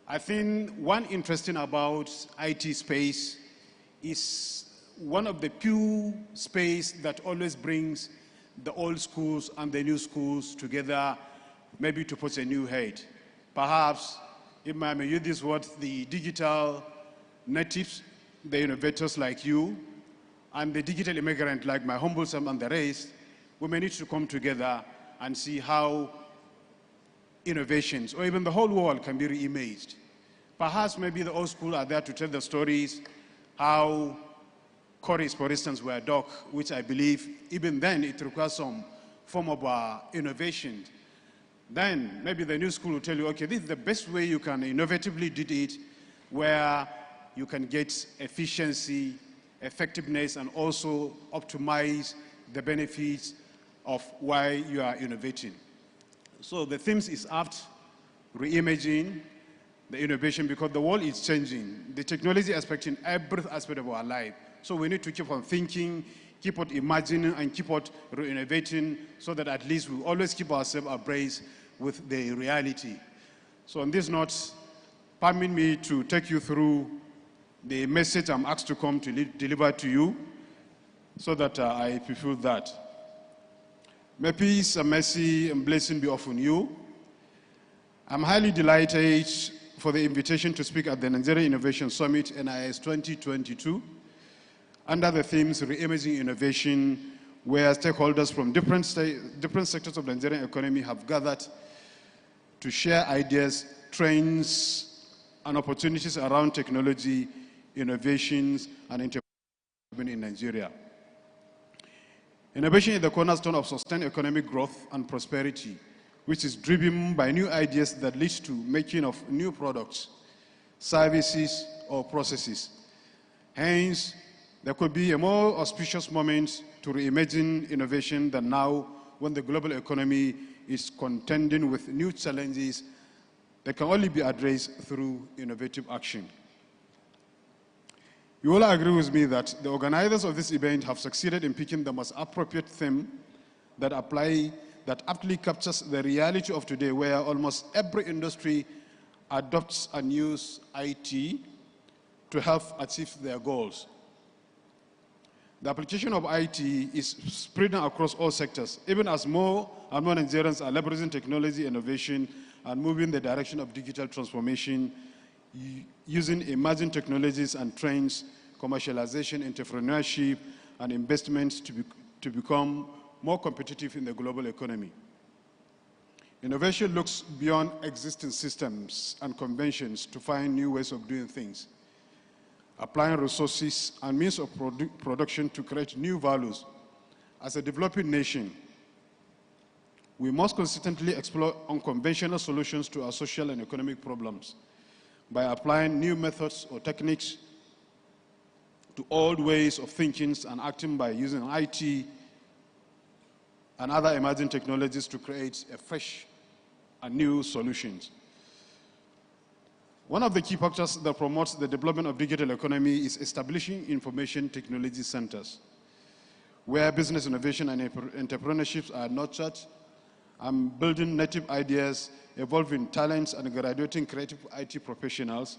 I think one interesting about IT space is one of the few space that always brings the old schools and the new schools together, maybe to put a new head. Perhaps, if I may use this word, the digital natives, the innovators like you, and the digital immigrant like my humble self and the rest, we may need to come together and see how innovations, or even the whole world, can be reimaged. Perhaps maybe the old school are there to tell the stories, how quarries, for instance, were dug, which I believe even then it requires some form of innovation. Then maybe the new school will tell you, okay, this is the best way you can innovatively do it, where you can get efficiency, effectiveness, and also optimize the benefits of why you are innovating. So the themes is apt, reimaging, the innovation, because the world is changing. The technology is affecting every aspect of our life. So we need to keep on thinking, keep on imagining, and keep on re-innovating, so that at least we always keep ourselves abreast with the reality. So on this note, permit me to take you through the message I'm asked to come to deliver to you, so that I fulfill that. May peace and mercy and blessing be upon you. I'm highly delighted for the invitation to speak at the Nigeria Innovation Summit NIS 2022 under the themes Reimaging Innovation, where stakeholders from different sectors of the Nigerian economy have gathered to share ideas, trends, and opportunities around technology, innovations, and entrepreneurship in Nigeria. Innovation is the cornerstone of sustained economic growth and prosperity, which is driven by new ideas that lead to making of new products, services, or processes. Hence, there could be a more auspicious moment to reimagine innovation than now, when the global economy is contending with new challenges that can only be addressed through innovative action. You all agree with me that the organizers of this event have succeeded in picking the most appropriate theme that aptly captures the reality of today, where almost every industry adopts and uses IT to help achieve their goals. The application of IT is spreading across all sectors, even as more and more Nigerians are leveraging technology innovation and moving in the direction of digital transformation, using emerging technologies and trends, commercialization, entrepreneurship, and investments to become more competitive in the global economy. Innovation looks beyond existing systems and conventions to find new ways of doing things, applying resources and means of production to create new values. As a developing nation, we must consistently explore unconventional solutions to our social and economic problems by applying new methods or techniques to old ways of thinking and acting, by using IT and other emerging technologies to create a fresh and new solutions. One of the key factors that promotes the development of digital economy is establishing information technology centers, where business innovation and entrepreneurships are nurtured, and building native ideas, evolving talents, and graduating creative IT professionals.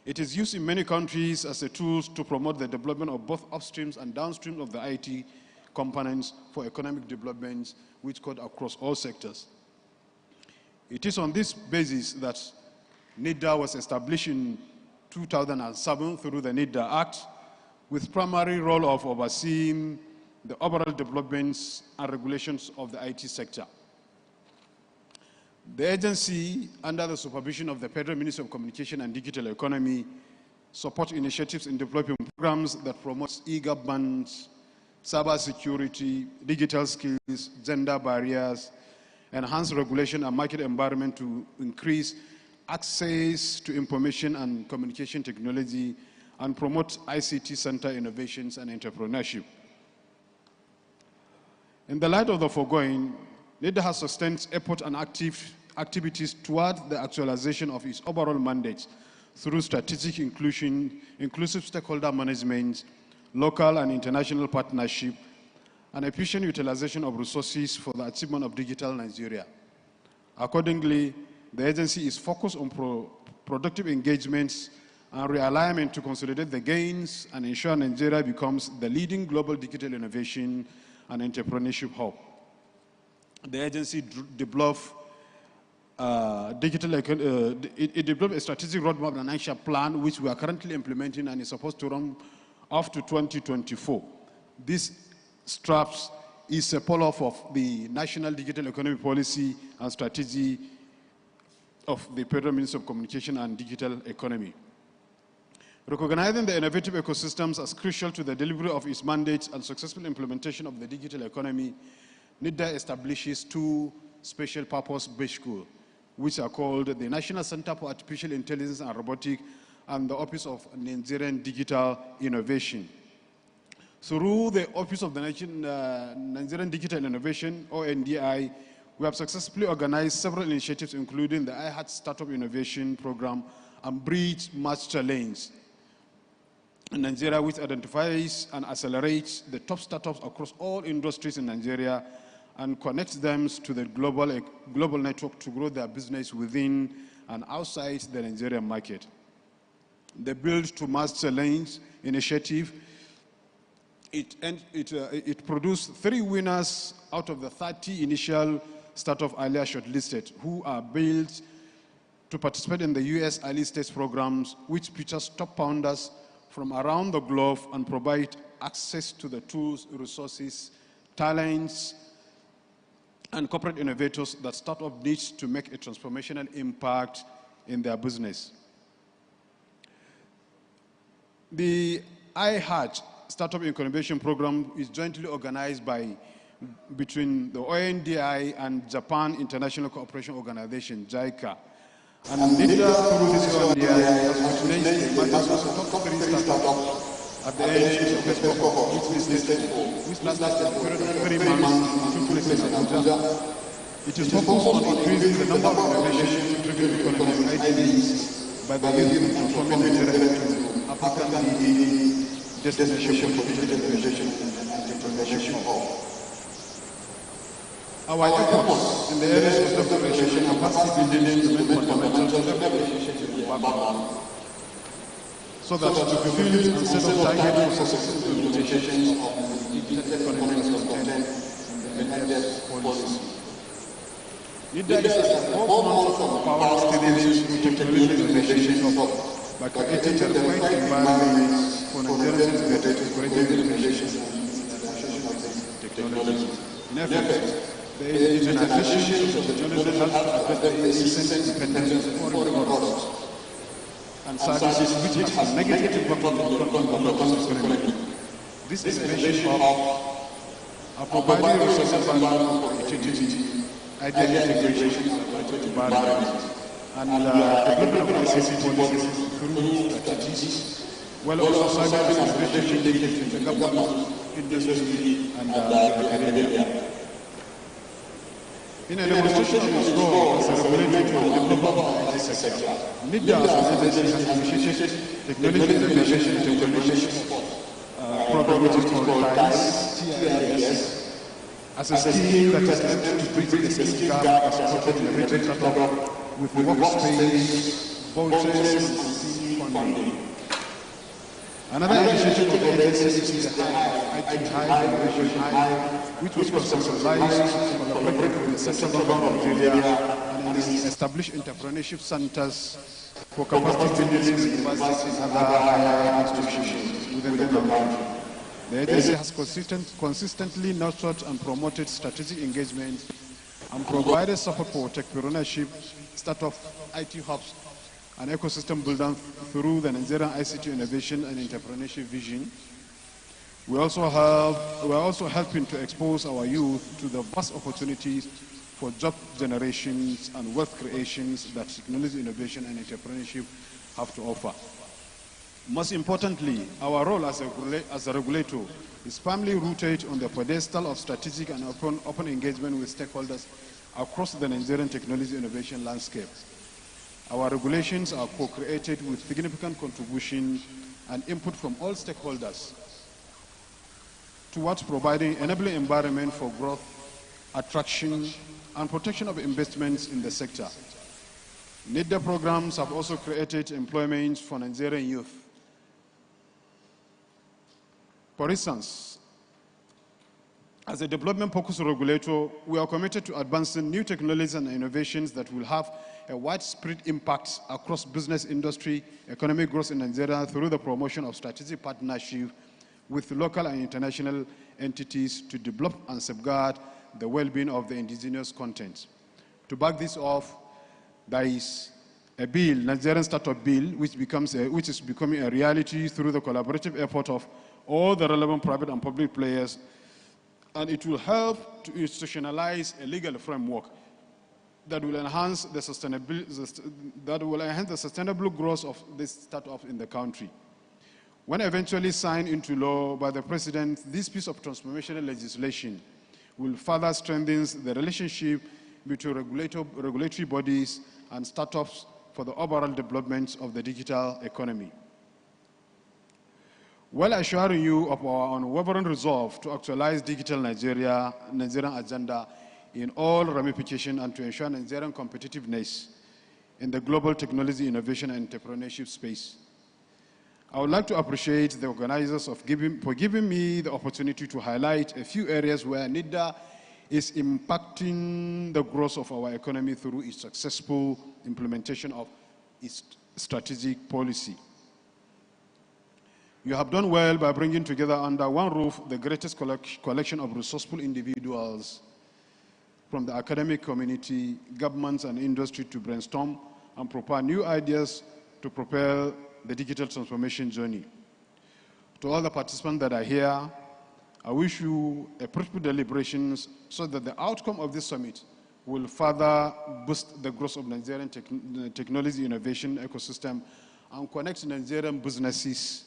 It is used in many countries as a tool to promote the development of both upstreams and downstreams of the IT components for economic developments, which cut across all sectors. It is on this basis that NIDA was established in 2007 through the NIDA Act, with primary role of overseeing the overall developments and regulations of the IT sector. The agency, under the supervision of the Federal Ministry of Communication and Digital Economy, supports initiatives in developing programs that promote e-governance, cyber security, digital skills, gender barriers, enhance regulation and market environment to increase access to information and communication technology, and promote ICT center innovations and entrepreneurship. In the light of the foregoing, NIDA has sustained effort and activities toward the actualization of its overall mandate through strategic inclusion, inclusive stakeholder management, local and international partnership, and efficient utilization of resources for the achievement of digital Nigeria. Accordingly, The agency is focused on productive engagements and realignment to consolidate the gains and ensure Nigeria becomes the leading global digital innovation and entrepreneurship hub. The agency developed it developed a strategic roadmap and action plan, which we are currently implementing and is supposed to run up to 2024. This straps is a follow-up of the National Digital Economy Policy and Strategy of the Federal Ministry of Communication and Digital Economy. Recognizing the innovative ecosystems as crucial to the delivery of its mandate and successful implementation of the digital economy, NIDA establishes two special purpose-based schools, which are called the National Center for Artificial Intelligence and Robotics and the Office of Nigerian Digital Innovation. Through the Office of the Nigerian Digital Innovation, ONDI, we have successfully organized several initiatives, including the iHeart Startup Innovation Program and Bridge Match Challenge in Nigeria, which identifies and accelerates the top startups across all industries in Nigeria and connects them to the global network to grow their business within and outside the Nigerian market. The Build to Match Challenge initiative, it produced 3 winners out of the 30 initial startups earlier shortlisted, who are built to participate in the U.S. early stage programs, which features top founders from around the globe and provide access to the tools, resources, talents, and corporate innovators that startup needs to make a transformational impact in their business. The iHeart Startup Incubation Program is jointly organized between the ONDI and Japan International Cooperation Organization, JICA. And NIDA, through this ONDI, has organized the emergence of top 3 startups at the end of the cohort, which lasted a period of 3 months in 2 places in Abuja. It is focused on increasing the number of innovations-driven economies IDs by the youth in transforming Nigeria into African leading destination for digital innovation and entrepreneurship hub. Our efforts in the areas of development and capacity building remain fundamental to every initiative we embark on, so that to fulfill and set a target for successful implementation of the digital economy as contained in the NDS policy. NIDA is at the forefront of empowering students through technology innovation by creating the right environment for Nigerians to graduate innovation and technology. In effect, the digitization of technology helps to address the increasing dependence of foreign products and services which have a negative impact on the economy. This innovation are providing resources and opportunity, ideal integration to barriers, and development of ICT policies through strategies, well also cyber innovation linked in the government, industry, and academia. In a demonstration of its role as a regulator and developer of the IT sector, NIDA as an agency has initiated technology innovation and entrepreneurship program, which is called TIS, as a scheme that is meant to bridge the skill gap and support innovative startup with workspace, vouchers, and seed funding. Another initiative of the agency is the IT High Innovation High, which was conceptualized collaborated with the Central Government of Nigeria and established entrepreneurship centers for capacity building in universities and other higher institutions within the country. The agency has consistently nurtured and promoted strategic engagement and provided support for entrepreneurship, startup, IT hubs, and ecosystem builder through the Nigerian ICT Innovation and Entrepreneurship Vision. We are also helping to expose our youth to the vast opportunities for job generations and wealth creations that technology innovation and entrepreneurship have to offer. Most importantly, our role as a regulator is firmly rooted on the pedestal of strategic and open engagement with stakeholders across the Nigerian technology innovation landscape. Our regulations are co-created with significant contribution and input from all stakeholders towards providing enabling environment for growth, attraction, and protection of investments in the sector. NIDA programs have also created employment for Nigerian youth. For instance, as a development-focused regulator, we are committed to advancing new technologies and innovations that will have a widespread impact across business, industry, economic growth in Nigeria through the promotion of strategic partnership with local and international entities to develop and safeguard the well-being of the indigenous content. To back this off, there is a bill, Nigerian Startup Bill, which is becoming a reality through the collaborative effort of all the relevant private and public players, and it will help to institutionalize a legal framework that will enhance the sustainable growth of this startup in the country. When eventually signed into law by the President, this piece of transformational legislation will further strengthen the relationship between regulatory bodies and startups for the overall development of the digital economy. While assuring you of our unwavering resolve to actualize digital Nigerian agenda in all ramifications and to ensure Nigerian competitiveness in the global technology, innovation, and entrepreneurship space, I would like to appreciate the organizers for giving me the opportunity to highlight a few areas where NIDA is impacting the growth of our economy through its successful implementation of its strategic policy. You have done well by bringing together under one roof the greatest collection of resourceful individuals from the academic community, governments, and industry to brainstorm and propose new ideas to propel the digital transformation journey. To all the participants that are here, I wish you a fruitful deliberations so that the outcome of this summit will further boost the growth of Nigerian technology innovation ecosystem and connect Nigerian businesses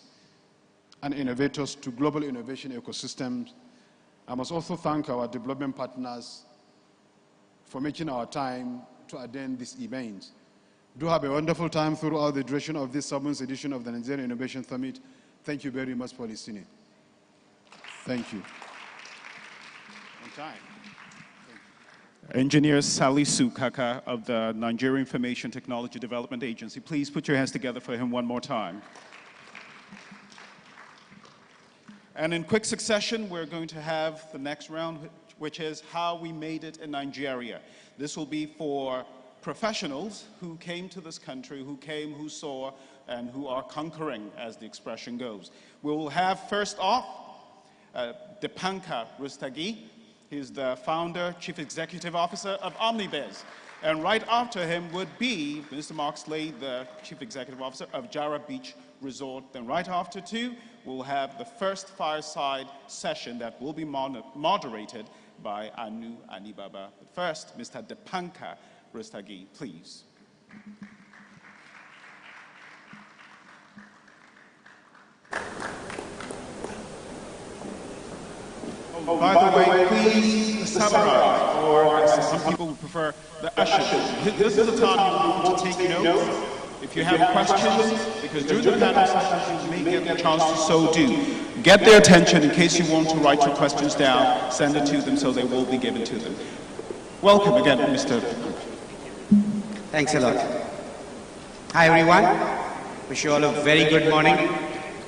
and innovators to global innovation ecosystems. I must also thank our development partners for making our time to attend this event. Do have a wonderful time throughout the duration of this 7th edition of the Nigerian Innovation Summit. Thank you very much for listening. Thank you. On time. Engineer Salisu Kaka of the Nigeria Information Technology Development Agency. Please put your hands together for him one more time. And in quick succession, we're going to have the next round, which is how we made it in Nigeria. This will be for professionals who came to this country, who saw, and who are conquering, as the expression goes. We will have first off, Dipankar Rustagi. He's the founder, chief executive officer of OmniBiz. And right after him would be Mr. Mark Slade, the chief executive officer of Jara Beach Resort. Then right after two, we'll have the first fireside session that will be moderated by Anu Anibaba. But first, Mr. Dipankar Rustagi, please. Oh, by the way, please, the samurai, or as some people would prefer, the ushers. This is the time you want to take notes. If you have questions, because during the panel sessions you may get a chance to so do. Get their attention in case you want to write your questions down, send it to them so they will be given to them. Welcome again, Mr. Thanks a lot. Hi everyone, wish you all a very good morning.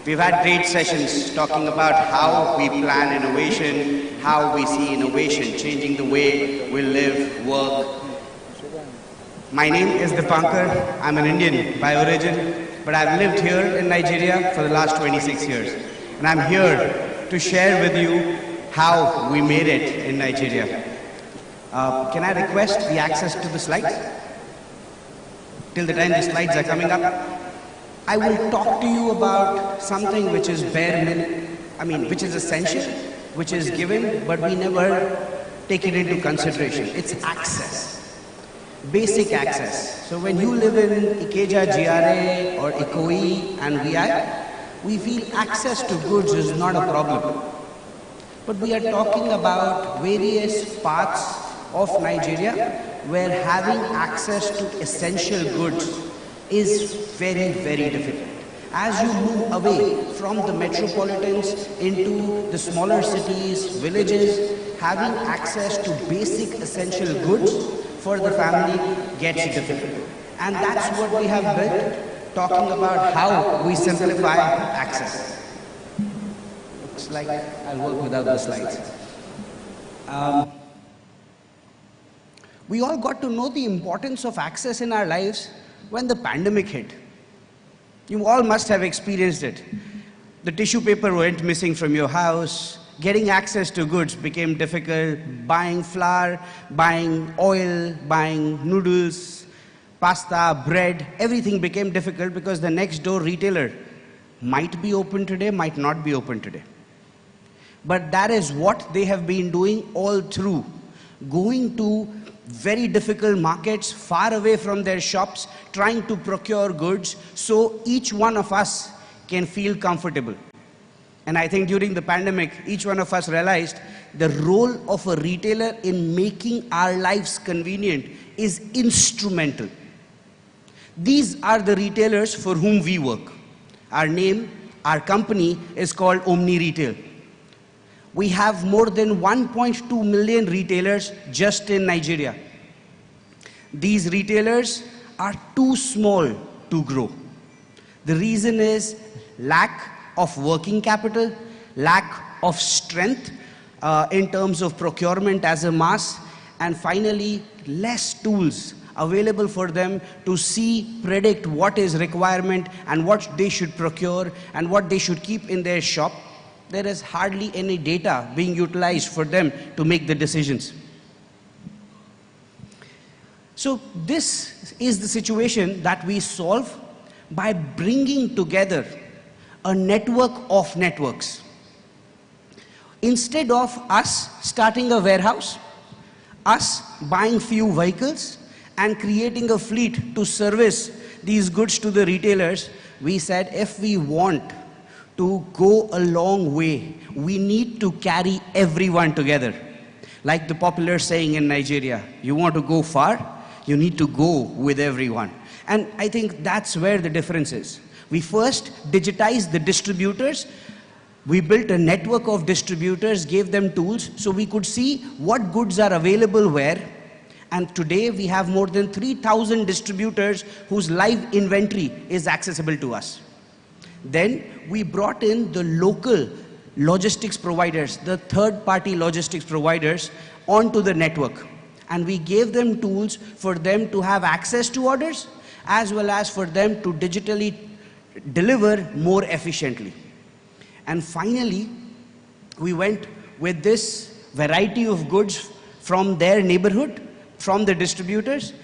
We've had great sessions talking about how we plan innovation, how we see innovation changing the way we live, work. My name is Dipankar. I'm an Indian by origin, but I've lived here in Nigeria for the last 26 years. And I'm here to share with you how we made it in Nigeria. Can I request the access to the slides? Till the time the slides are coming up, I will talk to you about something which is which is essential, which is given, but we never take it into consideration. It's access, basic access. So when you live in Ikeja, GRA, or Ikoyi and VI, we feel access to goods is not a problem. But we are talking about various parts of Nigeria where having access to essential goods is very, very difficult. As you move away from the metropolitans into the smaller cities, villages, having access to basic essential goods for the family gets difficult. And that's what we have built, talking about how we simplify access. Looks like I'll work without the slides. We all got to know the importance of access in our lives when the pandemic hit. You all must have experienced it. The tissue paper went missing from your house, getting access to goods became difficult, buying flour, buying oil, buying noodles, pasta, bread, everything became difficult because the next door retailer might be open today, might not be open today. But that is what they have been doing all through, going to very difficult markets far away from their shops, trying to procure goods so each one of us can feel comfortable. And I think during the pandemic, each one of us realized the role of a retailer in making our lives convenient is instrumental. These are the retailers for whom we work. Our name, our company is called Omni Retail. We have more than 1.2 million retailers just in Nigeria. These retailers are too small to grow. The reason is lack of working capital, lack of strength in terms of procurement as a mass, and finally, less tools available for them to predict what is requirement and what they should procure and what they should keep in their shop. There is hardly any data being utilized for them to make the decisions. So this is the situation that we solve by bringing together a network of networks. Instead of us starting a warehouse, us buying few vehicles and creating a fleet to service these goods to the retailers, we said if we want to go a long way, we need to carry everyone together. Like the popular saying in Nigeria, you want to go far, you need to go with everyone. And I think that's where the difference is. We first digitized the distributors. We built a network of distributors, gave them tools so we could see what goods are available where. And today we have more than 3,000 distributors whose live inventory is accessible to us. Then we brought in the local logistics providers, the third-party logistics providers onto the network. And we gave them tools for them to have access to orders as well as for them to digitally deliver more efficiently. And finally, we went with this variety of goods from their neighborhood, from the distributors,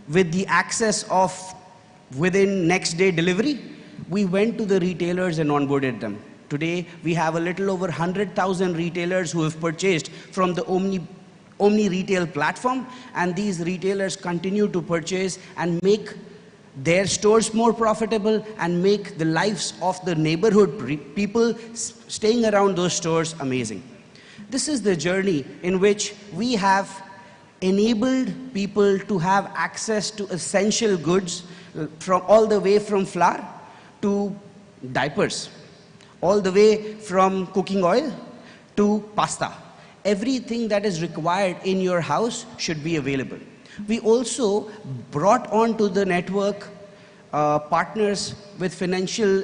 with the access of within next day delivery. We went to the retailers and onboarded them. Today, we have a little over 100,000 retailers who have purchased from the Omni Retail platform, and these retailers continue to purchase and make their stores more profitable and make the lives of the neighborhood people staying around those stores amazing. This is the journey in which we have enabled people to have access to essential goods from all the way from flour to diapers, all the way from cooking oil to pasta. Everything that is required in your house should be available. We also brought onto the network partners with financial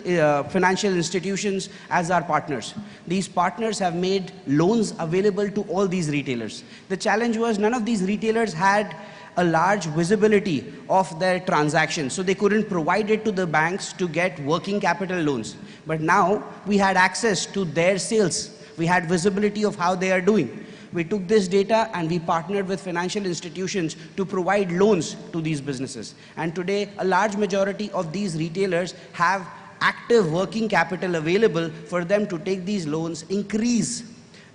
institutions as our partners. These partners have made loans available to all these retailers. The challenge was none of these retailers had a large visibility of their transactions, so they couldn't provide it to the banks to get working capital loans. But now we had access to their sales. We had visibility of how they are doing. We took this data and we partnered with financial institutions to provide loans to these businesses. And today, a large majority of these retailers have active working capital available for them to take these loans, increase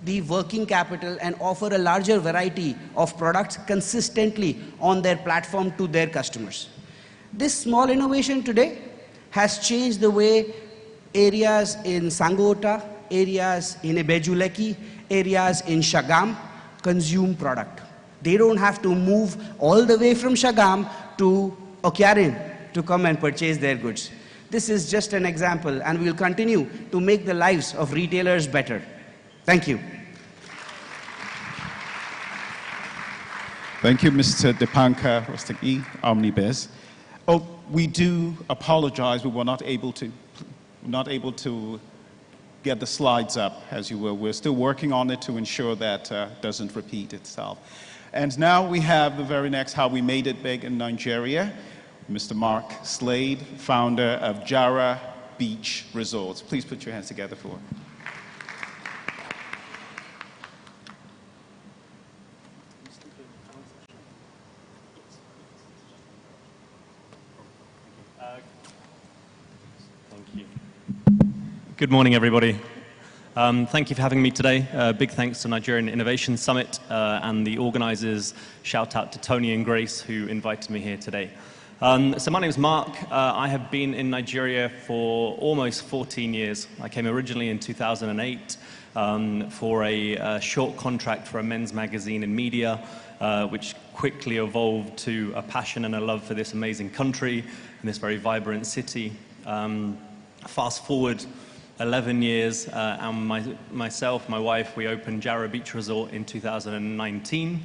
the working capital, and offer a larger variety of products consistently on their platform to their customers. This small innovation today has changed the way areas in Sangota, areas in Ebejuleki, areas in Shagam consume product. They don't have to move all the way from Shagam to Okyarin to come and purchase their goods. This is just an example, and we'll continue to make the lives of retailers better. Thank you. Thank you, Mr. Dipankar Rostagi, OmniBiz. Oh, we do apologize. We were not able to get the slides up, as you will. We're still working on it to ensure that doesn't repeat itself. And now we have the very next How We Made It Big in Nigeria, Mr. Mark Slade, founder of Jara Beach Resorts. Please put your hands together for him. Good morning, everybody. Thank you for having me today. Big thanks to Nigerian Innovation Summit and the organizers. Shout out to Tony and Grace who invited me here today. So my name is Mark. I have been in Nigeria for almost 14 years. I came originally in 2008 for a short contract for a men's magazine in media, which quickly evolved to a passion and a love for this amazing country and this very vibrant city. Fast forward 11 years, and myself, my wife, we opened Jara Beach Resort in 2019.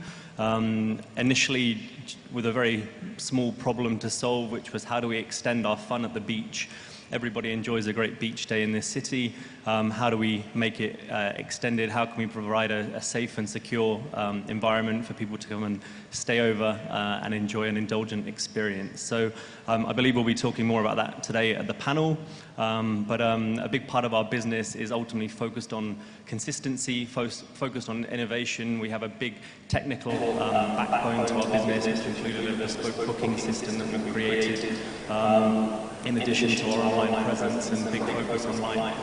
Initially with a very small problem to solve, which was how do we extend our fun at the beach? Everybody enjoys a great beach day in this city. How do we make it extended? How can we provide a safe and secure environment for people to come and stay over and enjoy an indulgent experience? So I believe we'll be talking more about that today at the panel. But a big part of our business is ultimately focused on consistency, focused on innovation. We have a big technical backbone to our business, which included a bespoke booking system that we've created, in addition to our online presence and big focus online.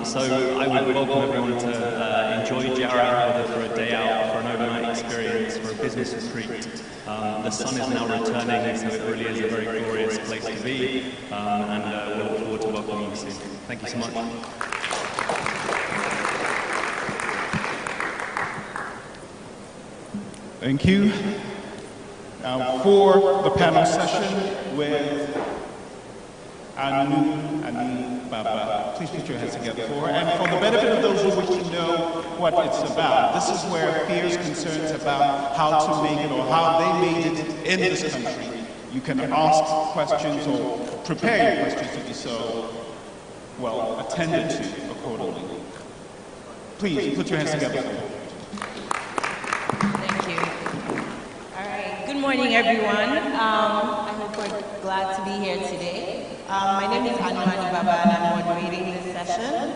So I would welcome everyone to enjoy Jara, whether for a day out, for an overnight experience, for a business retreat. The sun is now returning, so it really is a very glorious place to be, and we look forward to welcoming you soon. Thank you so much. Thank you. Now for the panel session with Anu Baba. Please put your hands together for her. And for the benefit of those who wish to know what it's about, this is where fears, concerns about how to make it or how they made it in this country, you can ask questions or prepare your questions to be so, well, attended to accordingly. Please put your hands together for her. Thank you. All right. Good morning, everyone. I hope we're glad to be here today. My name is Anu Baba, and I'm moderating this session.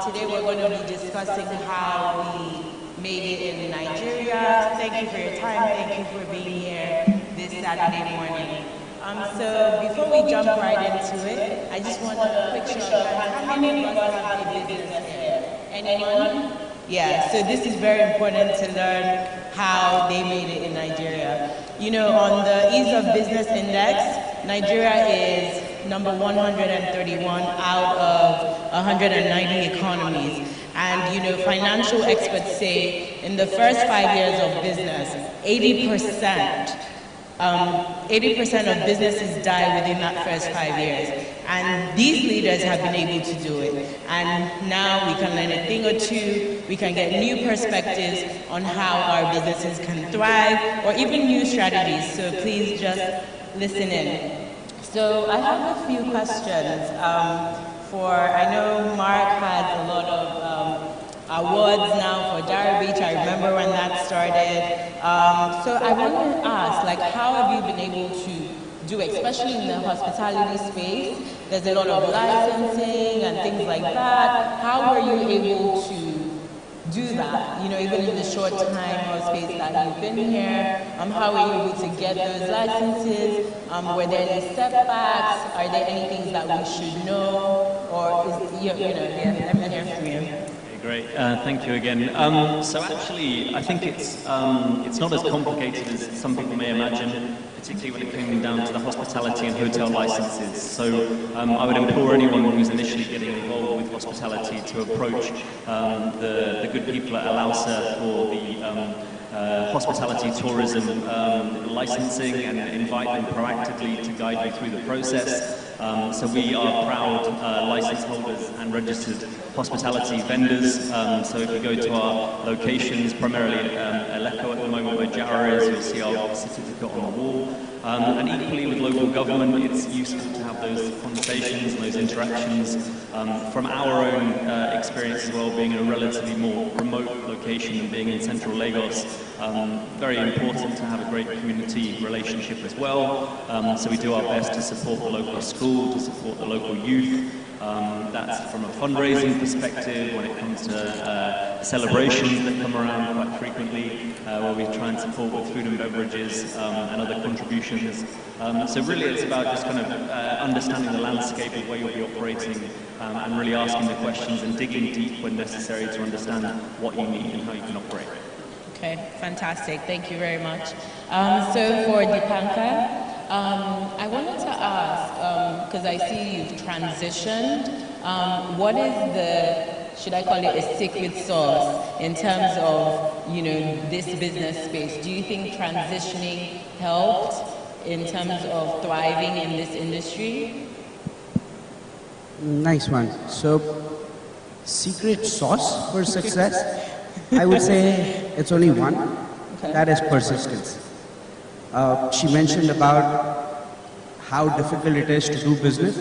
Today we're going to be discussing how we made it in Nigeria. Thank you for your time. Thank you for being here this Saturday morning. So before we jump right into it, I just want a quick show of hands. How many of us have a business here? Anyone? Yeah, so this is very important to learn how they made it in Nigeria. You know, on the Ease of Business Index, Nigeria is number 131 out of 190 economies. And you know, financial experts say in the first 5 years of business, 80% of businesses die within that first 5 years. And these leaders have been able to do it. And now we can learn a thing or two, we can get new perspectives on how our businesses can thrive, or even new strategies. So please just listen in. So I have a few questions. I know Mark has a lot of awards now for Jara Beach. I remember when that started. So I want to ask, like, how have you been able to do it, especially in the hospitality space? There's a lot of licensing and things like that. How were you able to do that, you know, even in the short time or space that you've been here? How were you able to get those licenses? Were there any setbacks? Are there any things that we should know? Or is, you know, let me hear from you. Great, thank you again. So actually, I think it's not as complicated as some people may imagine, particularly when it came down to the hospitality and hotel licenses. So I would implore anyone who's initially getting involved with hospitality to approach the good people at Alausa for the hospitality tourism licensing, and invite them proactively to guide you through the process. So we are proud license holders and registered hospitality vendors. So if you go to our locations, primarily Eleko at the moment where Jara is, you'll see our certificate on the wall. And equally with local government, it's useful to have those conversations and those interactions. From our own experience as well, being in a relatively more remote location and being in central Lagos, very important to have a great community relationship as well. So we do our best to support the local school, to support the local youth. That's from a fundraising perspective when it comes to celebrations that come around quite frequently, where we try and support with food and beverages and other contributions. So really it's about just kind of understanding the landscape of where you'll be operating and really asking the questions and digging deep when necessary to understand what you need and how you can operate. Okay, fantastic. Thank you very much. So for Dipankar, I wanted to ask, because I see you've transitioned, what is the, should I call it a secret sauce in terms of, you know, this business space? Do you think transitioning helped in terms of thriving in this industry? Nice one. So, secret sauce for success? I would say it's only one. Okay. That is persistence. She mentioned about how difficult it is to do business,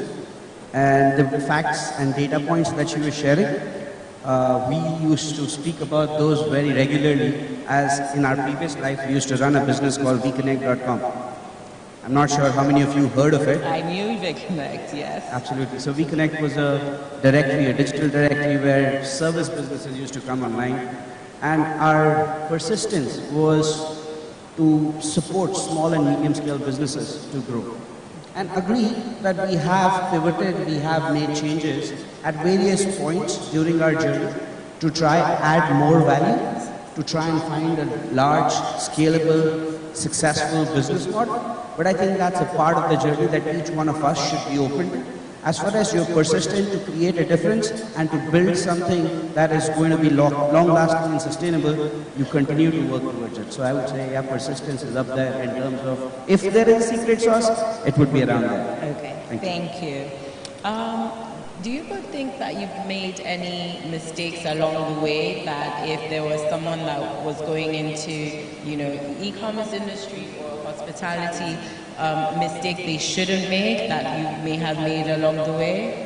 and the facts and data points that she was sharing, we used to speak about those very regularly, as in our previous life we used to run a business called vconnect.com. I'm not sure how many of you heard of it. I knew VConnect, yes. Absolutely. So vConnect was a directory, a digital directory where service businesses used to come online, and our persistence was to support small and medium-scale businesses to grow. And agree that we have pivoted, we have made changes at various points during our journey to try add more value, to try and find a large, scalable, successful business model. But I think that's a part of the journey that each one of us should be open to. As far as you're persistent to create a difference and to build something that is going to be long-lasting and sustainable, you continue to work towards it. So I would say, yeah, persistence is up there in terms of, if there is a secret sauce, it would be around there. Okay, thank you. Do you both think that you've made any mistakes along the way, that if there was someone that was going into, you know, e-commerce industry or hospitality, mistake they shouldn't make that you may have made along the way?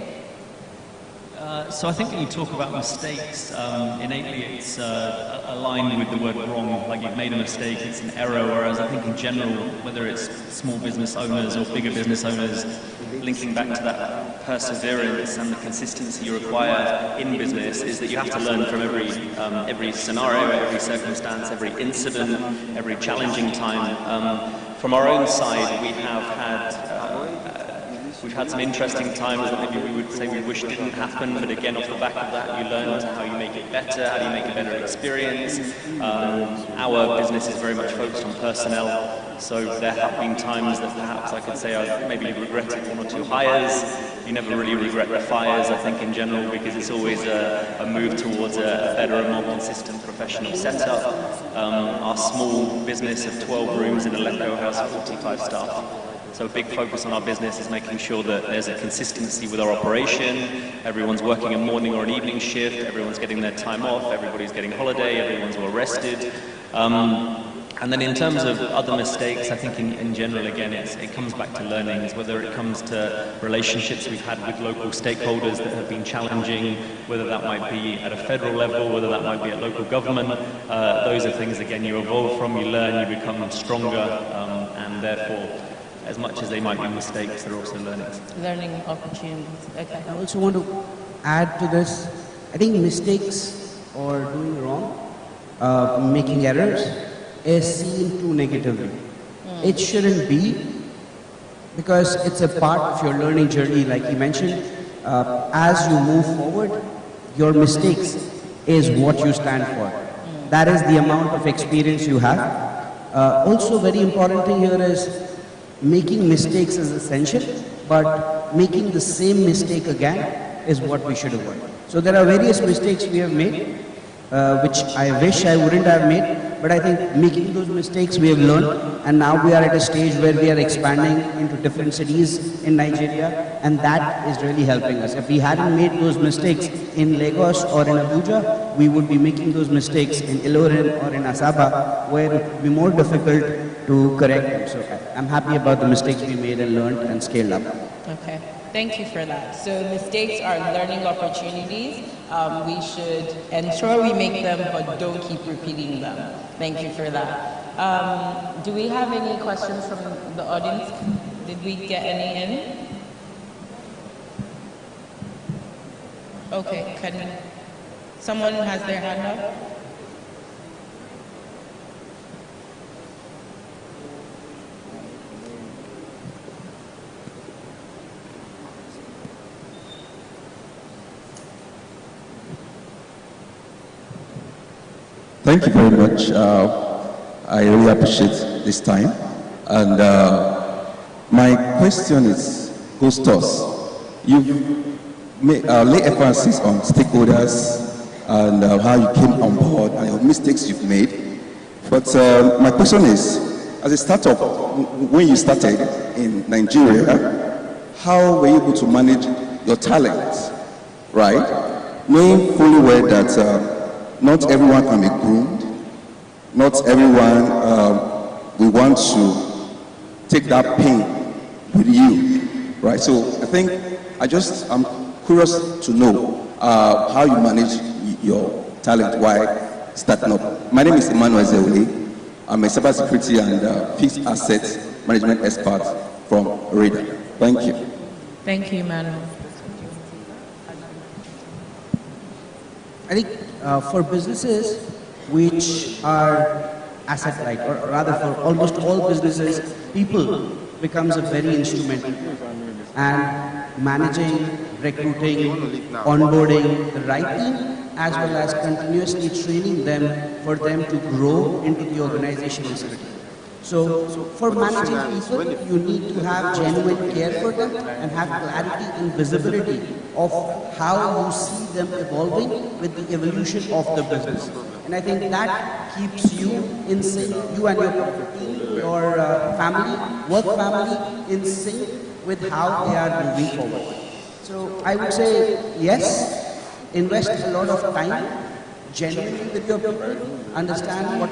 So I think when you talk about mistakes, innately it's aligned with the word wrong, like you've made a mistake, it's an error, whereas I think in general, whether it's small business owners or bigger business owners, linking back to that perseverance and the consistency you require in business is that you have to learn from every scenario, every circumstance, every incident, every challenging time. From our own side, we've had some interesting times that maybe we would say we wish didn't happen, but again, off the back of that, you learn how you make it better, how do you make a better experience. Our business is very much focused on personnel, so there have been times that perhaps I could say I've maybe regretted one or two hires. You never really regret the fires, I think, in general, because it's always a move towards a better and more consistent professional setup. Our small business of 12 rooms in Eleko has 45 staff. So a big focus on our business is making sure that there's a consistency with our operation. Everyone's working a morning or an evening shift, everyone's getting their time off, everybody's getting holiday, everyone's well rested. And then in terms of other mistakes, I think in general, again, it comes back to learnings, whether it comes to relationships we've had with local stakeholders that have been challenging, whether that might be at a federal level, whether that might be at local government. Those are things, again, you evolve from, you learn, you become stronger, and therefore, as much as they might be mistakes, they're also learnings. Learning opportunities, okay. I also want to add to this, I think mistakes or doing wrong, making errors, is seen too negatively. It shouldn't be, because it's a part of your learning journey, like you mentioned. As you move forward, your mistakes is what you stand for. That is the amount of experience you have. Also, very important thing here is making mistakes is essential, but making the same mistake again is what we should avoid. So there are various mistakes we have made, which I wish I wouldn't have made, but I think making those mistakes we have learned, and now we are at a stage where we are expanding into different cities in Nigeria, and that is really helping us. If we hadn't made those mistakes in Lagos or in Abuja, we would be making those mistakes in Ilorin or in Asaba, where it would be more difficult to correct them. So I'm happy about the mistakes we made and learned and scaled up. Okay, thank you for that. So mistakes are learning opportunities. We should ensure we make them, but don't keep repeating them. Thank you for that. Do we have any questions from the audience? Did we get any in? Okay, someone has their hand up? Thank you very much. I really appreciate this time. And my question goes to us. You lay emphasis on stakeholders and how you came on board and your mistakes you've made. But my question is, as a startup, when you started in Nigeria, how were you able to manage your talent, right? Knowing fully well that not everyone can be groomed. Not everyone will want to take that pain with you, right? So I think I'm curious to know how you manage your talent while starting up. My name is Emmanuel Zeole. I'm a cybersecurity and fixed asset management expert from Radar. Thank you. Thank you, Emmanuel. I think for businesses which are asset-light, or rather for almost all businesses, people becomes a very instrumental. And managing, recruiting, onboarding the right team, as well as continuously training them for them to grow into the organization is critical. So for managing people, you need to have genuine care for them and have clarity and visibility of how you see them evolving with the evolution of the business. And I think that keeps you in sync, you and your team, your family, work family, in sync with how they are moving forward. So I would say, yes, invest a lot of time genuinely with your people, understand what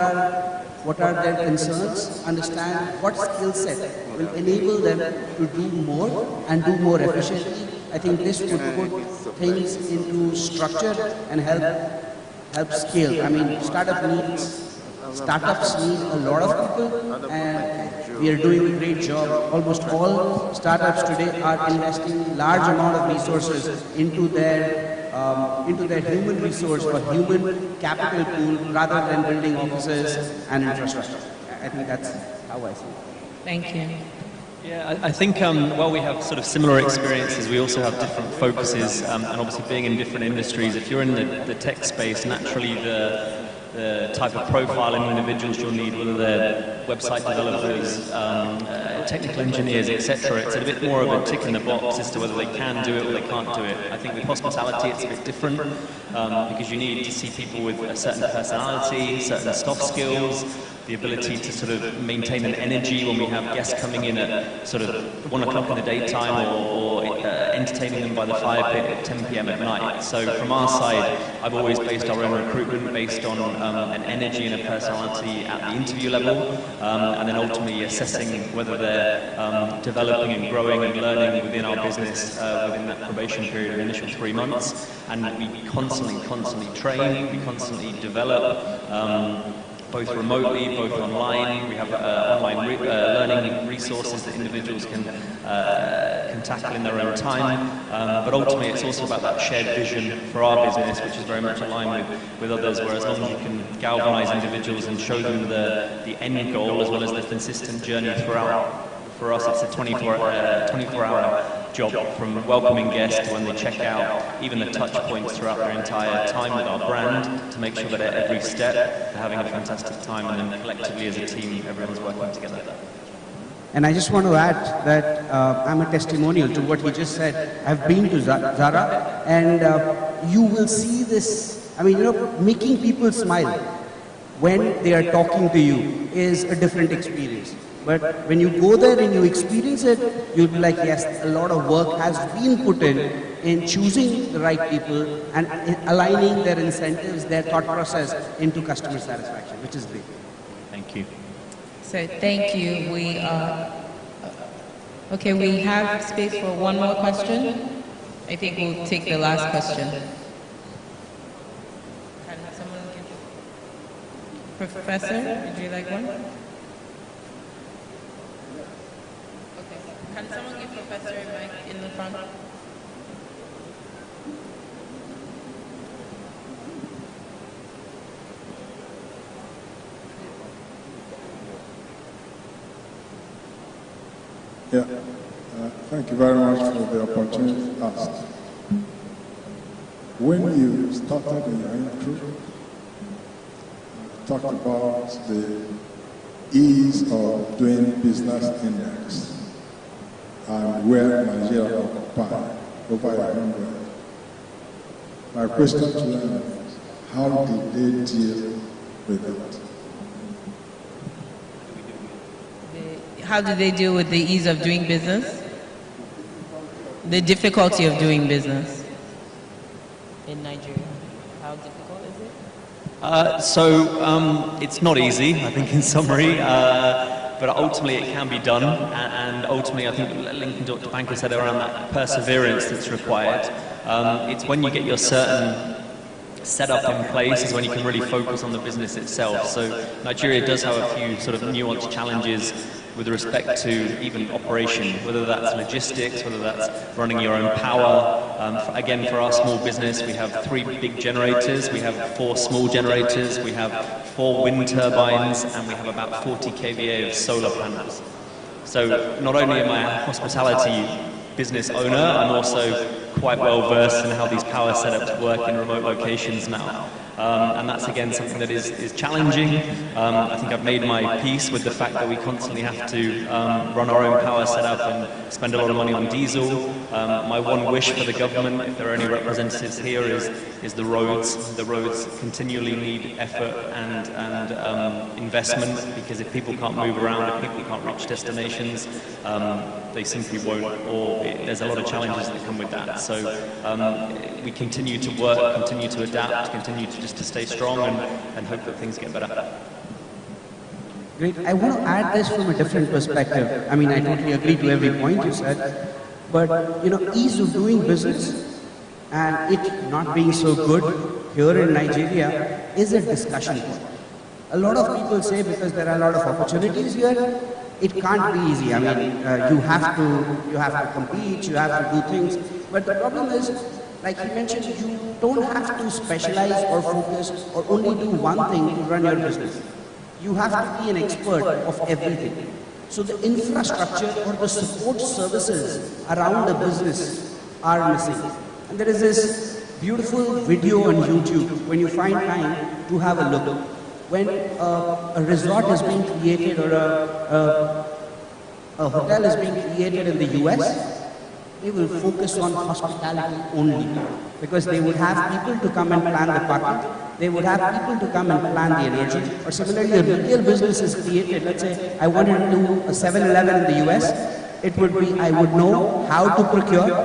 are their concerns, understand what skill set will enable them to do more and do more efficiently. I think this would put things into structure and help scale. I mean, startups need a lot of people, and we are doing a great job. Almost all startups today are investing large amount of resources into their human resource or human capital pool rather than building offices and infrastructure. I think that's how I see it. Thank you. Yeah, I think while we have sort of similar experiences, we also have different focuses, and obviously being in different industries, if you're in the tech space, naturally the type of profile and individuals you'll need, whether they're website developers, technical engineers, etc. It's a bit more of a tick in the box as to whether they can do it or they can't do it. I think with hospitality it's a bit different because you need to see people with a certain personality, certain soft skills, the ability to sort of maintain an energy when we have guests coming in at sort of 1 o'clock in the daytime or entertaining them by the fire pit at 10 p.m. at night. So from our side, I've always based our own recruitment based on an energy and a personality at the interview level, and then ultimately assessing whether they're developing and growing and learning within our business within that probation period of the initial 3 months. And we constantly train, we constantly develop, both remotely, both online. We have online learning resources that individuals can tackle in their own time. But ultimately, it's also about that shared vision for our business, which is very much aligned with others, where as long as you can galvanize individuals and show them the end goal as well as the consistent journey throughout. For us, it's a 24-hour job, from welcoming guests to when they check out, even the touch points throughout their entire time with our brand, to make sure that at every step they're having a fantastic time, and then collectively as a team, everyone's working together. And I just want to add that I'm a testimonial to what he just said. I've been to Zara, and you will see this, I mean, making people smile. when they are talking to you is a different experience. But when you go there and you experience it, you'll be like, yes, a lot of work has been put in choosing the right people and aligning their incentives, their thought process into customer satisfaction, which is great. Thank you. So thank you. Okay, we have space for one more question. I think we'll take the last question. Can someone give? Professor, would you like one? Okay. Can someone give Professor a mic in the front? Yeah, thank you very much for the opportunity asked. When you started in your intro, you talked about the ease of doing business index and where Nigeria occupied over 100. My question to them is, how did they deal with it? How do they deal with the ease of doing business? The difficulty of doing business in Nigeria. How difficult is it? It's not easy, I think, in summary, but ultimately it can be done, and ultimately I think linking Dr. Banker said around that perseverance that's required. It's when you get your certain setup in place is when you can really focus on the business itself. So Nigeria does have a few sort of nuanced challenges with respect to even operation, whether that's logistics, whether that's running your own power. Again, for our small business, we have 3 big generators, we have 4 small generators, we have 4 wind turbines, and we have about 40 kVA of solar panels. So not only am I a hospitality business owner, I'm also quite well versed in how these power setups work in remote locations now. And that's again something that is challenging. I think I've made my peace with the fact that we constantly have to run our own power setup and spend a lot of money on diesel. My one wish for the government, if there are any representatives here, is the roads. The roads continually need effort and investment, because if people can't move around, if people can't reach destinations, they simply won't, or there's a lot of challenges that come with that. So we continue to work, continue to adapt, continue to stay strong and hope that things get better. Great. I want to add this from a different perspective. I mean, I totally agree to every point you said, but ease of doing business and it not being so good here in Nigeria is a discussion point. A lot of people say because there are a lot of opportunities here, it can't be easy. I mean, you have to compete, you have to do things, but the problem is, like you mentioned, you don't have to specialize or focus or only do one thing to run your business. You have to be an expert of everything. So the infrastructure or the support services around the business are missing. And there is this beautiful video on YouTube when you find time to have a look. When a resort is being created or a hotel is being created in the US, they will focus on hospitality only, because they would have people to come and plan the parking, they would have people to come and plan the energy. Or similarly, a retail business is created. Let's say I wanted to do a 7-Eleven in the US, it would be, I would know how to procure,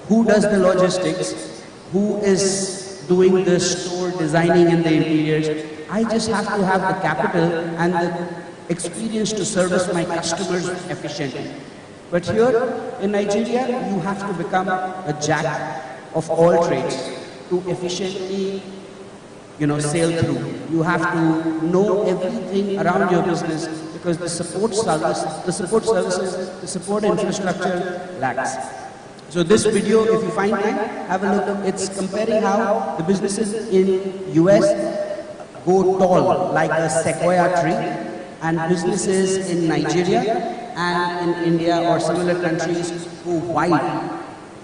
who does the logistics, who is doing the store designing in the interiors. I just have to have the capital and the experience to service my customers efficiently. But here in Nigeria, you have to become a jack of all trades to efficiently, sail through. You have to know everything around your business, because the support services, the support infrastructure lacks. So this video, if you find time, have a look. It's comparing how the businesses in US go tall like a sequoia tree, and businesses in Nigeria and in India or similar countries go wide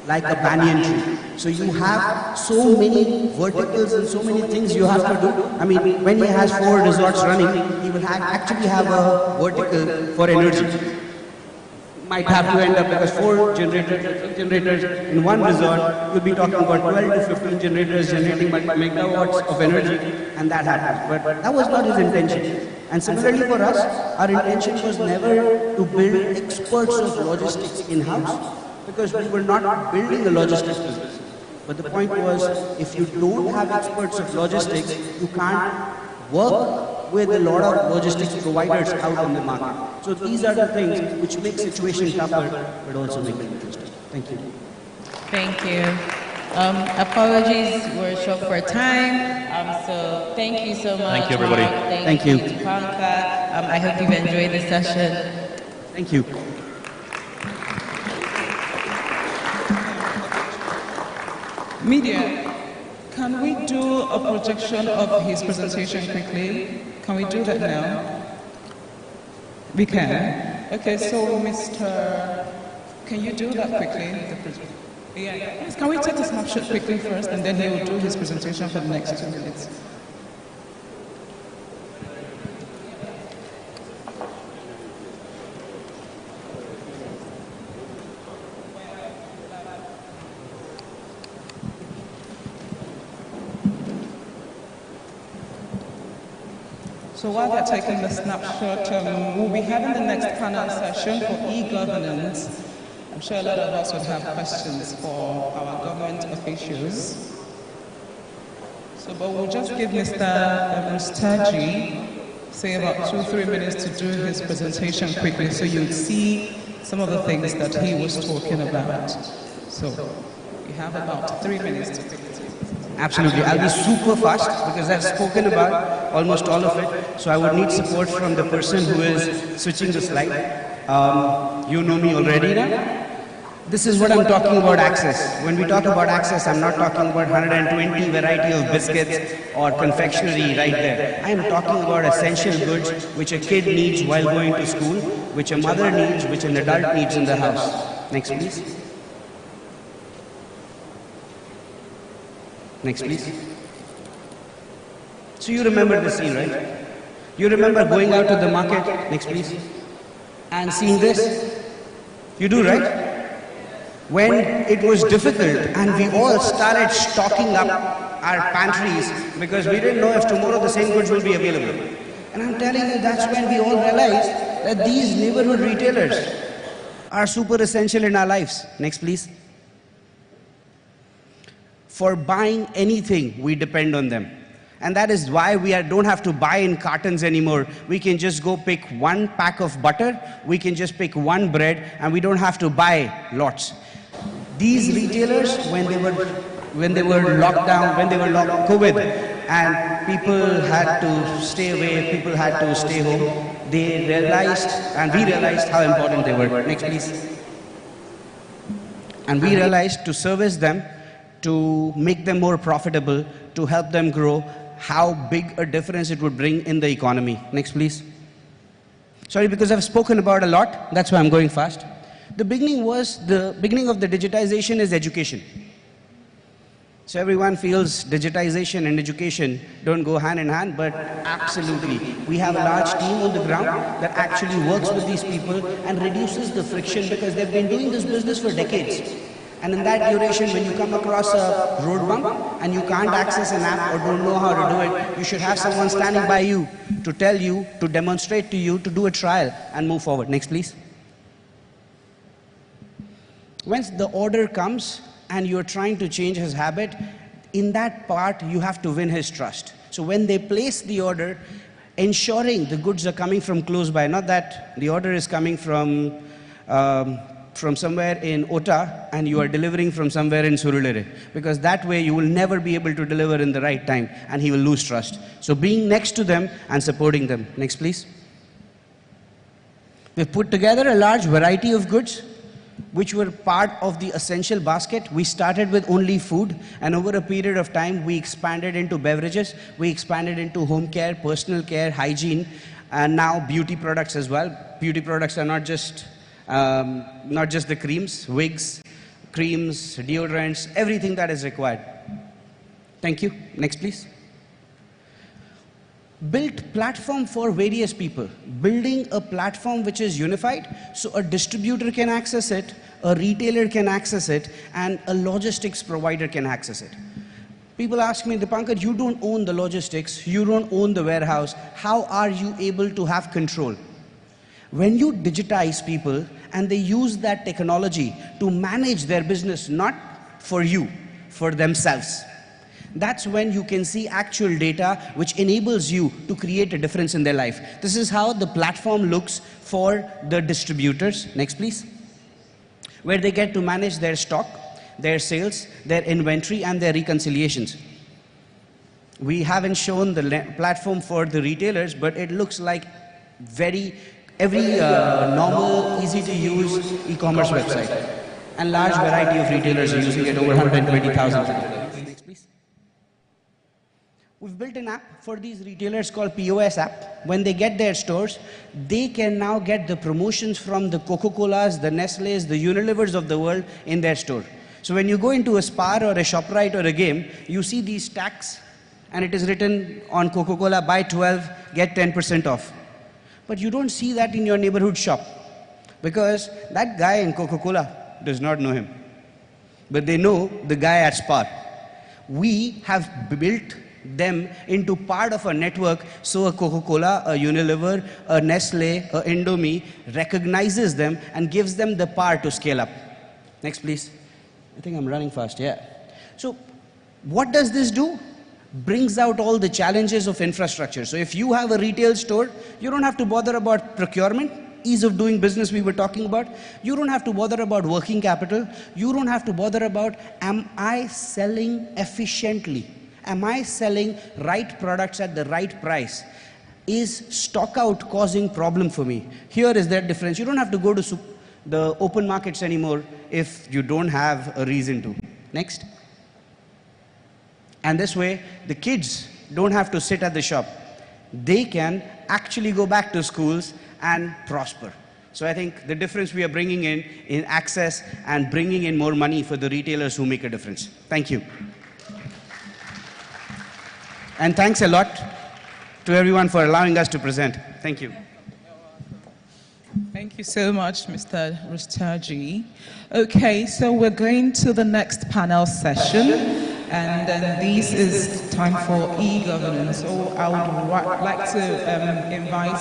like a banyan tree. So you have so many verticals and so many things you have to do. I mean, when he has 4 resorts running, he will actually have a vertical for energy. might have to end up, because 4 generators in one resort, you'll be talking about 12 to 15 generators generating megawatts of energy, and that happens. But that was not his intention. And similarly for us, our intention was never to build experts of logistics in-house, because we were not building a logistics business. But the point was, if you don't have experts of logistics, you can't work with a lot of logistics providers out in the market. So these are the things which make situation tougher, but also make it interesting. Thank you. Thank you. Apologies, we're short for time. So thank you so much. Thank you, everybody. Mark. Thank you. To Panka. I hope you've enjoyed the session. Thank you. Media, can we do a projection of his presentation quickly? Can we do that now? We can. Okay, so Mr. Can you do that quickly? Yeah. Yes, can we take a snapshot quickly first, and then he will do his presentation for the next 2 minutes? So while they're taking the snapshot, we'll be having the next panel session for e-governance. I'm sure a lot of us would have questions for our government officials. So, but we'll just give Mr. Mustaji, say about 2-3 minutes to do his presentation quickly, so you'd see some of the things that he was talking about. So, you have about 3 minutes to pick it. Absolutely. I'll be super fast because I've spoken about almost all of it. So I would need support from the person who is switching the slide. You know me already now. This is what I'm talking about access. When we talk about access, I'm not talking about 120 variety of biscuits or confectionery right there. I am talking about essential goods which a kid needs while going to school, which a mother needs, which an adult needs in the house. Next, please. Next, please. So you remember the scene, right? You remember going out to the market, next please, and seeing this? You do, right? When it was difficult and we all started stocking up our pantries because we didn't know if tomorrow the same goods will be available. And I'm telling you, that's when we all realized that these neighborhood retailers are super essential in our lives. Next, please. For buying anything, we depend on them. And that is why we don't have to buy in cartons anymore. We can just go pick 1 pack of butter, we can just pick 1 bread, and we don't have to buy lots. These retailers, when they were locked down, when they were locked COVID, and people had to stay away, people had to stay home, they realized, and we realized how important they were. Next, please. And we realized to service them, to make them more profitable, to help them grow, how big a difference it would bring in the economy. Next, please. Sorry, because I've spoken about a lot, that's why I'm going fast. The beginning of the digitization is education. So everyone feels digitization and education don't go hand in hand, but absolutely. We have a large team on the ground that actually works with these people and reduces the friction because they've been doing this business for decades. And in that duration, when you come across a road bump and you can't access an app or don't know how to do it, you should have someone standing by you to tell you, to demonstrate to you, to do a trial and move forward. Next, please. Once the order comes and you're trying to change his habit, in that part, you have to win his trust. So when they place the order, ensuring the goods are coming from close by, not that the order is coming from somewhere in Ota and you are delivering from somewhere in Surulere, because that way you will never be able to deliver in the right time and he will lose trust. So being next to them and supporting them. Next, please. We've put together a large variety of goods which were part of the essential basket. We started with only food, and over a period of time we expanded into beverages, we expanded into home care, personal care, hygiene, and now beauty products as well. Beauty products are not just the creams, wigs, creams, deodorants, everything that is required. Thank you. Next, please. built platform for various people, building a platform which is unified, so a distributor can access it, a retailer can access it, and a logistics provider can access it. People ask me, Dipankar, you don't own the logistics, you don't own the warehouse, how are you able to have control? When you digitize people and they use that technology to manage their business, not for you, for themselves, that's when you can see actual data which enables you to create a difference in their life. This is how the platform looks for the distributors. Next, please. Where they get to manage their stock, their sales, their inventory, and their reconciliations. We haven't shown the platform for the retailers, but it looks like every normal, easy-to-use e-commerce website. And large variety of retailers are using it, over 120,000. Next, please. We've built an app for these retailers called POS app. When they get their stores, they can now get the promotions from the Coca-Colas, the Nestlés, the Unilevers of the world in their store. So when you go into a Spar or a ShopRite or a Game, you see these stacks, and it is written on Coca-Cola, buy 12, get 10% off. But you don't see that in your neighborhood shop, because that guy in Coca-Cola does not know him. But they know the guy at Spar. We have built them into part of a network, so a Coca-Cola, a Unilever, a Nestle, a Indomie recognizes them and gives them the power to scale up. Next, please. I think I'm running fast, yeah. So what does this do? Brings out all the challenges of infrastructure. So if you have a retail store, you don't have to bother about procurement, ease of doing business we were talking about. You don't have to bother about working capital. You don't have to bother about, am I selling efficiently? Am I selling right products at the right price? Is stock out causing problem for me? Here is that difference. You don't have to go to the open markets anymore if you don't have a reason to. Next. And this way, the kids don't have to sit at the shop. They can actually go back to schools and prosper. So I think the difference we are bringing in access and bringing in more money for the retailers who make a difference. Thank you. And thanks a lot to everyone for allowing us to present. Thank you. Thank you so much, Mr. Rustaji. Okay, so we're going to the next panel session, and then this is time for e-governance. So I would like to invite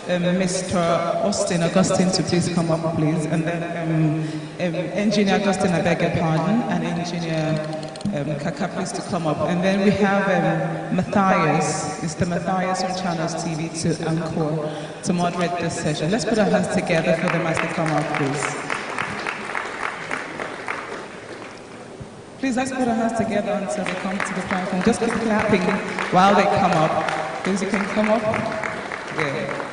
Mr. Austin Augustine to please come up, please, and then Engineer Augustine, I beg your pardon, and Engineer Kaka, please to come up. And then we have Matthias, Mr. Matthias from Channels TV to encore to moderate this session. Let's put our hands together for them as they come up, please. Please, let's put our hands together until they come to the platform. Just keep clapping while they come up. Please, you can come up. There.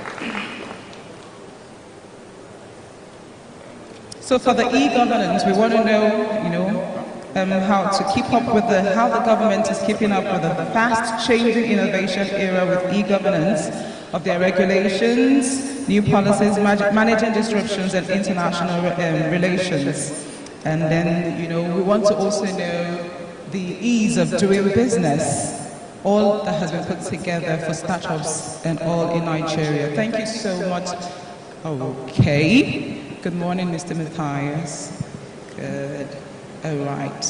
So for the e-governance, we want to know, how to keep up with how the government is keeping up with the fast-changing innovation era with e-governance of their regulations, new policies, managing disruptions and international relations. And then, we want to also know the ease of doing business, all that has been put together for startups and all in Nigeria. Thank you so much. Okay. Good morning, Mr. Matthias. Good. All right.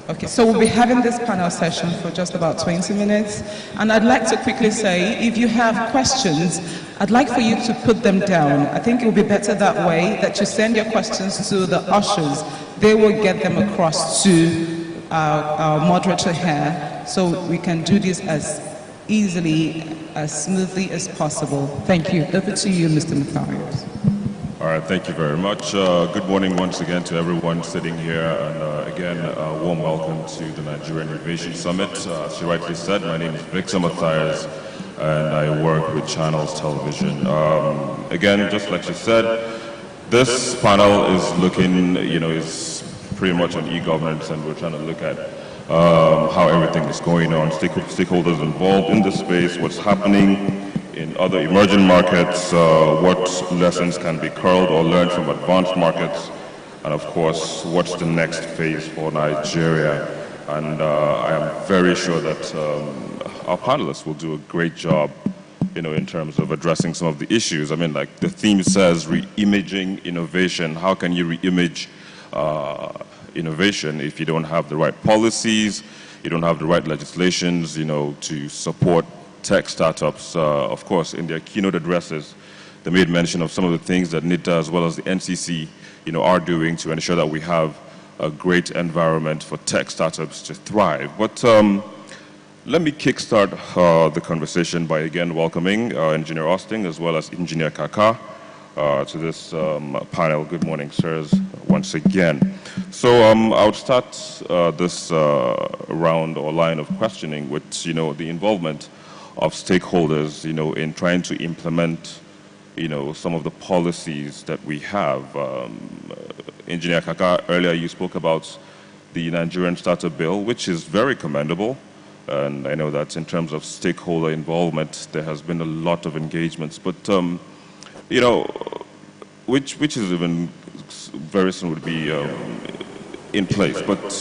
Okay, so we'll be having this panel session for just about 20 minutes. And I'd like to quickly say, if you have questions, I'd like for you to put them down. I think it will be better that way, that you send your questions to the ushers. They will get them across to our moderator here, so we can do this as easily, as smoothly as possible. Thank you. Over to you, Mr. Matthias. All right, thank you very much. Good morning once again to everyone sitting here, and again, a warm welcome to the Nigerian Innovation Summit. As she rightly said, my name is Victor Matthias, and I work with Channels Television. Again, just like she said, this panel is looking, is pretty much on e-governance, and we're trying to look at how everything is going on, stakeholders involved in the space, what's happening in other emerging markets, what lessons can be curled or learned from advanced markets, and of course, what's the next phase for Nigeria. And I am very sure that our panelists will do a great job, in terms of addressing some of the issues. I mean, like the theme says, re-imaging innovation. How can you re-image innovation if you don't have the right policies, you don't have the right legislations, to support tech startups? Of course, in their keynote addresses, they made mention of some of the things that NIDA as well as the NCC, are doing to ensure that we have a great environment for tech startups to thrive. But let me kickstart the conversation by again welcoming Engineer Austin as well as Engineer Kaka to this panel. Good morning, sirs, once again. So I would start this round or line of questioning with, the involvement of stakeholders, in trying to implement, some of the policies that we have. Engineer Kaka, earlier you spoke about the Nigerian Startup Bill, which is very commendable. And I know that in terms of stakeholder involvement, there has been a lot of engagements. But, which is even very soon would be in place. But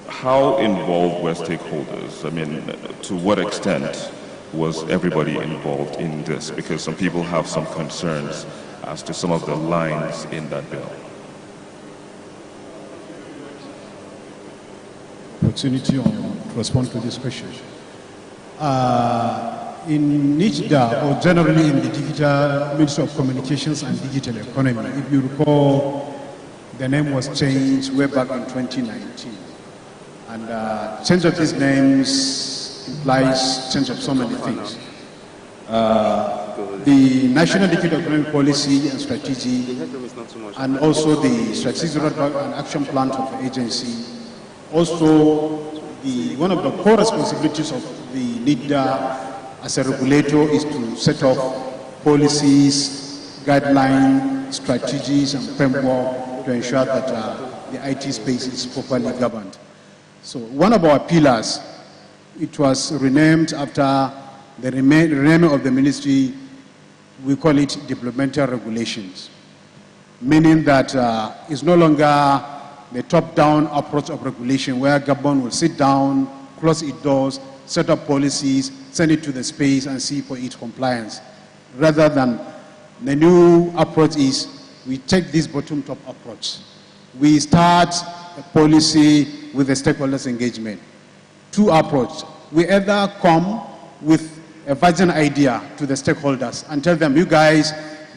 how involved were stakeholders? I mean, to what extent was everybody involved in this? Because some people have some concerns as to some of the lines in that bill. Opportunity to respond to this question. In NIDA, or generally in the Digital Ministry of Communications and Digital Economy, if you recall, the name was changed way back in 2019. And change of these names implies change of so many things. The National Digital Economic Policy and Strategy, and also the Strategic Roadmap and Action Plan of the agency. Also, one of the core responsibilities of the NIDA as a regulator is to set up policies, guidelines, strategies, and framework to ensure that the IT space is properly governed. So one of our pillars, it was renamed after the renaming of the ministry. We call it developmental regulations, meaning that it's no longer the top-down approach of regulation where government will sit down, close its doors, set up policies, send it to the space and see for its compliance. Rather than the new approach is we take this bottom-top approach. We start a policy with the stakeholders engagement. Two approach. We either come with a virgin idea to the stakeholders and tell them, you guys,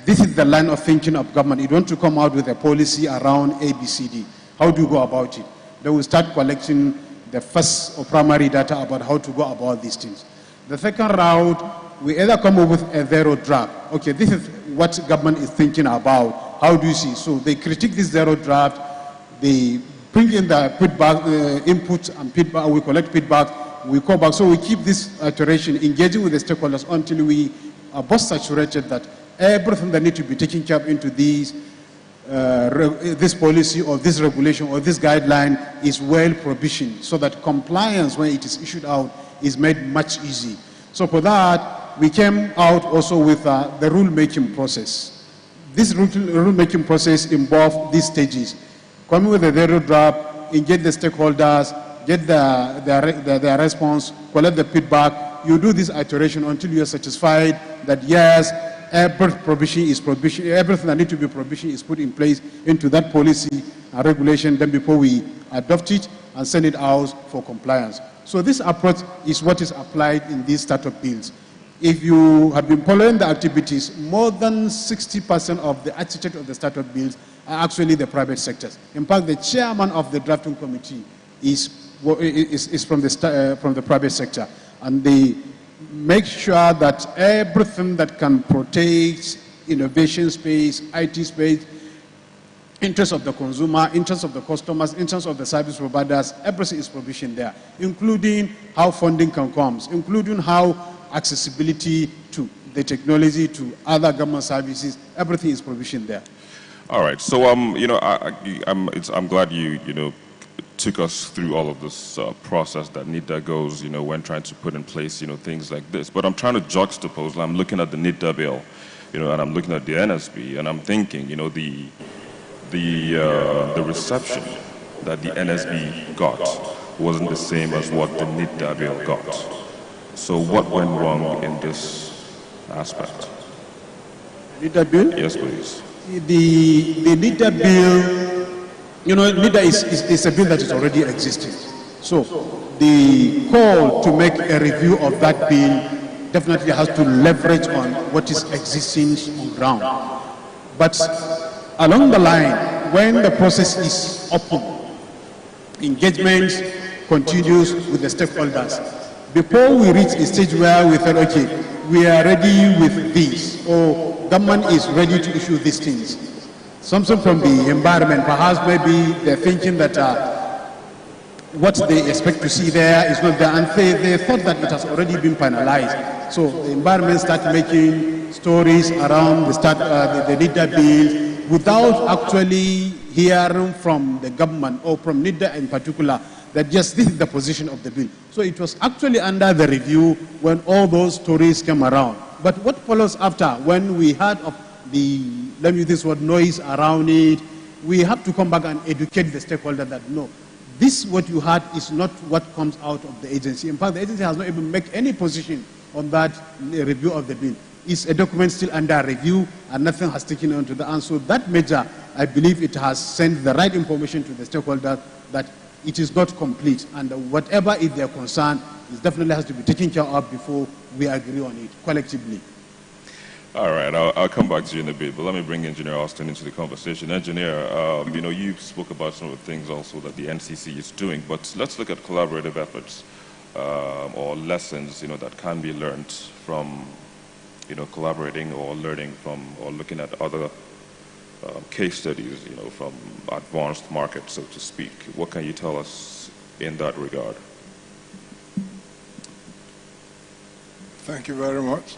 this is the line of thinking of government. You don't want to come out with a policy around ABCD. How do you go about it? Then we start collecting the first or primary data about how to go about these things. The second route, we either come up with a zero draft. Okay, this is what government is thinking about. How do you see? So they critique this zero draft. They bring in the feedback, input and feedback. We collect feedback. We come back. So we keep this iteration, engaging with the stakeholders until we are both saturated that everything that needs to be taken care of into these this policy or this regulation or this guideline is well provisioned so that compliance when it is issued out is made much easy. So for that, we came out also with the rule-making process. This rule-making process involved these stages. Coming with a zero draft, engage the stakeholders, get their response, collect the feedback. You do this iteration until you are satisfied that yes, every provision is provision, everything that needs to be provisioned is put in place into that policy and regulation, then before we adopt it and send it out for compliance. So this approach is what is applied in these startup bills. If you have been following the activities, more than 60% of the architect of the startup bills are actually the private sectors. In fact, the chairman of the drafting committee is from the private sector. And they make sure that everything that can protect innovation space, IT space, interest of the consumer, interest of the customers, interest of the service providers, everything is provisioned there, including how funding can come, including how accessibility to the technology, to other government services, everything is provisioned there. All right. So, I'm glad you took us through all of this process that NIDA goes, when trying to put in place, things like this. But I'm trying to juxtapose. I'm looking at the NIDA bill, and I'm looking at the NSB, and I'm thinking, the reception that the NSB got wasn't the same as what the NIDA bill got. So what went wrong in this aspect? NIDA bill? Yes, please. The NIDA bill, you know, NIDA is a bill that is already existing. So the call to make a review of that bill definitely has to leverage on what is existing on ground. But along the line, when the process is open, engagement continues with the stakeholders. Before we reach a stage where we feel, okay, we are ready with this, or government is ready to issue these things. Something from the environment, perhaps maybe they're thinking that what they expect to see there is not there, and they thought that it has already been finalized. So the environment started making stories around the NIDA bill without actually hearing from the government or from NIDA in particular that yes, this is the position of the bill. So it was actually under the review when all those stories came around. But what follows after, when we heard of the, let me use this word, noise around it, we have to come back and educate the stakeholder that no, this what you heard is not what comes out of the agency. In fact, the agency has not even made any position on that review of the bill. It's a document still under review and nothing has taken on to the answer. So that measure, I believe it has sent the right information to the stakeholder that it is not complete, and whatever is their concern, it definitely has to be taken care of before we agree on it collectively. All right, I'll come back to you in a bit, but let me bring Engineer Austin into the conversation. Engineer, you know, you spoke about some of the things also that the NCC is doing, but let's look at collaborative efforts or lessons, you know, that can be learned from, you know, collaborating or learning from or looking at other case studies, you know, from advanced markets, so to speak. What can you tell us in that regard? Thank you very much.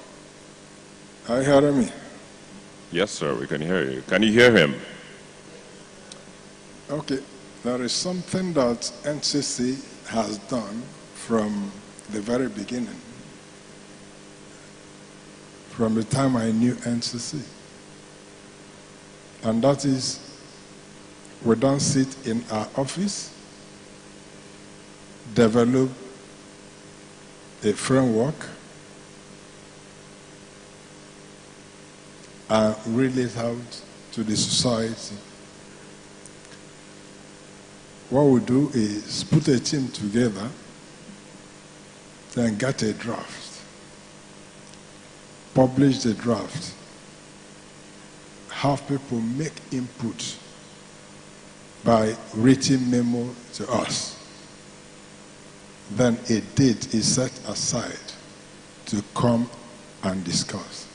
Are you hearing me? Yes, sir, we can hear you. Can you hear him? Okay. There is something that NCC has done from the very beginning, from the time I knew NCC. And that is, we don't sit in our office, develop a framework, and reel it out to the society. What we do is put a team together, then get a draft, publish the draft, have people make input by written memo to us. Then a date is set aside to come and discuss.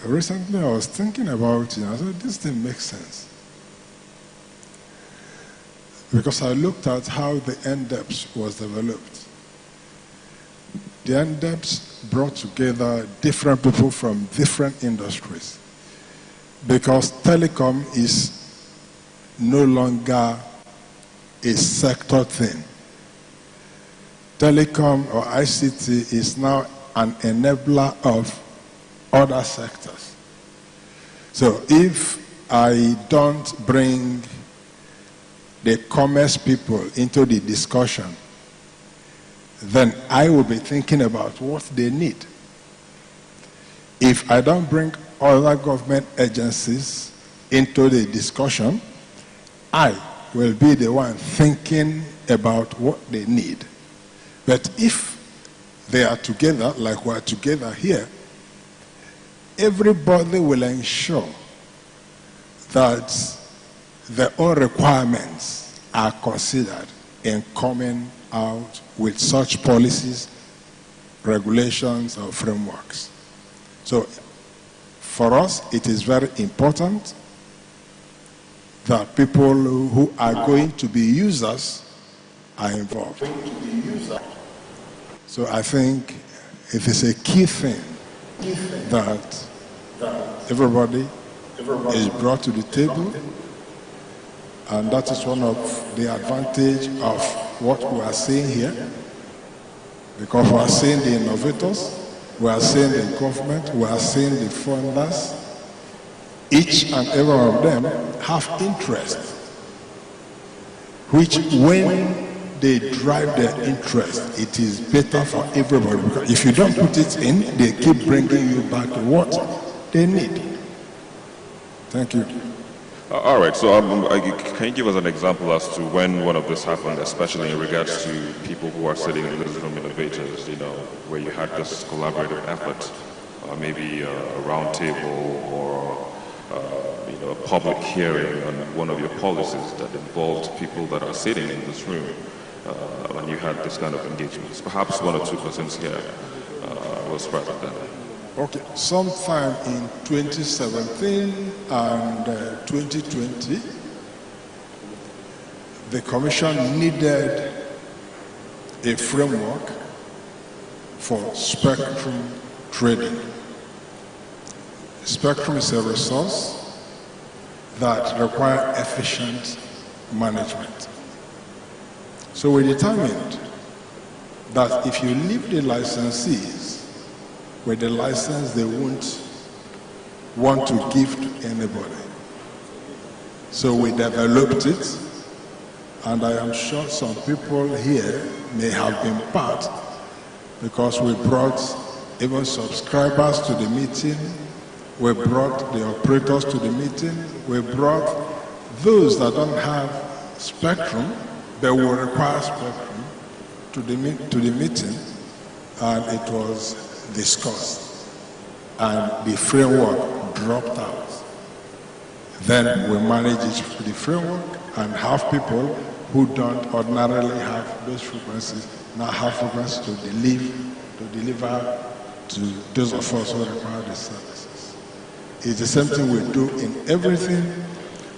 Recently I was thinking about it, I said, this thing makes sense. Because I looked at how the NDEPS was developed. The NDEPS brought together different people from different industries, because telecom is no longer a sector thing. Telecom or ICT is now an enabler of other sectors. So if I don't bring the commerce people into the discussion, then I will be thinking about what they need. If I don't bring other government agencies into the discussion, I will be the one thinking about what they need. But if they are together, like we're together here, everybody will ensure that their own requirements are considered in coming out with such policies, regulations, or frameworks. So for us, it is very important that people who are going to be users are involved. So I think it is a key thing that everybody is brought to the table, and that is one of the advantage of what we are seeing here, because we are seeing the innovators, we are seeing the government, we are seeing the funders. Each and every one of them have interest, which when they drive their interest, it is better for everybody. Because if you don't put it in, they keep bringing you back to what they need. Thank you. All right, so can you give us an example as to when one of this happened, especially in regards to people who are sitting in this room, innovators, where you had this collaborative effort, maybe a round table or a public hearing on one of your policies that involved people that are sitting in this room, and you had this kind of engagements. Perhaps 1 or 2 persons here was present then. Okay, sometime in 2017 and 2020, the Commission needed a framework for spectrum trading. Spectrum is a resource that requires efficient management. So we determined that if you leave the licensees with the license, they won't want to give to anybody. So we developed it, and I am sure some people here may have been part, because we brought even subscribers to the meeting, we brought the operators to the meeting, we brought those that don't have spectrum but will require spectrum to the meeting, and it was discussed, and the framework dropped out. Then we manage it with the framework and have people who don't ordinarily have those frequencies now have frequencies to deliver to those of us who require the services. It's the same thing we do in everything.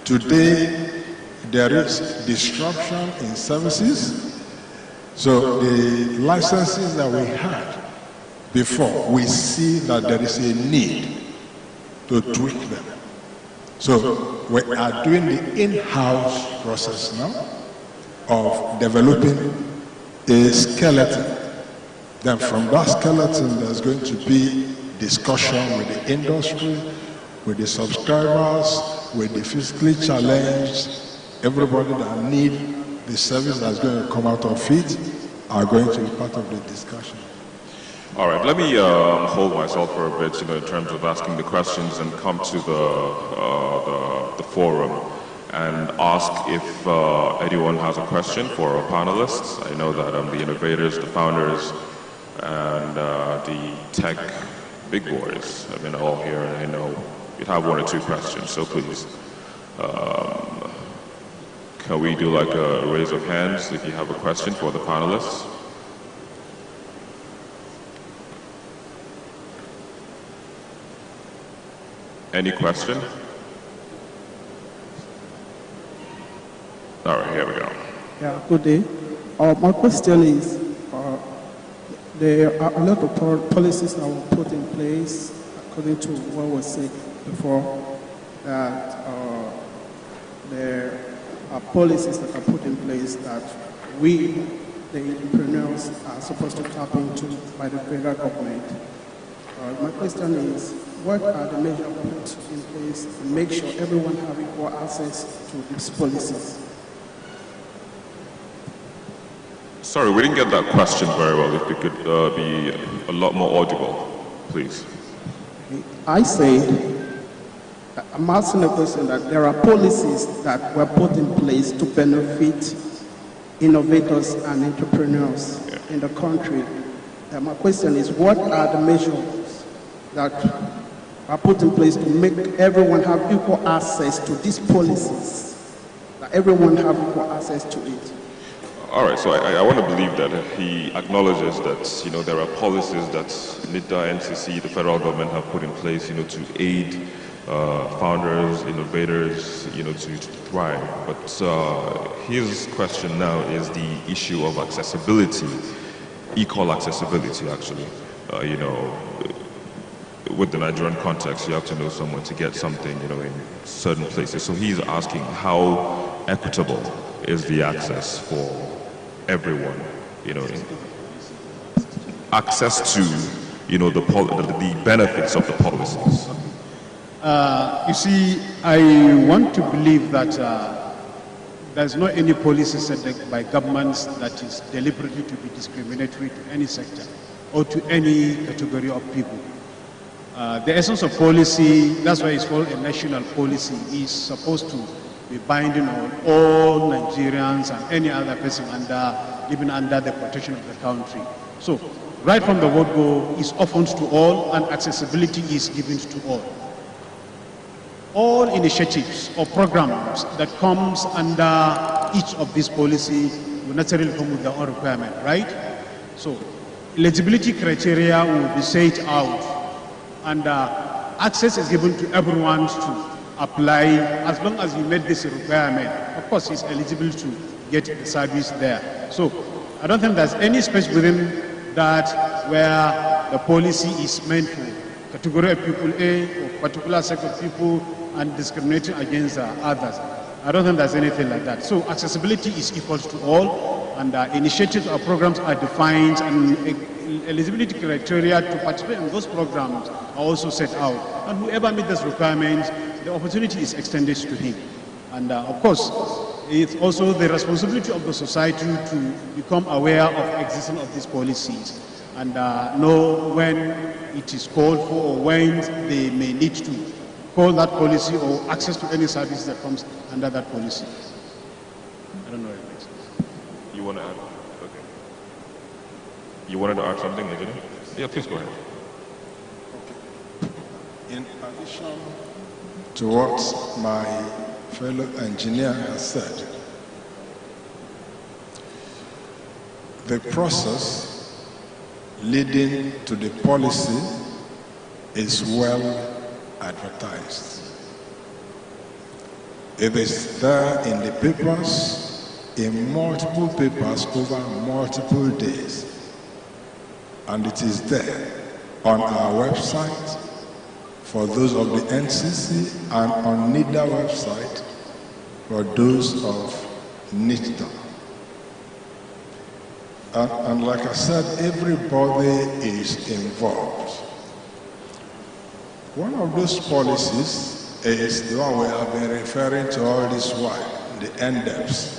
Today, there is disruption in services. So the licenses that we had before, we see that there is a need to tweak them. So we are doing the in-house process now of developing a skeleton. Then from that skeleton, there's going to be discussion with the industry, with the subscribers, with the physically challenged, everybody that need the service that's going to come out of it are going to be part of the discussion. All right, let me hold myself for a bit, in terms of asking the questions, and come to the forum and ask if anyone has a question for our panelists. I know that the innovators, the founders, and the tech big boys have been all here, and I know you'd have 1 or 2 questions, so please. Can we do like a raise of hands if you have a question for the panelists? Any question? All right, here we go. Yeah, good day. My question is, there are a lot of policies that were put in place, according to what was said before, that there are policies that are put in place that we, the entrepreneurs, are supposed to tap into by the federal government. My question is, what are the measures put in place to make sure everyone has equal access to these policies? Sorry, we didn't get that question very well. If you could be a lot more audible, please. I said, I'm asking a question that there are policies that were put in place to benefit innovators and entrepreneurs in the country. And my question is, what are the measures that are put in place to make everyone have equal access to these policies, that everyone have equal access to it? All right, so I want to believe that he acknowledges that, there are policies that NIDA, NCC, the federal government have put in place, to aid founders, innovators, to thrive. But his question now is the issue of accessibility, equal accessibility, actually. With the Nigerian context, you have to know someone to get something, in certain places. So he's asking, how equitable is the access for everyone, access to, the benefits of the policies? You see, I want to believe that there's not any policy set by governments that is deliberately to be discriminatory to any sector or to any category of people. The essence of policy, that's why it's called a national policy, is supposed to be binding on all Nigerians and any other person living under the protection of the country. So, right from the word go, is offered to all and accessibility is given to all. All initiatives or programs that comes under each of these policies will naturally come with their own requirement, right? So, eligibility criteria will be set out and access is given to everyone to apply as long as you meet this requirement. Of course, he's eligible to get the service there. So, I don't think there's any space within that where the policy is meant for category of people A or particular set of people and discriminating against others. I don't think there's anything like that. So accessibility is equal to all, and initiatives or programs are defined, and eligibility criteria to participate in those programs are also set out. And whoever meets those requirements, the opportunity is extended to him. And of course, it's also the responsibility of the society to become aware of existence of these policies and know when it is called for or when they may need to call that policy or access to any service that comes under that policy. I don't know if it makes sense. You want to add? Okay. You wanted to add something, Nigeria? Yeah, please go ahead. Okay. In addition to what my fellow engineer has said, the process leading to the policy is well advertised. It is there in the papers, in multiple papers over multiple days. And it is there on our website for those of the NCC and on NIDA website for those of NITDA. And like I said, everybody is involved. One of those policies is the one we have been referring to all this while, the NDEPS.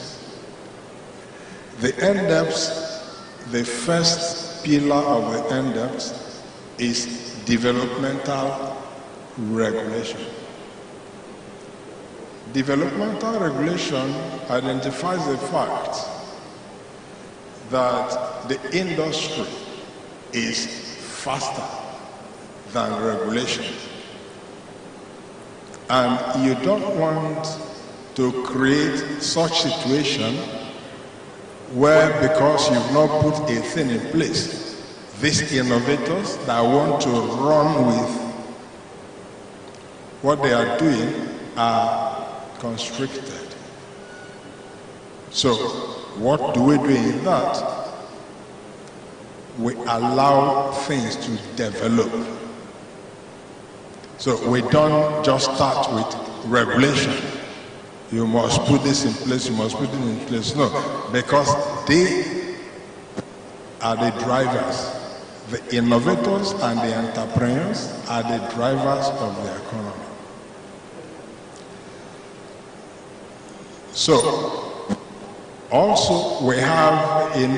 The NDEPS, the first pillar of the NDEPS is developmental regulation. Developmental regulation identifies the fact that the industry is faster than regulation. And you don't want to create such situation where, because you've not put a thing in place, these innovators that want to run with what they are doing are constricted. So, what do we do in that? We allow things to develop. So we don't just start with regulation. You must put this in place, you must put it in place. No, because they are the drivers. The innovators and the entrepreneurs are the drivers of the economy. So, also we have in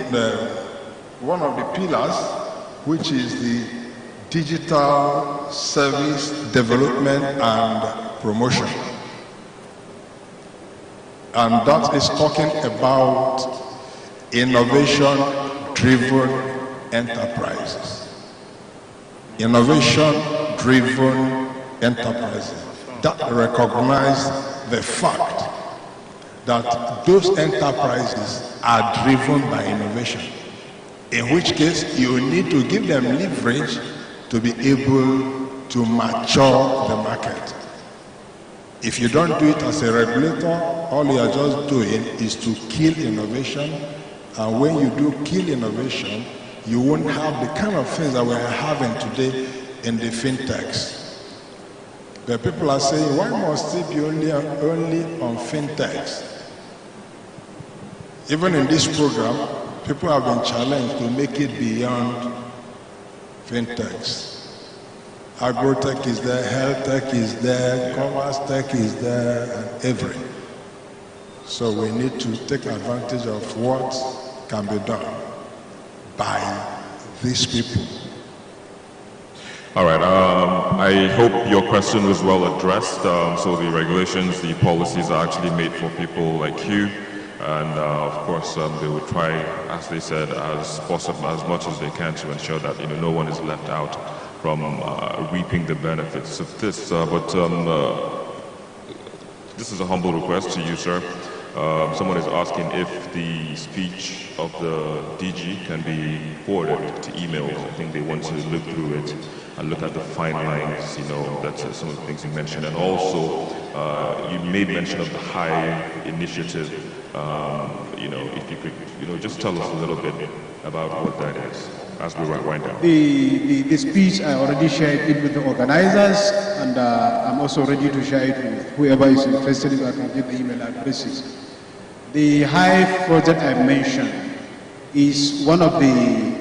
one of the pillars, which is the digital service development and promotion. And that is talking about innovation-driven enterprises. Innovation-driven enterprises that recognize the fact that those enterprises are driven by innovation. In which case, you need to give them leverage to be able to mature the market. If you don't do it as a regulator, all you are just doing is to kill innovation. And when you do kill innovation, you won't have the kind of things that we are having today in the fintechs. The people are saying, why must it be only on fintechs? Even in this program, people have been challenged to make it beyond fintechs. Agrotech is there, health tech is there, commerce tech is there, and everything. So we need to take advantage of what can be done by these people. All right. I hope your question was well addressed. So the regulations, the policies are actually made for people like you. And of course, they will try, as they said, as possible, as much as they can to ensure that no one is left out from reaping the benefits of this. But this is a humble request to you, sir. Someone is asking if the speech of the DG can be forwarded to emails. I think they want to look through it and look at the fine lines, that's some of the things you mentioned. And also, you made mention of the HIVE initiative. If you could, just tell us a little bit about what that is as we wind down. The speech, I already shared it with the organizers, and I'm also ready to share it with whoever is interested. I can give the email addresses. The HIVE project I mentioned is one of the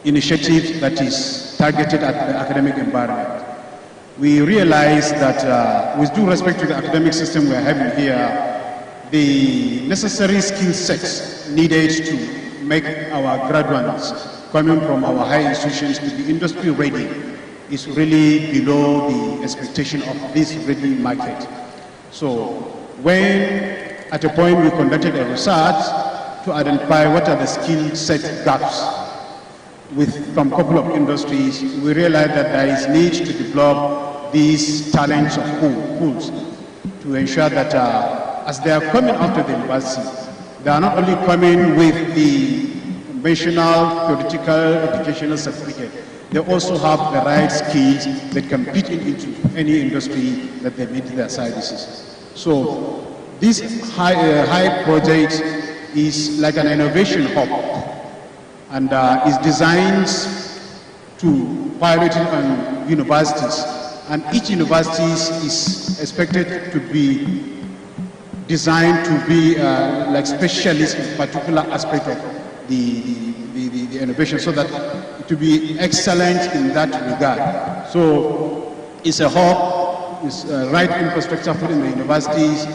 initiatives that is targeted at the academic environment. We realize that with due respect to the academic system we're having here, the necessary skill sets needed to make our graduates coming from our higher institutions to be industry ready is really below the expectation of this ready market. So when at a point we conducted a research to identify what are the skill set gaps from a couple of industries, we realized that there is need to develop these talents of pools to ensure that as they are coming out of the university, they are not only coming with the conventional theoretical educational certificate, they also have the right skills that can fit into any industry that they need their services. So this HIVE project is like an innovation hub, and is designed to pilot it on universities. And each university is expected to be designed to be like specialists in particular aspect of the innovation, so that it will be excellent in that regard. So it's a hub, it's right infrastructure put in the universities,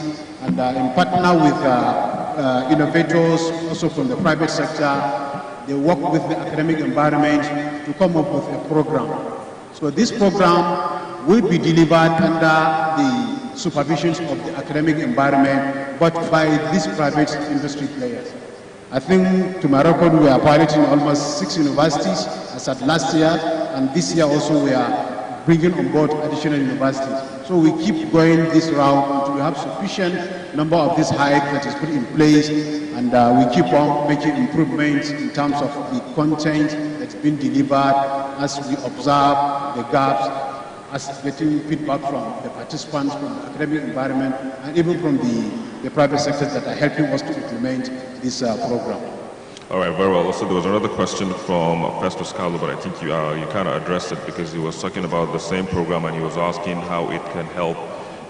and in partner with innovators also from the private sector, they work with the academic environment to come up with a program. So this program will be delivered under the supervision of the academic environment, but by these private industry players. I think, to my record, we are piloting almost 6 universities as at last year, and this year also we are bringing on board additional universities. So we keep going this route until we have sufficient number of this HIVE that is put in place, and we keep on making improvements in terms of the content that's been delivered as we observe the gaps, as getting feedback from the participants, from the academic environment, and even from the private sectors that are helping us to implement this program. All right, very well. Also, there was another question from Festus Carlo, but I think you kind of addressed it, because he was talking about the same program, and he was asking how it can help,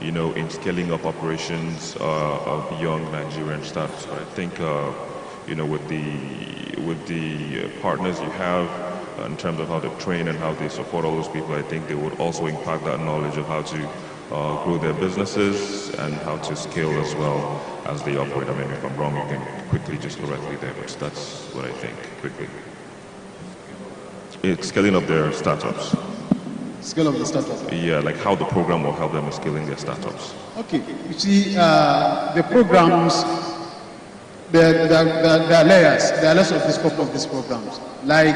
in scaling up operations of young Nigerian startups. But I think, with the partners you have, in terms of how they train and how they support all those people, I think they would also impact that knowledge of how to grow their businesses and how to scale as well as they operate. I mean, if I'm wrong, you can quickly just correct me there, but that's what I think, quickly. It's scaling up their startups. Scale of the startups? Yeah, like how the program will help them in scaling their startups. Okay, you see, the programs, there are layers. There are layers of the scope of these programs. Like,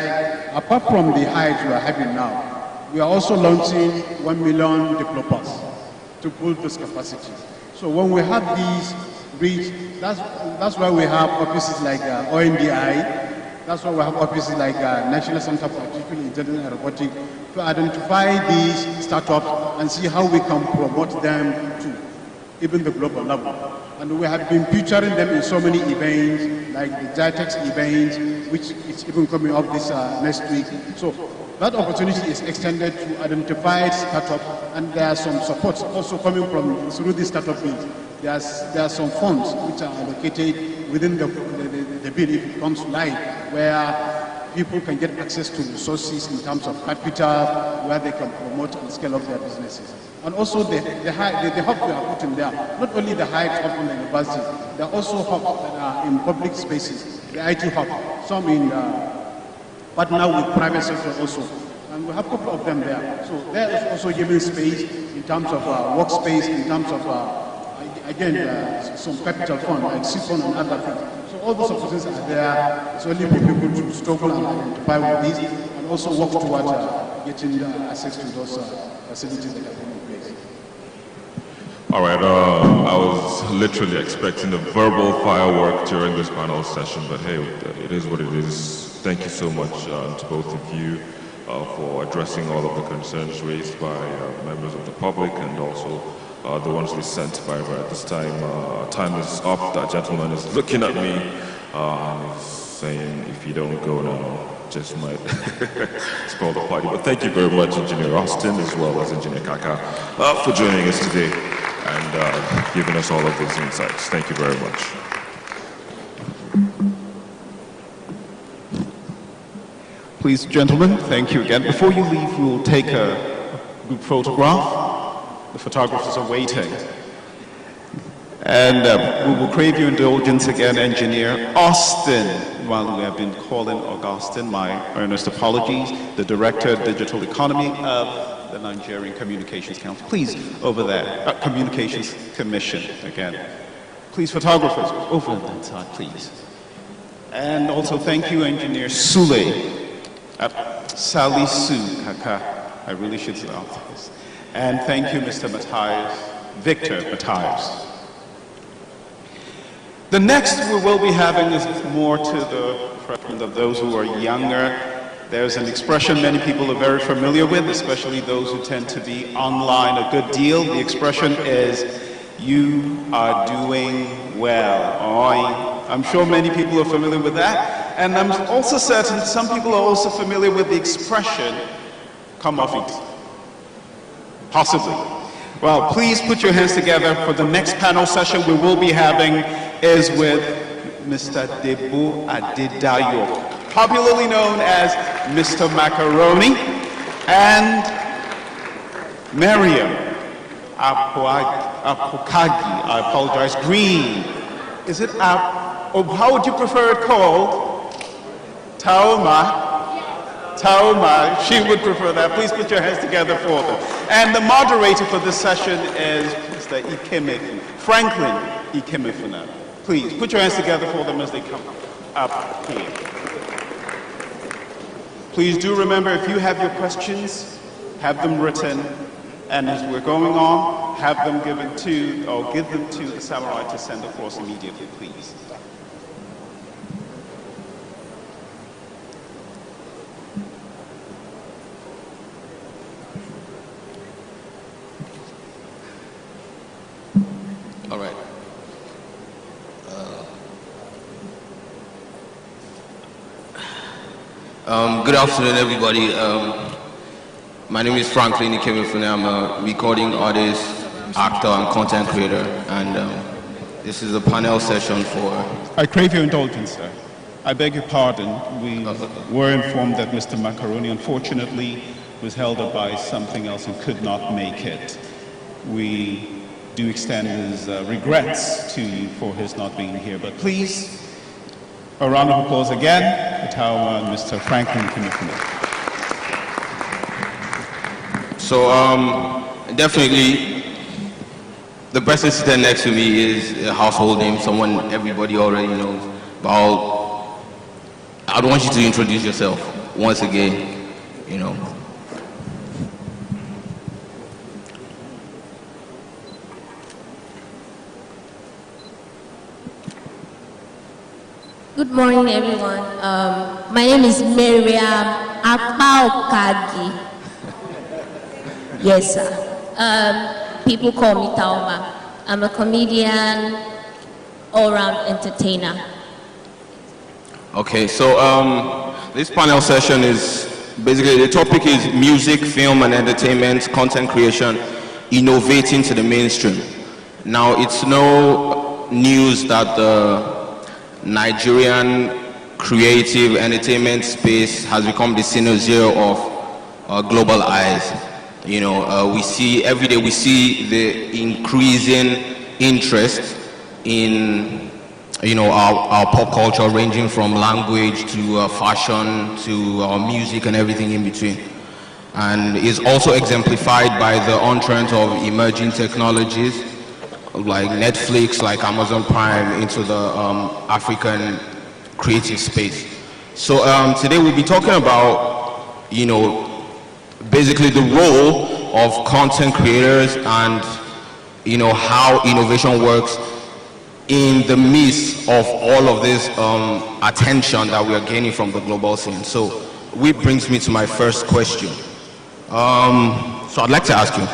apart from the HIVE we are having now, we are also launching 1 million developers to build this capacity. So when we have these reach, that's why we have offices like ONDI, that's why we have offices like National Center for Artificial Intelligence and Robotics, to identify these startups and see how we can promote them to even the global level. And we have been featuring them in so many events, like the GITEX event, which is even coming up this next week. So that opportunity is extended to identified startups, and there are some supports also coming through the startup bill. There are some funds which are allocated within the bill if it comes live, where people can get access to resources in terms of capital, where they can promote and scale up their businesses. And also the hubs we are putting there, not only the high hub in the university, there are also hubs that are in public spaces, the IT hub, some in partner with private sector also. And we have a couple of them there. So there is also giving space in terms of workspace, in terms of, some capital fund, like seed fund and other things. So all those opportunities are there. It's only for people to struggle and identify with these and also work towards getting access to those facilities that are in place. All right, I was literally expecting a verbal firework during this panel session, but hey, it is what it is. Thank you so much to both of you for addressing all of the concerns raised by members of the public and also the ones we sent by at this time. Time is up. That gentleman is looking at me and is saying, if you don't go now, just might spoil the party. But thank you very much, Engineer Austin, as well as Engineer Kaka, for joining us today and giving us all of these insights. Thank you very much. Please, gentlemen, thank you again. Before you leave, we will take a group photograph. The photographers are waiting. And we will crave your indulgence again, Engineer Austin, while we have been calling Augustine, my earnest apologies, the Director of Digital Economy of the Nigerian Communications Council. Please, over there, Communications Commission again. Please, photographers, over on that side, please. And also thank you, Engineer Sule. Sally Sue Kaka, I really should start this. And thank you, Mr. Matthias, Victor Matthias. The next we will be having is more to the preference of those who are younger. There's an expression many people are very familiar with, especially those who tend to be online a good deal. The expression is, you are doing well. I'm sure many people are familiar with that. And I'm also certain some people are also familiar with the expression, come off it. Possibly. Well, please put your hands together for the next panel session we will be having is with Mr. Debo Adedayo, popularly known as Mr. Macaroni, and Miriam Apokagi, I apologize, Green. Is it how would you prefer it called? Taoma, she would prefer that. Please put your hands together for them. And the moderator for this session is Mr. Ikemefu, Franklin Ikemefuna. Please put your hands together for them as they come up here. Please do remember, if you have your questions, have them written, and as we're going on, have them given to, or give them to the samurai to send across immediately, please. All right. Good afternoon, everybody. My name is Franklin Ikemefune. I'm a recording artist, actor, and content creator. And this is a panel session for... I crave your indulgence, sir. I beg your pardon. We were informed that Mr. Macaroni, unfortunately, was held up by something else and could not make it. We do extend his regrets to you for his not being here. But please, a round of applause again for Mr. Franklin Ikemefune. So definitely, the person sitting next to me is a household name, someone everybody already knows. But I want you to introduce yourself once again, you know. Good morning, everyone. My name is Miriam Apaokagi. Yes, sir. People call me Taoma. I'm a comedian, all-round entertainer. Okay, so this panel session is basically, the topic is music, film, and entertainment, content creation, innovating to the mainstream. Now, it's no news that the Nigerian creative entertainment space has become the sine zero of global eyes. We see every day, we see the increasing interest in, our pop culture, ranging from language to fashion to music and everything in between. And is also exemplified by the ontrend of emerging technologies like Netflix, like Amazon Prime, into the African creative space. So today we'll be talking about, basically the role of content creators and, how innovation works in the midst of all of this attention that we are gaining from the global scene. So, which brings me to my first question. So I'd like to ask you,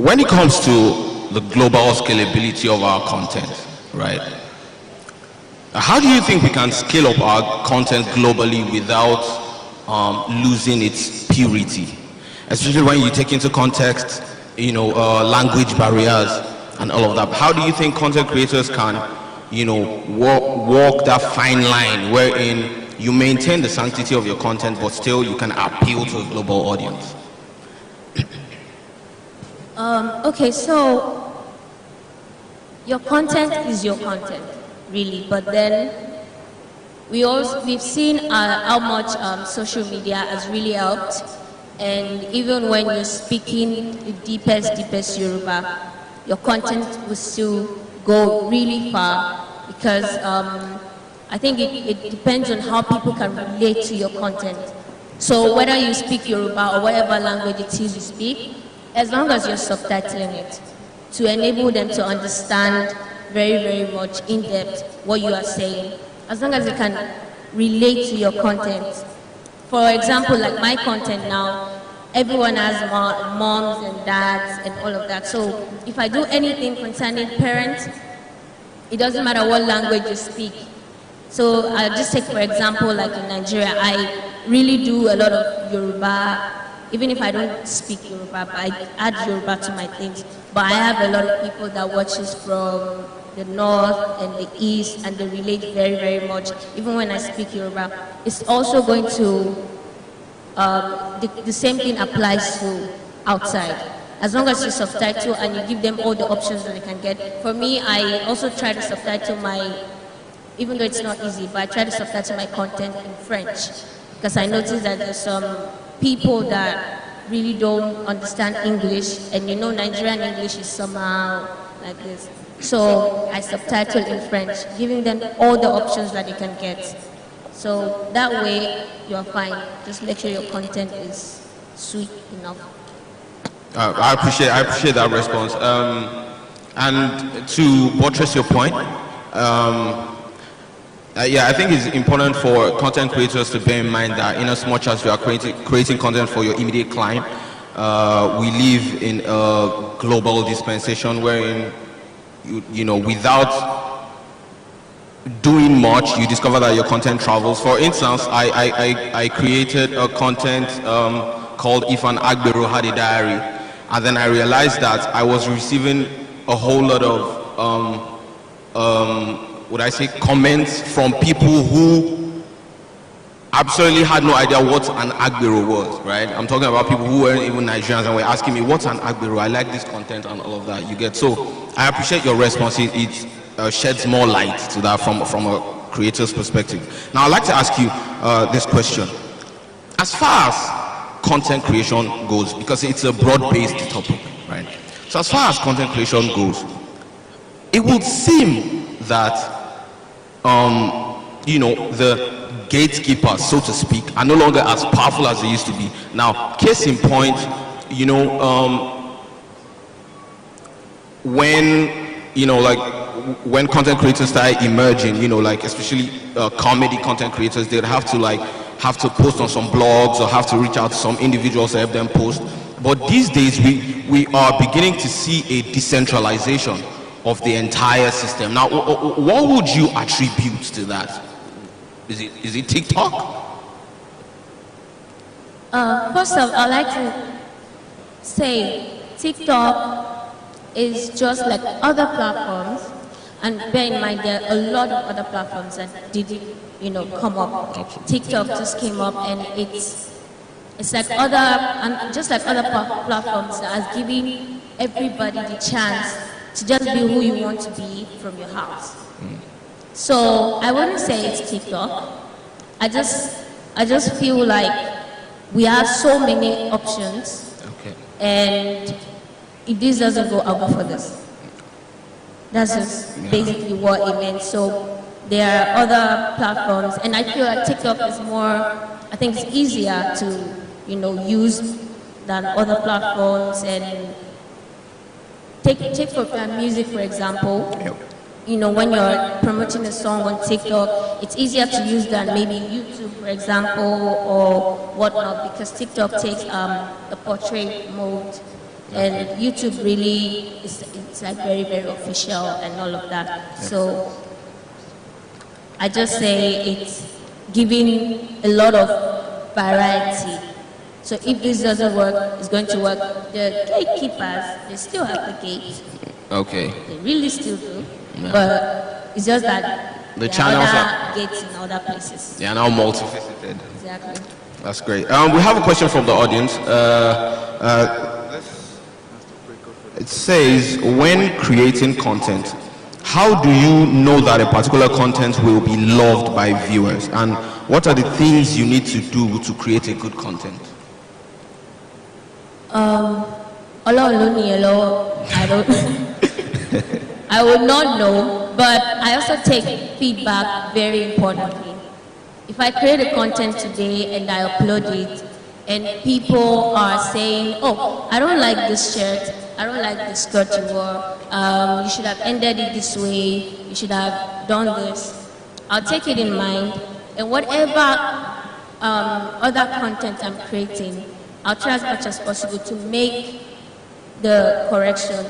when it comes to the global scalability of our content, right? How do you think we can scale up our content globally without losing its purity? Especially when you take into context, language barriers and all of that. How do you think content creators can, walk that fine line wherein you maintain the sanctity of your content, but still you can appeal to a global audience? Okay, so your content is your content, really, but then we've seen how much social media has really helped, and even when you're speaking the deepest Yoruba, your content will still go really far, because I think it depends on how people can relate to your content. So whether you speak Yoruba or whatever language it is you speak, as long as you're subtitling it, to enable them to understand very much in depth what you are saying, as long as they can relate to your content. For example, like my content now, everyone has moms and dads and all of that. So if I do anything concerning parents, it doesn't matter what language you speak. So I'll just take, for example, like in Nigeria, I really do a lot of Yoruba, even if I don't speak Yoruba, but I add Yoruba to my things. But I have a lot of people that watches from the north and the east, and they relate very much. Even when I speak Yoruba, it's also going to, the same thing applies to outside. As long as you subtitle and you give them all the options that they can get. For me, I also try to subtitle even though it's not easy, but I try to subtitle my content in French, because I noticed that there's some people that really don't understand English, and Nigerian English is somehow like this. So I subtitle in French, giving them all the options that they can get. So that way, you're fine. Just make sure your content is sweet enough. I appreciate that response. And to buttress your point, I think it's important for content creators to bear in mind that in as much as you are creating content for your immediate client, we live in a global dispensation wherein, without doing much, you discover that your content travels. For instance, I created a content called If an Agbero Had a Diary, and then I realized that I was receiving a whole lot of comments from people who absolutely had no idea what an Agbero was, right? I'm talking about people who weren't even Nigerians and were asking me, what's an Agbero? I like this content and all of that, you get. So I appreciate your response. It sheds more light to that from a creator's perspective. Now I'd like to ask you this question. As far as content creation goes, because it's a broad-based topic, right? So as far as content creation goes, it would seem that the gatekeepers, so to speak, are no longer as powerful as they used to be. Now, case in point, when content creators started emerging, especially comedy content creators, they'd have to post on some blogs or have to reach out to some individuals to help them post. But these days, we are beginning to see a decentralization of the entire system. Now, what would you attribute to that? Is it TikTok? First of all, I'd like to say TikTok is just like other platforms, and bear in mind there are a lot of other platforms that didn't, come up. TikTok just came up, and It's like other, and just like other platforms that are giving everybody the chance to just be who you want to be from your house. So I wouldn't say it's TikTok. I just feel like we have so many options, and if this doesn't go, I'll go for this. That's just basically what it meant. So there are other platforms, and I feel like TikTok is more, I think it's easier to, use than other platforms. And take for music, for example. When you're promoting a song on TikTok, it's easier to use than maybe YouTube, for example, or whatnot, because TikTok takes the portrait mode, and YouTube really it's like very, very official and all of that. So I just say it's giving a lot of variety. So if this doesn't work, it's going to work. The gatekeepers, they still have the gate. Okay. They really still do. Yeah. But it's just that the channels are gates in other places. They are now multifaceted. Exactly. That's great. We have a question from the audience. It says, when creating content, how do you know that a particular content will be loved by viewers? And what are the things you need to do to create a good content? I don't I would not know, but I also take feedback very importantly. If I create a content today and I upload it, and people are saying, oh, I don't like this shirt, I don't like this skirt you wore, you should have ended it this way, you should have done this, I'll take it in mind, and whatever other content I'm creating, I'll try as much as possible to make the correction.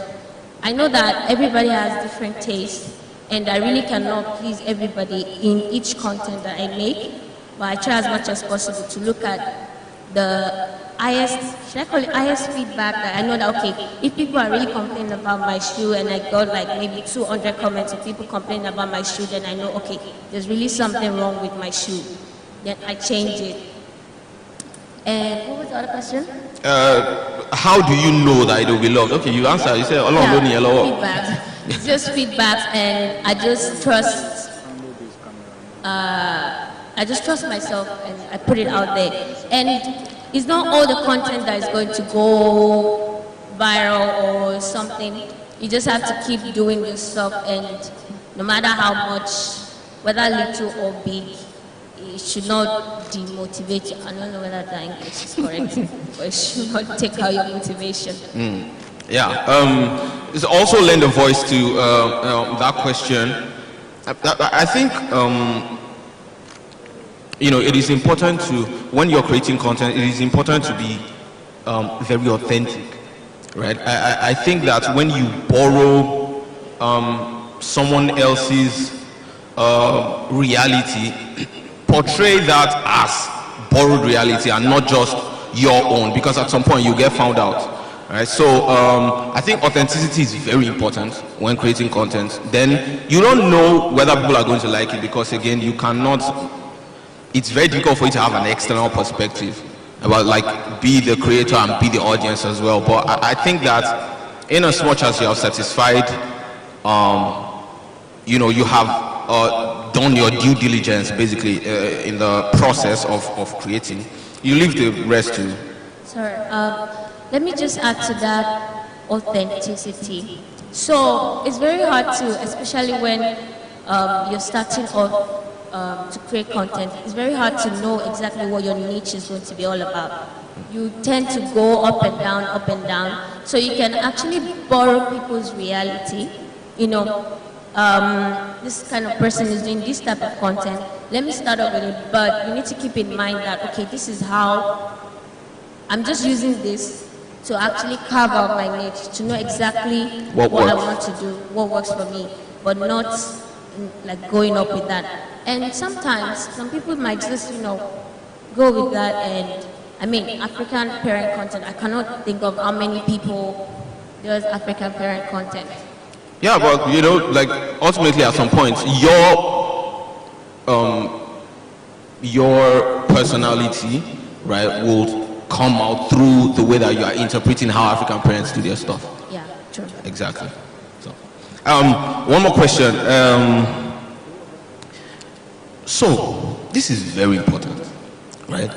I know that everybody has different tastes, and I really cannot please everybody in each content that I make, but I try as much as possible to look at the highest, should I call it highest feedback, that I know that, okay, if people are really complaining about my shoe and I got like maybe 200 comments of people complaining about my shoe, then I know, okay, there's really something wrong with my shoe. Then I change it. And what was the other question? How do you know that it will be loved? Okay, you answered. You said, feedback. It's just feedback, and I just trust myself, and I put it out there. And it's not all the content that is going to go viral or something. You just have to keep doing your stuff, and no matter how much, whether little or big, it should not demotivate you. I don't know whether that English is correct, but it should not take out your motivation. Yeah. It's also lend a voice to that question. I think, it is important to, when you're creating content, it is important to be very authentic, right? I think that when you borrow someone else's reality, portray that as borrowed reality and not just your own, because at some point you get found out. Right? So I think authenticity is very important when creating content. Then you don't know whether people are going to like it, because again, you cannot, it's very difficult for you to have an external perspective about, like, be the creator and be the audience as well. But I think that in as much as you are satisfied, you have done your due diligence basically in the process of creating, you leave the rest to. Sorry, let me just add to that authenticity. So it's very hard to, especially when you're starting off to create content, it's very hard to know exactly what your niche is going to be all about. You tend to go up and down, so you can actually borrow people's reality. This kind of person is doing this type of content, let me start off with it, but you need to keep in mind that, okay, this is how, I'm just using this to actually carve out my niche, to know exactly what I want to do, what works for me, but not like going up with that. And sometimes, some people might just, go with that, and I mean, African parent content, I cannot think of how many people does African parent content. Yeah, but like ultimately at some point, your personality, right, will come out through the way that you are interpreting how African parents do their stuff. Yeah, true. Exactly. So, one more question. So, this is very important, right?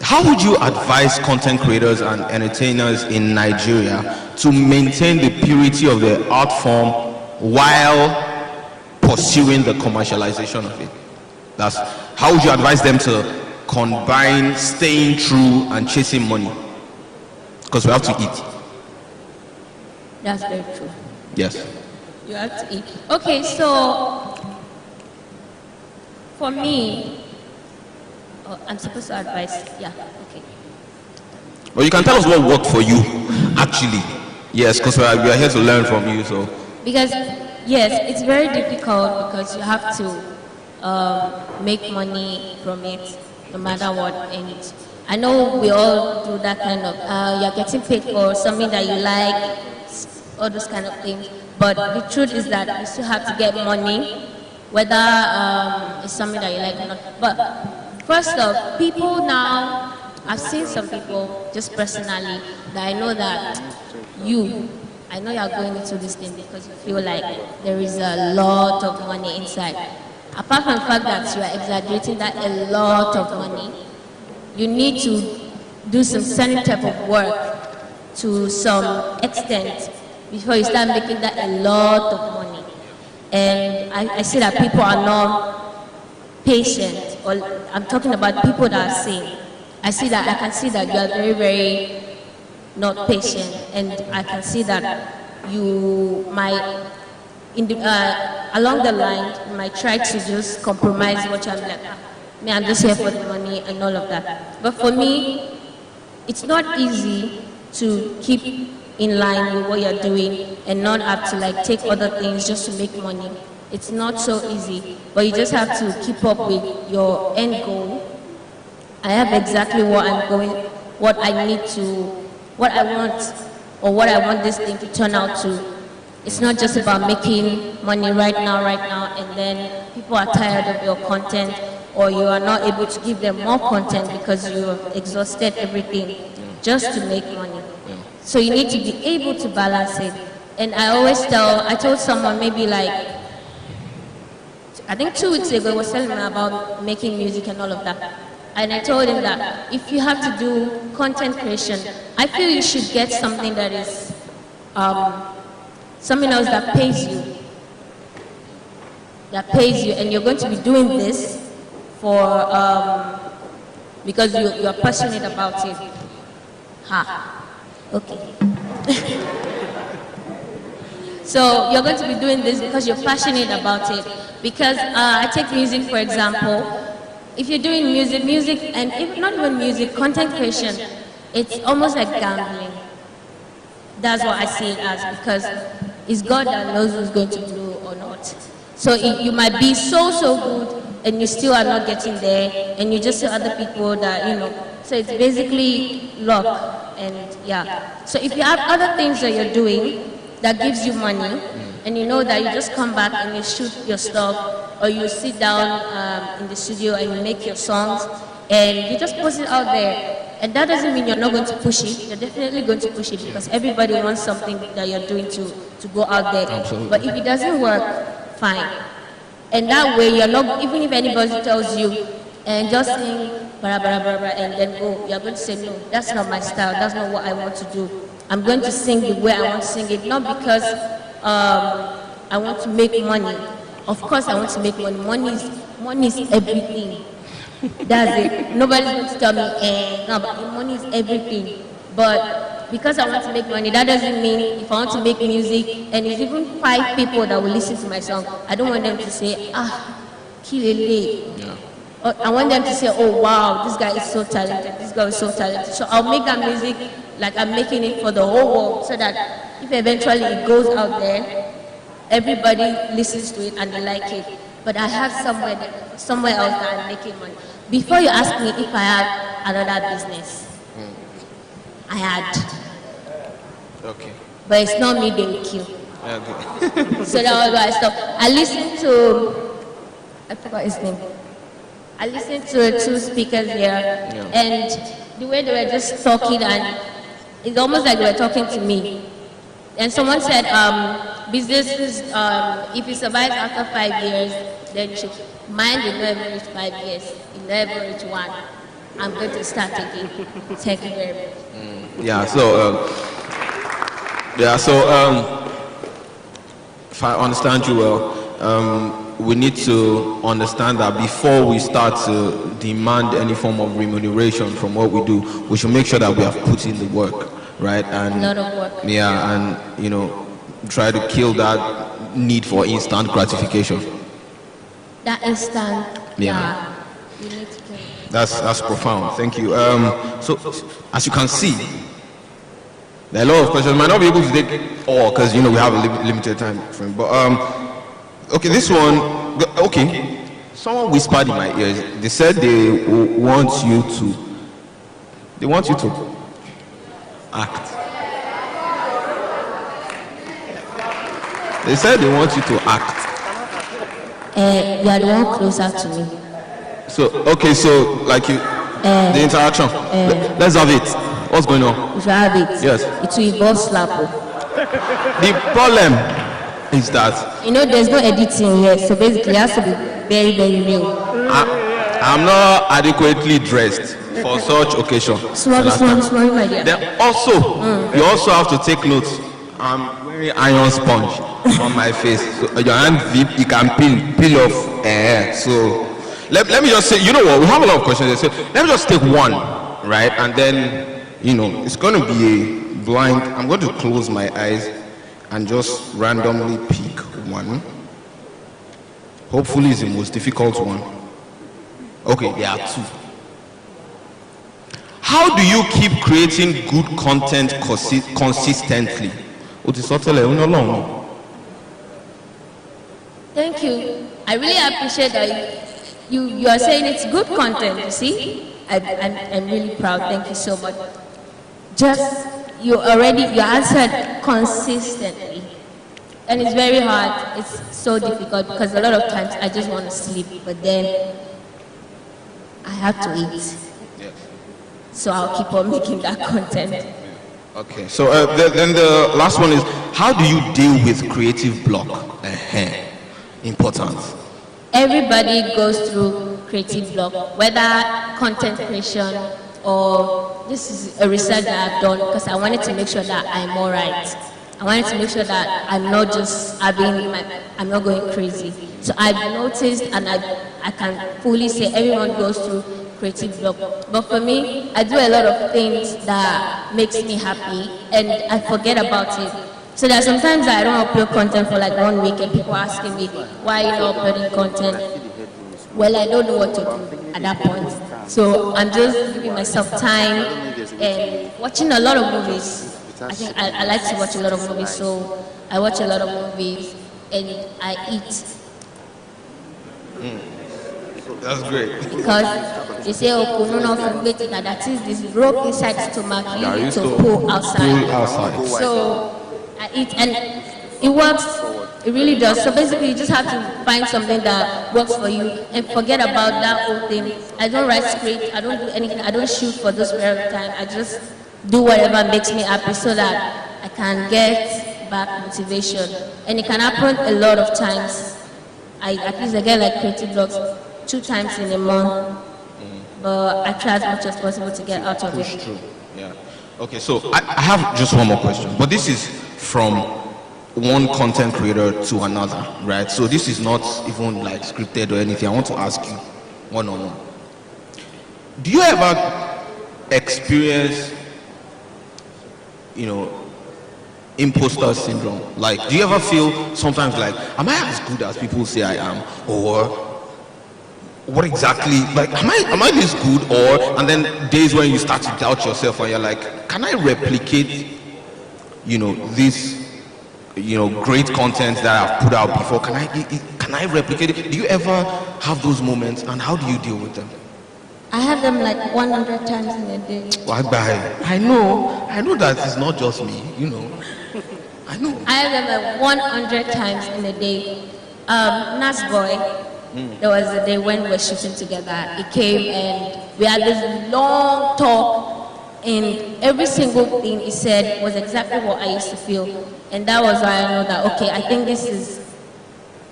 How would you advise content creators and entertainers in Nigeria to maintain the purity of the art form while pursuing the commercialization of it? That's how would you advise them to combine staying true and chasing money? Because we have to eat. That's very true. Yes. You have to eat. Okay, so for me, I'm supposed to advise. Yeah, okay. Well, you can tell us what worked for you, actually. Yes, because we are here to learn from you. So. Because yes, it's very difficult because you have to make money from it, no matter what. And I know we all do that kind of. You're getting paid for something that you like, all those kind of things. But the truth is that you still have to get money, whether it's something that you like or not. But first off, people now, I've seen some people, just personally, that I know that I know you're going into this thing because you feel like there is a lot of money inside. Apart from the fact that you are exaggerating that a lot of money, you need to do some certain type of work to some extent before you start making that a lot of money. And I see that people are not patient, or I'm talking about people that are sane. I can see that you are very, very not patient, and I can see that you might, along the line, you might try to just compromise what you're like, I'm just here for the money and all of that. But for me, it's not easy to keep in line with what you're doing and not have to like take other things just to make money. It's not so easy, but you just have to keep up with your end goal. I have exactly what what I need to, what I want, or what I want this thing to turn out to. It's not just about making money right now, and then people are tired of your content, or you are not able to give them more content because you have exhausted everything just to make money. So you need to be able to balance it. And I told someone maybe like, I think 2 weeks ago, he was telling me about making music and all of that. And I told him that if you have to do content creation, I feel you should get something that is, something else that pays you. And you're going to be doing this for, because you're passionate about it. Okay. So you're going to be doing this because you're passionate about it. Because I take music, for example. If you're doing music, and not even music, content creation, it's almost like gambling. That's what I see it as, because it's God that knows who's going to do or not. So you might be so good, and you still are not getting there, and you just see other people that, so it's basically luck, and yeah. So if you have other things that you're doing that gives you money, and you know that you just come back and you shoot your stuff, or you sit down in the studio and you make your songs, and you just post it out there. And that doesn't mean you're not going to push it. You're definitely going to push it because everybody wants something that you're doing to go out there. Absolutely. But if it doesn't work, fine. And that way, you're not, even if anybody tells you, and just sing, blah, blah, blah, blah, and then go, you're going to say, no, that's not my style. That's not what I want to do. I'm going to sing the way I want to sing it, not because I want to make money. Of course I want to make money. Money is everything. That's it. Nobody's going to tell me, no, but money is everything. But because I want to make money, that doesn't mean if I want to make music, and there's even 5 people that will listen to my song, I don't want them to say, Kilele. Yeah. I want them to say, oh wow, this guy is so talented, this girl is so talented. So I'll make that music like I'm making it for the whole world, so that if eventually it goes out there, everybody listens to it and they like it. But I have somewhere else that I'm making money. Before you ask me if I had another business, I had. Okay. But it's not me, they will kill. Okay. So that was why I stopped. I listened to, I forgot his name. I listened to 2 speakers here, and the way they were just talking, and it's almost like they were talking to me. And someone said, businesses, if you survive after 5 years, then you should. Mine will never reach 5 years. It never reach 1. I'm going to start again. Thank you very much. Yeah, if I understand you well, we need to understand that before we start to demand any form of remuneration from what we do, we should make sure that we have put in the work, right? And a lot of work. yeah, and you know, try to kill that need for instant gratification. That instant. Yeah. You need to kill. That's profound. Thank you. So as you can see, there are a lot of questions. I might not be able to take all because you know we have a limited time frame. But okay, this one. Okay, someone whispered in my ears. They said they want you to. They want you to act. They said they want you to act. You are the one closer to me. So okay, so like you, the interaction. Let's have it. What's going on? If you have it, yes, it will involve slapper. The problem is that you know there's no editing here, so basically it has to be very, very real. I'm not adequately dressed for such occasion. Small, my dear. Then also, you also have to take notes. I'm wearing iron sponge on my face. So your hand VIP, you can peel off hair. So let me just say, you know what? We have a lot of questions. So let me just take one, right? And then, you know, it's going to be a blind. I'm going to close my eyes and just randomly pick one. Hopefully, it's the most difficult one. Okay, there are two. How do you keep creating good content consistently? Thank you. I really appreciate that you are saying it's good content, you see? I'm really proud. Thank you so much. Just, you answered consistently. And it's very hard. It's so difficult because a lot of times I just want to sleep, but then I have to eat. So I'll keep on making that content. Okay, so then the last one is, how do you deal with creative block? Important. Everybody goes through creative block, whether content creation or this is a research that I've done because I wanted to make sure that I'm all right. I wanted to make sure that I'm not just I'm not going crazy. So I've noticed and I can fully say everyone goes through creative block. But for me, I do a lot of things that makes me happy and I forget about it. So there are sometimes I don't upload content for like 1 week and people are asking me, why are you not uploading content? Well, I don't know what to do at that point. So I'm just giving myself time and watching a lot of movies. I think I like to watch a lot of movies, so I watch a lot of movies and I eat. That's great. Because they say, oh, no, that is this broke inside the stomach, you need to pull outside. So I eat and it works. It really does. So basically, you just have to find something that works for you and forget about that whole thing. I don't write script. I don't do anything. I don't shoot for this period of time. I just do whatever makes me happy so that I can get back motivation. And it can happen a lot of times. At least I get like creative blocks 2 times in a month. But I try as much as possible to get out of it. True. Yeah. Okay, so I have just one more question. But this is from one content creator to another, right? So this is not even like scripted or anything. I want to ask you one-on-one. Do you ever experience, you know, imposter syndrome? Like, do you ever feel sometimes like, am I as good as people say I am? Or what exactly, like, am I this good? Or, and then days when you start to doubt yourself and you're like, can I replicate, you know, this, you know, great content that I've put out before? Can I replicate it? Do you ever have those moments, and how do you deal with them? I have them like 100 times in a day. I know that it's not just me, you know. I know. I have them like 100 times in a day. Nas Boy, there was a day when we were shooting together. He came and we had this long talk. And every single thing he said was exactly what I used to feel. And that was why I know that, okay, I think this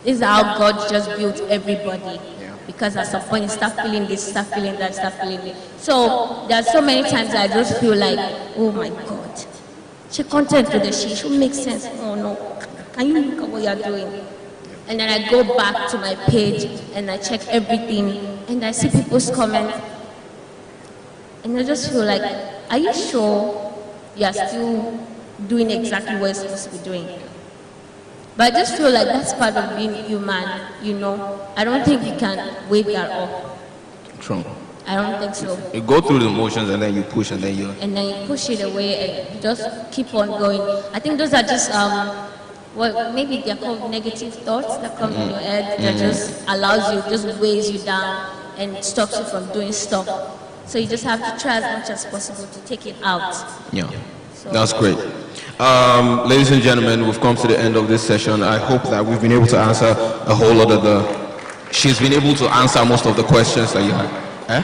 is how God just built everybody. Because at some point you start feeling this, start feeling that, start feeling it. So there are so many times I just feel like, oh my God, she content with the she should make sense. Oh no, can you look at what you're doing? And then I go back to my page and I check everything and I see people's comments. And I just feel like, are you sure you're still doing exactly what you're supposed to be doing? But I just feel like that's part of being human, you know. I don't think you can wave that off. True. I don't think so. You go through the motions and then you push and then you... And then you push it away and just keep on going. I think those are just, well, maybe they're called negative thoughts that come in your head that just allows you, just weighs you down and stops you from doing stuff. So you just have to try as much as possible to take it out. Yeah, that's great. Ladies and gentlemen, we've come to the end of this session. I hope that we've been able to answer a whole lot of the... She's been able to answer most of the questions that you had. Eh?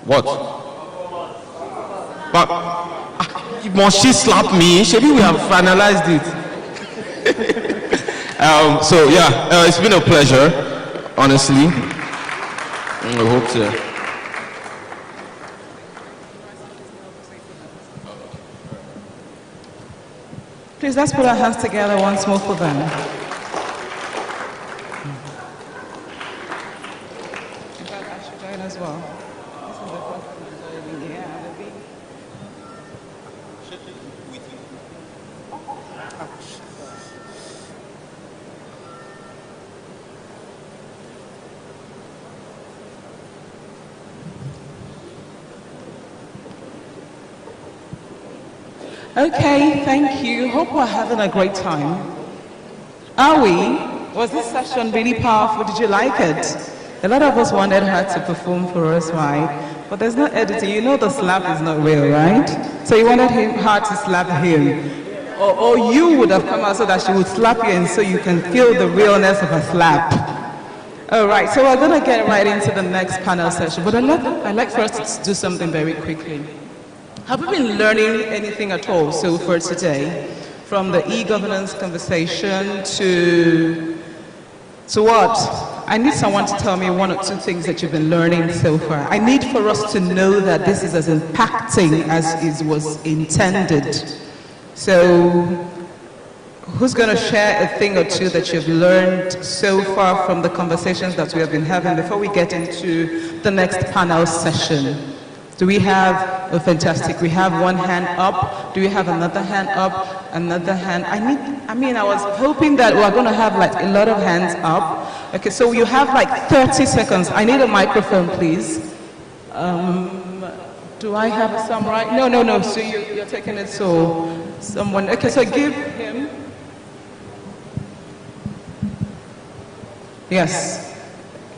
What? But must she slap me? Maybe we have finalized it. So yeah, it's been a pleasure, honestly. I hope to... Please, let's put our hands together once more for them. In fact, I should join as well. This is the first time I'm joining. Yeah, okay, thank you. Hope we're having a great time. Are we? Was this session really powerful? Did you like it? A lot of us wanted her to perform for us, right? But there's no editing. You know the slap is not real, right? So you wanted her to slap him. Or you would have come out so that she would slap you and so you can feel the realness of a slap. All right, so we're going to get right into the next panel session. But I'd like for us to do something very quickly. Have we been learning anything at all so far today? From the e-governance conversation to what? I need someone to tell me one or two things that you've been learning so far. I need for us to know that this is as impacting as it was intended. So who's going to share a thing or two that you've learned so far from the conversations that we have been having before we get into the next panel session? Do we have, oh fantastic, we have one hand up. Do we have another hand up, another hand? I was hoping that we're going to have like a lot of hands up. Okay, so you have like 30 seconds. I need a microphone, please. Do I have some right? No, so you're taking it, so someone, okay, so give him. Yes.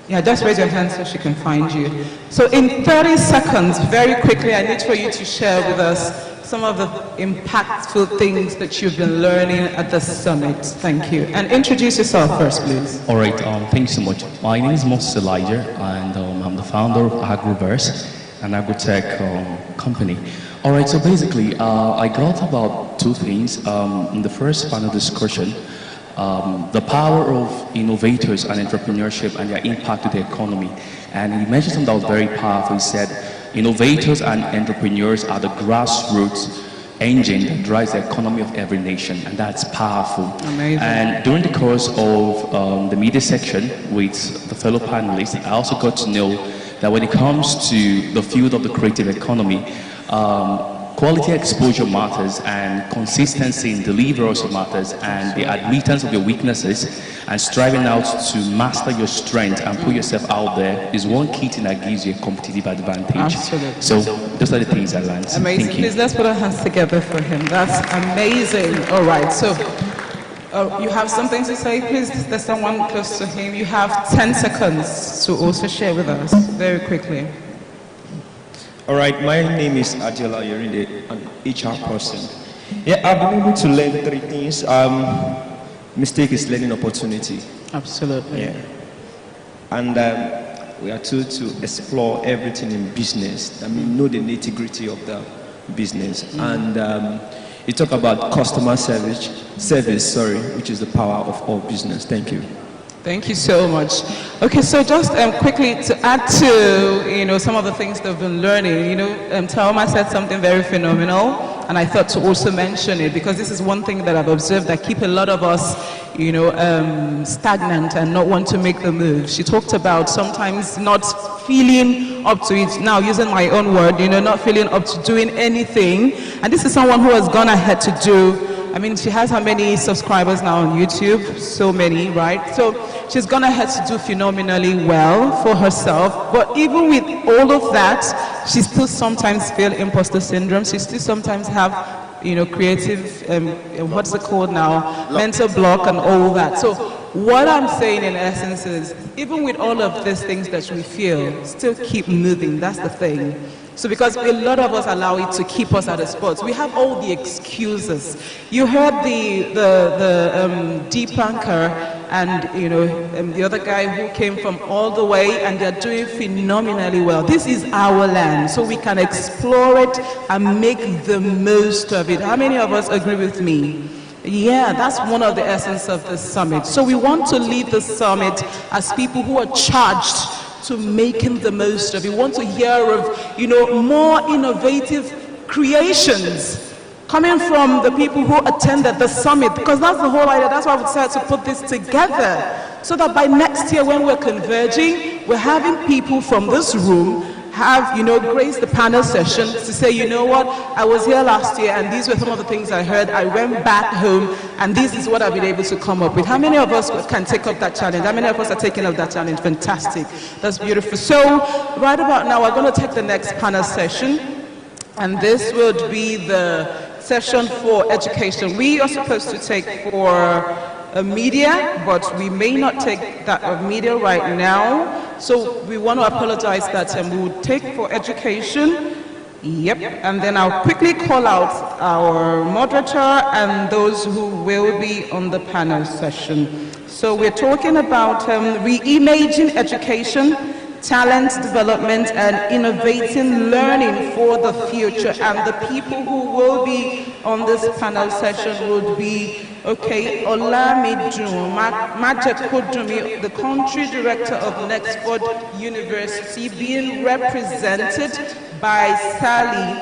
Yeah, just raise your hand so she can find you. So in 30 seconds, very quickly, I need for you to share with us some of the impactful things that you've been learning at the summit. Thank you. And introduce yourself first, please. All right, thank you so much. My name is Moses Elijah, and I'm the founder of Agroverse, an agrotech company. All right, so basically, I got about two things. In the first panel discussion, the power of innovators and entrepreneurship and their impact to the economy. And he mentioned something that was very powerful. He said, innovators and entrepreneurs are the grassroots engine that drives the economy of every nation, and that's powerful. Amazing. And during the course of the media section with the fellow panelists, I also got to know that when it comes to the field of the creative economy, quality exposure matters, and consistency in delivery also matters, and the admittance of your weaknesses and striving out to master your strength and put yourself out there is one key thing that gives you a competitive advantage. Absolutely. So those are the things I learned. Amazing. Thank you. Please, let's put our hands together for him. That's amazing. All right, so you have something to say, please? There's someone close to him. You have 10 seconds to also share with us very quickly. All right, my name is Adela Yerinde, an HR person. Yeah, I've been able to learn three things. Mistake is learning opportunity. Absolutely. Yeah. And we are told to explore everything in business. I mean, know the nitty-gritty of the business. And you talk about customer service, which is the power of all business. Thank you. Thank you so much. Okay, so just quickly to add to some of the things they've been learning. Thelma said something very phenomenal, and I thought to also mention it because this is one thing that I've observed that keep a lot of us, stagnant and not want to make the move. She talked about sometimes not feeling up to it. Now, using my own word, not feeling up to doing anything. And this is someone who has gone ahead to do. I mean, she has how many subscribers now on YouTube? So many, right? So she's gone ahead to do phenomenally well for herself. But even with all of that, she still sometimes feel imposter syndrome. She still sometimes have, creative, what's it called now? Mental block and all that. So what I'm saying in essence is, even with all of these things that we feel, still keep moving. That's the thing. So because a lot of us allow it to keep us at a spot. We have all the excuses. You heard the Deepankar and the other guy who came from all the way, and they're doing phenomenally well. This is our land, so we can explore it and make the most of it. How many of us agree with me? Yeah, that's one of the essence of the summit. So we want to leave the summit as people who are charged to making the most of it. We want to hear of, more innovative creations coming from the people who attended the summit, because that's the whole idea. That's why we decided to put this together, so that by next year when we're converging, we're having people from this room have, grace the panel session to say, what, I was here last year and these were some of the things I heard. I went back home and this is what I've been able to come up with. How many of us can take up that challenge? How many of us are taking up that challenge? Fantastic. That's beautiful. So right about now, we're going to take the next panel session, and this would be the session for education. We are supposed to take for media, but we may not take that of media right now. So we want to apologize that we will take for education. Yep, and then I'll quickly call out our moderator and those who will be on the panel session. So we're talking about reimaging education, talent development, and innovating learning for the future. And the people who will be on this panel session would be, Olamide Majekodunmi, the country director of Nexford University, being represented by Sally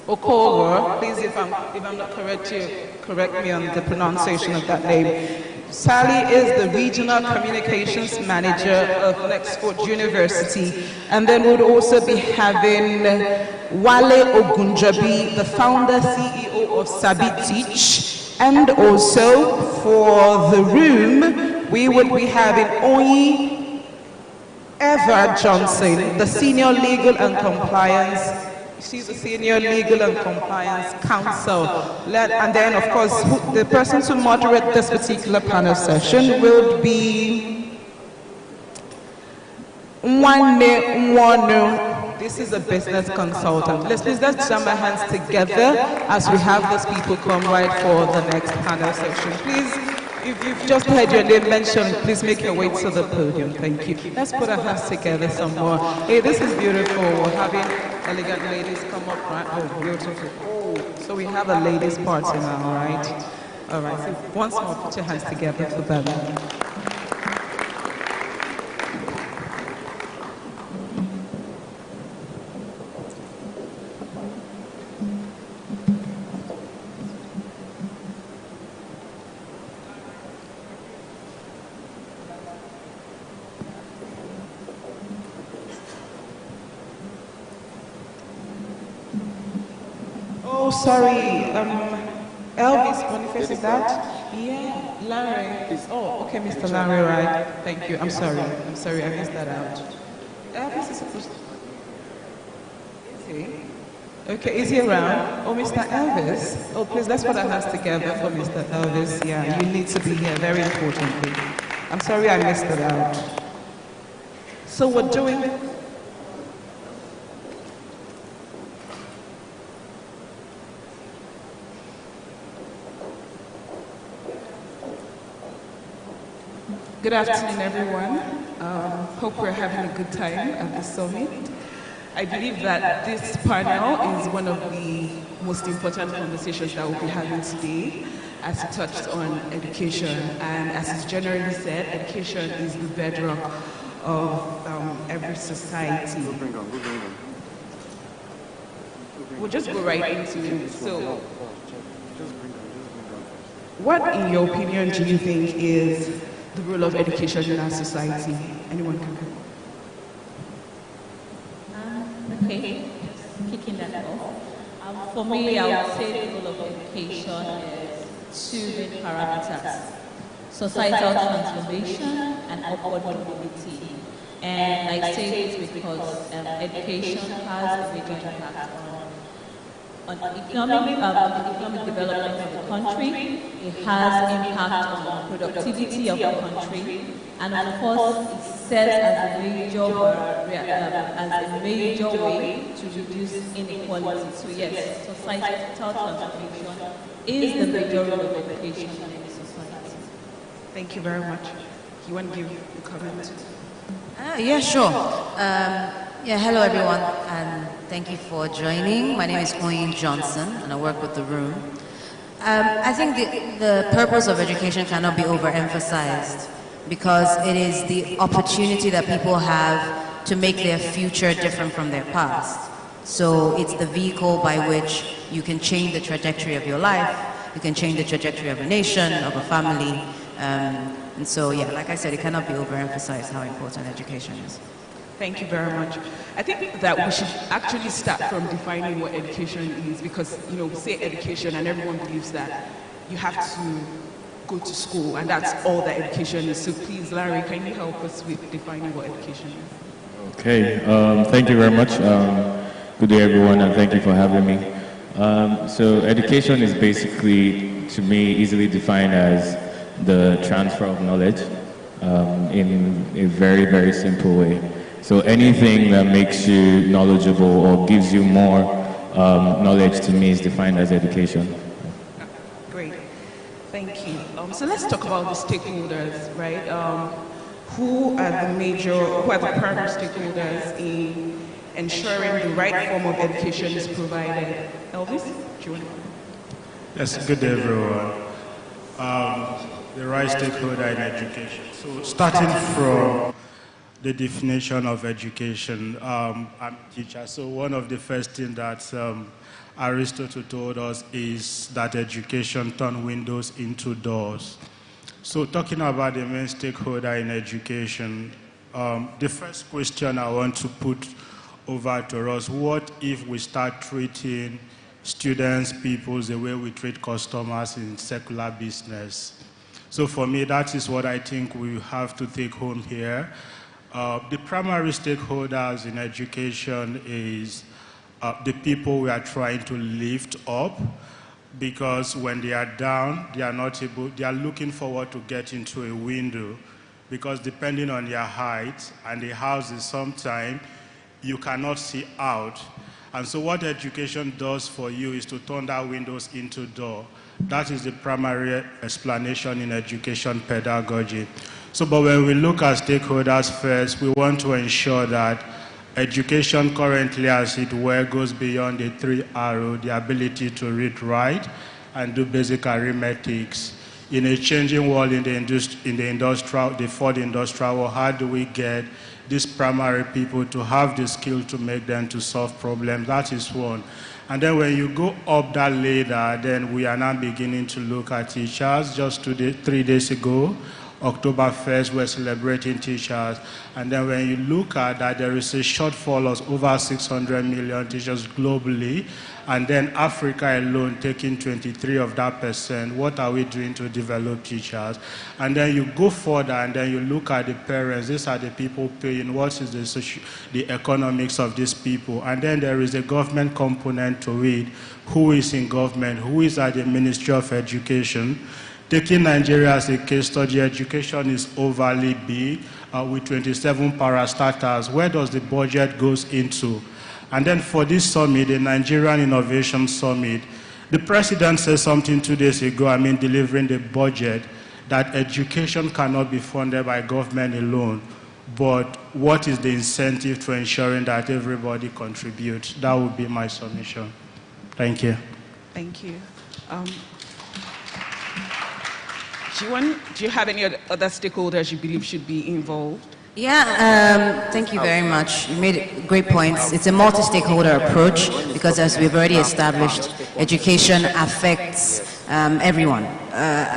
Okoro. Please, if I'm not correct, you correct me on the pronunciation of that name. Sally is the Regional Communications Manager of Nexford University. And then we'll also be having Wale Ogunjobi, the founder, CEO of Sabi Teach. And also for the room, we would be having Oyi Eva Johnson, the Senior Legal and Compliance. She's the Senior Legal and Compliance Counsel. And then, of course, the person to moderate this particular panel session will be Nwane Nwonu. This is a business consultant. Let's jam our hands together as we have those people come right for the next panel session. Please, if you've just heard your name mentioned, please make your way to the podium. Thank you. Let's put our hands together some more. Hey, this is beautiful. We're having elegant ladies come up, right? Oh, beautiful. Oh, so we have a ladies' party now, right? All right. So once more, put your hands together for them. Sorry, Elvis Boniface, is that? Yeah, Larry. Oh, okay, Mr. Larry, right? Thank you. I'm sorry, I missed that out. Elvis is supposed to... Is he? Okay, is he around? Oh, Mr. Elvis. Oh, please, let's put our hands together for Mr. Elvis. Yeah, you need to be here, very importantly. I'm sorry I missed it out. So we're doing... Good afternoon, everyone. Hope we're having a good time at the summit. I believe that this panel is one of the most important conversations that we'll be having today, as it touched on education. And as is generally said, education is the bedrock of every society. We'll just go right into it. So, what, in your opinion, do you think is the role of education in our society? Anyone can go. Okay, just kicking that off. For me, I would say the role of education is two main parameters: societal transformation and upward mobility. And I say this because education has a major impact on economic development of the country. It has impact on productivity of the country, and of course, it serves as a major way to reduce inequality. So yes, societal transformation is the major role of education in society. Thank you very much. You want to give a comment? Yeah, sure. Hello everyone, and thank you for joining. My name is Oyin Johnson, and I work with The Room. I think the purpose of education cannot be overemphasized, because it is the opportunity that people have to make their future different from their past. So it's the vehicle by which you can change the trajectory of your life, you can change the trajectory of a nation, of a family. And so, like I said, it cannot be overemphasized how important education is. Thank you very much. I think that we should actually start from defining what education is, because, we say education and everyone believes that you have to go to school and that's all that education is. So please, Larry, can you help us with defining what education is? Okay, thank you very much. Good day, everyone, and thank you for having me. So education is basically, to me, easily defined as the transfer of knowledge in a very, very simple way. So anything that makes you knowledgeable or gives you more knowledge, to me, is defined as education. Great, thank you. So let's talk about the stakeholders, right? Who are the primary stakeholders in ensuring the right form of education is provided? Elvis, do you want to? Yes, good day, everyone. The right stakeholder in education. So starting from the definition of education, I'm a teacher, so one of the first things that Aristotle told us is that education turns windows into doors. So talking about the main stakeholder in education, the first question I want to put over to us, what if we start treating students, people, the way we treat customers in secular business? So for me, that is what I think we have to take home here. The primary stakeholders in education is the people we are trying to lift up, because when they are down, they are looking forward to get into a window, because depending on their height and the houses, sometimes you cannot see out. And so what education does for you is to turn that windows into door. That is the primary explanation in education pedagogy. So, but when we look at stakeholders first, we want to ensure that education currently, as it were, goes beyond the 3 arrow, the ability to read, write, and do basic arithmetics. In a changing world in the fourth industrial world, how do we get these primary people to have the skill to make them to solve problems? That is one. And then when you go up that ladder, then we are now beginning to look at teachers. Just 3 days ago, October 1st, we're celebrating teachers. And then when you look at that, there is a shortfall of over 600 million teachers globally. And then Africa alone taking 23 of that percent. What are we doing to develop teachers? And then you go further and then you look at the parents. These are the people paying. What is the economics of these people? And then there is a government component to it. Who is in government? Who is at the Ministry of Education? Taking Nigeria as a case study, education is overly big with 27 parastatals. Where does the budget goes into? And then for this summit, the Nigerian Innovation Summit, the president said something 2 days ago, delivering the budget, that education cannot be funded by government alone. but what is the incentive to ensuring that everybody contributes? That would be my submission. Thank you. Thank you. Do you have any other stakeholders you believe should be involved? Yeah, thank you very much. You made great points. It's a multi-stakeholder approach because, as we've already established, education affects everyone.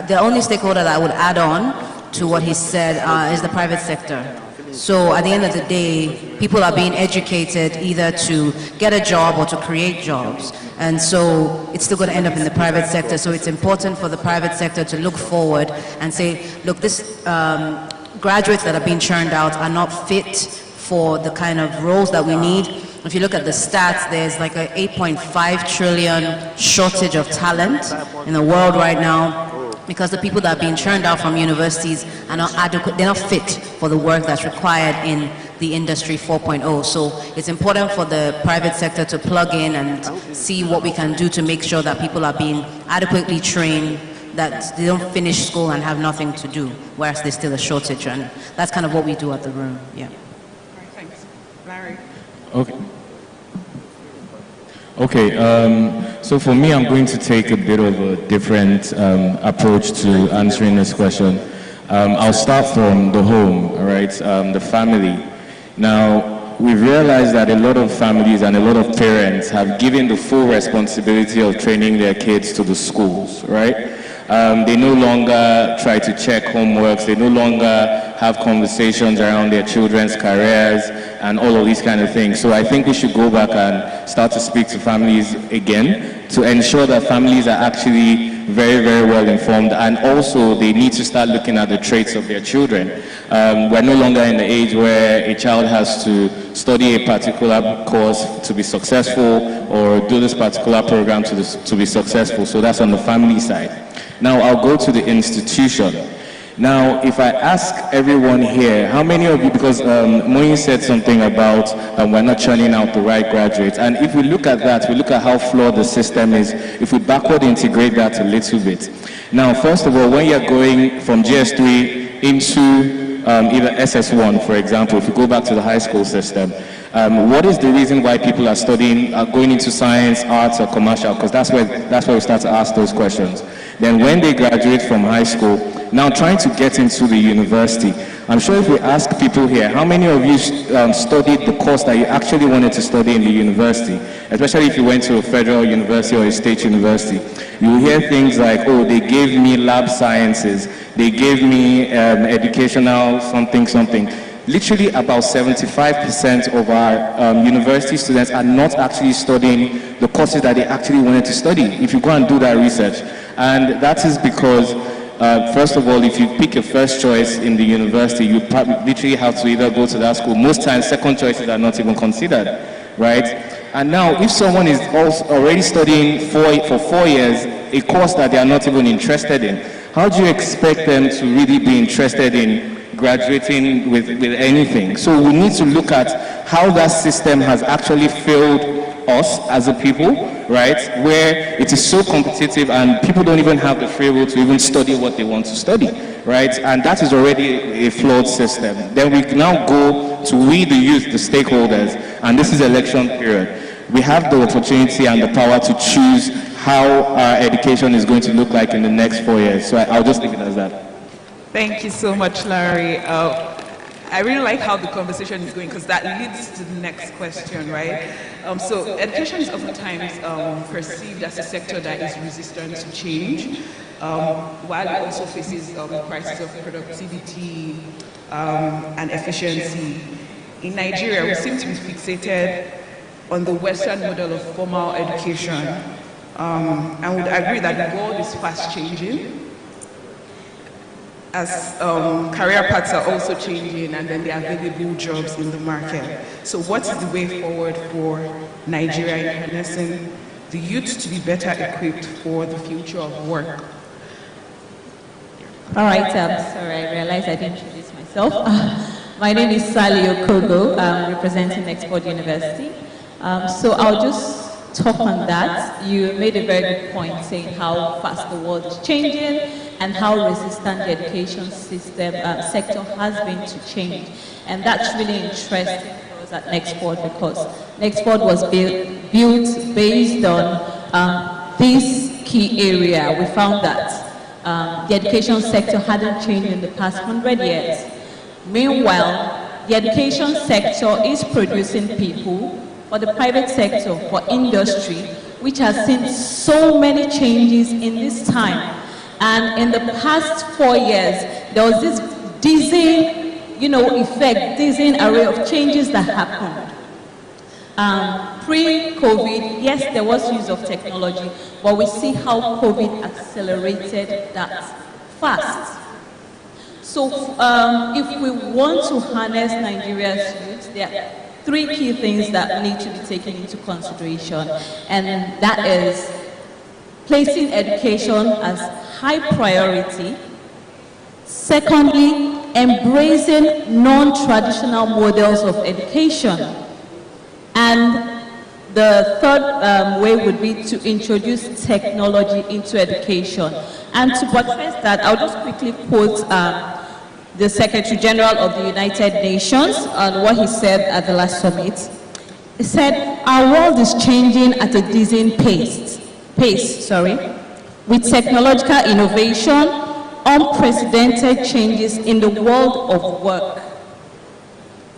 The only stakeholder that I would add on to what he said is the private sector. So at the end of the day, people are being educated either to get a job or to create jobs. And so it's still going to end up in the private sector. So it's important for the private sector to look forward and say, look, this graduates that are being churned out are not fit for the kind of roles that we need. If you look at the stats, there's like a 8.5 trillion shortage of talent in the world right now because the people that are being churned out from universities are not adequate, they're not fit for the work that's required in the industry 4.0. So it's important for the private sector to plug in and see what we can do to make sure that people are being adequately trained, that they don't finish school and have nothing to do, whereas there's still a shortage, and that's kind of what we do at the room. Yeah. All right, thanks. Larry. Okay. So for me, I'm going to take a bit of a different approach to answering this question. I'll start from the home, all right, the family. Now, we've realized that a lot of families and a lot of parents have given the full responsibility of training their kids to the schools, right? They no longer try to check homeworks. They no longer have conversations around their children's careers and all of these kind of things. So I think we should go back and start to speak to families again to ensure that families are actually very, very well informed, and also they need to start looking at the traits of their children. We're no longer in the age where a child has to study a particular course to be successful or do this particular program to be successful. So that's on the family side. Now I'll go to the institution. Now, if I ask everyone here, how many of you, because Moyin said something about we're not churning out the right graduates, and if we look at that, we look at how flawed the system is, if we backward integrate that a little bit. Now, first of all, when you're going from GS3 into either SS1, for example, if you go back to the high school system, what is the reason why people are studying, going into science, arts, or commercial? Because that's where we start to ask those questions. Then when they graduate from high school, now trying to get into the university, I'm sure if we ask people here, how many of you studied the course that you actually wanted to study in the university, especially if you went to a federal university or a state university? You will hear things like, oh, they gave me lab sciences, they gave me educational something. Literally about 75% of our university students are not actually studying the courses that they actually wanted to study, if you go and do that research. And that is because, first of all, if you pick a first choice in the university, you probably literally have to either go to that school. Most times, second choices are not even considered, right? And now, if someone is also already studying for 4 years a course that they are not even interested in, how do you expect them to really be interested in graduating with anything? So we need to look at how that system has actually failed us as a people, right? Where it is so competitive and people don't even have the free will to even study what they want to study, right? And that is already a flawed system. Then we now go to we, the youth, the stakeholders, and this is election period. We have the opportunity and the power to choose how our education is going to look like in the next 4 years. So I'll just leave it as that. Thank you so much, Larry. I really like how the conversation is going because that leads to the next question, right? So education is oftentimes perceived as a sector that is resistant to change, while it also faces crises of productivity and efficiency. In Nigeria, we seem to be fixated on the Western model of formal education, and would agree that the world is fast changing, as career paths are also changing and then there are available jobs in the market. So what is the way forward for Nigeria in harnessing the youth to be better equipped for the future of work? All right, sorry, I realized I didn't introduce myself. My name is Sally Okogo, representing Export University. So I'll just talk on that. You made a very good point saying how fast the world is changing and how resistant the education system sector has been to change. And that's really interesting for us at Nextport, because Nextport was built based on this key area. We found that the education sector hadn't changed in the past 100 years. Meanwhile, the education sector is producing people for the private sector, for industry, which has seen so many changes in this time. And in the past 4 years, there was this dizzying, dizzying array of changes that happened. Pre-COVID, yes, there was use of technology, but we see how COVID accelerated that fast. So if we want to harness Nigeria's youth, there are 3 key things that need to be taken into consideration, and that is placing education as high priority. Secondly, embracing non-traditional models of education. And the third way would be to introduce technology into education. And to buttress that, I'll just quickly quote the Secretary General of the United Nations on what he said at the last summit. He said, "Our world is changing at a dizzying pace, with technological innovation, unprecedented changes in the world of work.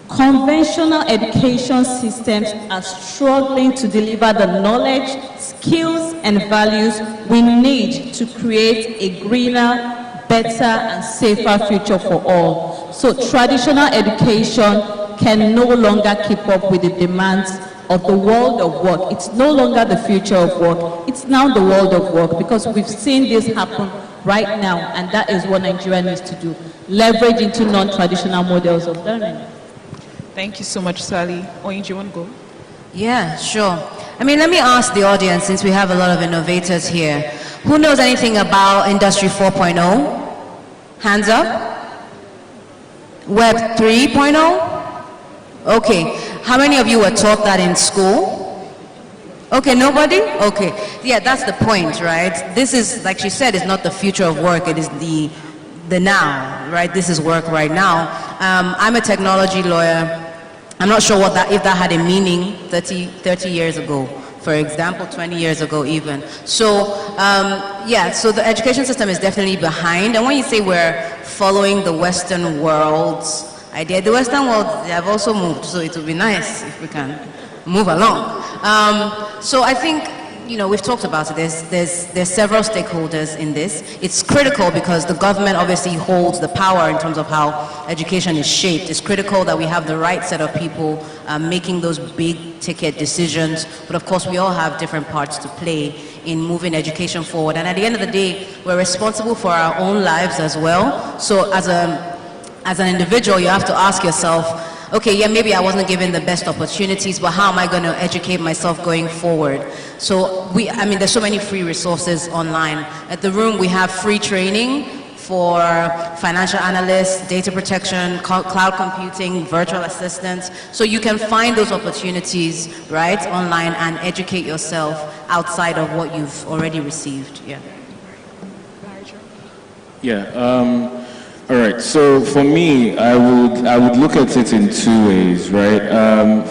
Conventional education systems are struggling to deliver the knowledge, skills, and values we need to create a greener, better, and safer future for all. So traditional education can no longer keep up with the demands of the world of work. It's no longer the future of work. It's now the world of work, because we've seen this happen right now, and that is what Nigeria needs to do. Leverage into non-traditional models of learning." Thank you so much, Sally. Oyin, do you want to go? Yeah, sure. I mean, let me ask the audience, since we have a lot of innovators here, who knows anything about Industry 4.0? Hands up. Web 3.0? Okay. How many of you were taught that in school? Okay, nobody? Okay. Yeah, that's the point, right? This is, like she said, it's not the future of work, it is the now, right? This is work right now. I'm a technology lawyer. I'm not sure if that had a meaning 30 years ago, for example, 20 years ago even. So, so the education system is definitely behind. And when you say we're following the Western world's idea, the Western world, they have also moved, so it would be nice if we can move along. So I think, we've talked about it. There's several stakeholders in this. It's critical because the government obviously holds the power in terms of how education is shaped. It's critical that we have the right set of people making those big ticket decisions. But of course, we all have different parts to play in moving education forward. And at the end of the day, we're responsible for our own lives as well. So as an individual, you have to ask yourself, okay, yeah, maybe I wasn't given the best opportunities, but how am I going to educate myself going forward? So there's so many free resources online. At the room, we have free training for financial analysts, data protection, cloud computing, virtual assistants. So you can find those opportunities, right, online and educate yourself outside of what you've already received. Yeah. Yeah. All right, so for me, I would look at it in 2 ways, right?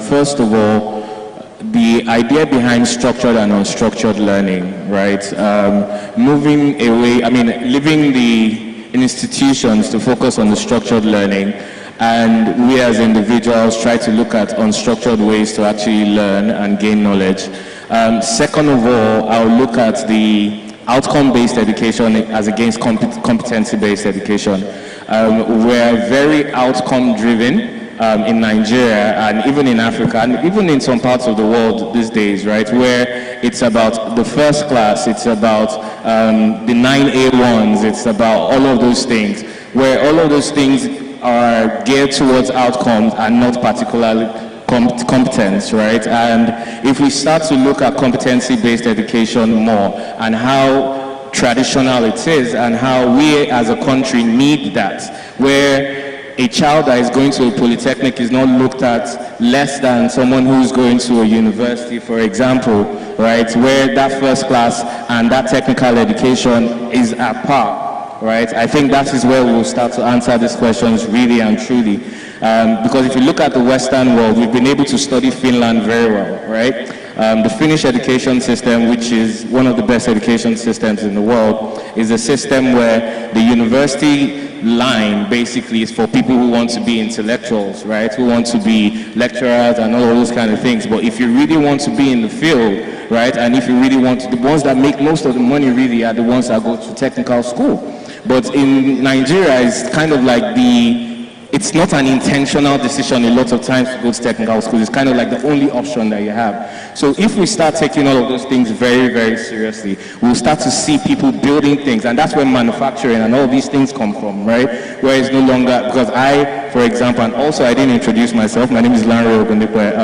First of all, the idea behind structured and unstructured learning, right? Moving away, leaving the institutions to focus on the structured learning, and we as individuals try to look at unstructured ways to actually learn and gain knowledge. Second of all, I'll look at the outcome-based education as against competency-based education. We're very outcome-driven in Nigeria and even in Africa and even in some parts of the world these days, right? Where it's about the first class, it's about the 9A1s, it's about all of those things, where all of those things are geared towards outcomes and not particularly competence, right? And if we start to look at competency-based education more and how traditional it is and how we as a country need that, where a child that is going to a polytechnic is not looked at less than someone who's going to a university, for example, right, where that first class and that technical education is at par, right? I think that is where we'll start to answer these questions really and truly. Because if you look at the Western world, we've been able to study Finland very well, right? The Finnish education system, which is one of the best education systems in the world, is a system where the university line basically is for people who want to be intellectuals, right? Who want to be lecturers and all of those kind of things. But if you really want to be in the field, right, and if you really want to, the ones that make most of the money really are the ones that go to technical school. But in Nigeria, it's kind of like it's not an intentional decision a lot of times to go to technical school. It's kind of like the only option that you have. So if we start taking all of those things very, very seriously, we'll start to see people building things. And that's where manufacturing and all these things come from, right? Where it's no longer, because I, for example, and also I didn't introduce myself. My name is Lanre Ogundipe.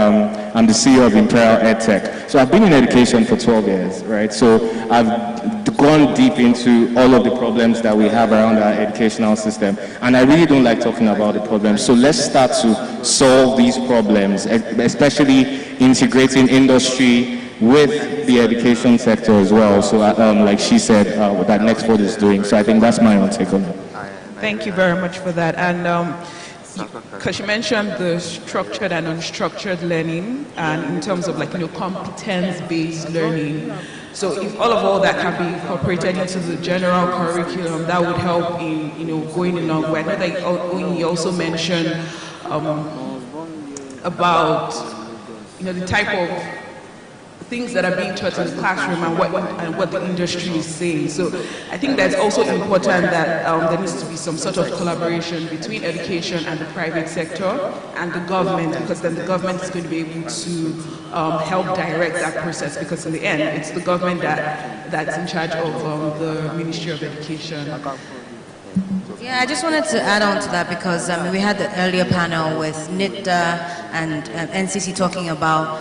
I'm the CEO of Imperial EdTech. So I've been in education for 12 years, right? So I've gone deep into all of the problems that we have around our educational system. And I really don't like talking about the problems. So let's start to solve these problems, especially integrating industry with the education sector as well. So like she said, what that Nextport is doing. So I think that's my own take on it. Thank you very much for that. And because you mentioned the structured and unstructured learning, and in terms of competence-based learning. So if all that can be incorporated into the general curriculum, that would help in going along. I know that you also mentioned about the type of things that are being taught in the classroom and what the industry is saying. So I think that's also important that there needs to be some sort of collaboration between education and the private sector and the government, because then the government is going to be able to help direct that process, because in the end, it's the government that's in charge of the Ministry of Education. Yeah, I just wanted to add on to that because we had the earlier panel with NITDA and NCC talking about,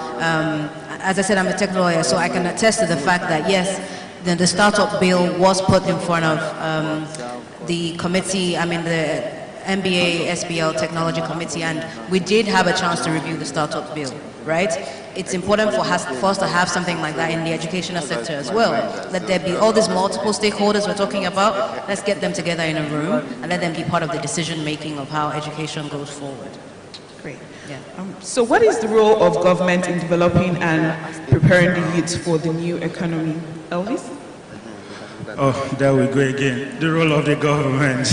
as I said, I'm a tech lawyer, so I can attest to the fact that yes, the startup bill was put in front of the committee, the MBA SBL Technology Committee, and we did have a chance to review the startup bill, right? It's important for us to have something like that in the educational sector as well. Let there be all these multiple stakeholders we're talking about. Let's get them together in a room and let them be part of the decision making of how education goes forward. Great. Yeah. So what is the role of government in developing and preparing the youth for the new economy? Elvis? Oh, there we go again. The role of the government.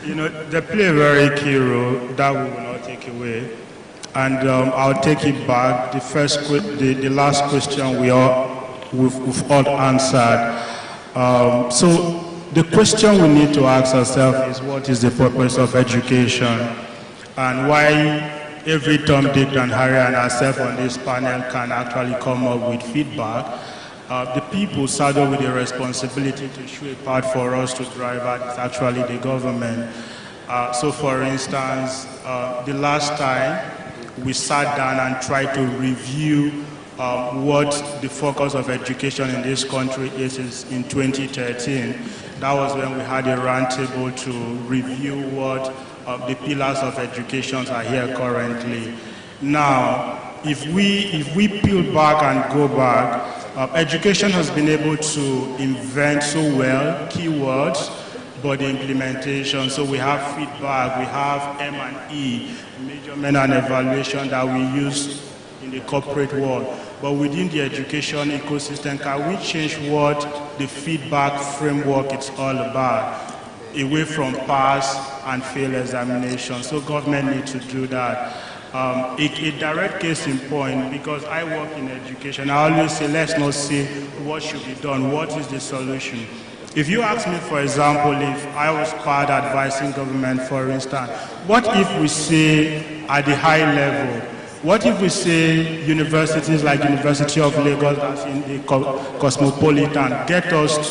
They play a very key role that we will not take away. And I'll take it back. The last question we've all answered. So the question we need to ask ourselves is, what is the purpose of education? And why every Tom, Dick, and Harry and ourselves on this panel can actually come up with feedback. The people saddled with the responsibility to show a path for us to drive at is actually the government. So for instance, the last time we sat down and tried to review what the focus of education in this country is in 2013. That was when we had a roundtable to review what the pillars of education are here currently. Now, if we peel back and go back, education has been able to invent so well keywords, but the implementation, so we have feedback, we have M&E, measurement and evaluation that we use in the corporate world. But within the education ecosystem, can we change what the feedback framework is all about, away from pass and fail examination? So government needs to do that. A direct case in point, because I work in education, I always say, let's not say what should be done, what is the solution? If you ask me, for example, if I was part advising government, for instance, what if we say at the high level, what if we say universities like University of Lagos, that's in the cosmopolitan, get us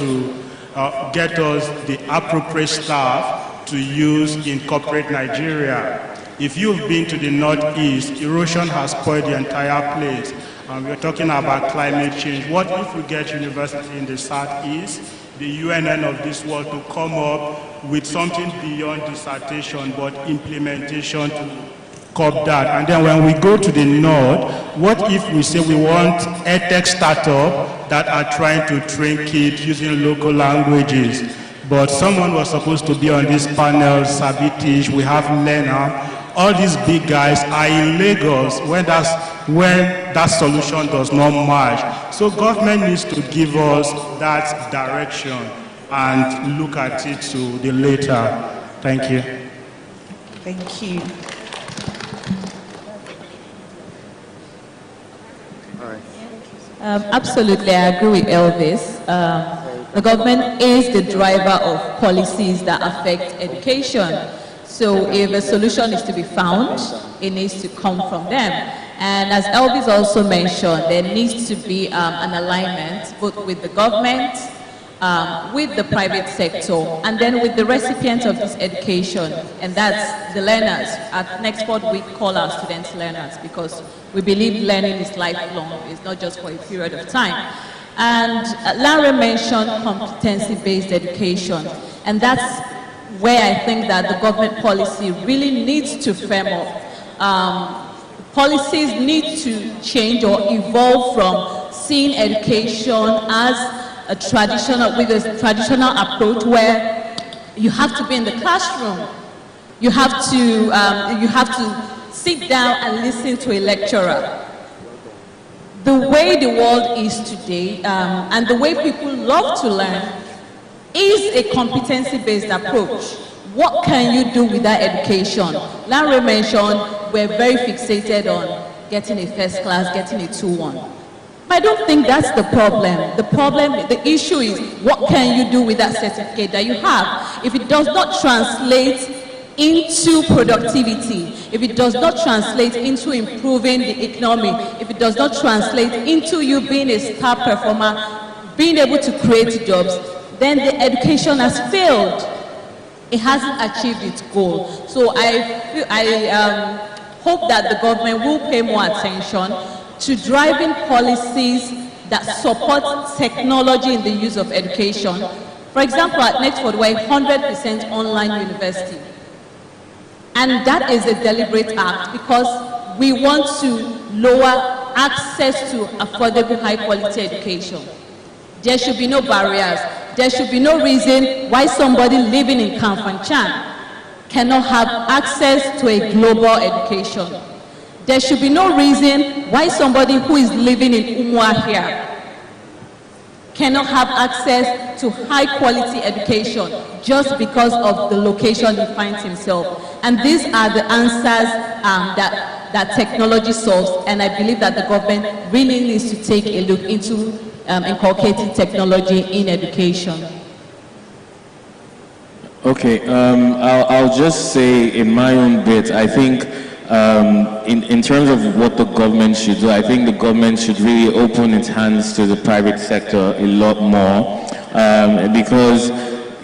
the appropriate staff to use in corporate Nigeria? If you've been to the Northeast, erosion has spoiled the entire place. We're talking about climate change. What if we get university in the Southeast, the UNN of this world, to come up with something beyond dissertation, but implementation to curb that. And then when we go to the north, what if we say we want edtech startup that are trying to train kids using local languages? But someone was supposed to be on this panel, Sabitish, we have Lena. All these big guys are in Lagos when that solution does not match. So government needs to give us that direction and look at it to the later. Thank you. Thank you. Absolutely, I agree with Elvis. The government is the driver of policies that affect education. So if a solution is to be found, it needs to come from them. And as Elvis also mentioned, there needs to be an alignment both with the government, with the private sector, and then with the recipients of this education, and that's the learners. At Nextport, we call our students learners because we believe learning is lifelong. It's not just for a period of time. And Larry mentioned competency-based education, and that's where I think that the government policy really needs to firm up. Policies need to change or evolve from seeing education as a traditional approach where you have to be in the classroom. You have to sit down and listen to a lecturer. The way the world is today, and the way people love to learn, is a competency-based approach. What can you do with that education? Larry mentioned we're very fixated on getting a first class, getting a 2-1. But I don't think that's the problem. The issue is what can you do with that certificate that you have? If it does not translate into productivity, if it does not translate into improving the economy, if it does not translate into you being a star performer, being able to create jobs, then the education has failed. It hasn't achieved its goal. So I hope that the government will pay more attention to driving policies that support technology in the use of education. For example, at Nextport, we're a 100% online university. And that is a deliberate act because we want to lower access to affordable, high-quality education. There should be no barriers. There should be no reason why somebody living in Kamfanchan cannot have access to a global education. There should be no reason why somebody who is living in Umuahia cannot have access to high-quality education just because of the location he finds himself. And these are the answers that technology solves, and I believe that the government really needs to take a look into inculcating technology in education. Okay, I'll just say in my own bit, I think in terms of what the government should do, I think the government should really open its hands to the private sector a lot more, because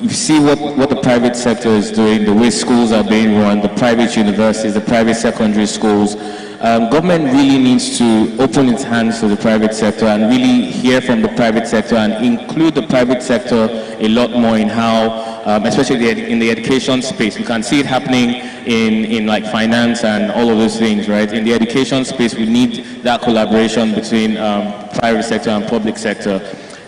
you see what the private sector is doing, the way schools are being run, the private universities, the private secondary schools. Government really needs to open its hands to the private sector and really hear from the private sector and include the private sector a lot more in how, especially in the education space. We can see it happening in like finance and all of those things, right? In the education space, we need that collaboration between private sector and public sector.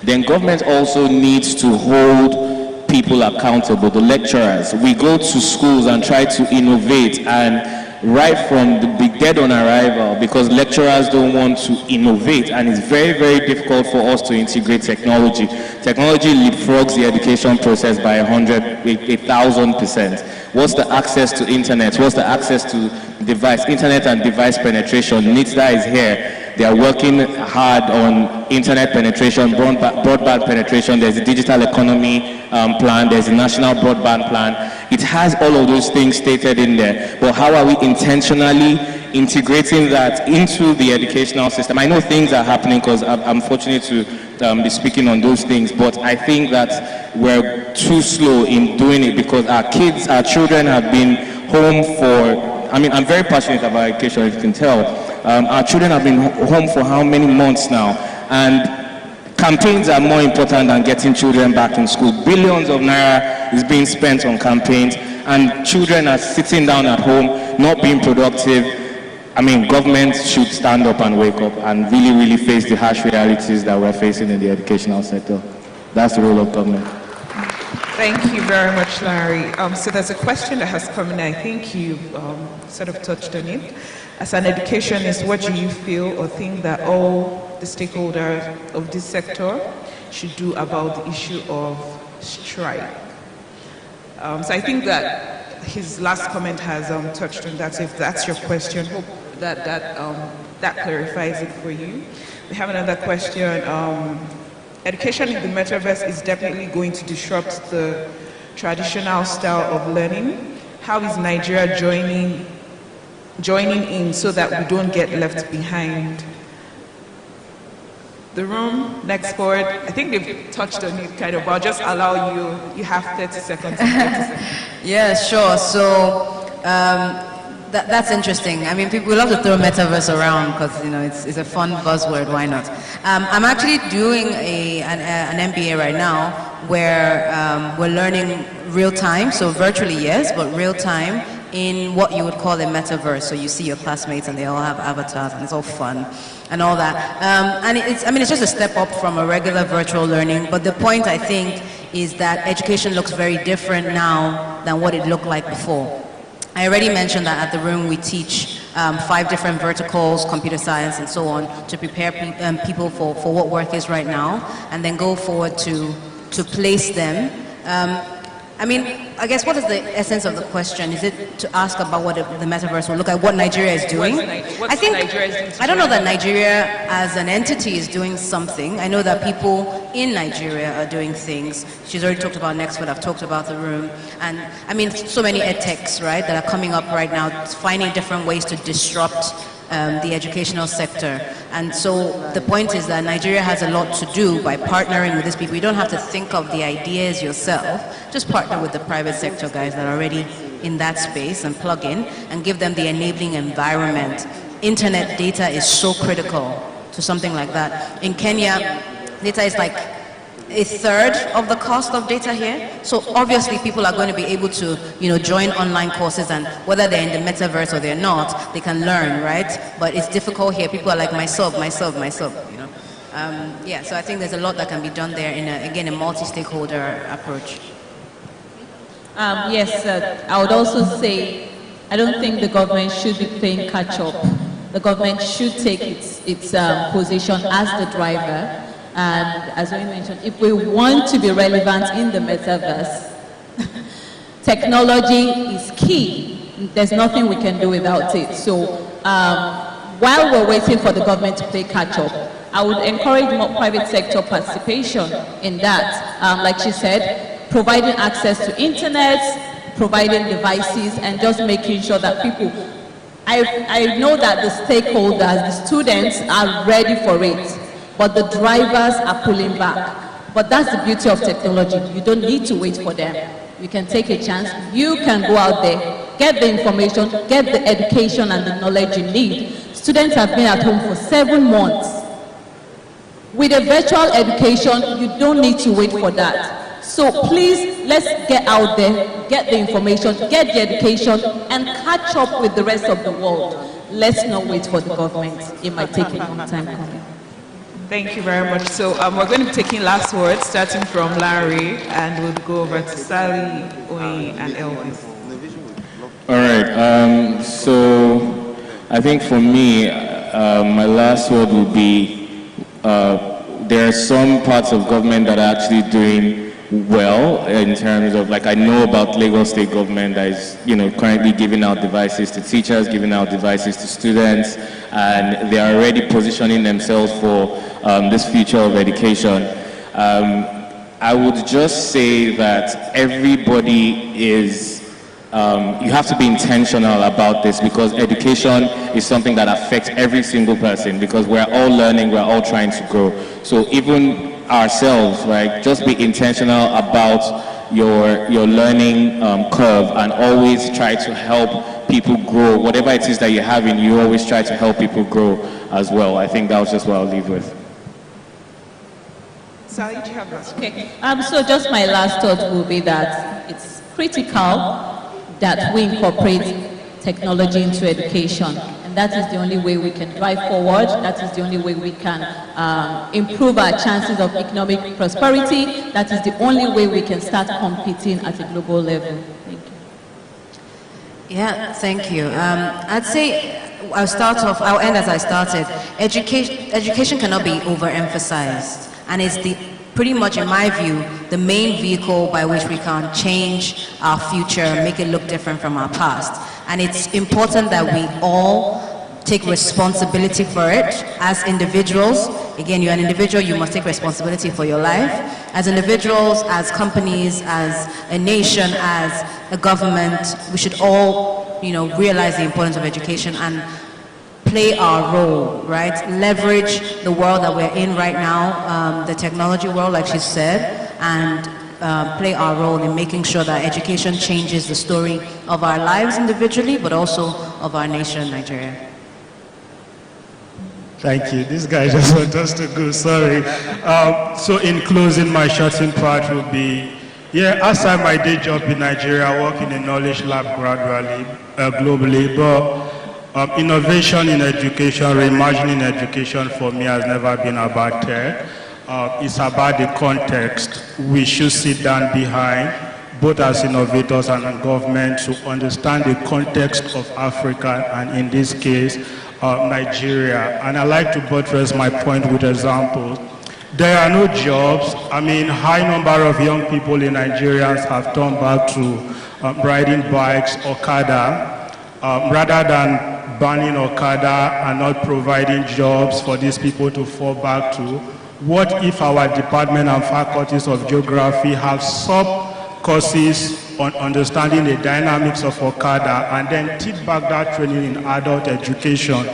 Then government also needs to hold people accountable, the lecturers. We go to schools and try to innovate, and right from the big dead on arrival, because lecturers don't want to innovate, and it's very, very difficult for us to integrate technology. Technology leapfrogs the education process by 1,000%. What's the access to internet? What's the access to device? Internet and device penetration. NITSDA is here. They are working hard on internet penetration, broadband penetration. There's a digital economy plan. There's a national broadband plan. It has all of those things stated in there. But how are we intentionally integrating that into the educational system? I know things are happening because I'm fortunate to be speaking on those things, but I think that we're too slow in doing it because our children have been home for, I'm very passionate about education, if you can tell. Our children have been home for how many months now? And campaigns are more important than getting children back in school. Billions of naira is being spent on campaigns, and children are sitting down at home, not being productive, I mean, government should stand up and wake up and really, really face the harsh realities that we're facing in the educational sector. That's the role of government. Thank you very much, Larry. So there's a question that has come in. I think you sort of touched on it. As an educationist, what do you feel or think that all the stakeholders of this sector should do about the issue of strike? So I think that his last comment has touched on that. So if that's your question, hope that clarifies it for you. We have another question. Education in the metaverse is definitely going to disrupt the traditional style of learning. How is Nigeria joining in so that we don't get left behind? The room, next forward. I think they've touched on it kind of, but I'll just allow you have 30 seconds. Yeah, sure. So that's interesting. I mean, we love to throw metaverse around because, you know, it's a fun buzzword. Why not? I'm actually doing an MBA right now where we're learning real time, so virtually yes, but real time in what you would call a metaverse. So you see your classmates and they all have avatars and it's all fun and all that. And it's just a step up from a regular virtual learning. But the point, I think, is that education looks very different now than what it looked like before. I already mentioned that at the room we teach 5 different verticals, computer science and so on, to prepare people for what work is right now, and then go forward to place them. I mean, I guess what is the essence of the question? Is it to ask about what the metaverse will look like, what Nigeria is doing? I don't know that Nigeria as an entity is doing something. I know that people in Nigeria are doing things. She's already talked about Nextford, I've talked about the room. And I mean, so many edtechs, right, that are coming up right now, finding different ways to disrupt the educational sector. And so the point is that Nigeria has a lot to do by partnering with these people. You don't have to think of the ideas yourself. Just partner with the private sector guys that are already in that space and plug in and give them the enabling environment. Internet data is so critical to something like that. In Kenya, data is like 1/3 of the cost of data here. So obviously people are going to be able to, you know, join online courses, and whether they're in the metaverse or they're not, they can learn, right? But it's difficult here. People are like myself, you know. Yeah, so I think there's a lot that can be done there in, again, a multi-stakeholder approach. Yes, I would also say I don't think the government should be playing catch-up. The government should take its position as the driver. And as we mentioned, if we want to be relevant in the metaverse, technology is key. There's nothing we can do without it. So while we're waiting for the government to play catch-up, I would encourage more private sector participation in that. Like she said, providing access to internet, providing devices, and just making sure that people, I know that the stakeholders, the students are ready for it, but the drivers are pulling back. But that's the beauty of technology. You don't need to wait for them. You can take a chance. You can go out there, get the information, get the education and the knowledge you need. Students have been at home for 7 months. With a virtual education, you don't need to wait for that. So please, let's get out there, get the information, get the education, and catch up with the rest of the world. Let's not wait for the government. It might take a long time coming. Thank you very much. So we're going to be taking last words, starting from Larry, and we'll go over to Sally, Oyi, and Elvis. All right. So I think for me, my last word would be there are some parts of government that are actually doing well in terms of, like, I know about Lagos State government that is, you know, currently giving out devices to teachers, giving out devices to students, and they are already positioning themselves for this future of education. I would just say that everybody is, you have to be intentional about this, because education is something that affects every single person, because we're all learning, we're all trying to grow. So even ourselves, right, just be intentional about your learning curve, and always try to help people grow. Whatever it is that you have in you, always try to help people grow as well. I think that was just what I'll leave with. Sally, do you have last? Okay. So just my last thought will be that it's critical that we incorporate technology into education. And that is the only way we can drive forward. That is the only way we can improve our chances of economic prosperity. That is the only way we can start competing at a global level. Thank you. Yeah, thank you. I'd say I'll end as I started. Education cannot be overemphasized, and it's pretty much, in my view, the main vehicle by which we can change our future, make it look different from our past. And it's important that we all take responsibility for it as individuals. Again, you're an individual, you must take responsibility for your life. As individuals, as companies, as a nation, as a government, we should all, realize the importance of education and play our role, right? Leverage the world that we're in right now, the technology world, like she said, and play our role in making sure that education changes the story of our lives individually, but also of our nation, Nigeria. Thank you. This guy just wants us to go, sorry. So in closing, my shorting part will be, outside my day job in Nigeria, I work in a knowledge lab gradually, globally, but innovation in education, reimagining education for me has never been about tech. It's about the context we should sit down behind, both as innovators and government, to understand the context of Africa, and in this case, Nigeria. And I like to buttress my point with examples. There are no jobs. High number of young people in Nigeria have turned back to riding bikes, Okada, rather than banning Okada and not providing jobs for these people to fall back to. What if our department and faculties of geography have sub-courses on understanding the dynamics of Okada and then teach back that training in adult education?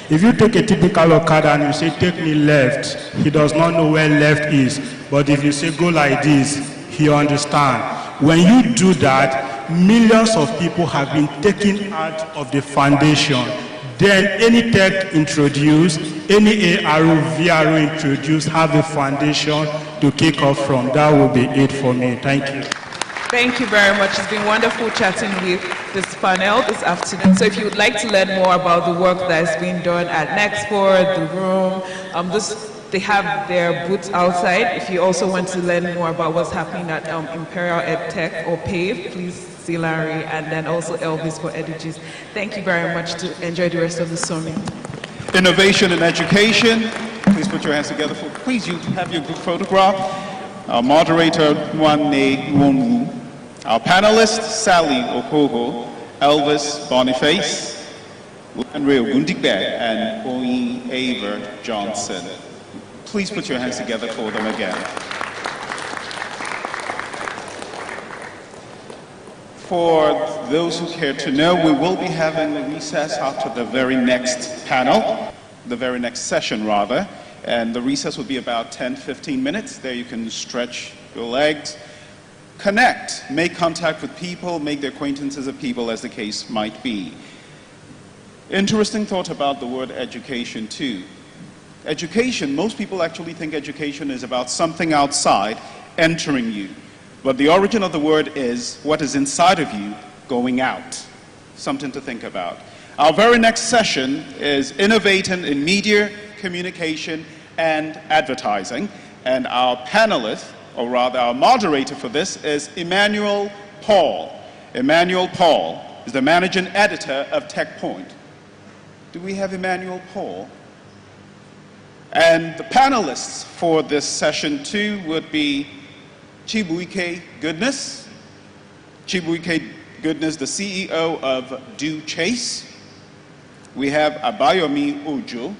If you take a typical Okada and you say, take me left, he does not know where left is. But if you say, go like this, he understands. When you do that, millions of people have been taken out of the foundation. Then any tech introduced, any ARO, VRO introduced, have a foundation to kick off from. That will be it for me. Thank you. Thank you very much. It's been wonderful chatting with this panel this afternoon. So if you would like to learn more about the work that is being done at Nexport, the room, they have their booths outside. If you also want to learn more about what's happening at Imperial EdTech or PAVE, please see Larry, and then also Elvis for Edugis. Thank you very much. To enjoy the rest of the summit. Innovation in education. Please put your hands together. Please, you have your group photograph. Our moderator, Nwanne Nwonwu. Our panelists, Sally Okoho, Elvis Boniface, Henry Ogundigbe, and Oyin Aver Johnson. Please put your hands together for them again. For those who care to know, we will be having a recess after the very next panel, the very next session rather, and the recess will be about 10-15 minutes. There you can stretch your legs, connect, make contact with people, make the acquaintances of people as the case might be. Interesting thought about the word education too. Education, most people actually think education is about something outside entering you. But the origin of the word is what is inside of you going out. Something to think about. Our very next session is Innovating in Media, Communication, and Advertising. And our panelist, or rather our moderator for this, is Emmanuel Paul. Emmanuel Paul is the managing editor of TechPoint. Do we have Emmanuel Paul? And the panelists for this session too would be Chibuike Goodness. Chibuike Goodness, the CEO of Do Chase. We have Abayomi Ojo,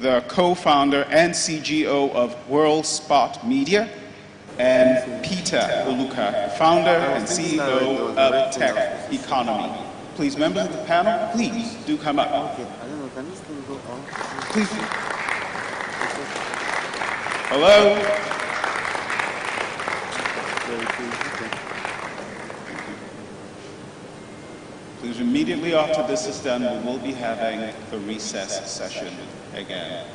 the co-founder and CGO of World Spot Media, and Peter Oluka, founder and CEO of Tech Economy. Please, members of the panel, please do come up. Please. Hello. Please, immediately after this is done, we will be having a recess session again.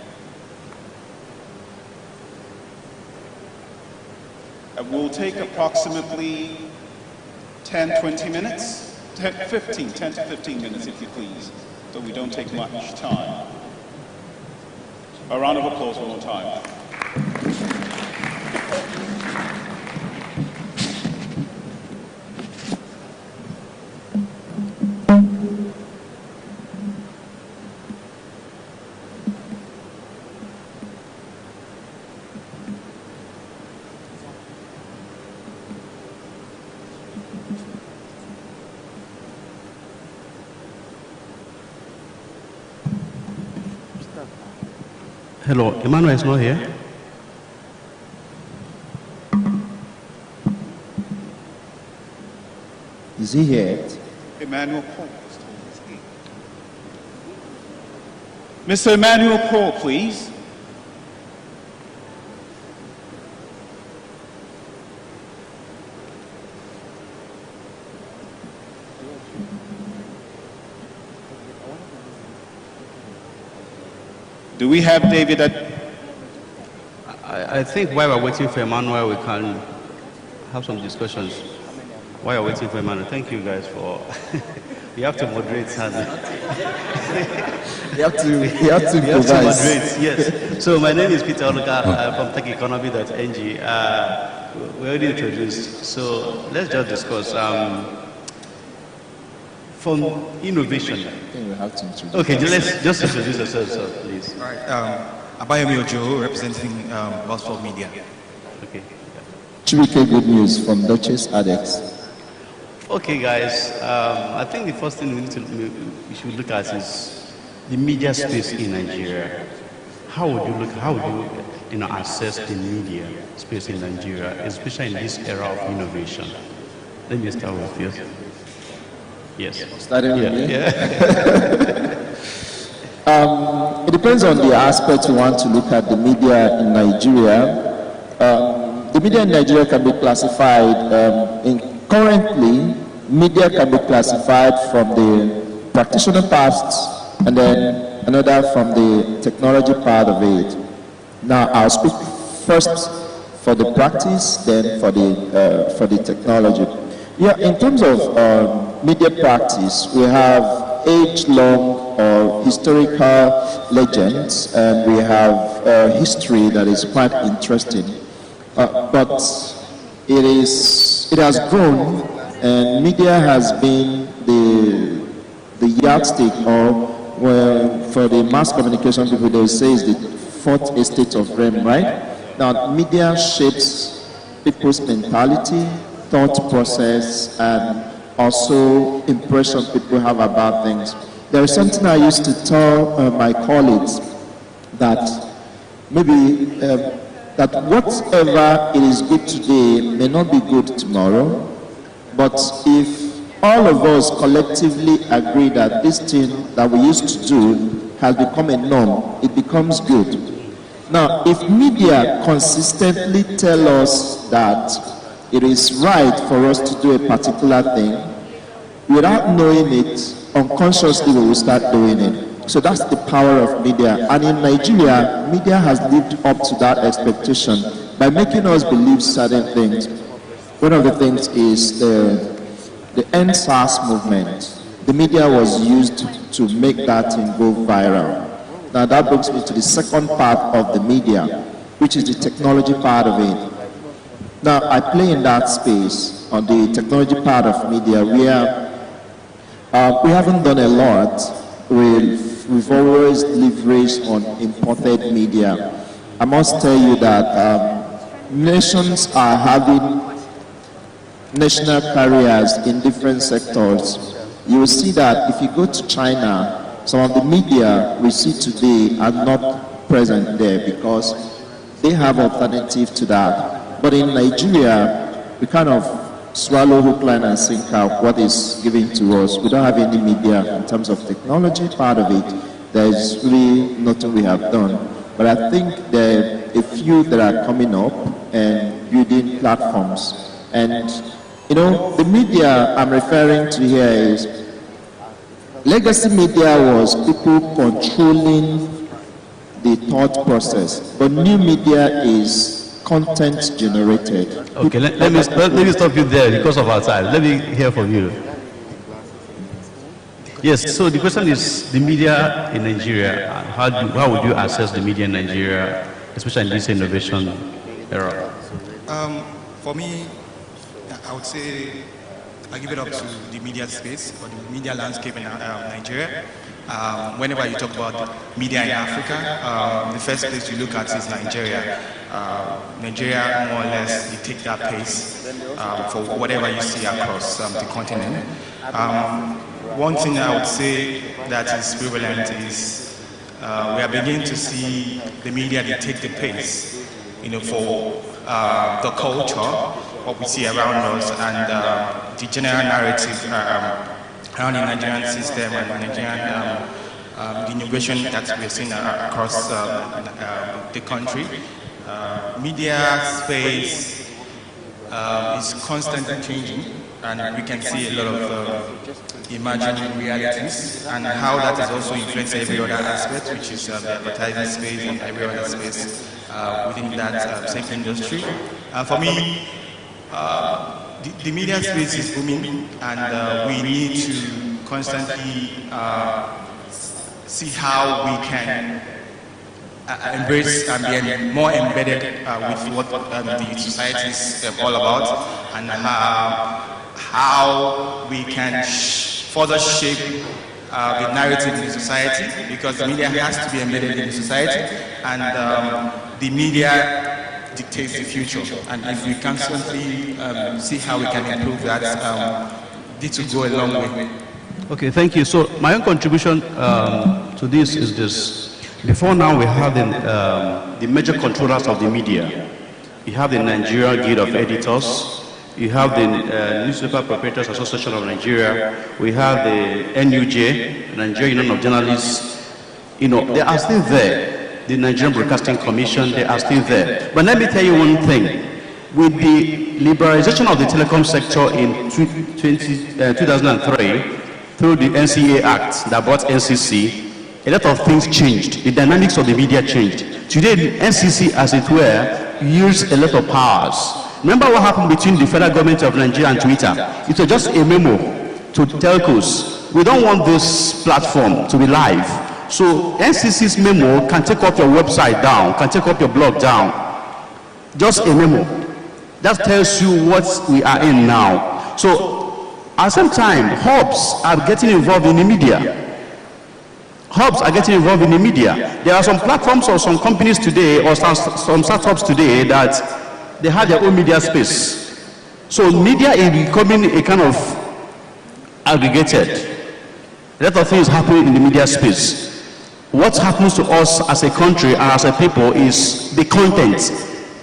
We'll take approximately 10-20 minutes 10 to 15 minutes, if you please, so we don't take much time. A round of applause one more time. Hello, Emmanuel is not here. Is he here? Emmanuel Paul. Mr. Emmanuel Paul, please. Do we have David at... I think while we're waiting for Emmanuel, we can have some discussions. While we're waiting for Emmanuel, thank you guys for... you have to moderate, You have to moderate, yes. So my name is Peter Oluka from techeconomy.ng. We already introduced, so let's just discuss. From innovation. I think we have to introduce. Okay, let's just introduce yourselves, please. All right. Abayomi Ojo, representing Bosfor Media. Okay. Chibike Good News from Duchess Adex. Okay, guys. I think the first thing we should look at is the media space in Nigeria. How would you assess the media space in Nigeria, especially in this era of innovation? Let me start with you. Yes. Starting with me? Yeah. It depends on the aspect you want to look at the media in Nigeria. The media in Nigeria can be classified, currently, media can be classified from the practitioner part and then another from the technology part of it. Now, I'll speak first for the practice, then for the technology. Yeah, in terms of media practice, we have age-long or historical legends, and we have history that is quite interesting. But it has grown, and media has been the yardstick, or for the mass communication people, they say is the fourth estate of REM, right? Now, media shapes people's mentality, thought process, and also impression people have about things. There is something I used to tell my colleagues, that maybe that whatever it is good today may not be good tomorrow, but if all of us collectively agree that this thing that we used to do has become a norm, it becomes good. Now, if media consistently tell us that it is right for us to do a particular thing, without knowing it, unconsciously we will start doing it. So that's the power of media. And in Nigeria, media has lived up to that expectation by making us believe certain things. One of the things is the End SARS movement. The media was used to make that thing go viral. Now that brings me to the second part of the media, which is the technology part of it. Now, I play in that space, on the technology part of media, where we haven't done a lot. We've always leveraged on imported media. I must tell you that nations are having national carriers in different sectors. You will see that if you go to China, some of the media we see today are not present there because they have alternative to that. But in Nigeria, we kind of swallow hook, line, and sinker what is given to us. We don't have any media in terms of technology part of it. There is really nothing we have done. But I think there are a few that are coming up and building platforms. And, you know, the media I'm referring to here is legacy media was people controlling the thought process, but new media is content generated. Okay, let me stop you there because of our time. Let me hear from you. Yes, so the question is the media in Nigeria. How would you assess the media in Nigeria, especially in this innovation era? For me, I would say I give it up to the media space or the media landscape in Nigeria. Whenever you talk about media in Africa, the first place you look at is Nigeria. Nigeria, more or less, you take that pace for whatever you see across the continent. One thing I would say that is prevalent is we are beginning to see the media, they take the pace, for the culture, what we see around us, and the general narrative around the Nigerian system and Nigerian the innovation that we're seeing across the country. Media space is constantly changing, and we can see a lot of emerging realities and how that is also influencing every other aspect, which is the advertising space and every other space within that same industry. For me, the media space is booming, and we need to constantly see how we can embrace and be more embedded with what the society is all about, and how we can further shape the narrative in the society, because the media has to be embedded in the society, and the media dictates the future. And if we constantly see how we can improve that, this will go a long way. Okay, thank you. So my own contribution to this is this. Before now, we have the major controllers of the media. You have the Nigeria Guild of Editors. You have the Newspaper Proprietors Association of Nigeria. We have the NUJ, Nigerian Union of Journalists. They are still there. The Nigerian Broadcasting Commission, they are still there. But let me tell you one thing. With the liberalization of the telecom sector in 2003, through the NCA Act that brought NCC, a lot of things changed. The dynamics of the media changed. Today, the NCC, as it were, used a lot of powers. Remember what happened between the federal government of Nigeria and Twitter? It was just a memo to telcos. We don't want this platform to be live. So NCC's memo can take up your website down, can take up your blog down. Just a memo. That tells you what we are in now. So at the same time, hubs are getting involved in the media. Hubs are getting involved in the media. There are some platforms or some companies today or some startups today that they have their own media space. So media is becoming a kind of aggregated. A lot of things happening in the media space. What happens to us as a country and as a people is the content.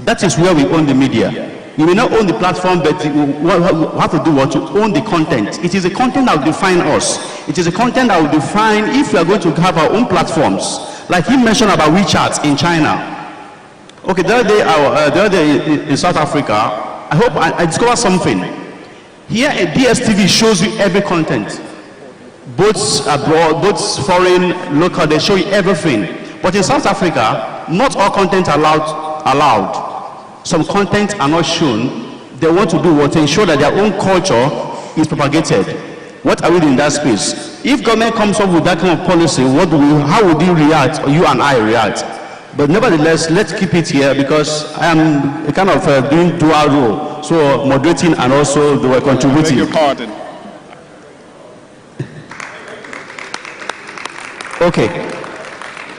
That is where we own the media. You may not own the platform, but we have to do what? To own the content. It is the content that will define us. It is the content that will define if we are going to have our own platforms. Like he mentioned about WeChat in China. Okay, the other day in South Africa, I hope I discovered something. Here at DSTV shows you every content. Both abroad, both foreign, local, they show you everything. But in South Africa, not all content are allowed. Some content are not shown. They want to do what? To ensure that their own culture is propagated. What are we doing in that space? If government comes up with that kind of policy, how would you react, or you and I react? But nevertheless, let's keep it here, because I am kind of doing dual role. So moderating and also contributing. I beg your pardon. Okay.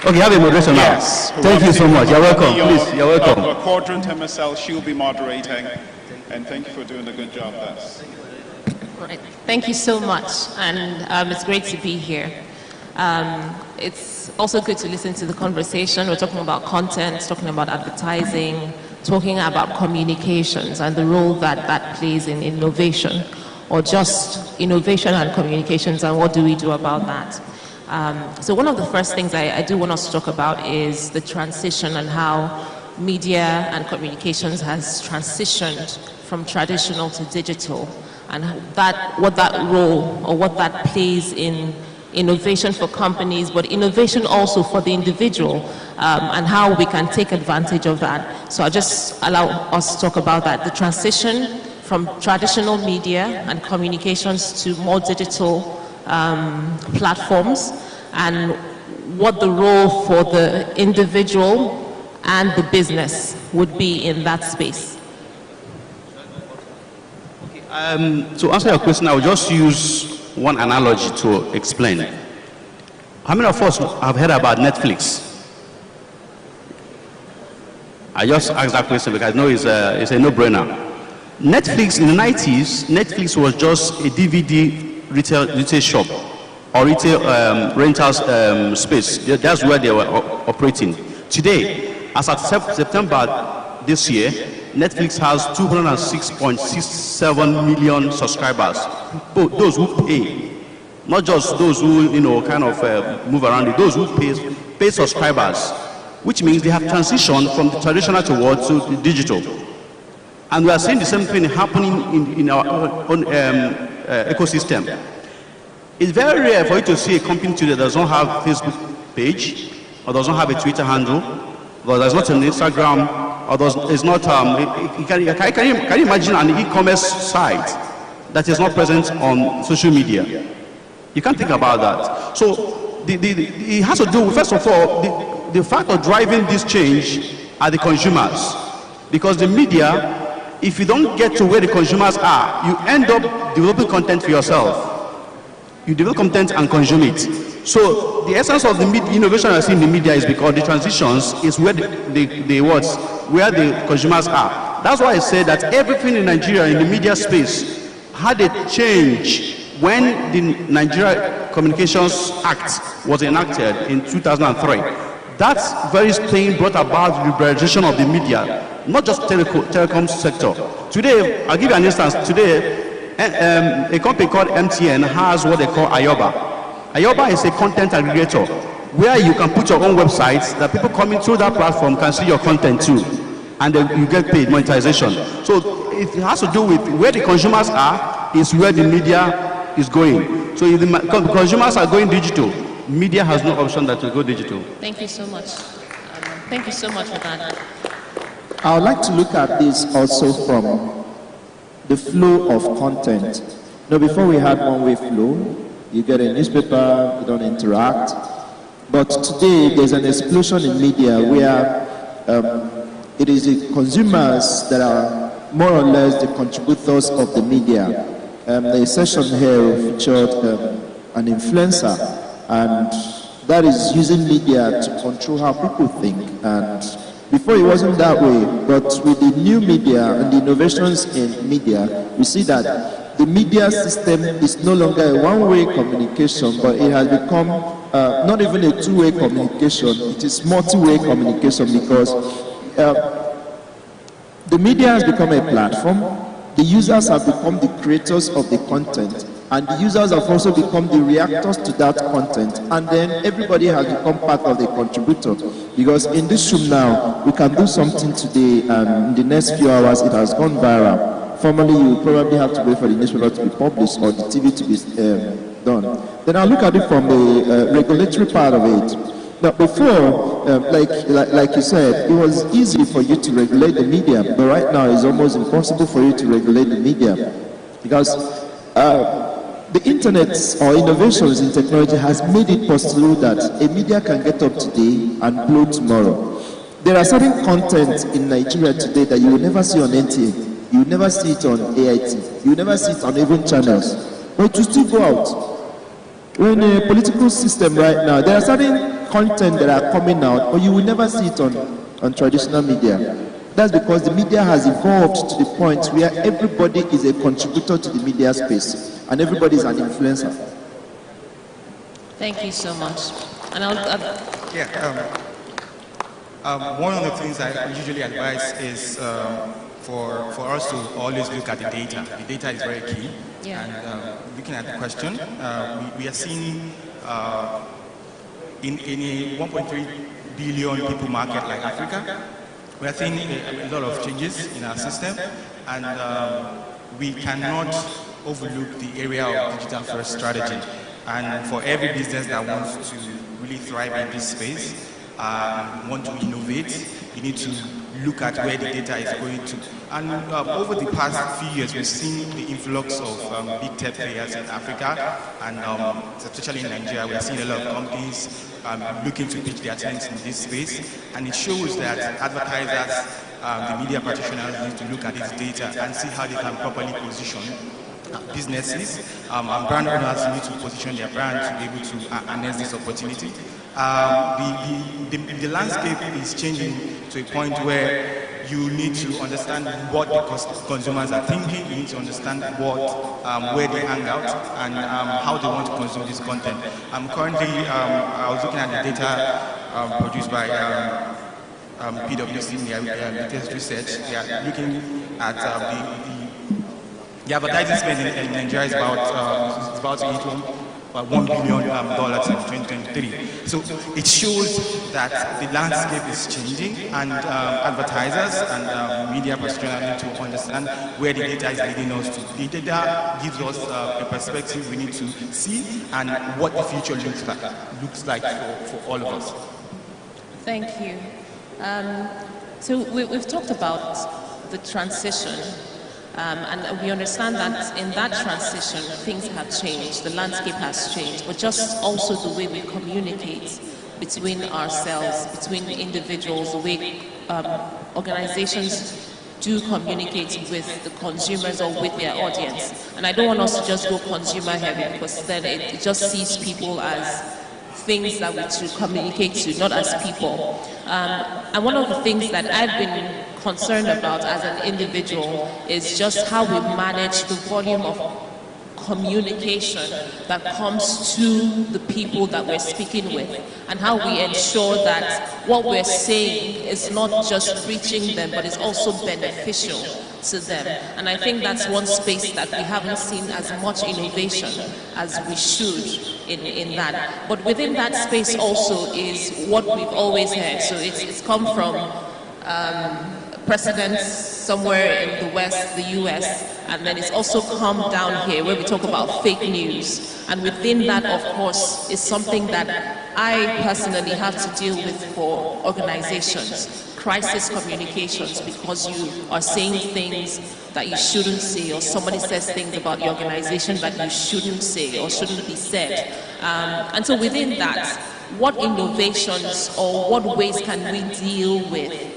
Okay, have a moderation now. Yes. Thank you so much. You're welcome. Please, you're welcome. Quadrant MSL, she'll be moderating. And thank you for doing a good job there. Right. Thank you so much. And it's great to be here. It's also good to listen to the conversation. We're talking about content, talking about advertising, talking about communications and the role that plays in innovation, or just innovation and communications, and what do we do about that. So one of the first things I do want us to talk about is the transition and how media and communications has transitioned from traditional to digital, and what that role or what that plays in innovation for companies, but innovation also for the individual, and how we can take advantage of that. So I'll just allow us to talk about that, the transition from traditional media and communications to more digital platforms, and what the role for the individual and the business would be in that space. To answer your question, I will just use one analogy to explain. How many of us have heard about Netflix? I just asked that question because I know it's a no-brainer. Netflix, in the 90s, Netflix was just a DVD retail shop or retail rentals space. That's where they were operating. Today, as of September this year, Netflix has 206.67 million subscribers. Those who pay, not just those who kind of move around it. Those who pay subscribers, which means they have transitioned from the traditional towards to the digital. And we are seeing the same thing happening in our own ecosystem. It's very rare for you to see a company today that does not have a Facebook page, or does not have a Twitter handle, or does not an Instagram, or is not, can you imagine an e-commerce site that is not present on social media? You can't think about that. So it has to do with, first of all, the fact of driving this change are the consumers. Because the media, if you don't get to where the consumers are, you end up developing content for yourself. You develop content and consume it. So the essence of the innovation I see in the media is because the transitions is where where the consumers are. That's why I say that everything in Nigeria in the media space had a change when the Nigeria Communications Act was enacted in 2003. That very thing brought about the liberalization of the media, not just telecom sector. Today, I'll give you an instance. Today, a company called MTN has what they call Ayoba. Ayoba is a content aggregator where you can put your own websites that people coming through that platform can see your content too, and then you get paid monetization. So it has to do with where the consumers are is where the media is going. So if the consumers are going digital, media has no option that to go digital. Thank you so much. Thank you so much for that. I would like to look at this also from the flow of content. Now, before we had one-way flow, you get a newspaper, you don't interact. But today, there's an explosion in media where it is the consumers that are more or less the contributors of the media. The session here featured an influencer, and that is using media to control how people think. And before it wasn't that way, but with the new media and the innovations in media, we see that the media system is no longer a one-way communication, but it has become not even a two-way communication, it is multi-way communication, because the media has become a platform, the users have become the creators of the content, and the users have also become the reactors to that content, and then everybody has become part of the contributor. Because in this room now, we can do something today, and in the next few hours it has gone viral. Formerly, you will probably have to wait for the newspaper to be published or the TV to be done. Then I'll look at it from the regulatory part of it. Now, before, like you said, it was easy for you to regulate the media, but right now it's almost impossible for you to regulate the media, because the internet or innovations in technology has made it possible that a media can get up today and blow tomorrow. There are certain content in Nigeria today that you will never see on NTA. You will never see it on AIT. You will never see it on even channels. But to still go out. We're in a political system right now. There are certain content that are coming out, but you will never see it on traditional media. That's because the media has evolved to the point where everybody is a contributor to the media space, and everybody is an influencer. Thank you so much. And one of the things I usually advise is for us to always look at the data. The data is very key. Yeah. And looking at the question, we are seeing in a 1.3 billion people market like Africa, we are seeing a lot of changes in our system, and we cannot overlook the area of digital first strategy. And for every business that wants to really thrive in this space, want to innovate, you need to look at where the data is going to. And over the past few years, we've seen the influx of big tech players in Africa, and especially in Nigeria, we are seeing a lot of companies looking to pitch their tents in this space, and it shows that advertisers, the media practitioners need to look at this data and see how they can properly position businesses, and brand owners need to position their brand to be able to harness this opportunity. The landscape is changing to a point where you need to understand what the consumers are thinking, you need to understand where they hang out, and how they want to consume this content. Currently, I was looking at the data produced by PwC in their latest research. They are looking at the advertising spend in Nigeria is about $1 billion in 2023. So it shows that the landscape is changing, and advertisers and media professionals need to understand where the data is leading us to. The data gives us a perspective we need to see, and what the future looks like for all of us. Thank you. So we've talked about the transition. And we understand that in that transition, things have changed, the landscape has changed, but just also the way we communicate between ourselves, between individuals, the way organizations do communicate with the consumers or with their audience. And I don't want us to just go consumer heavy, because then it just sees people as things that we should communicate to, not as people. And one of the things that I've been concerned about as an individual is just how we manage the volume of communication that comes to the people that we're speaking with, and how we ensure that what we're saying is not just reaching them, but is also beneficial to them. And I think that's one space that we haven't seen as much innovation as we should in that. But within that space also is what we've always heard. So it's come from precedents somewhere in the West, the US, and then it's also come down here where we talk about fake news. And within that, of course, is something that I personally have to deal with for organizations, crisis communications, because you are saying things that you shouldn't say, or somebody says things about your organization that you shouldn't say or shouldn't be said. And so within that, what innovations or what ways can we deal with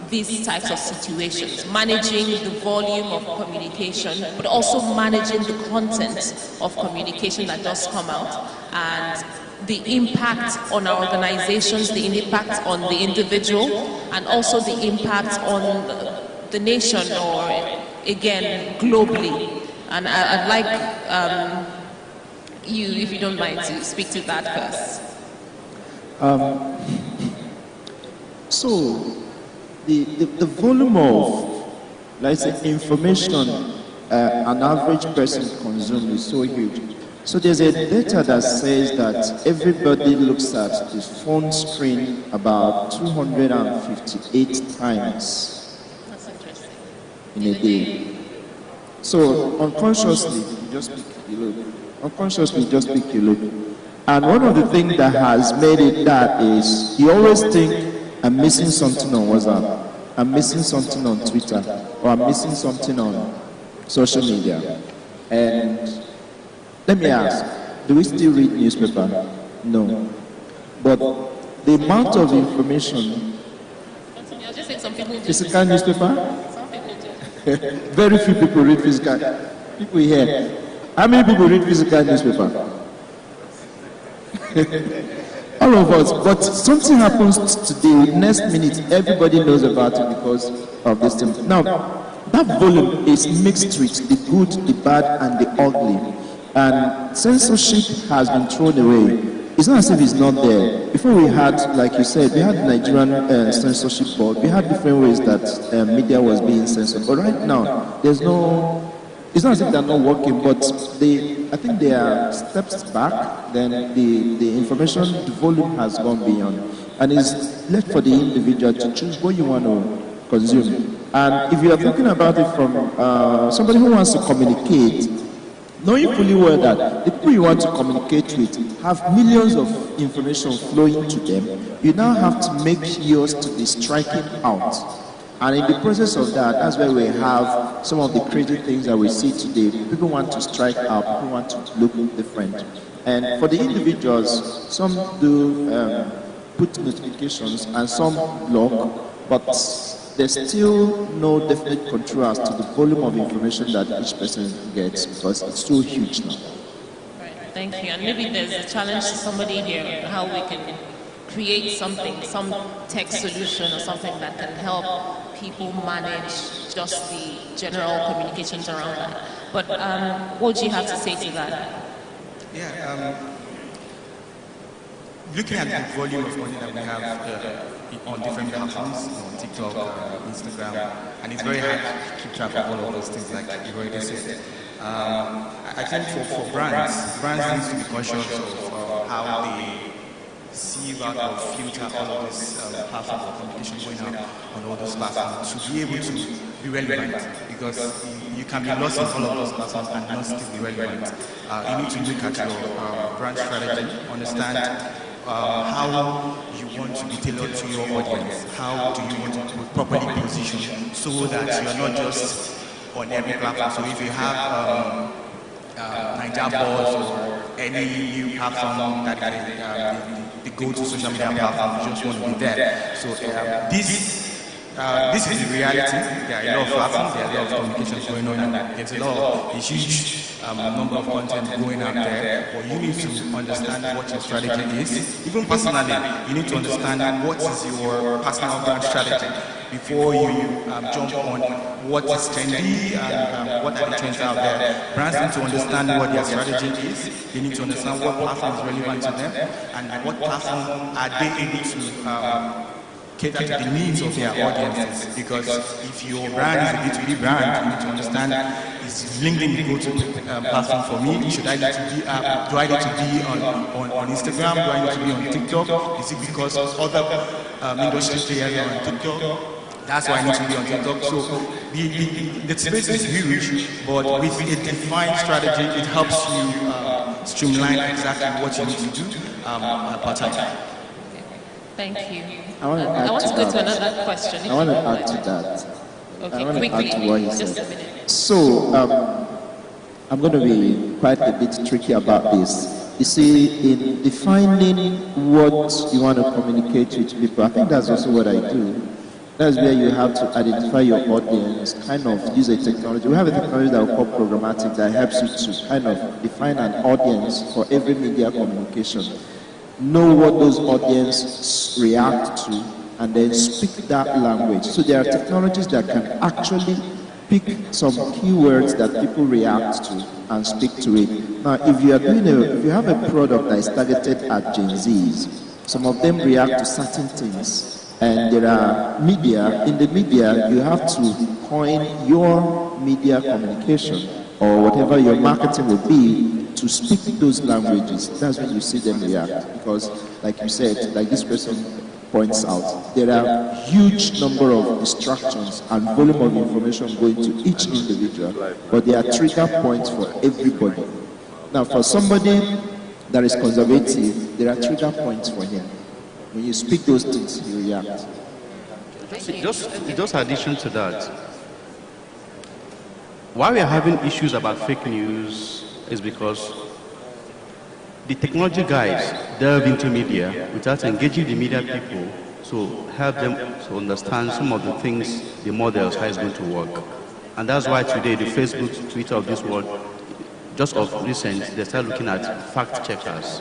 these types of situations, managing the volume of communication, but also managing the content of communication that does come out, and the impact on our organizations, the impact on the individual, and also the impact on the nation, or again, globally. And I'd like you, if you don't mind, to speak to that first. So, the volume of, let's say, information an average person consumes is so huge. So there's a data that says that everybody looks at the phone screen about 258 times in a day. So unconsciously, you just pick the loop. Unconsciously, you just pick your loop. And one of the things that has made it that is, you always think, I'm missing something on WhatsApp, I'm missing something on Twitter, or I'm missing something on social media. And let me ask, do we still read newspaper? No. But the amount of information, physical newspaper? Very few people read physical. People here, how many people read physical newspaper? All of us, but something happens today, next minute, everybody knows about it because of this thing. Now, that volume is mixed with the good, the bad, and the ugly. And censorship has been thrown away. It's not as if it's not there. Before we had, like you said, we had the Nigerian censorship board. We had different ways that media was being censored. But right now, there's no, it's not as if they're not working, but I think they are steps back. Then the information, the volume has gone beyond. And it's left for the individual to choose what you want to consume. And if you are thinking about it from somebody who wants to communicate, knowing fully well that the people you want to communicate with have millions of information flowing to them, you now have to make yours to be striking out. And in the process of that, that's where we have some of the crazy things that we see today. People want to strike out, people want to look different. And for the individuals, some do put notifications and some block, but there's still no definite control as to the volume of information that each person gets because it's so huge now. Right, thank you. And maybe there's a challenge to somebody here on how we can create something, some tech solution or something that can help people manage just the general communications around that. But what do you have to say to that? Yeah, looking at the volume of money that we have on different platforms, on TikTok, Instagram, and it's very hard to keep track of all of those things, like you already said. I think for brands need to be conscious of how they sieve out or filter all of this platform of communication going out on all those platforms to be able to be relevant, because you can be lost in all of those platforms and not still be relevant. You need to look at your brand strategy, understand how you want to be tailored to your audience, how do you want to properly position so that you're not just on every platform. So if you have Nigeria Boss or any new platform that they go to social media platform, you just want to be there. So this is the reality. There are a lot of platforms, there are a lot of communications going on, and there's a huge number of content going out there, but you need to understand what your strategy is. Even personally, you need to understand what is your personal brand strategy before you jump on what is trendy and what are the trends out there. Brands need to understand what their strategy is. They need to understand what platform is relevant to them and what platform are they able to cater to the needs of their audiences, because if your brand is a B2B brand, you need to understand, is LinkedIn the go-to platform for me? Should I need to be, do I need to be on Instagram? Do I need to be on TikTok? Is it because other industry players are on TikTok? That's why I need to be on TikTok. So the space is huge, but with a defined strategy, it helps you streamline exactly what you need to do per time. Thank you. I want to go to another question. I want to add to that. Okay, I want to add to what he just said. a minute. So, I'm going to be quite a bit tricky about this. You see, in defining what you want to communicate with people, I think that's also what I do. That's where you have to identify your audience, kind of use a technology. We have a technology that we call programmatic that helps you to kind of define an audience for every media communication. Know what those audiences react to, and then speak that language. So there are technologies that can actually pick some keywords that people react to and speak to it. Now, if you are if you have a product that is targeted at Gen Zs, some of them react to certain things, and there are media. In the media, you have to coin your media communication or whatever your marketing will be to speak those languages. That's when you see them react. Because, like you said, like this person points out, there are huge number of distractions and volume of information going to each individual, but there are trigger points for everybody. Now, for somebody that is conservative, there are trigger points for him. When you speak those things, he reacts. Just addition to that, why we are having issues about fake news is because the technology guys delve into media without engaging the media people to help them to understand some of the things, the models, how it's going to work. And that's why today the Facebook, Twitter of this world, just of recent, they start looking at fact checkers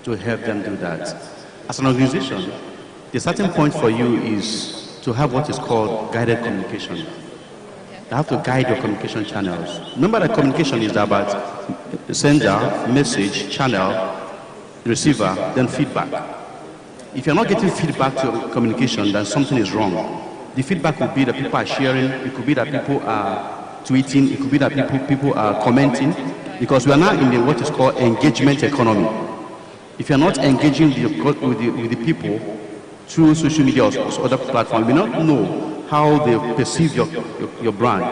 to help them do that. As an organization, the starting point for you is to have what is called guided communication. You have to guide your communication channels. Remember that communication is about sender, message, channel, receiver, then feedback. If you're not getting feedback to your communication, then something is wrong. The feedback could be that people are sharing, it could be that people are tweeting, it could be that people are commenting, because we are now in what is called engagement economy. If you're not engaging with the people through social media or other platforms, you will not know how they perceive your brand.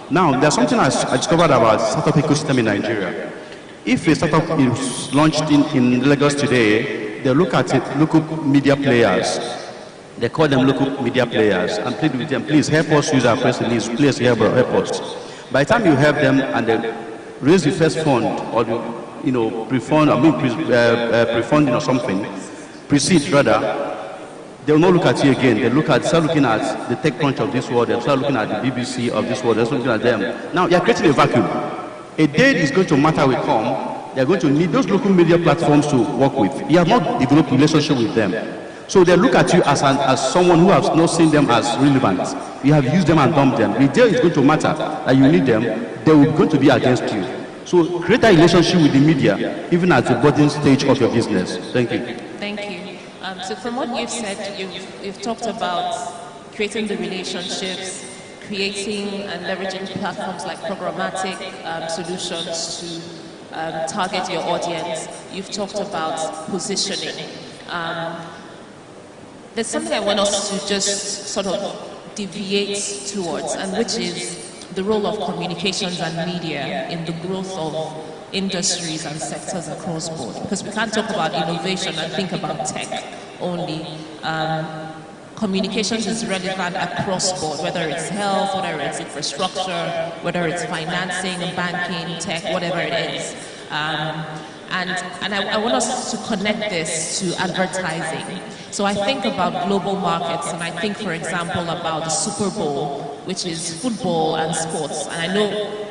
Now, there's something I discovered about startup ecosystem in Nigeria. If a startup is launched in Lagos today, they look at it, local media players They call them local media players and plead with them, please help us use our press release, please help us. By the time you help them and they raise the first fund or the, pre-funding or something, proceed rather, they will not look at you again. They start looking at the TechCrunch of this world, they start looking at the BBC of this world, they start looking at them. Now they are creating a vacuum. A day is going to matter will come, they are going to need those local media platforms to work with. You have not developed a relationship with them. So they look at you as someone who has not seen them as relevant. You have used them and dumped them. The day is going to matter that you need them, they will going to be against you. So create a relationship with the media, even at the budding stage of your business. Thank you. Thank you. So from what you've said, you've talked about creating the relationships, creating and leveraging platforms like programmatic solutions to target your audience. You've talked about positioning. There's something I want us to just sort of deviate towards, and which is the role of communications and media in the growth of industries and sectors across board. Because we can't talk about innovation and think about tech only. Communications is relevant across board, whether it's health, whether it's infrastructure, whether it's financing, banking, tech, whatever it is. And I want us to connect this to advertising. So I think about global markets, and I think, for example, about the Super Bowl, which is football and sports. And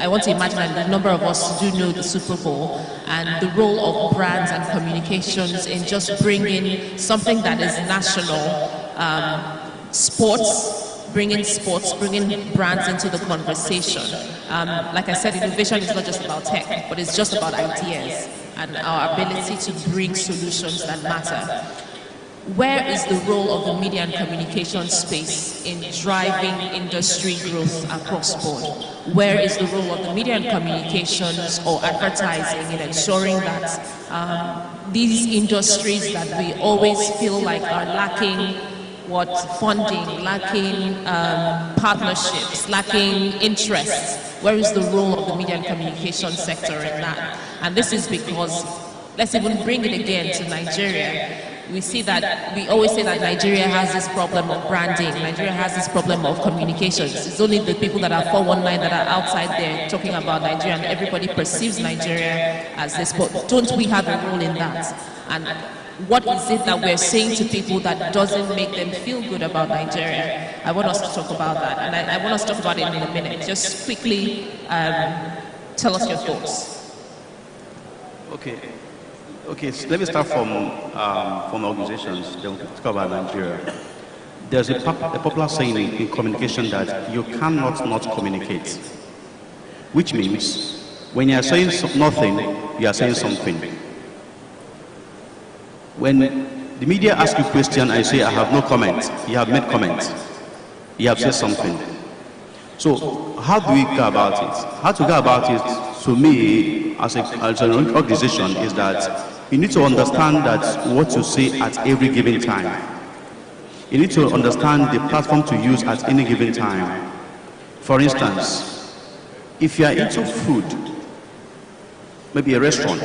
I want to imagine that a number of us do know the Super Bowl and the role of brands and communications in just bringing something that is national, bringing brands into the conversation. Like I said, innovation is not just about tech, but it's just about ideas and our ability to bring solutions that matter. Where is the role of the media and communication space in driving industry growth across board? Where is the role of the media and communications or advertising in ensuring that these industries that we always feel like are lacking funding, lacking partnerships, lacking interest, where is the role of the media and communication sector in that? And this is because, let's even bring it again to Nigeria. We see that, we always say that Nigeria has this problem of branding, Nigeria has this problem of communications. It's only the people that are 419 that are outside there talking about Nigeria, and everybody perceives Nigeria as this, but don't we have a role in that? And what is it that we're saying to people that doesn't make them feel good about Nigeria? I want us to talk about that, and I want us to talk about it in a minute. Just quickly tell us your thoughts. Okay, so let me start from organizations, then we'll talk about Nigeria. There's a popular saying in communication that you cannot not communicate, which means when you are saying nothing, you are saying something. When the media asks you a question, I say, I have no comment. You have made comment. You have said something. So how do we go about it? How to go about it, to me, as an organization, is that you need to understand that what you say at every given time. You need to understand the platform to use at any given time. For instance, if you are into food, maybe a restaurant,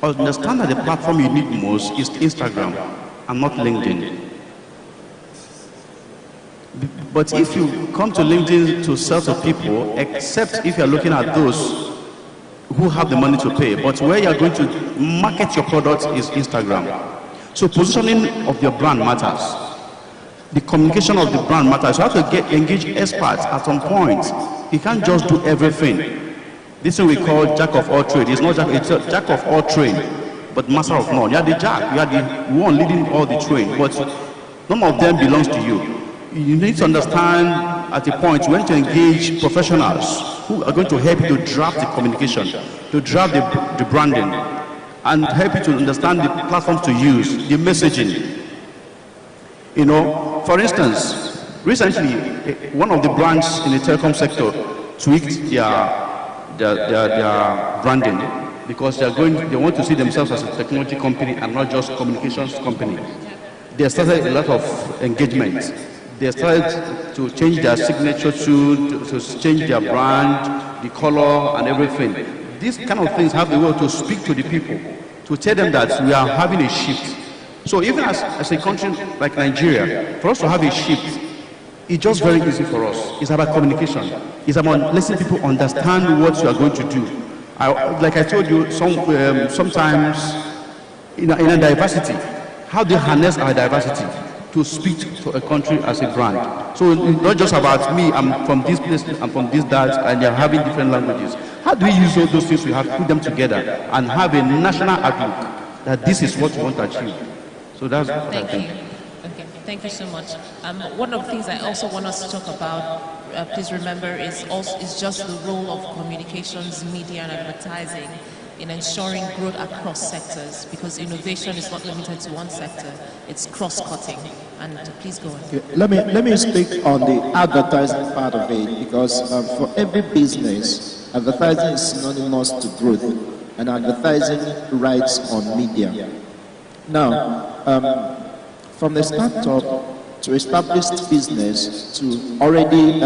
understand that the platform you need most is Instagram and not LinkedIn. But if you come to LinkedIn to sell to people, except if you're looking at those who have the money to pay, but where you're going to market your product is Instagram. So positioning of your brand matters. The communication of the brand matters. You have to engage experts at some point. You can't just do everything. This is what we call jack of all trades. It's not it's a jack of all trade, but master of none. You are the jack, you are the one leading all the trade, but none of them belongs to you. You need to understand at a point when to engage professionals who are going to help you to draft the communication, to draft the branding, and help you to understand the platforms to use, the messaging. You know, for instance, recently, one of the brands in the telecom sector tweaked their branding because they want to see themselves as a technology company and not just communications company. They started a lot of engagement. They started to change their signature to change their brand, the color and everything. These kind of things have the way to speak to the people, to tell them that we are having a shift. So even as a country like Nigeria, for us to have a shift, it's just very easy for us. It's about communication. It's about letting people understand what you are going to do. Like I told you, sometimes in a diversity, how do you harness our diversity to speak to a country as a brand? So it's not just about me, I'm from this place, I'm from this, that, and you're having different languages. How do we use all those things we have, put them together, and have a national outlook that this is what we want to achieve? So that's what I think. Okay, thank you so much. One of the things I also want us to talk about, please remember, is just the role of communications, media, and advertising in ensuring growth across sectors, because innovation is not limited to one sector, it's cross-cutting. And please go on. Okay, let me speak on the advertising part of it, because for every business, advertising is synonymous to growth, and advertising rides on media. Now, from the startup to established business to already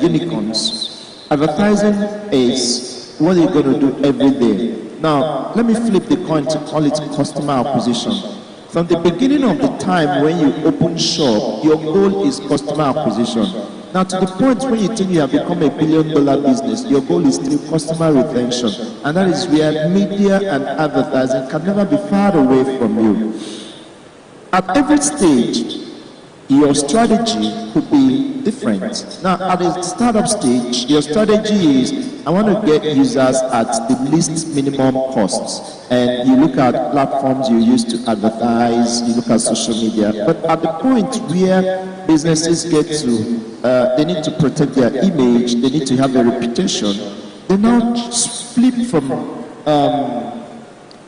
unicorns, advertising is what you're going to do every day. Now, let me flip the coin to call it customer acquisition. From the beginning of the time when you open shop, your goal is customer acquisition. Now, to the point when you think you have become $1 billion business, your goal is still customer retention. And that is where media and advertising can never be far away from you. At every stage, your strategy could be different. Now, at the startup stage, your strategy is, I want to get users at the least minimum costs. And you look at platforms you use to advertise, you look at social media. But at the point where businesses get to, they need to protect their image, they need to have a reputation, they now flip from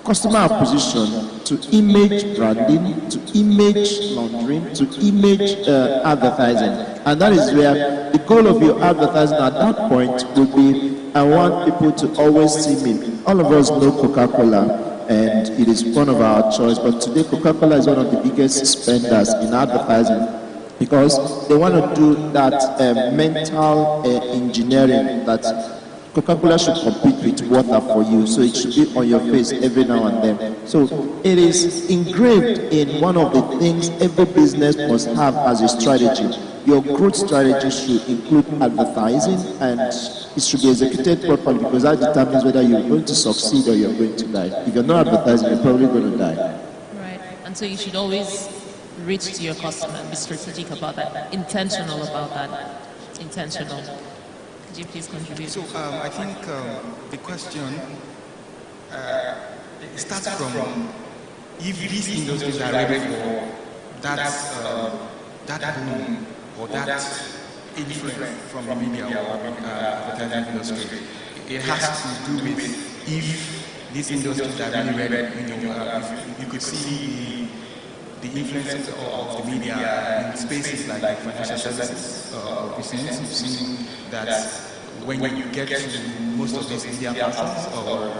customer acquisition to image branding, to image laundering, to image advertising. And that is where the goal of your advertising at that point will be, I want people to always see me. All of us know Coca-Cola, and it is one of our choice, but today Coca-Cola is one of the biggest spenders in advertising, because they want to do that mental engineering that Coca-Cola should compete with water for you, so it should be on your face every now and then. So it is engraved in one of the things every business must have as a strategy. Your growth strategy should include advertising, and it should be executed properly, because that determines whether you're going to succeed or you're going to die. If you're not advertising, you're probably going to die. Right, and so you should always reach to your customer, be strategic about that, intentional about that, intentional. Could you please contribute? So I think the question starts from if these industries are ready for that boom or that influence from the media or advertising industry. It has to do with if these industries are really ready. You could see the influence of the media in spaces like financial services business. You've seen that when you get to most of these media platforms or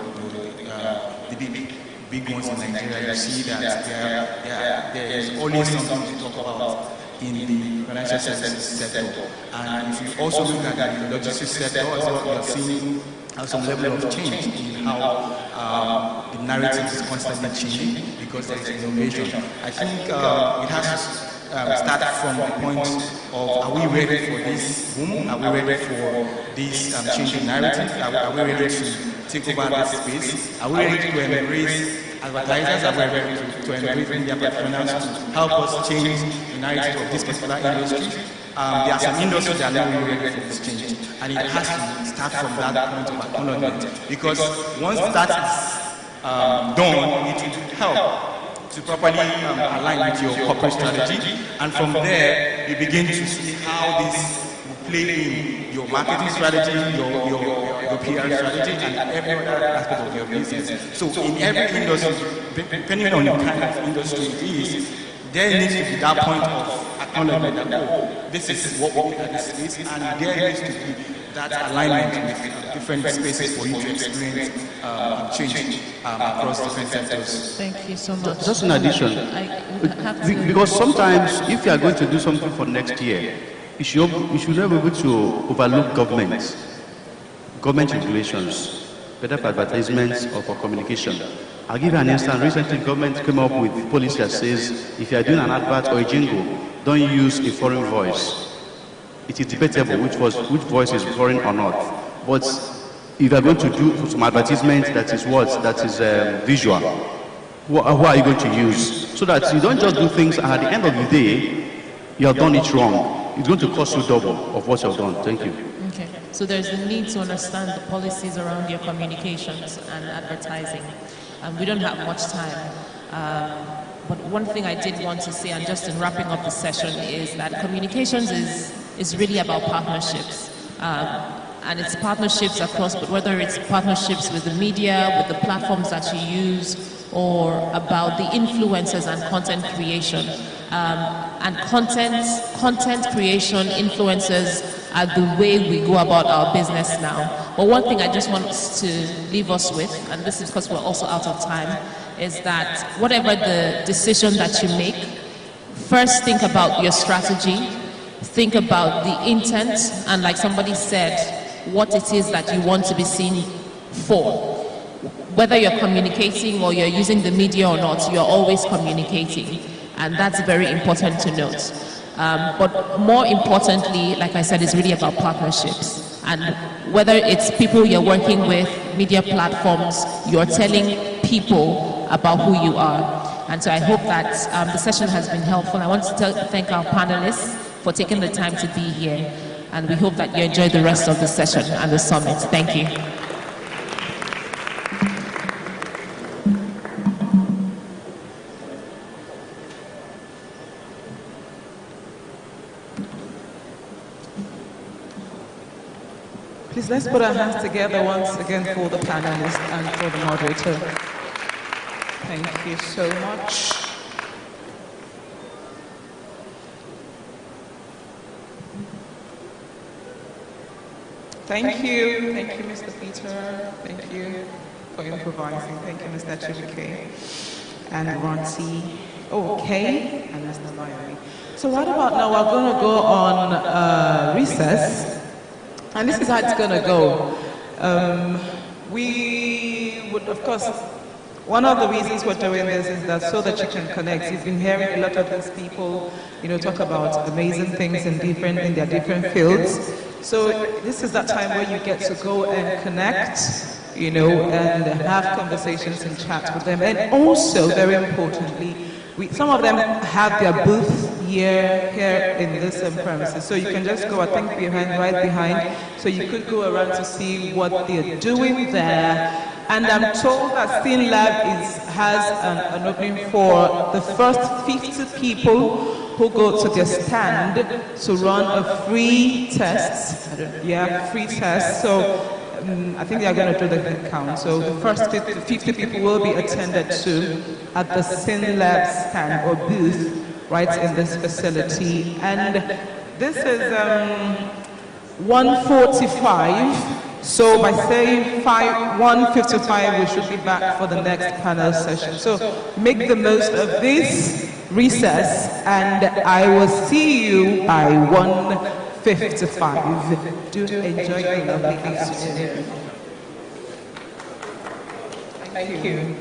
the big ones in Nigeria, you see that there is always something to talk about in the financial services sector. And if you also look at the logistics sector, as well, you are seeing some level of change in how the narrative is constantly changing because there is innovation. I think it has to start from the point of, are we ready for this boom? Are we ready for this changing narrative? Are we ready to take over that space? Are we ready to embrace advertisers? Are we ready to embrace media professionals to help us change the narrative of this particular industry? There are some industries that are not really ready for this change, and it has to start from that point of acknowledgement, because once that is done, it will help to properly align with your corporate strategy, and from there you begin to see how this will play in your marketing strategy, your PR strategy, and every other aspect of your business. So in every industry, depending on the kind of industry it is, there needs to be that point of acknowledgement that, oh, this is what we do at this space, and there needs to be that alignment with different spaces for you to experience change across different sectors. Thank you so much. Just in addition, because sometimes if you are going to do something for next year, you should not be able to overlook government regulations, whether for advertisements or for communication. I'll give you an instance. Recently, government came up with a policy that says if you are doing an advert or a jingle, don't use a foreign voice. It is debatable which voice is foreign or not. But if you are going to do some advertisement that is what? That is visual, who are you going to use? So that you don't just do things and at the end of the day, you have done it wrong. It's going to cost you double of what you have done. Thank you. Okay. So there's a need to understand the policies around your communications and advertising. We don't have much time. But one thing I did want to say, and just in wrapping up the session, is that communications is really about partnerships. And it's partnerships across, but whether it's partnerships with the media, with the platforms that you use, or about the influencers and content creation. And content creation influencers are the way we go about our business now. But one thing I just want to leave us with, and this is because we're also out of time, is that whatever the decision that you make, first think about your strategy, think about the intent, and like somebody said, what it is that you want to be seen for. Whether you're communicating or you're using the media or not, you're always communicating. And that's very important to note. But more importantly, like I said, it's really about partnerships. And whether it's people you're working with, media platforms, you're telling people about who you are. And so I hope that the session has been helpful. I want to thank our panelists for taking the time to be here. And we hope that you enjoy the rest of the session and the summit. Thank you. Please, let's put our hands together once again for the panelists and for the moderator. Thank you so much. Thank you, Mr. Peter. Thank you for improvising. Thank you, Mr. Chibike and Ronti. Okay, and Mr. Naomi. So right about now, we're going to go on recess. And this is how it's going to go. We would, of course, one of the reasons we're doing this is that so that you can connect. You've been hearing a lot of these people, talk about amazing things in their different fields. So this is that time where you get to go and connect, and have conversations and chat with them. And also, very importantly, some of them have their booth here in this premises. So you can just go, I think, right behind. So you could go around to see what they're doing there. And I'm told that SynLab has an opening for the first 50 people who go to their stand to run a free test. Free test. So I think they are going to do the count. So the first 50 people will be attended to at the SynLab stand or booth right in this facility. And this is 1:45. So by saying 1:55, we should be back for the next panel session. So make the most of this recess, and I will see you by 1:55. Do enjoy your lovely afternoon. Thank you.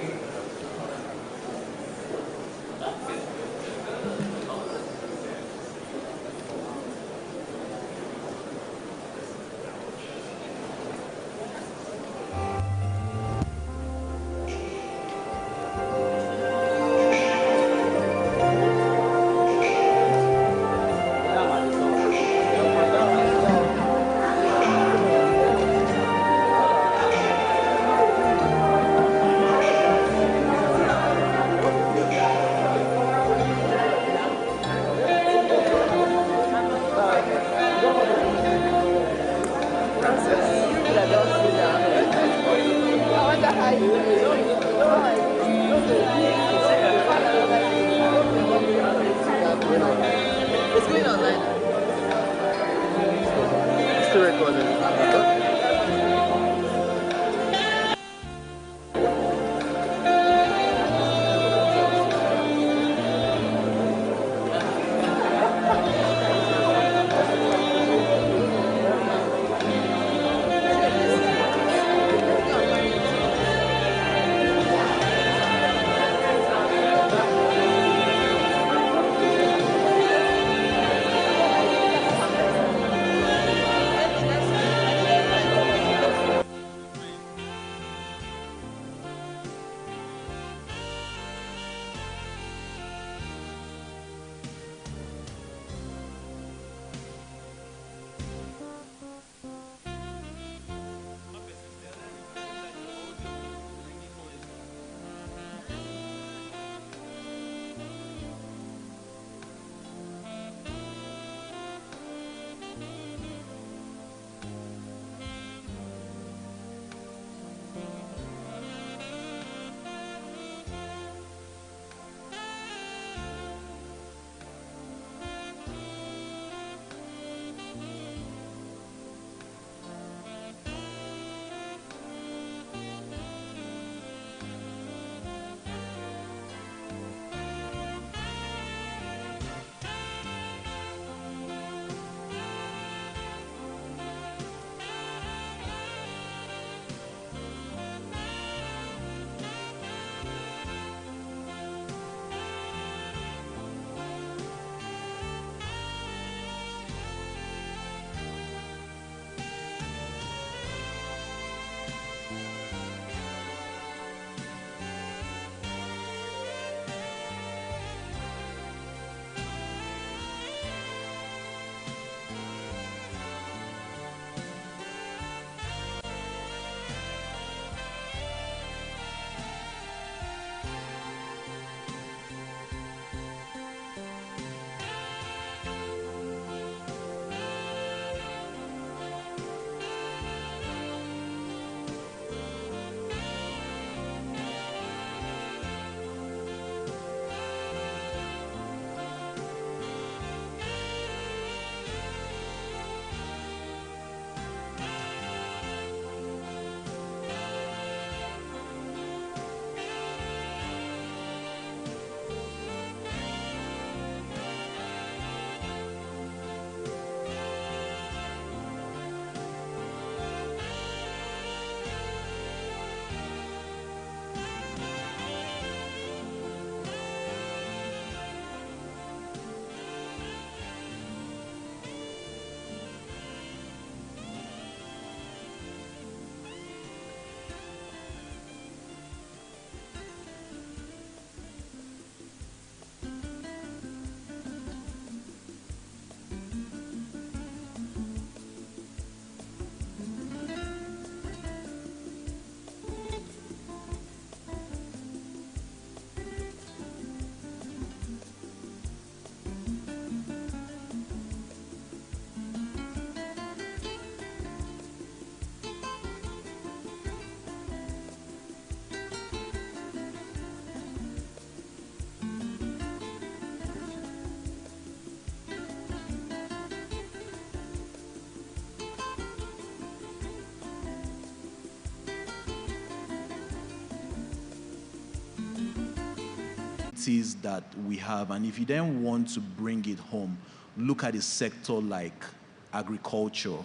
commodities that we have, and if you then want to bring it home, look at a sector like agriculture.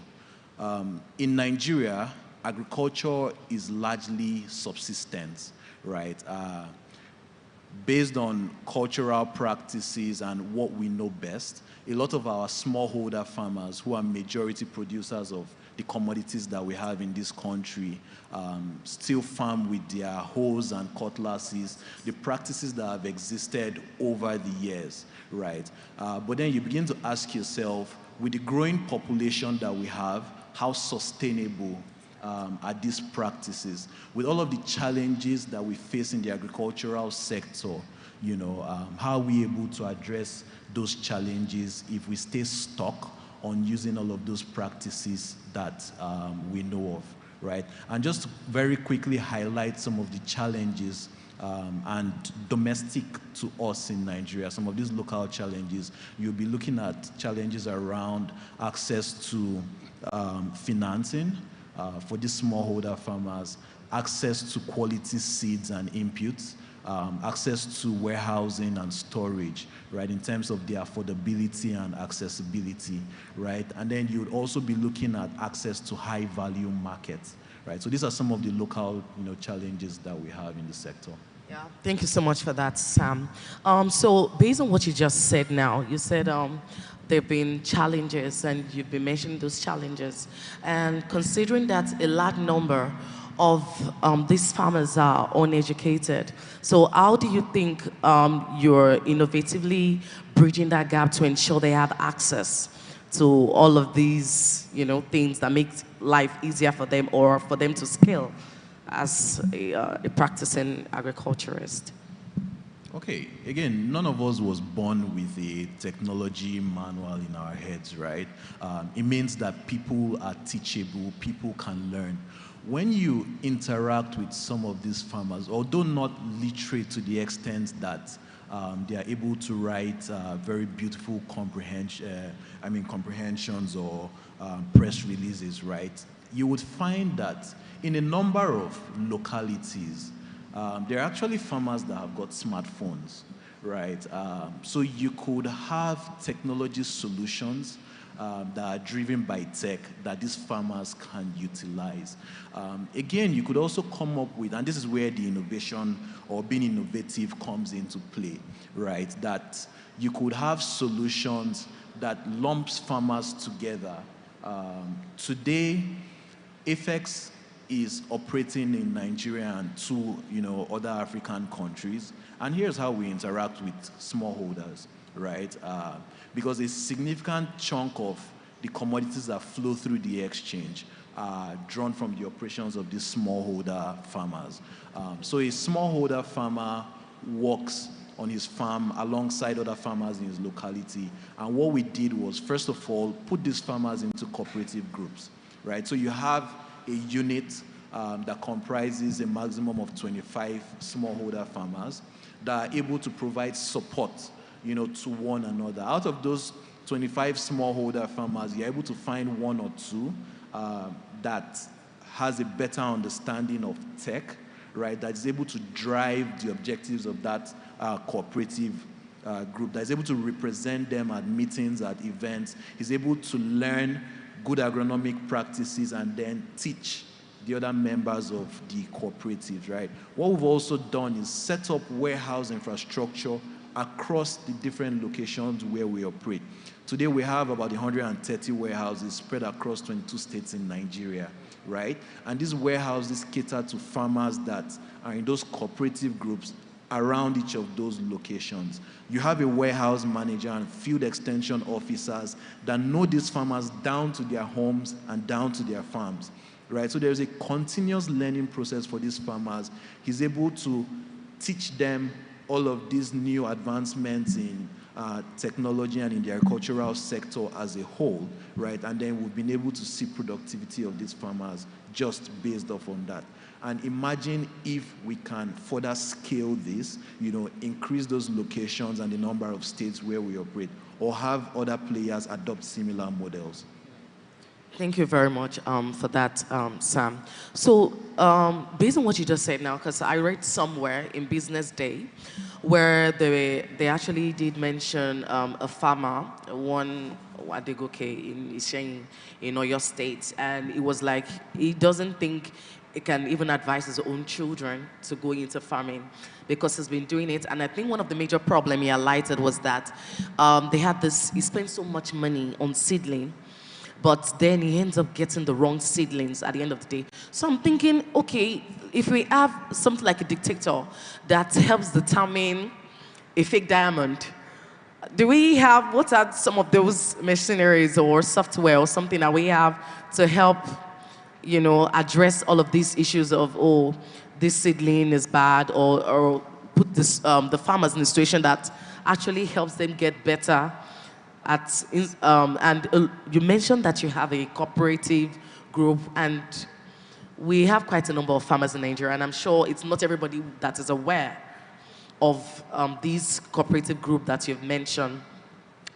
In Nigeria, agriculture is largely subsistence, right? Based on cultural practices and what we know best, a lot of our smallholder farmers who are majority producers of the commodities that we have in this country still farm with their hoes and cutlasses, the practices that have existed over the years, right? But then you begin to ask yourself, with the growing population that we have, how sustainable are these practices? With all of the challenges that we face in the agricultural sector, how are we able to address those challenges if we stay stuck on using all of those practices that we know of, right? And just to very quickly highlight some of the challenges and domestic to us in Nigeria, some of these local challenges. You'll be looking at challenges around access to financing for these smallholder farmers, access to quality seeds and inputs, access to warehousing and storage, right, in terms of the affordability and accessibility, right? And then you would also be looking at access to high-value markets, right? So these are some of the local, challenges that we have in the sector. Yeah, thank you so much for that, Sam. So based on what you just said now, you said there have been challenges and you've been mentioning those challenges. And considering that a large number of these farmers are uneducated, so how do you think you're innovatively bridging that gap to ensure they have access to all of these, things that make life easier for them or for them to scale as a practicing agriculturist? Okay, again, none of us was born with a technology manual in our heads, right? It means that people are teachable, people can learn. When you interact with some of these farmers, although not literate to the extent that they are able to write very beautiful comprehensions or press releases, right? You would find that in a number of localities, there are actually farmers that have got smartphones, right? So you could have technology solutions that are driven by tech that these farmers can utilize. Again, you could also come up with, and this is where the innovation or being innovative comes into play, right? That you could have solutions that lumps farmers together. Today, Apex is operating in Nigeria and two, other African countries. And here's how we interact with smallholders, right? Because a significant chunk of the commodities that flow through the exchange are drawn from the operations of these smallholder farmers. So a smallholder farmer works on his farm alongside other farmers in his locality. And what we did was, first of all, put these farmers into cooperative groups, right? So you have a unit that comprises a maximum of 25 smallholder farmers that are able to provide support, to one another. Out of those 25 smallholder farmers, you're able to find one or two that has a better understanding of tech, right, that is able to drive the objectives of that cooperative group, that is able to represent them at meetings, at events, is able to learn good agronomic practices and then teach the other members of the cooperatives, right? What we've also done is set up warehouse infrastructure across the different locations where we operate. Today we have about 130 warehouses spread across 22 states in Nigeria, right? And these warehouses cater to farmers that are in those cooperative groups around each of those locations. You have a warehouse manager and field extension officers that know these farmers down to their homes and down to their farms, right? So there's a continuous learning process for these farmers. He's able to teach them all of these new advancements in technology and in the agricultural sector as a whole, right? And then we've been able to see productivity of these farmers just based off on that. And imagine if we can further scale this, increase those locations and the number of states where we operate, or have other players adopt similar models. Thank you very much for that, Sam. So, based on what you just said now, because I read somewhere in Business Day where they actually did mention a farmer, one Adegoke in Isheyin, in Oyo State, and it was like he doesn't think he can even advise his own children to go into farming because he's been doing it. And I think one of the major problems he highlighted was that he spent so much money on seedling, but then he ends up getting the wrong seedlings at the end of the day. So I'm thinking, okay, if we have something like a detector that helps determine a fake diamond, what are some of those machineries or software or something that we have to help, address all of these issues of, this seedling is bad, or put the farmers in a situation that actually helps them get better you mentioned that you have a cooperative group, and we have quite a number of farmers in Nigeria, and I'm sure it's not everybody that is aware of this cooperative group that you've mentioned.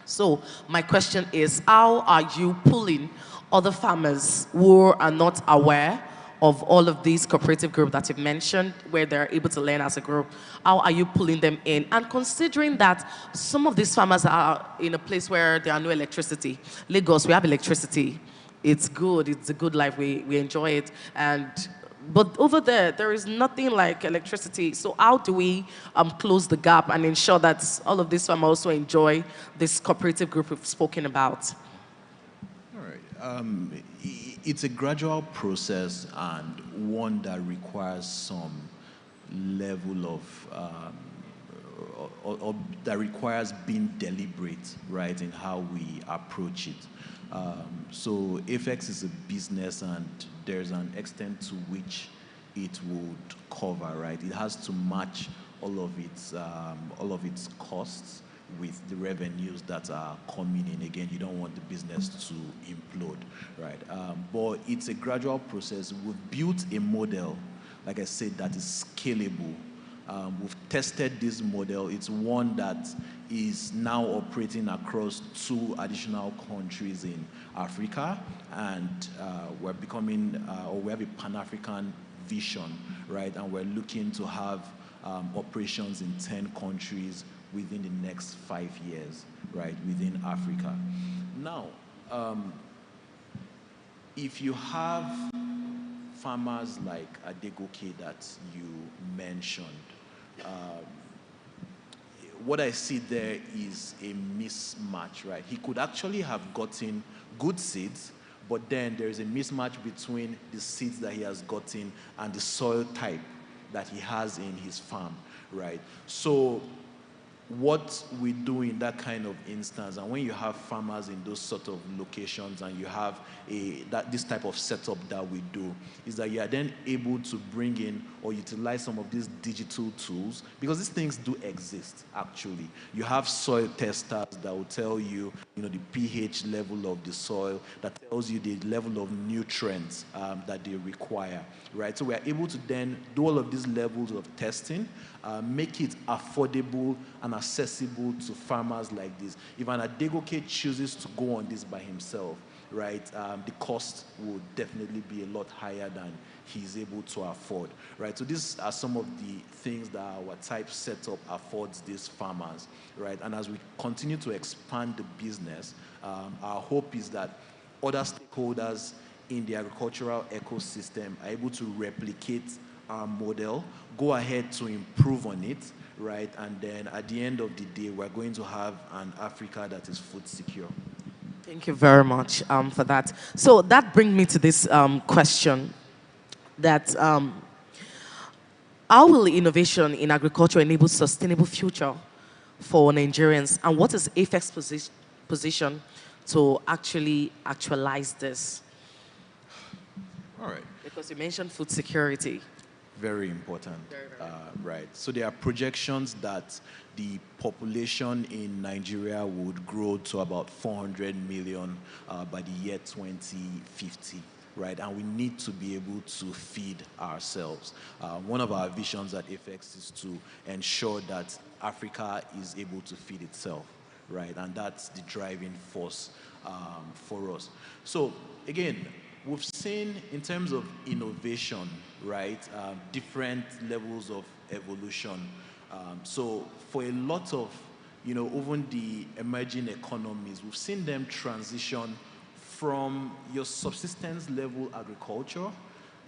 So my question is, how are you pulling other farmers who are not aware of all of these cooperative groups that you've mentioned, where they're able to learn as a group? How are you pulling them in? And considering that some of these farmers are in a place where there are no electricity. Lagos, we have electricity. It's good. It's a good life. We enjoy it. But over there is nothing like electricity. So how do we close the gap and ensure that all of these farmers also enjoy this cooperative group we've spoken about? All right. It's a gradual process and one that requires some level of, or that requires being deliberate, right, in how we approach it. So AFEX is a business, and there's an extent to which it would cover, right? It has to match all of its costs with the revenues that are coming in. Again, you don't want the business to implode, right? But it's a gradual process. We've built a model, like I said, that is scalable. We've tested this model. It's one that is now operating across 2 additional countries in Africa, and we're becoming, or we have a Pan-African vision, right? And we're looking to have operations in 10 countries within the next 5 years, right, within Africa. Now, if you have farmers like Adegoke that you mentioned, what I see there is a mismatch, right? He could actually have gotten good seeds, but then there is a mismatch between the seeds that he has gotten and the soil type that he has in his farm, right? So what we do in that kind of instance, and when you have farmers in those sort of locations and you have this type of setup that we do, is that you are then able to bring in or utilize some of these digital tools, because these things do exist actually. You have soil testers that will tell you, the pH level of the soil, that tells you the level of nutrients that they require, right? So we are able to then do all of these levels of testing, make it affordable and accessible to farmers like this. If an Adegoke chooses to go on this by himself, right, the cost will definitely be a lot higher than he's able to afford, right? So these are some of the things that our type setup affords these farmers, right? And as we continue to expand the business, our hope is that other stakeholders in the agricultural ecosystem are able to replicate our model, go ahead to improve on it, right? And then at the end of the day, we're going to have an Africa that is food secure. Thank you very much for that. So that brings me to this question, that how will innovation in agriculture enable sustainable future for Nigerians? And what is AFEX's position to actualize this? All right. Because you mentioned food security. Very important, right? So there are projections that the population in Nigeria would grow to about 400 million by the year 2050, right? And we need to be able to feed ourselves. One of our visions at AFEX is to ensure that Africa is able to feed itself, right? And that's the driving force for us. So again, we've seen in terms of innovation, right, different levels of evolution. So for a lot of, even the emerging economies, we've seen them transition from your subsistence level agriculture,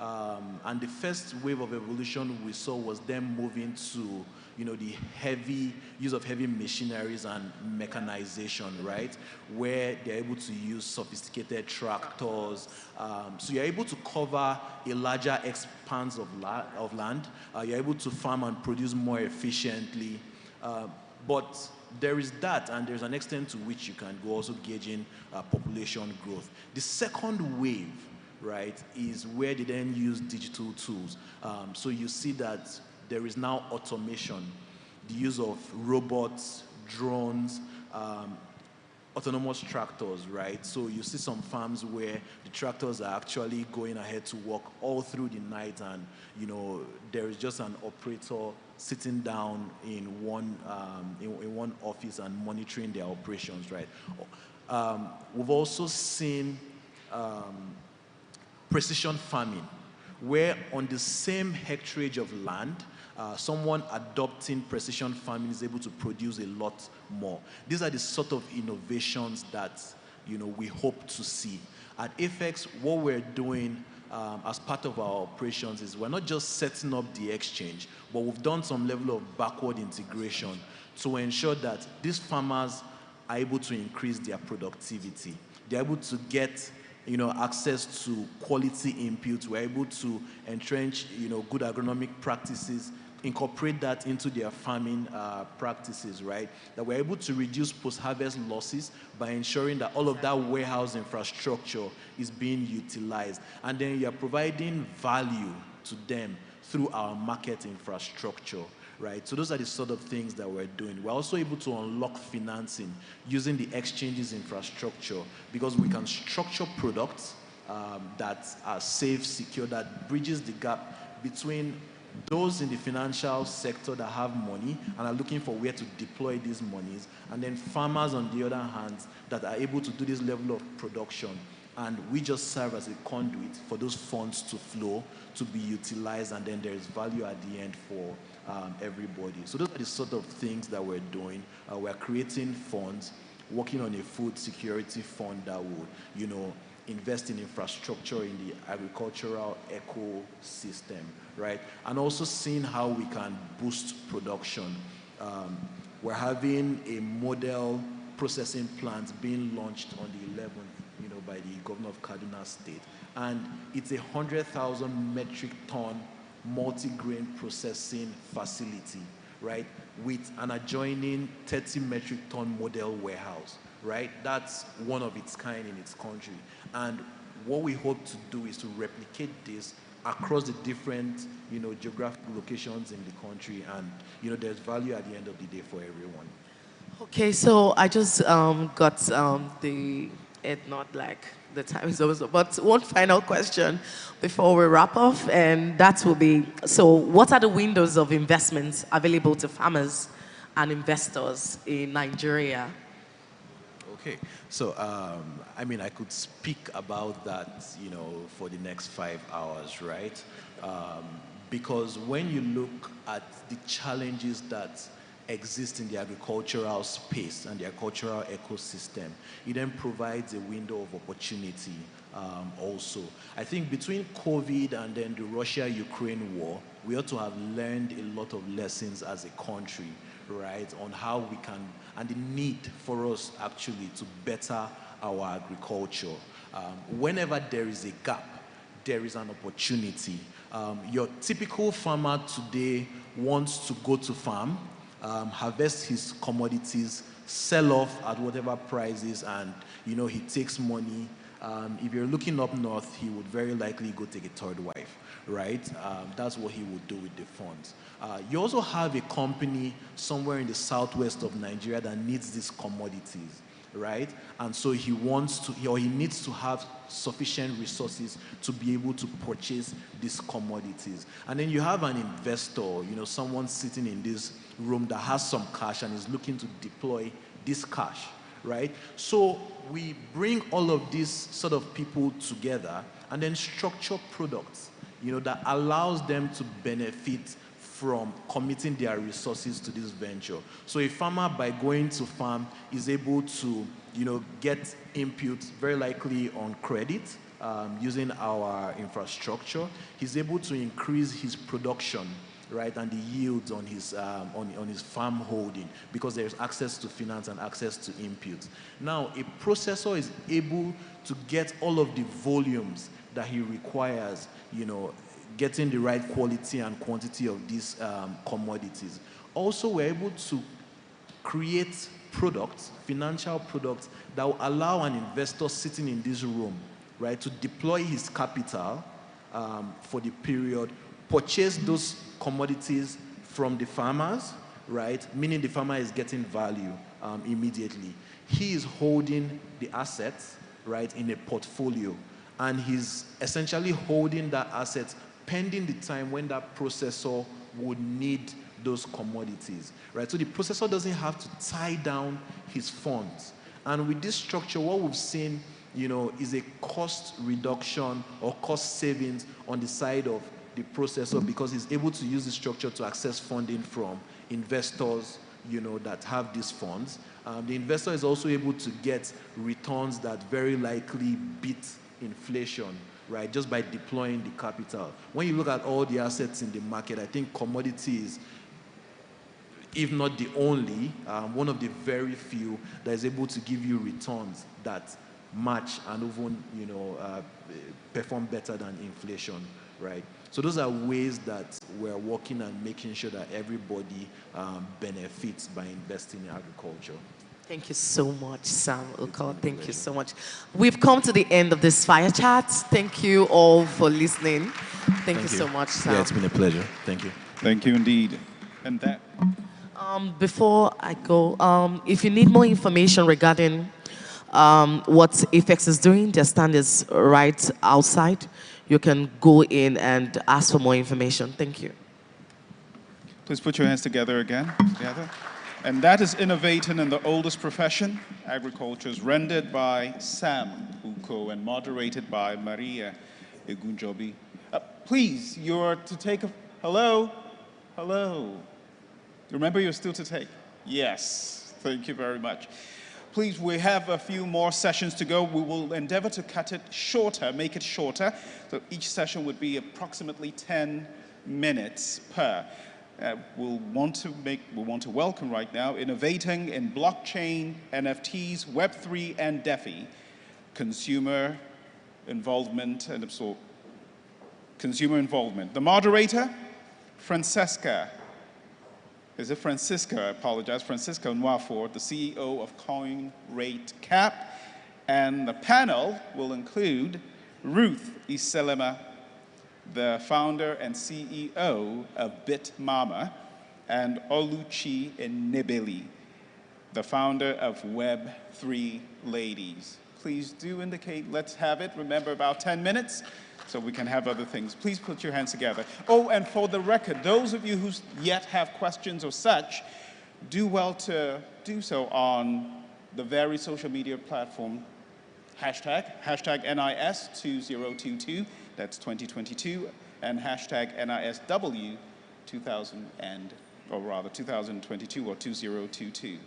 and the first wave of evolution we saw was them moving to, the heavy use of heavy machineries and mechanization, right? Where they're able to use sophisticated tractors. So you're able to cover a larger expanse of land. You're able to farm and produce more efficiently. But there is that, and there's an extent to which you can go also gauging population growth. The second wave, right, is where they then use digital tools. So you see that there is now automation, the use of robots, drones, autonomous tractors, right? So you see some farms where the tractors are actually going ahead to work all through the night, and there is just an operator sitting down in one office and monitoring their operations, right? We've also seen precision farming, where on the same hectareage of land, someone adopting precision farming is able to produce a lot more. These are the sort of innovations that we hope to see. At Apex, what we're doing as part of our operations is we're not just setting up the exchange, but we've done some level of backward integration to ensure that these farmers are able to increase their productivity. They're able to get access to quality inputs. We're able to entrench, good agronomic practices, incorporate that into their farming practices, right? That we're able to reduce post-harvest losses by ensuring that all of that warehouse infrastructure is being utilized. And then you're providing value to them through our market infrastructure, right? So those are the sort of things that we're doing. We're also able to unlock financing using the exchange's infrastructure, because we can structure products that are safe, secure, that bridges the gap between those in the financial sector that have money and are looking for where to deploy these monies, and then farmers on the other hand that are able to do this level of production. And we just serve as a conduit for those funds to flow, to be utilized, and then there is value at the end for everybody. So those are the sort of things that we're doing. We're creating funds, working on a food security fund that would, invest in infrastructure in the agricultural ecosystem, right? And also seeing how we can boost production. We're having a model processing plant being launched on the 11th, by the governor of Kaduna State. And it's a 100,000 metric ton multi-grain processing facility, right? With an adjoining 30 metric ton model warehouse, right? That's one of its kind in its country. And what we hope to do is to replicate this across the different, geographical locations in the country. And, there's value at the end of the day for everyone. Okay, so I just got not like the time is over, but one final question before we wrap up, and that will be, so what are the windows of investments available to farmers and investors in Nigeria? Okay, so I could speak about that, for the next 5 hours, right? Because when you look at the challenges that exist in the agricultural space and the agricultural ecosystem, it then provides a window of opportunity also. I think between COVID and then the Russia-Ukraine war, we ought to have learned a lot of lessons as a country, right, on how we can, and the need for us actually to better our agriculture. Whenever there is a gap, there is an opportunity. Your typical farmer today wants to go to farm, harvest his commodities, sell off at whatever prices, and he takes money. If you're looking up north, he would very likely go take a third wife, right? That's what he would do with the funds. You also have a company somewhere in the southwest of Nigeria that needs these commodities, right? And so he wants to, or he needs to have sufficient resources to be able to purchase these commodities. And then you have an investor, someone sitting in this room that has some cash and is looking to deploy this cash, right? So we bring all of these sort of people together and then structure products, that allows them to benefit from committing their resources to this venture. So a farmer, by going to farm, is able to, get input very likely on credit using our infrastructure. He's able to increase his production, right, and the yields on his farm holding because there's access to finance and access to inputs. Now, a processor is able to get all of the volumes that he requires, getting the right quality and quantity of these commodities. Also, we're able to create products, financial products, that will allow an investor sitting in this room, right, to deploy his capital for the period, purchase those commodities from the farmers, right, meaning the farmer is getting value immediately. He is holding the assets, right, in a portfolio, and he's essentially holding that asset pending the time when that processor would need those commodities, right? So the processor doesn't have to tie down his funds. And with this structure, what we've seen, is a cost reduction or cost savings on the side of the processor because he's able to use the structure to access funding from investors, that have these funds. The investor is also able to get returns that very likely beat inflation, right, just by deploying the capital. When you look at all the assets in the market, I think commodities, if not the only, one of the very few that is able to give you returns that match and even, perform better than inflation, right? So those are ways that we're working and making sure that everybody benefits by investing in agriculture. Thank you so much, Sam Okor. Thank you so much. We've come to the end of this fire chat. Thank you all for listening. Thank you so much, Sam. Yeah, it's been a pleasure. Thank you. Thank you indeed. And that. Before I go, if you need more information regarding what Apex is doing, their stand is right outside. You can go in and ask for more information. Thank you. Please put your hands together again. Together. And that is innovating in the oldest profession. Agriculture is rendered by Sam Okor and moderated by Maria Egunjobi. Please, you're to take a... Hello? Hello? Remember, you're still to take? Yes. Thank you very much. Please, we have a few more sessions to go. We will endeavor to cut it shorter, make it shorter. So each session would be approximately 10 minutes per. We'll want to welcome right now Innovating in Blockchain, NFTs, Web3, and DeFi, Consumer Involvement and Consumer Involvement. The moderator, Francesca. Is it Francisca? I apologize. Francisca Nwafor, the CEO of CoinRateCap. And the panel will include Ruth Iselema, the founder and CEO of BitMama, and Oluchi Enebeli, the founder of Web3 Ladies. Please do indicate, let's have it. Remember, about 10 minutes, so we can have other things. Please put your hands together. Oh, and for the record, those of you who yet have questions or such, do well to do so on the various social media platform hashtag NIS2022, that's 2022, and hashtag NISW 2022 or 2022.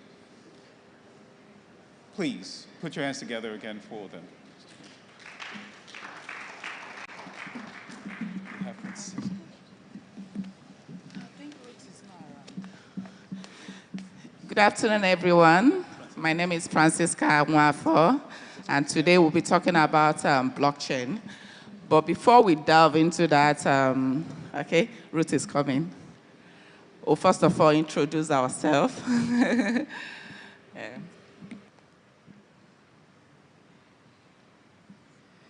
Please put your hands together again for them. Good afternoon, everyone. My name is Francisca Nwafor, and today we'll be talking about blockchain. But before we delve into that, okay, Ruth is coming. We'll first of all introduce ourselves. Yeah.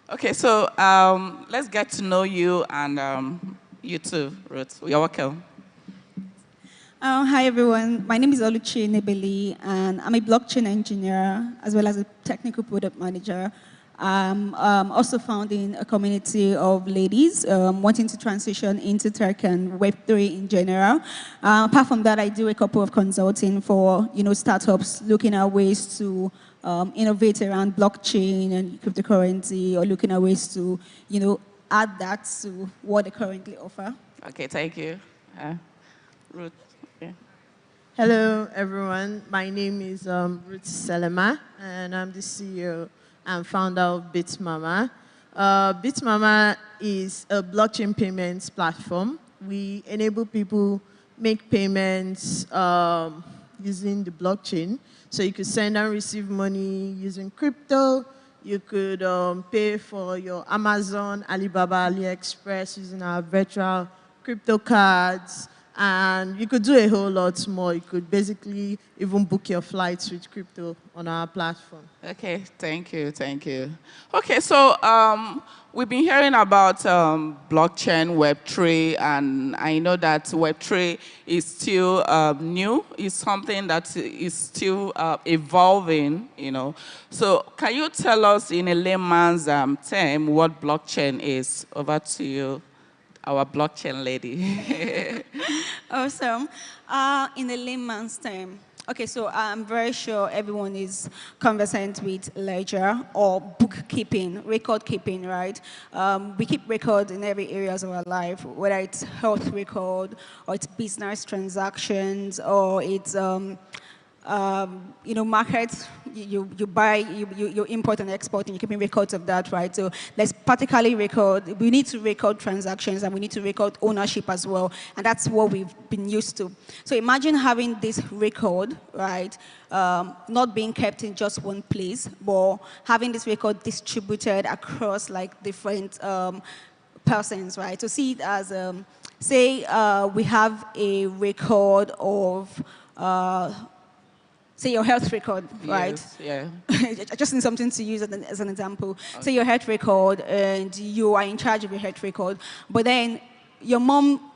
Okay, so let's get to know you and you too, Ruth. You're welcome. Hi, everyone. My name is Oluchi Enebeli, and I'm a blockchain engineer as well as a technical product manager I'm also founding a community of ladies wanting to transition into tech and Web3 in general. Apart from that, I do a couple of consulting for startups looking at ways to innovate around blockchain and cryptocurrency, or looking at ways to add that to what they currently offer. Okay, thank you. Ruth. Yeah. Hello, everyone. My name is Ruth Selema, and I'm the CEO and founder of BitMama. BitMama is a blockchain payments platform. We enable people make payments using the blockchain. So you could send and receive money using crypto. You could pay for your Amazon, Alibaba, AliExpress using our virtual crypto cards. And you could do a whole lot more. You could basically even book your flights with crypto on our platform. Okay, thank you, thank you. Okay, so we've been hearing about blockchain, Web3, and I know that Web3 is still new. It's something that is still evolving, So can you tell us in a layman's term what blockchain is? Over to you, our blockchain lady. Awesome. In a layman's term, okay, so I'm very sure everyone is conversant with ledger or bookkeeping, record keeping, right? We keep records in every areas of our life, whether it's health record, or it's business transactions, or it's markets, you buy, you import and export, and you're keeping records of that, right? So let's particularly record, we need to record transactions, and we need to record ownership as well, and that's what we've been used to. So imagine having this record, right, not being kept in just one place, but having this record distributed across like different persons, right? So see it as, say we have a record of, say your health record, right? Yes, yeah. I just need something to use as an example. Okay. Say your health record, and you are in charge of your health record, but then your mom,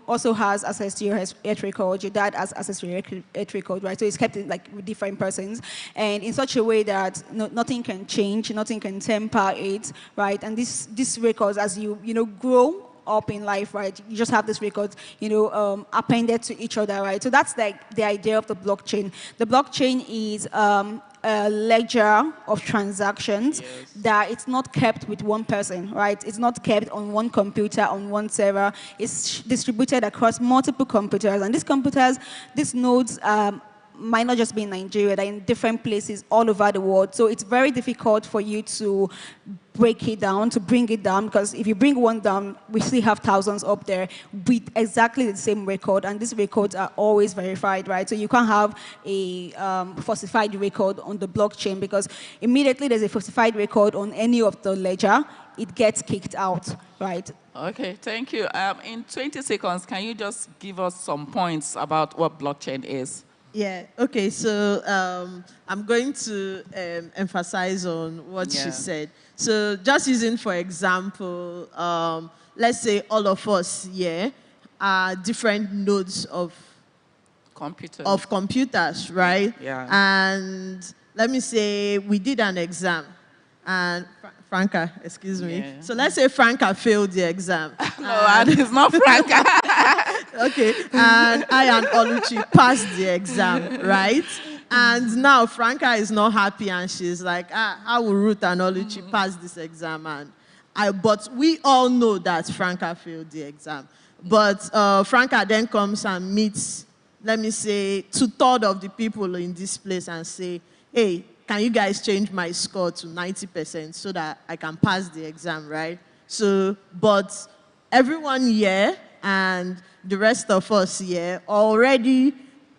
also has access to your health record, your dad has access to your health record, right? So it's kept in, like, with different persons, and in such a way that nothing can change, nothing can temper it, right? And these records, as you grow up in life, right? You just have this record, appended to each other, right? So that's like the idea of the blockchain. The blockchain is a ledger of transactions that it's not kept with one person, right? It's not kept on one computer, on one server. It's distributed across multiple computers, and these computers, these nodes, might not just be in Nigeria, they're in different places all over the world. So it's very difficult for you to break it down, to bring it down, because if you bring one down, we still have thousands up there with exactly the same record, and these records are always verified, right? So you can't have a falsified record on the blockchain, because immediately there's a falsified record on any of the ledger, it gets kicked out, right? Okay, thank you. In 20 seconds, can you just give us some points about what blockchain is? Yeah, okay, so I'm going to emphasize on what she said. So just using, for example, let's say all of us here are different nodes of computers, right? Yeah. And let me say we did an exam, and Franca, excuse me. Yeah. So let's say Franca failed the exam. No, it's not Franca. Okay, and I and Oluchi passed the exam, right? And now Franca is not happy, and she's like, how will Ruth and Oluchi pass this exam? But we all know that Franca failed the exam. But Franca then comes and meets, let me say, 2/3 of the people in this place and say, hey, can you guys change my score to 90% so that I can pass the exam, right? So, but everyone here and the rest of us here already,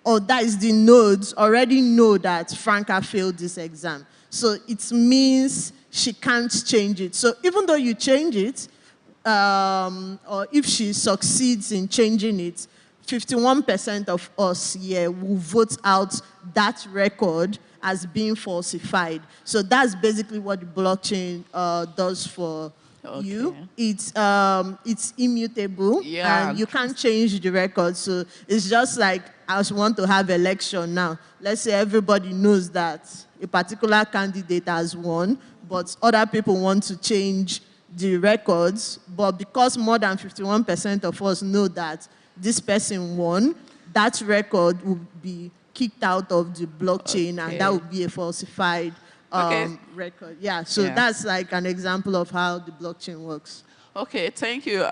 or that is the nodes, already know that Franca failed this exam. So it means she can't change it. So even though you change it, or if she succeeds in changing it, 51% of us here will vote out that record as being falsified. So that's basically what the blockchain does for you. It's immutable, and you can't change the record. So it's just like I want to have election now. Let's say everybody knows that a particular candidate has won, but other people want to change the records, but because more than 51% of us know that this person won, that record will be kicked out of the blockchain, and that would be a falsified record. Yeah, so that's like an example of how the blockchain works. Okay, thank you.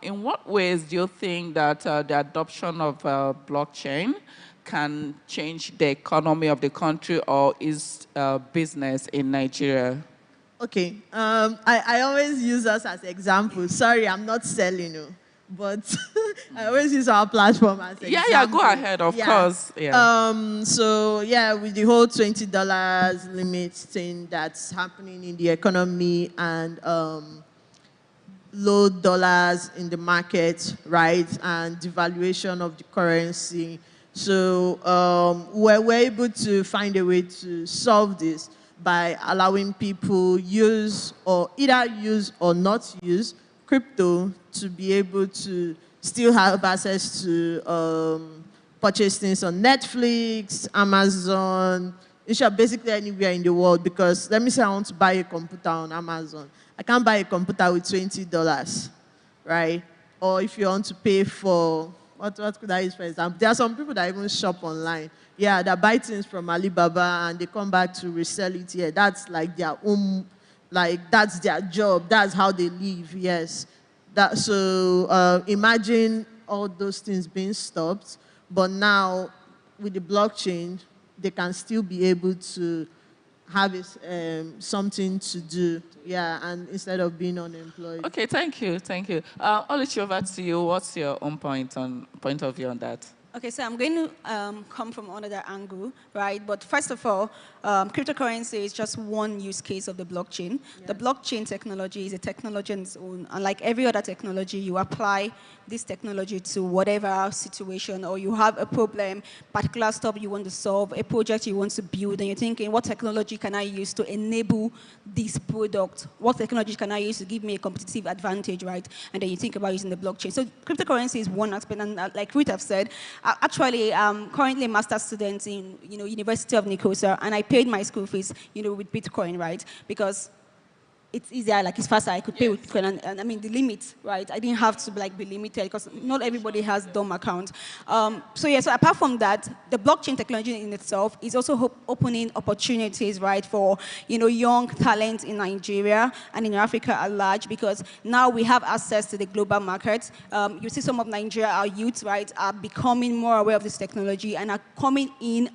In what ways do you think that the adoption of blockchain can change the economy of the country or is business in Nigeria? Okay, I always use us as examples. Sorry, I'm not selling you, but I always use our platform as example. Yeah, go ahead, of course. Yeah. So yeah, with the whole $20 limit thing that's happening in the economy and low dollars in the market, right, and devaluation of the currency. So we're able to find a way to solve this by allowing people either use or not use crypto to be able to still have access to purchase things on Netflix, Amazon, basically anywhere in the world. Because let me say I want to buy a computer on Amazon. I can't buy a computer with $20, right? Or if you want to pay for, what could I use for example? There are some people that even shop online. Yeah, they buy things from Alibaba and they come back to resell it here. That's like their own, like that's their job. That's how they live, yes. So imagine all those things being stopped, but now with the blockchain, they can still be able to have something to do, and instead of being unemployed. Okay, thank you. Oluchi, over to you. What's your own point of view on that? Okay, so I'm going to come from another angle, right? But first of all, cryptocurrency is just one use case of the blockchain. Yeah. The blockchain technology is a technology on its own. And like every other technology, you apply this technology to whatever situation, or you have a problem, particular stuff you want to solve, a project you want to build, and you're thinking, what technology can I use to enable this product? What technology can I use to give me a competitive advantage, right? And then you think about using the blockchain. So cryptocurrency is one aspect, and like Ruth have said, actually, I'm currently a master's student in University of Nicosia, and I paid my school fees, with Bitcoin, right? Because it's easier, like it's faster. I could pay with Bitcoin, and I mean the limit, right? I didn't have to be limited because not everybody has DOM account. So apart from that, the blockchain technology in itself is also opening opportunities, right, for young talent in Nigeria and in Africa at large, because now we have access to the global market. You see some of Nigeria, our youth, right, are becoming more aware of this technology and are coming in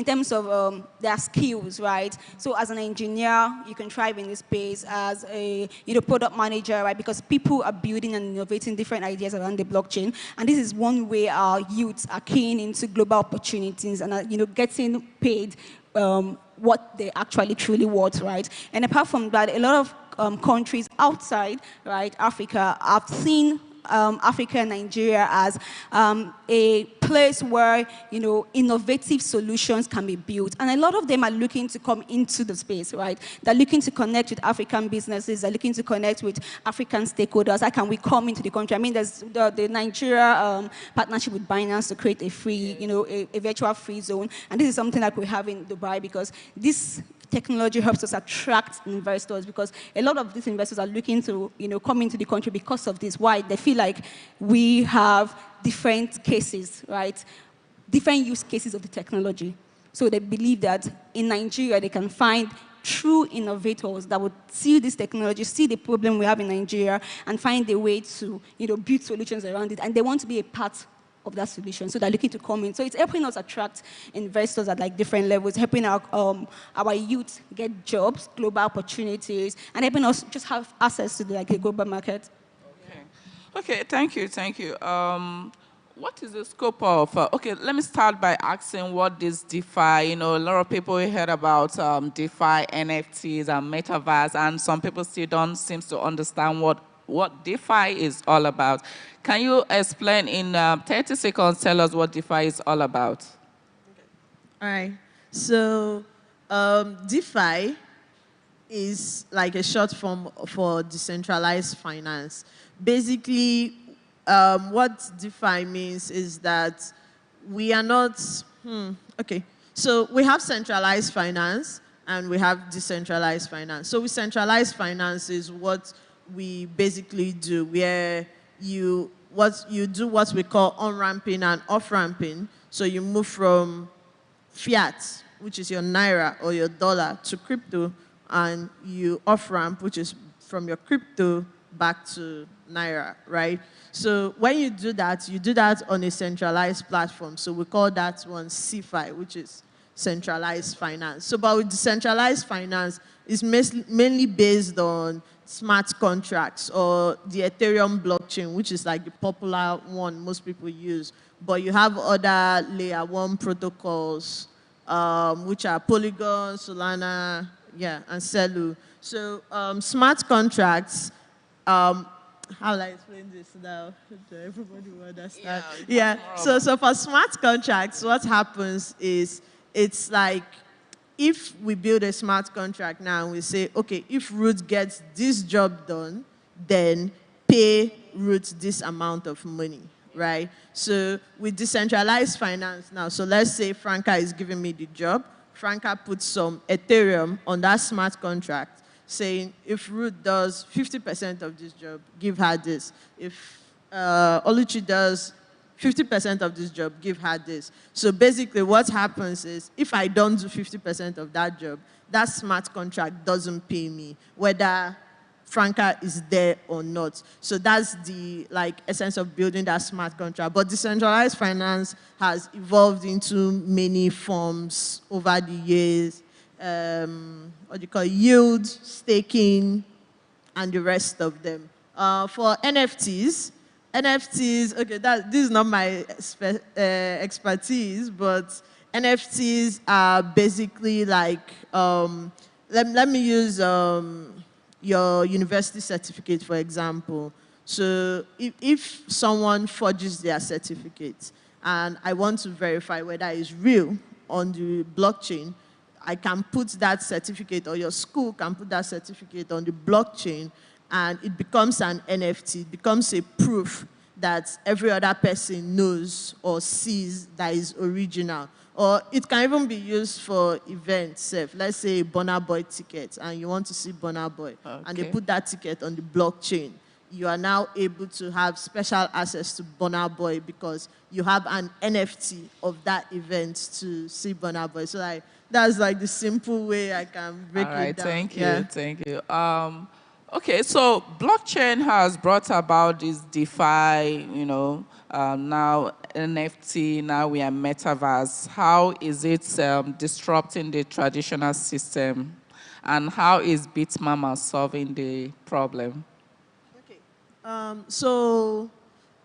terms of their skills, right? So as an engineer, you can thrive in this space. As a product manager, right? Because people are building and innovating different ideas around the blockchain, and this is one way our youths are keen into global opportunities and are getting paid what they actually truly want, right? And apart from that, a lot of countries outside, right, Africa have seen Africa and Nigeria as a place where innovative solutions can be built, and a lot of them are looking to come into the space, right? They're looking to connect with African businesses. They're looking to connect with African stakeholders. How can we come into the country? I mean, there's the Nigeria partnership with Binance to create a free, a virtual free zone, and this is something that we have in Dubai because this technology helps us attract investors, because a lot of these investors are looking to, come into the country because of this. Why? They feel like we have different cases, right? Different use cases of the technology. So they believe that in Nigeria, they can find true innovators that would see this technology, see the problem we have in Nigeria, and find a way to, build solutions around it. And they want to be a part of that solution, so they're looking to come in. So it's helping us attract investors at different levels, helping our youth get jobs, global opportunities, and helping us just have access to the global market. Okay, thank you. What is the scope of, let me start by asking what is DeFi. A lot of people heard about DeFi, NFTs, and Metaverse, and some people still don't seem to understand what DeFi is all about. Can you explain in 30 seconds, tell us what DeFi is all about? All right. So DeFi is like a short form for decentralized finance. Basically, what DeFi means is that we are not, so we have centralized finance, and we have decentralized finance. So with centralized finance is what we basically do, where you do what we call on-ramping and off-ramping. So you move from fiat, which is your naira or your dollar, to crypto, and you off-ramp, which is from your crypto back to naira, right? So when you do that on a centralized platform. So we call that one CeFi, which is centralized finance. So but with decentralized finance, it's mainly based on smart contracts or the Ethereum blockchain, which is like the popular one most people use. But you have other layer 1 protocols, which are Polygon, Solana, and Celu. So smart contracts, how will I explain this now? Everybody will understand. So for smart contracts, what happens is, it's like, if we build a smart contract now and we say, okay, if Root gets this job done, then pay Root this amount of money, right? So with decentralized finance now, so let's say Franca is giving me the job. Franca puts some Ethereum on that smart contract, saying if Root does 50% of this job, give her this. If Oluchi does 50% of this job, give her this. So basically what happens is, if I don't do 50% of that job, that smart contract doesn't pay me, whether Franca is there or not. So that's the essence of building that smart contract. But decentralized finance has evolved into many forms over the years. What do you call yield, staking, and the rest of them. For NFTs, okay, this is not my expertise, but NFTs are basically like, let me use your university certificate, for example. So if someone forges their certificate and I want to verify whether it's real on the blockchain, I can put that certificate, or your school can put that certificate on the blockchain, and it becomes an NFT. It becomes a proof that every other person knows or sees that is original. Or it can even be used for events. Let's say Burna Boy ticket, and you want to see Burna Boy, and they put that ticket on the blockchain. You are now able to have special access to Burna Boy because you have an NFT of that event to see Burna Boy. So that's like the simple way I can break it down. Thank you. Okay, so blockchain has brought about this DeFi, now NFT, now we are metaverse. How is it disrupting the traditional system? And how is Bitmama solving the problem? So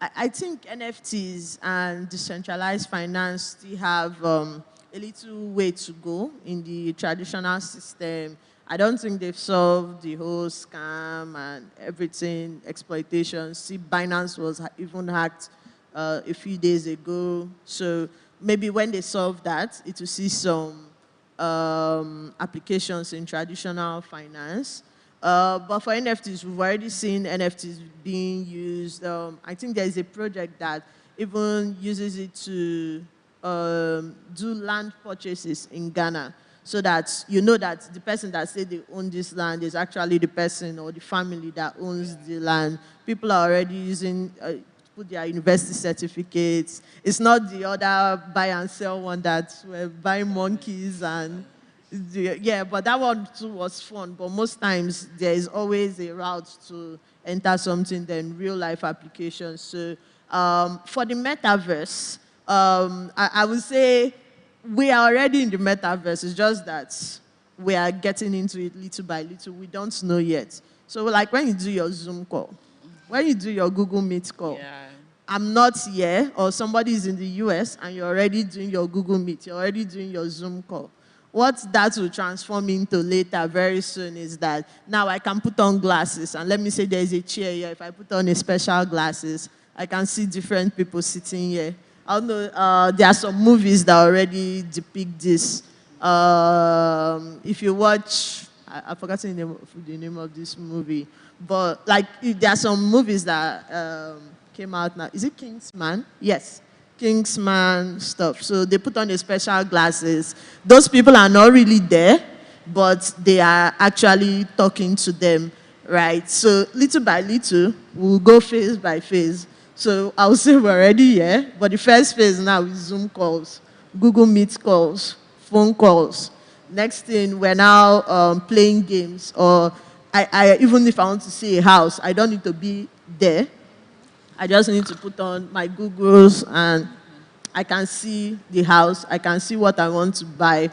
I think NFTs and decentralized finance still have a little way to go in the traditional system. I don't think they've solved the whole scam and everything, exploitation. See, Binance was even hacked a few days ago. So maybe when they solve that, it will see some applications in traditional finance. But for NFTs, we've already seen NFTs being used. I think there's a project that even uses it to do land purchases in Ghana, so that you know that the person that said they own this land is actually the person or the family that owns the land. People are already using, put their university certificates. It's not the other buy and sell one that we're buying monkeys and, but that one too was fun. But most times there is always a route to enter something than real life applications. So for the metaverse, I would say we are already in the metaverse. It's just that we are getting into it little by little. We don't know yet. So like when you do your Zoom call, when you do your Google Meet call, I'm not here, or somebody is in the US and you're already doing your Google Meet, you're already doing your Zoom call. What that will transform into later very soon is that now I can put on glasses, and let me say there's a chair here. If I put on a special glasses, I can see different people sitting here. I don't know, there are some movies that already depict this. If you watch, I've forgotten the name of this movie, but there are some movies that came out now. Is it Kingsman? Yes, Kingsman stuff. So they put on the special glasses. Those people are not really there. but they are actually talking to them, right? So little by little, we'll go phase by phase. So I'll say we're already here, but the first phase now is Zoom calls, Google Meet calls, phone calls. Next thing, we're now playing games, or even if I want to see a house, I don't need to be there. I just need to put on my Googles and I can see the house, I can see what I want to buy,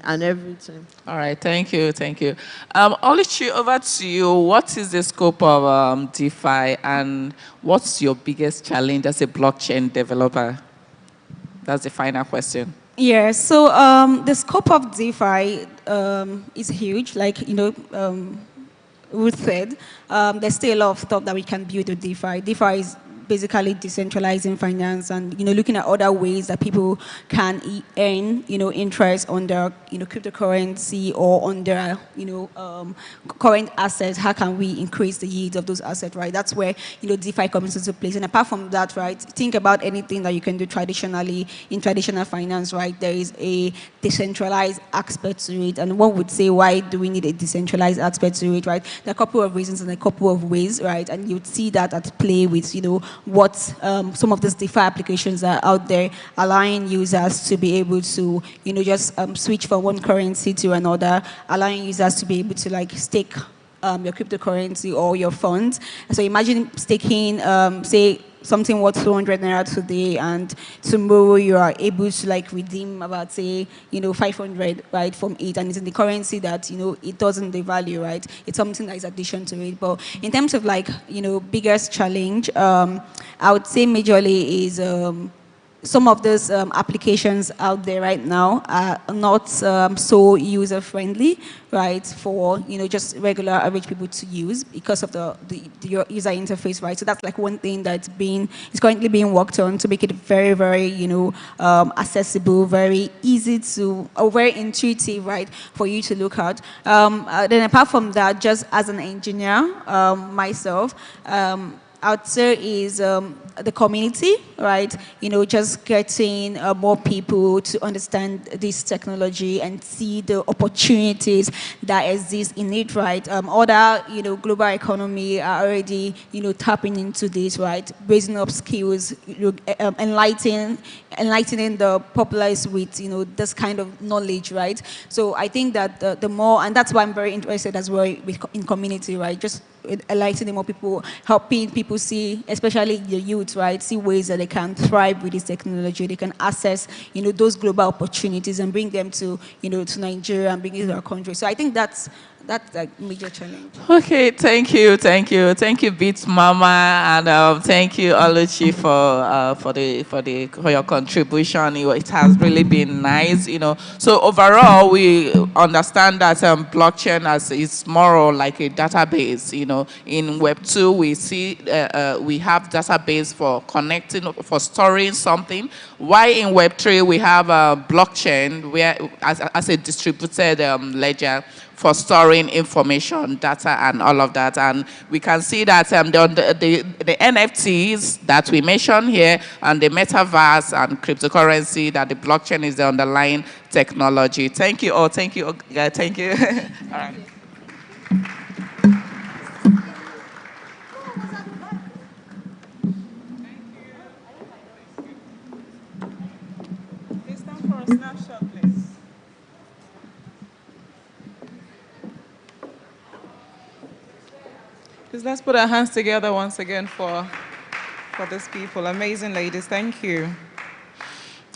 and everything. All right, thank you. Oluchi, over to you. What is the scope of DeFi, and what's your biggest challenge as a blockchain developer? That's the final question. Yeah, so the scope of DeFi is huge, like, Ruth said. There's still a lot of stuff that we can build with DeFi. DeFi is basically decentralizing finance and, looking at other ways that people can earn, interest on their, cryptocurrency or on their, current assets. How can we increase the yield of those assets, right? That's where, DeFi comes into place. And apart from that, right, think about anything that you can do traditionally in traditional finance, right? There is a decentralized aspect to it. And one would say, why do we need a decentralized aspect to it, right? There are a couple of reasons and a couple of ways, right? And you'd see that at play with, what some of these DeFi applications are out there, allowing users to be able to, just switch from one currency to another, allowing users to be able to like stake your cryptocurrency or your funds. So imagine staking, say, something worth 200 naira today, and tomorrow you are able to like redeem about, say, 500, right, from it, and it's in the currency that, it doesn't devalue, right? It's something that is addition to it. But in terms of like, biggest challenge, I would say majorly is some of those applications out there right now are not so user-friendly, right, for, just regular average people to use because of the user interface, right? So that's like one thing that's is currently being worked on to make it very, very, accessible, very easy to, or very intuitive, right, for you to look at. Then apart from that, just as an engineer myself, I would say is the community, right? Just getting more people to understand this technology and see the opportunities that exist in it, right? Other, global economy are already, tapping into this, right? Raising up skills, enlightening the populace with, this kind of knowledge, right? So I think that the more, and that's why I'm very interested as well in community, right? Just enlightening more people, helping people see, especially the youth, right, see ways that they can thrive with this technology. They can access, those global opportunities and bring them to, to Nigeria and bring it to our country. So I think that's a major challenge. Okay, thank you, Beats Mama, and thank you, Oluchi, for your contribution. It has really been nice, So overall, we understand that blockchain is more like a database. In Web 2, we see we have database for connecting, for storing something. Why in Web 3 we have blockchain, where as a distributed ledger for storing information, data, and all of that. And we can see that the NFTs that we mentioned here, and the metaverse and cryptocurrency, that the blockchain is the underlying technology. Thank you all. Thank you. All right. Please stand for a snapshot, please. Please let's put our hands together once again for these people. Amazing ladies, thank you.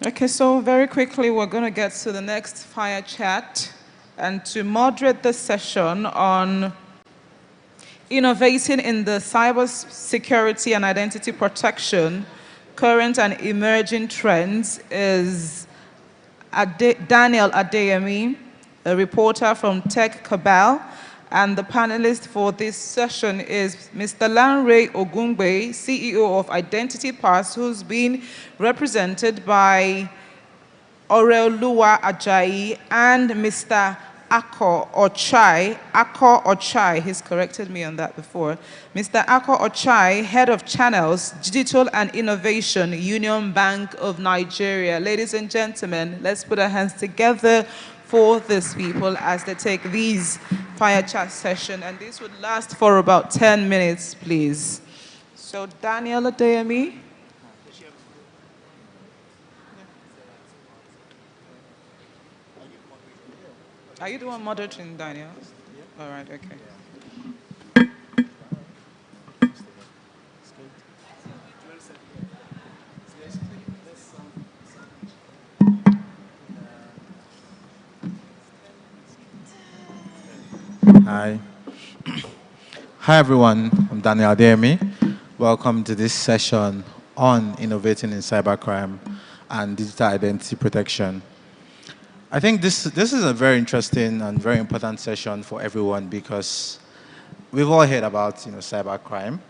Okay, so very quickly we're going to get to the next fire chat, and to moderate this session on innovating in the cyber security and identity protection, current and emerging trends, is Daniel Adeyemi, a reporter from Tech Cabal. And the panelist for this session is Mr. Lanre Ogungbe, CEO of Identity Pass, who's been represented by Oreoluwa Ajayi and Mr. Ako Ochai, he's corrected me on that before. Mr. Ako Ochai, Head of Channels, Digital and Innovation, Union Bank of Nigeria. Ladies and gentlemen, let's put our hands together for these people as they take these fire chat session, and this would last for about 10 minutes, please. So Daniel Adeyemi. Are you the one moderating, Daniel? All right, okay. Hi. Hi, everyone. I'm Daniel Adeyemi. Welcome to this session on innovating in cybercrime and digital identity protection. I think this is a very interesting and very important session for everyone because we've all heard about cybercrime,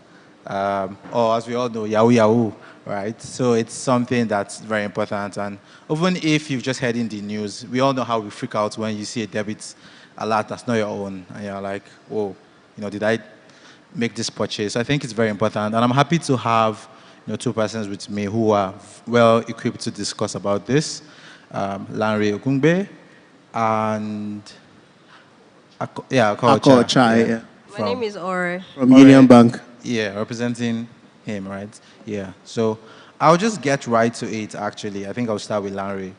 or as we all know, Yahoo Yahoo, right? So it's something that's very important. And even if you've just heard in the news, we all know how we freak out when you see a debit alert that's not your own, and you're like, whoa, did I make this purchase? I think it's very important, and I'm happy to have two persons with me who are well equipped to discuss about this. Lanre Okungbe and Ako Chai. Yeah, My name is Ore. From Union Bank. Yeah, representing him, right? Yeah. So I'll just get right to it, actually. I think I'll start with Lanre.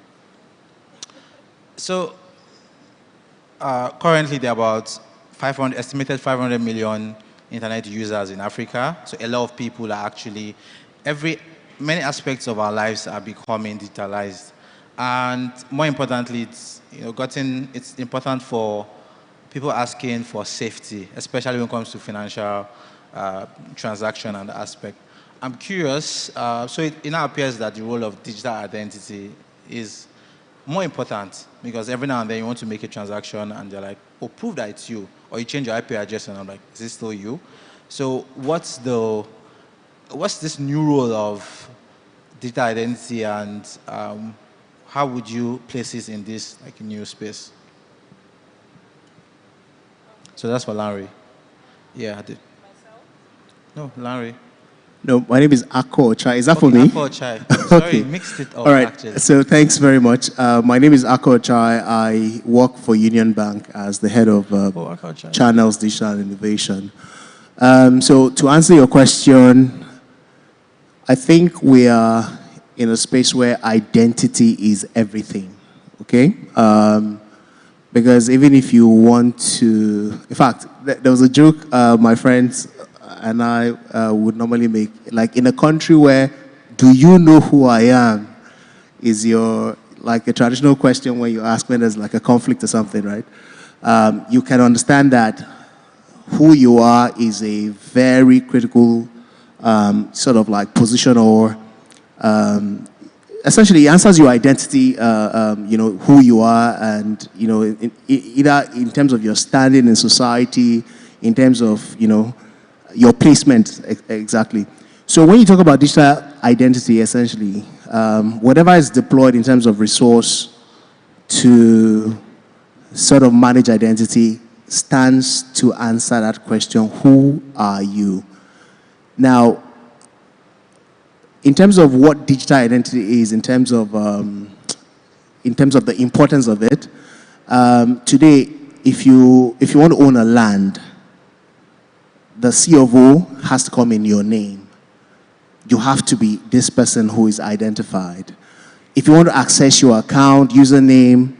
So currently there are about estimated 500 million internet users in Africa. So a lot of people are actually, many aspects of our lives are becoming digitalized. And more importantly, it's important for people asking for safety, especially when it comes to financial transaction and aspect. I'm curious, so it now appears that the role of digital identity is more important because every now and then you want to make a transaction and they're like, oh, prove that it's you. Or you change your IP address and I'm like, is this still you? So what's this new role of digital identity and how would you place this in this new space? So that's for Lanre. Yeah, I did. No, Lanre. No, my name is Ako Chai. Is that for me? Ako Chai. Sorry, mixed it up. All right. Actually. So thanks very much. My name is Ako Chai. I work for Union Bank as the head of Channels Digital Innovation. So to answer your question, I think we are in a space where identity is everything. Okay. Because even if you want to, in fact, there was a joke my friends and I would normally make, like in a country where, do you know who I am, is like a traditional question when you ask when there's like a conflict or something, right? You can understand that who you are is a very critical sort of like position or essentially it answers your identity, who you are and, either in terms of your standing in society, in terms of, your placement, exactly. So when you talk about digital identity, essentially, whatever is deployed in terms of resource to sort of manage identity stands to answer that question, who are you? Now, in terms of what digital identity is, in terms of the importance of it, today, if you want to own a land, the C of O has to come in your name. You have to be this person who is identified. If you want to access your account, username,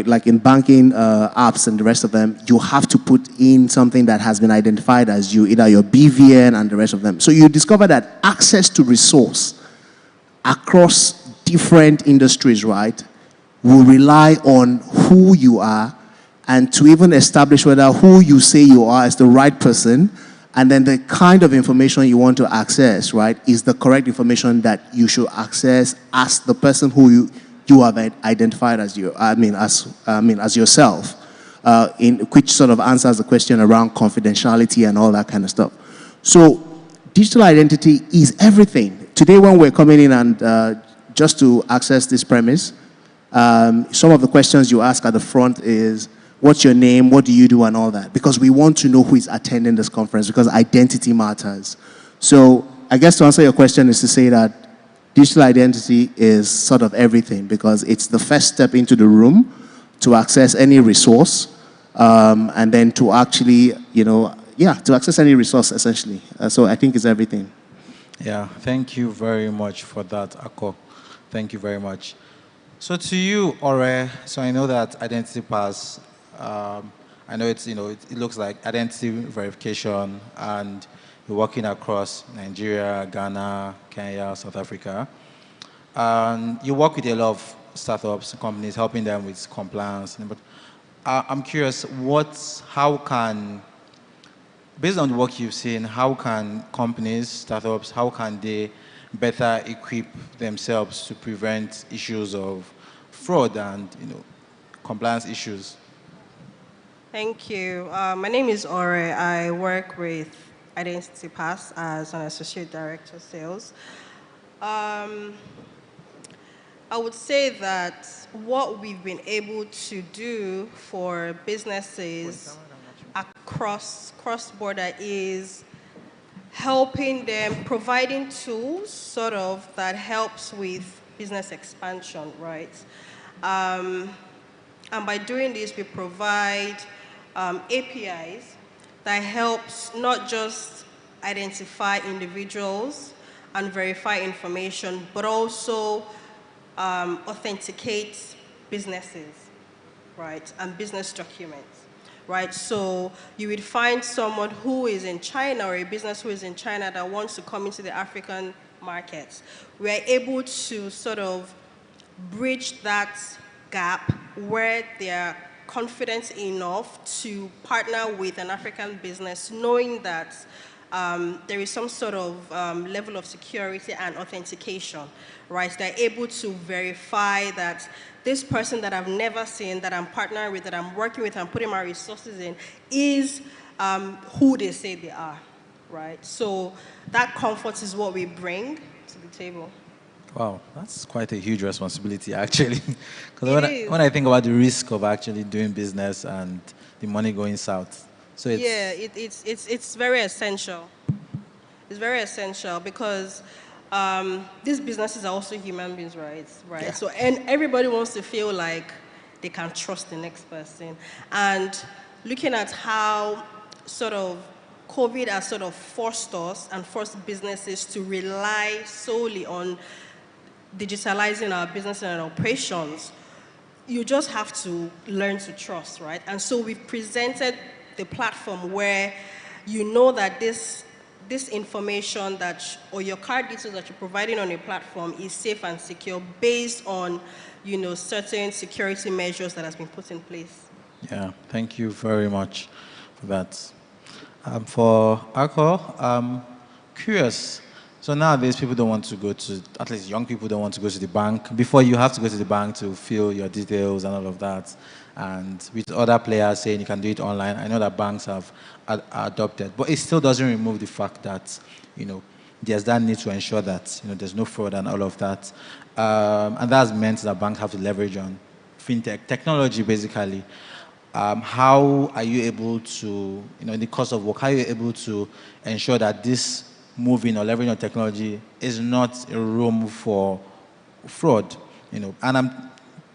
like in banking apps and the rest of them, you have to put in something that has been identified as you, either your BVN and the rest of them. So you discover that access to resource across different industries, right, will rely on who you are and to even establish whether who you say you are is the right person, and then the kind of information you want to access, right, is the correct information that you should access as the person who you have identified as as yourself, in which sort of answers the question around confidentiality and all that kind of stuff. So digital identity is everything. Today when we're coming in and just to access this premise, some of the questions you ask at the front is, what's your name, what do you do, and all that. Because we want to know who is attending this conference, because identity matters. So I guess to answer your question is to say that digital identity is sort of everything, because it's the first step into the room. to access any resource, and then to actually, to access any resource essentially. So I think it's everything. Yeah, thank you very much for that, Ako. Thank you very much. So to you, Ore, so I know that Identity Pass, I know it's, it looks like identity verification, and you're working across Nigeria, Ghana, Kenya, South Africa. And you work with a lot of startups, companies, helping them with compliance. But I'm curious, how can, based on the work you've seen, how can companies, startups, how can they better equip themselves to prevent issues of fraud and compliance issues? Thank you. My name is Ore. I work with Identity Pass as an Associate Director of Sales. I would say that what we've been able to do for businesses across cross-border is helping them, providing tools sort of that helps with business expansion, right? And by doing this, we provide APIs that helps not just identify individuals and verify information, but also authenticate businesses, right, and business documents, right? So you would find someone who is in China or a business who is in China that wants to come into the African markets. We are able to sort of bridge that gap where they are confident enough to partner with an African business, knowing that there is some sort of level of security and authentication, right? They're able to verify that this person that I've never seen, that I'm partnering with, that I'm working with, and putting my resources in, is who they say they are, right? So that comfort is what we bring to the table. Wow, that's quite a huge responsibility, actually. Because when I think about the risk of actually doing business and the money going south, so it's very essential. It's very essential because these businesses are also human beings, right? Yeah. So and everybody wants to feel like they can trust the next person. And looking at how sort of COVID has sort of forced us and forced businesses to rely solely on digitalizing our business and operations, you just have to learn to trust, right? And so we've presented the platform where you know that this information or your card details that you're providing on a platform is safe and secure based on, certain security measures that has been put in place. Yeah, thank you very much for that. For Ako, I'm curious. So nowadays, people don't want to go to, at least young people don't want to go to the bank. Before, you have to go to the bank to fill your details and all of that. And with other players saying you can do it online, I know that banks have adopted. But it still doesn't remove the fact that, there's that need to ensure that, there's no fraud and all of that. And that's meant that banks have to leverage on fintech technology, basically. How are you able to, in the course of work, how are you able to ensure that this moving or leveraging on technology is not a room for fraud, And I'm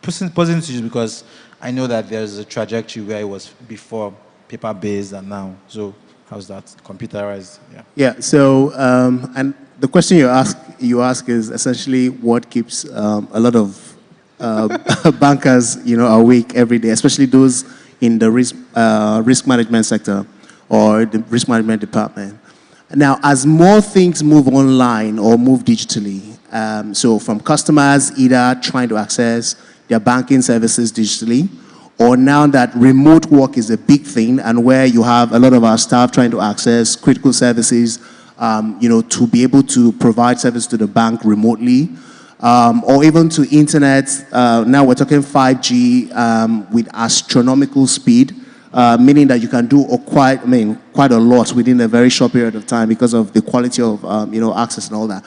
posing to you because I know that there's a trajectory where it was before paper-based and now. So how's that computerized? Yeah. So and the question you ask is essentially what keeps a lot of bankers, awake every day, especially those in the risk management sector or the risk management department. Now, as more things move online or move digitally, so from customers either trying to access their banking services digitally, or now that remote work is a big thing and where you have a lot of our staff trying to access critical services, to be able to provide service to the bank remotely, or even to internet. Now we're talking 5G with astronomical speed. Meaning that you can do quite a lot within a very short period of time because of the quality of access and all that.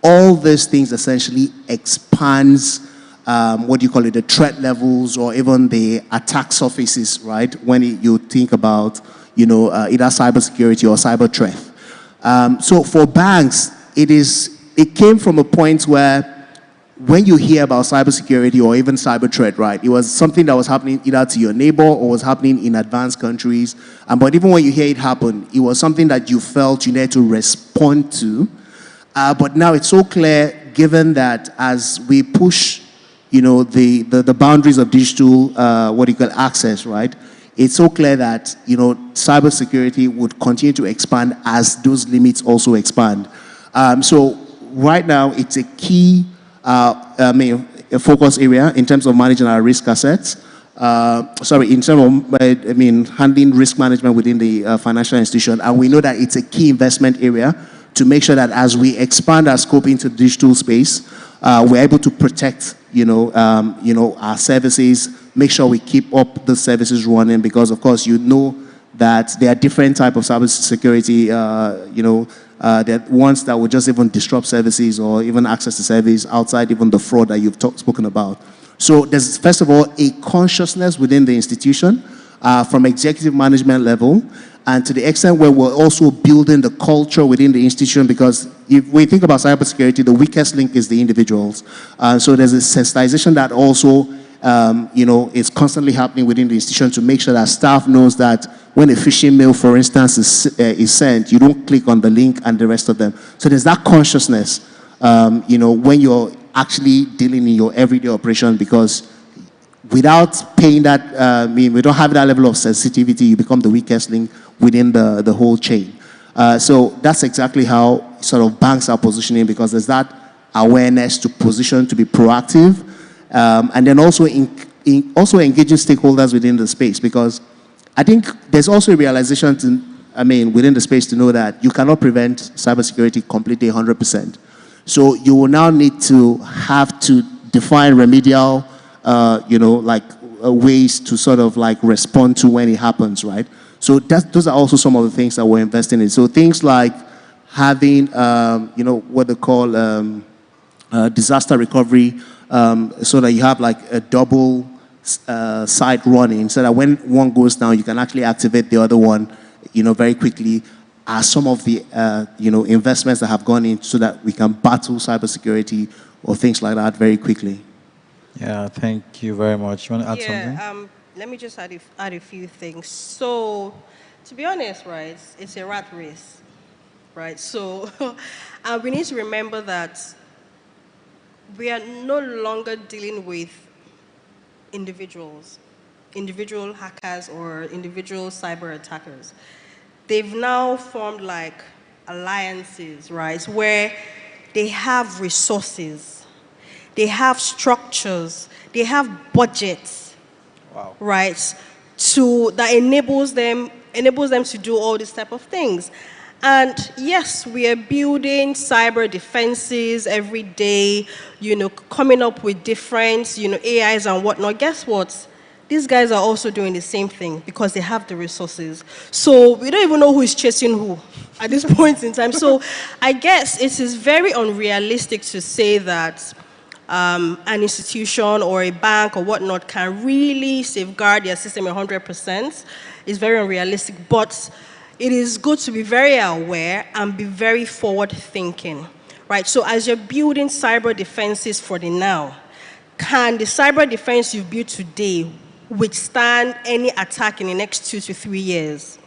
All these things essentially expands the threat levels or even the attack surfaces, right? When you think about either cybersecurity or cyber threat. So for banks, it came from a point where when you hear about cybersecurity or even cyber threat, right, it was something that was happening either to your neighbor or was happening in advanced countries. But even when you hear it happen, it was something that you felt you needed to respond to. But now it's so clear, given that as we push, the boundaries of digital, access, right? It's so clear that, cybersecurity would continue to expand as those limits also expand. So right now, it's a key a focus area in terms of managing our risk assets. In terms of, handling risk management within the financial institution. And we know that it's a key investment area to make sure that as we expand our scope into the digital space, we're able to protect, our services, make sure we keep up the services running, because of course, that there are different types of cybersecurity, there are ones that would just even disrupt services or even access to service outside even the fraud that you've spoken about. So there's, first of all, a consciousness within the institution from executive management level, and to the extent where we're also building the culture within the institution, because if we think about cybersecurity, the weakest link is the individuals. So there's a sensitization that also is constantly happening within the institution to make sure that staff knows that when a phishing mail, for instance, is sent, you don't click on the link and the rest of them. So there's that consciousness, when you're actually dealing in your everyday operation, because without paying that, we don't have that level of sensitivity, you become the weakest link within the whole chain. So that's exactly how sort of banks are positioning, because there's that awareness to position to be proactive, and then also also engaging stakeholders within the space, because I think there's also a realization within the space to know that you cannot prevent cybersecurity completely 100%. So you will now need to have to define remedial, ways to sort of respond to when it happens, right? So those are also some of the things that we're investing in. So things like having, what they call disaster recovery, so that you have a double site running, so that when one goes down, you can actually activate the other one, very quickly, are some of the, investments that have gone in so that we can battle cybersecurity or things like that very quickly. Yeah, thank you very much. You want to add something? Let me just add a few things. So, to be honest, right, it's a rat race, right? So, we need to remember that we are no longer dealing with individual hackers or individual cyber attackers. They've now formed alliances, right, where they have resources, they have structures, they have budgets, wow, right, that enables them to do all these type of things. And yes, we are building cyber defenses every day, coming up with different, AIs and whatnot. Guess what? These guys are also doing the same thing because they have the resources. So we don't even know who is chasing who at this point in time. So I guess it is very unrealistic to say that an institution or a bank or whatnot can really safeguard their system 100%. It's very unrealistic, but it is good to be very aware and be very forward-thinking, right? So as you're building cyber defenses for the now, can the cyber defense you've built today withstand any attack in the next 2 to 3 years,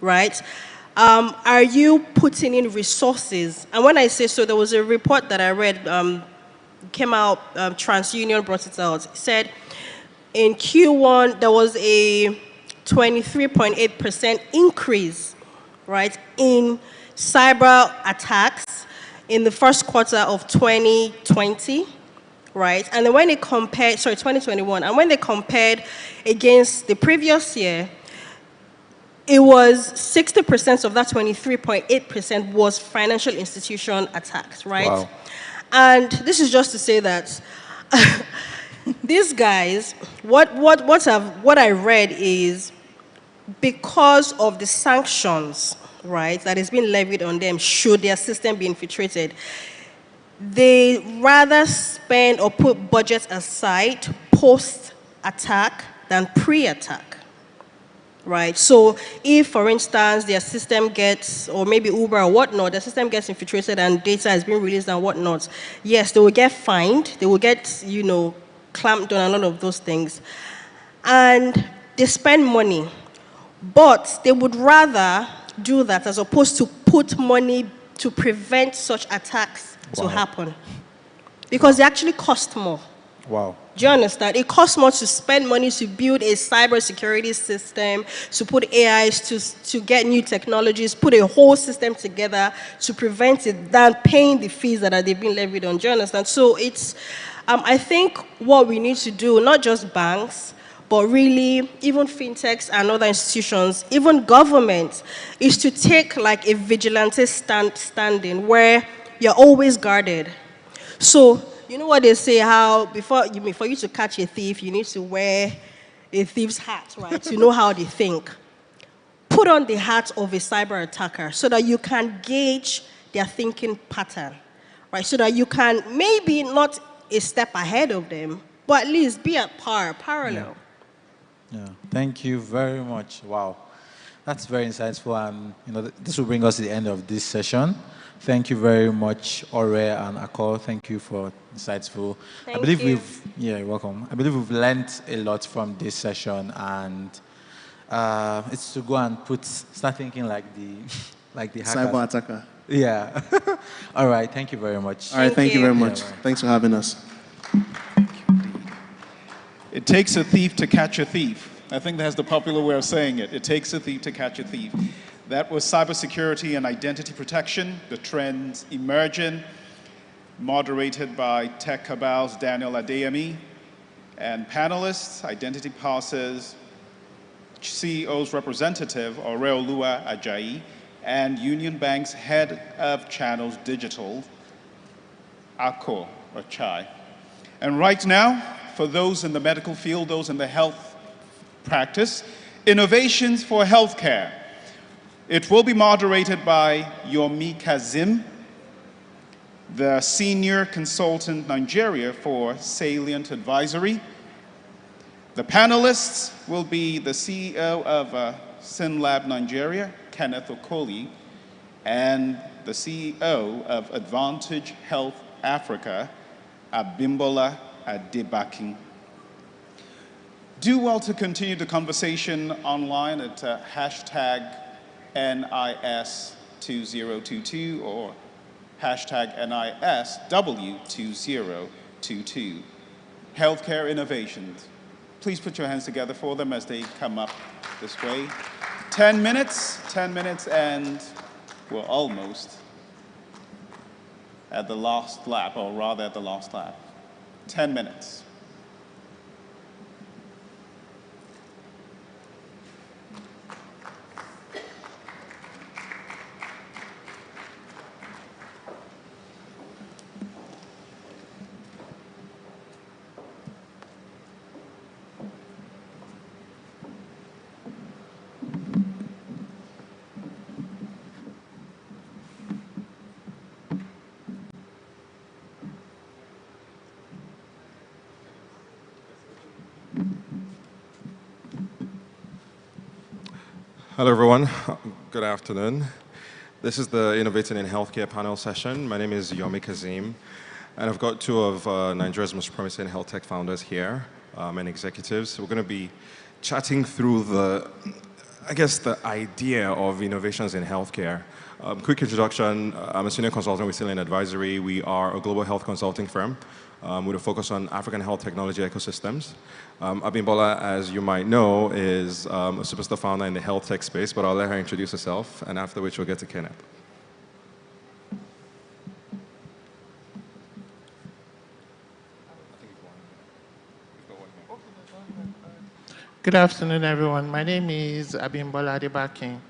right? Are you putting in resources? And when I say so, there was a report that I read, came out, TransUnion brought it out. It said in Q1, there was a 23.8% increase, right, in cyber attacks in the first quarter of 2020, right? And then when they compared, 2021, and when they compared against the previous year, it was 60% of that 23.8% was financial institution attacks, right? Wow. And this is just to say that these guys, what I read is because of the sanctions, right, that is being levied on them should their system be infiltrated, they rather spend or put budgets aside post-attack than pre-attack, right? So if, for instance, their system gets, or maybe Uber or whatnot, the system gets infiltrated and data is being released and whatnot, yes, they will get fined, they will get, clamped on, a lot of those things. And they spend money, but they would rather do that as opposed to put money to prevent such attacks to happen. Because they actually cost more. Wow. Do you understand? It costs more to spend money to build a cybersecurity system, to put AIs, to get new technologies, put a whole system together to prevent it than paying the fees that they've been levied on. Do you understand? So it's, I think what we need to do, not just banks, but really even fintechs and other institutions, even governments, is to take like a vigilante standing where you're always guarded. So, you know what they say, how for you to catch a thief, you need to wear a thief's hat, right? To know how they think. Put on the hat of a cyber attacker so that you can gauge their thinking pattern, right? So that you can maybe not a step ahead of them, but at least be at parallel. Yeah, thank you very much. Wow, that's very insightful, and this will bring us to the end of this session. Thank you very much, Ore and Akol. Thank you for insightful. Thank I believe you. you're welcome. I believe we've learned a lot from this session, and it's to go and start thinking like the hackers. Cyber attacker. Yeah. All right. Thank you very much. All right, thank you very much. Yeah, Thanks for having us. It takes a thief to catch a thief. I think that's the popular way of saying it. It takes a thief to catch a thief. That was cybersecurity and identity protection, the trends emerging, moderated by Tech Cabal's Daniel Adeyemi, and panelists, Identity Parsers, CEO's representative, Oreolua Ajayi, and Union Bank's head of channels digital, Ako Ochai. And right now, for those in the medical field, those in the health practice, innovations for healthcare. It will be moderated by Yomi Kazim, the Senior Consultant Nigeria for Salient Advisory. The panelists will be the CEO of SynLab Nigeria, Kenneth Okoli, and the CEO of Advantage Health Africa, Abimbola Adebakin. Do well to continue the conversation online at hashtag NIS2022 or hashtag NISW2022. Healthcare innovations. Please put your hands together for them as they come up this way. 10 minutes, and we're almost at the last lap, or rather at the last lap. 10 minutes. Hello, everyone. Good afternoon. This is the Innovating in Healthcare panel session. My name is Yomi Kazim, and I've got two of Nigeria's most promising health tech founders here and executives. We're going to be chatting through the idea of innovations in healthcare. Quick introduction, I'm a senior consultant with Salient Advisory. We are a global health consulting firm with a focus on African health technology ecosystems. Abimbola, as you might know, is a superstar founder in the health tech space, but I'll let her introduce herself, and after which we'll get to Kenneth. Good afternoon, everyone. My name is Abimbola Adebakin.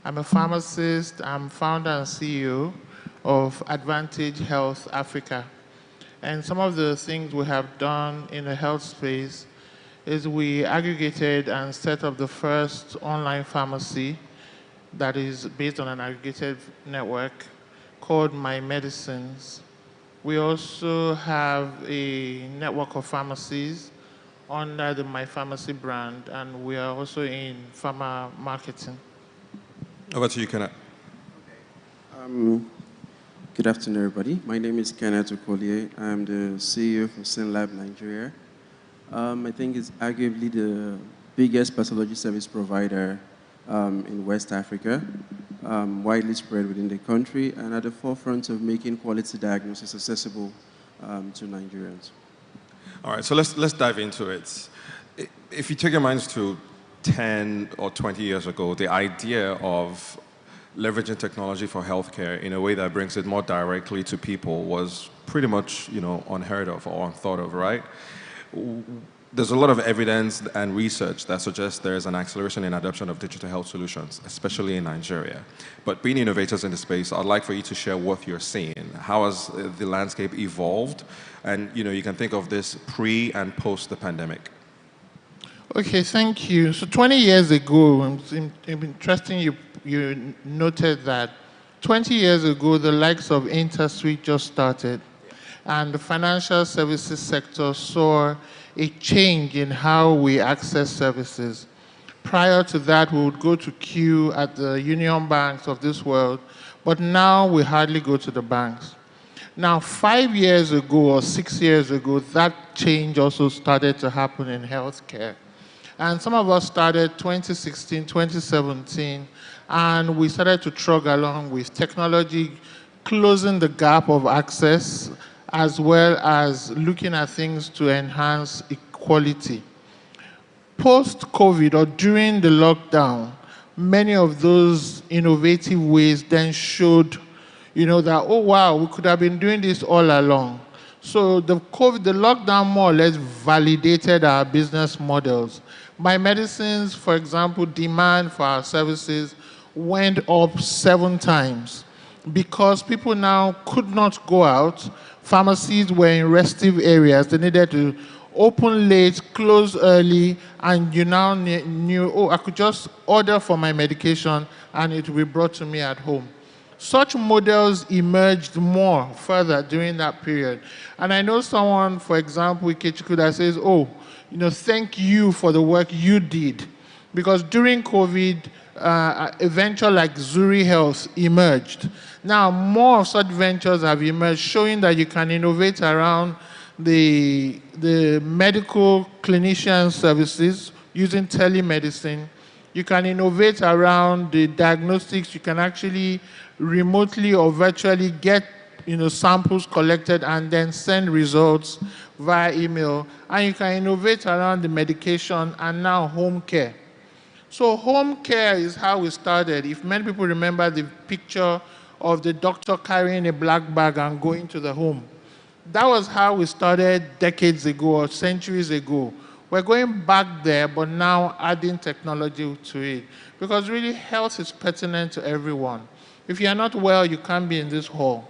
I'm a pharmacist. I'm founder and CEO of Advantage Health Africa. And some of the things we have done in the health space is we aggregated and set up the first online pharmacy that is based on an aggregated network called My Medicines. We also have a network of pharmacies under the My Pharmacy brand, and we are also in pharma marketing. Over to you, Kenneth. Good afternoon, everybody. My name is Kenneth Okolie. I'm the CEO for SynLab Nigeria. I think it's arguably the biggest pathology service provider in West Africa, widely spread within the country, and at the forefront of making quality diagnosis accessible to Nigerians. All right, so let's dive into it. If you take your minds to 10 or 20 years ago, the idea of leveraging technology for healthcare in a way that brings it more directly to people was pretty much, unheard of or unthought of, right? There's a lot of evidence and research that suggests there's an acceleration in adoption of digital health solutions, especially in Nigeria. But being innovators in the space, I'd like for you to share what you're seeing. How has the landscape evolved? And you can think of this pre and post the pandemic. Okay, thank you. So 20 years ago, it's interesting you noted that 20 years ago, the likes of InterSuite just started, and the financial services sector saw a change in how we access services. Prior to that, we would go to queue at the union banks of this world, but now we hardly go to the banks. Now, 5 years ago or 6 years ago, that change also started to happen in healthcare. And some of us started 2016, 2017, and we started to trudge along with technology, closing the gap of access, as well as looking at things to enhance equality. Post-COVID or during the lockdown, many of those innovative ways then showed, that, oh wow, we could have been doing this all along. So the lockdown more or less validated our business models. My medicines, for example, demand for our services went up 7 times because people now could not go out. Pharmacies were in restive areas. They needed to open late, close early, and you now knew, oh, I could just order for my medication and it will be brought to me at home. Such models emerged more further during that period. And I know someone, for example, Ikechukwu, that says, oh, thank you for the work you did. Because during COVID, a venture like Zuri Health emerged. Now, more such ventures have emerged, showing that you can innovate around the medical clinician services using telemedicine. You can innovate around the diagnostics. You can actually remotely or virtually get samples collected and then send results via email. And you can innovate around the medication and now home care. So home care is how we started. If many people remember the picture of the doctor carrying a black bag and going to the home, that was how we started decades ago or centuries ago. We're going back there, but now adding technology to it. Because really, health is pertinent to everyone. If you're not well, you can't be in this hall.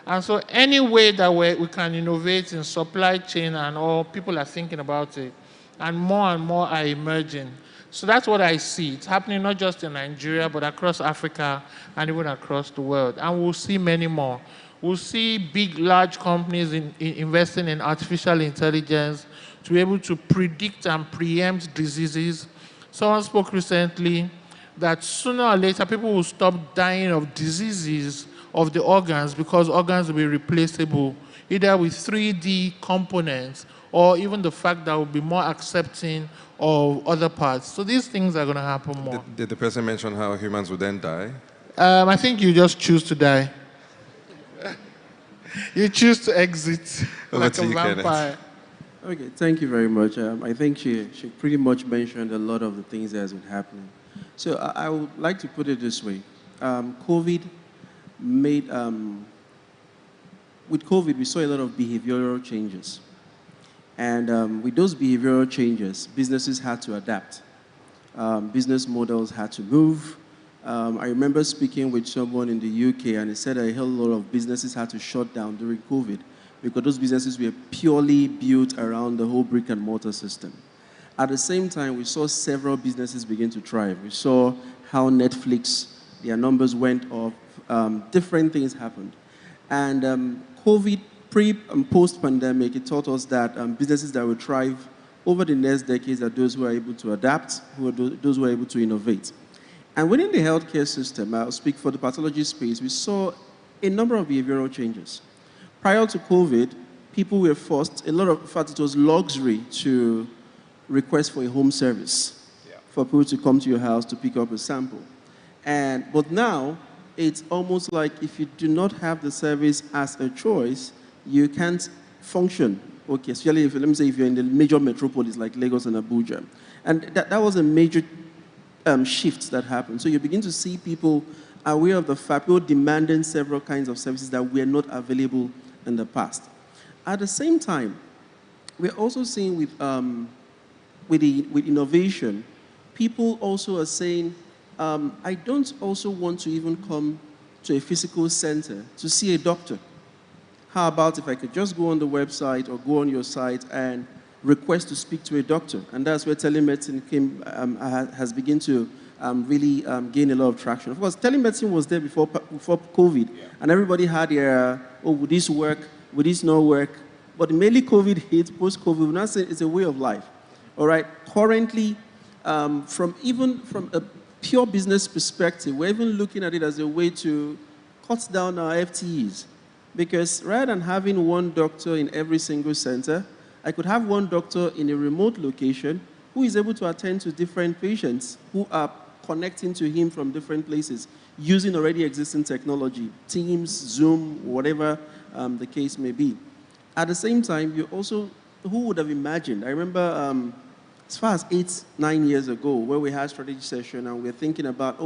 And so any way that we can innovate in supply chain and all, people are thinking about it. And more are emerging. So that's what I see. It's happening not just in Nigeria, but across Africa and even across the world. And we'll see many more. We'll see big, large companies investing in artificial intelligence to be able to predict and preempt diseases. Someone spoke recently that sooner or later people will stop dying of diseases of the organs because organs will be replaceable, either with 3D components or even the fact that we'll be more accepting of other parts. So these things are going to happen more. Did the person mention how humans would then die? I think you just choose to die. You choose to exit like a vampire. Okay, thank you very much. I think she pretty much mentioned a lot of the things that has been happening. So I would like to put it this way. COVID made, with COVID, we saw a lot of behavioral changes. And with those behavioral changes, businesses had to adapt. Business models had to move. I remember speaking with someone in the UK, and he said a whole lot of businesses had to shut down during COVID because those businesses were purely built around the whole brick and mortar system. At the same time, we saw several businesses begin to thrive. We saw how Netflix, their numbers went up, different things happened. And COVID, pre and post-pandemic, it taught us that businesses that will thrive over the next decades are those who are able to adapt, those who are able to innovate. And within the healthcare system, I'll speak for the pathology space, we saw a number of behavioral changes. Prior to COVID, people were forced, in fact, it was luxury to request for a home service for people to come to your house to pick up a sample. But now, it's almost like if you do not have the service as a choice, you can't function. Okay, especially if, let me say, if you're in the major metropolis like Lagos and Abuja. And that was a major shift that happened. So you begin to see people aware of the fact, people demanding several kinds of services that were not available in the past. At the same time, we're also seeing with innovation, people also are saying, I don't also want to even come to a physical center to see a doctor. How about if I could just go on the website or go on your site and request to speak to a doctor? And that's where telemedicine has begun to really gain a lot of traction. Of course, telemedicine was there before COVID, and everybody had their, oh, would this work? Would this not work? But mainly COVID hit, post-COVID, we're not saying it's a way of life. All right, currently, from a pure business perspective, we're even looking at it as a way to cut down our FTEs. Because rather than having one doctor in every single center, I could have one doctor in a remote location who is able to attend to different patients who are connecting to him from different places using already existing technology, Teams, Zoom, whatever the case may be. At the same time, you also, who would have imagined? I remember as far as 8-9 years ago, where we had strategy session and we're thinking about,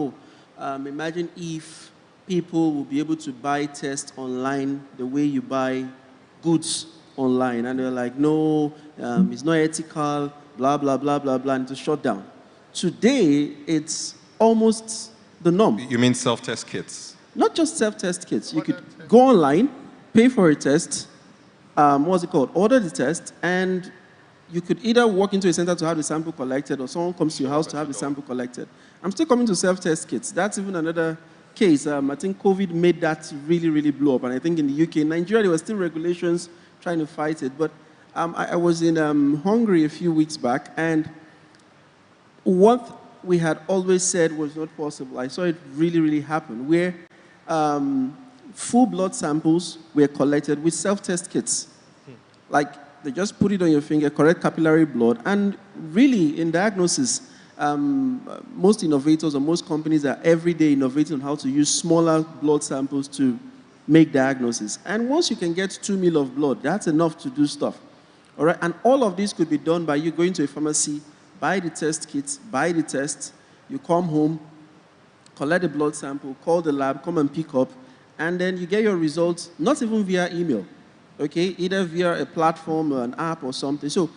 imagine if people will be able to buy tests online the way you buy goods online. And they're like, no, it's not ethical, blah, blah, blah, blah, blah, and to shut down. Today, it's almost the norm. You mean self-test kits? Not just self-test kits. You could go online, pay for a test, what's it called? Order the test, and you could either walk into a center to have the sample collected or someone comes to your house to have the sample collected. I'm still coming to self-test kits. That's even another case. I think COVID made that really, really blow up. And I think in the UK, Nigeria, there were still regulations trying to fight it. But I was in Hungary a few weeks back, and what we had always said was not possible, I saw it really, really happen, where full blood samples were collected with self-test kits. Like, they just put it on your finger, correct capillary blood, and really, in diagnosis, most innovators or most companies are every day innovating on how to use smaller blood samples to make diagnosis. And once you can get 2 ml of blood, that's enough to do stuff. All right? And all of this could be done by you going to a pharmacy, buy the test kits, buy the test, you come home, collect the blood sample, call the lab, come and pick up, and then you get your results, not even via email, okay? Either via a platform or an app or something. So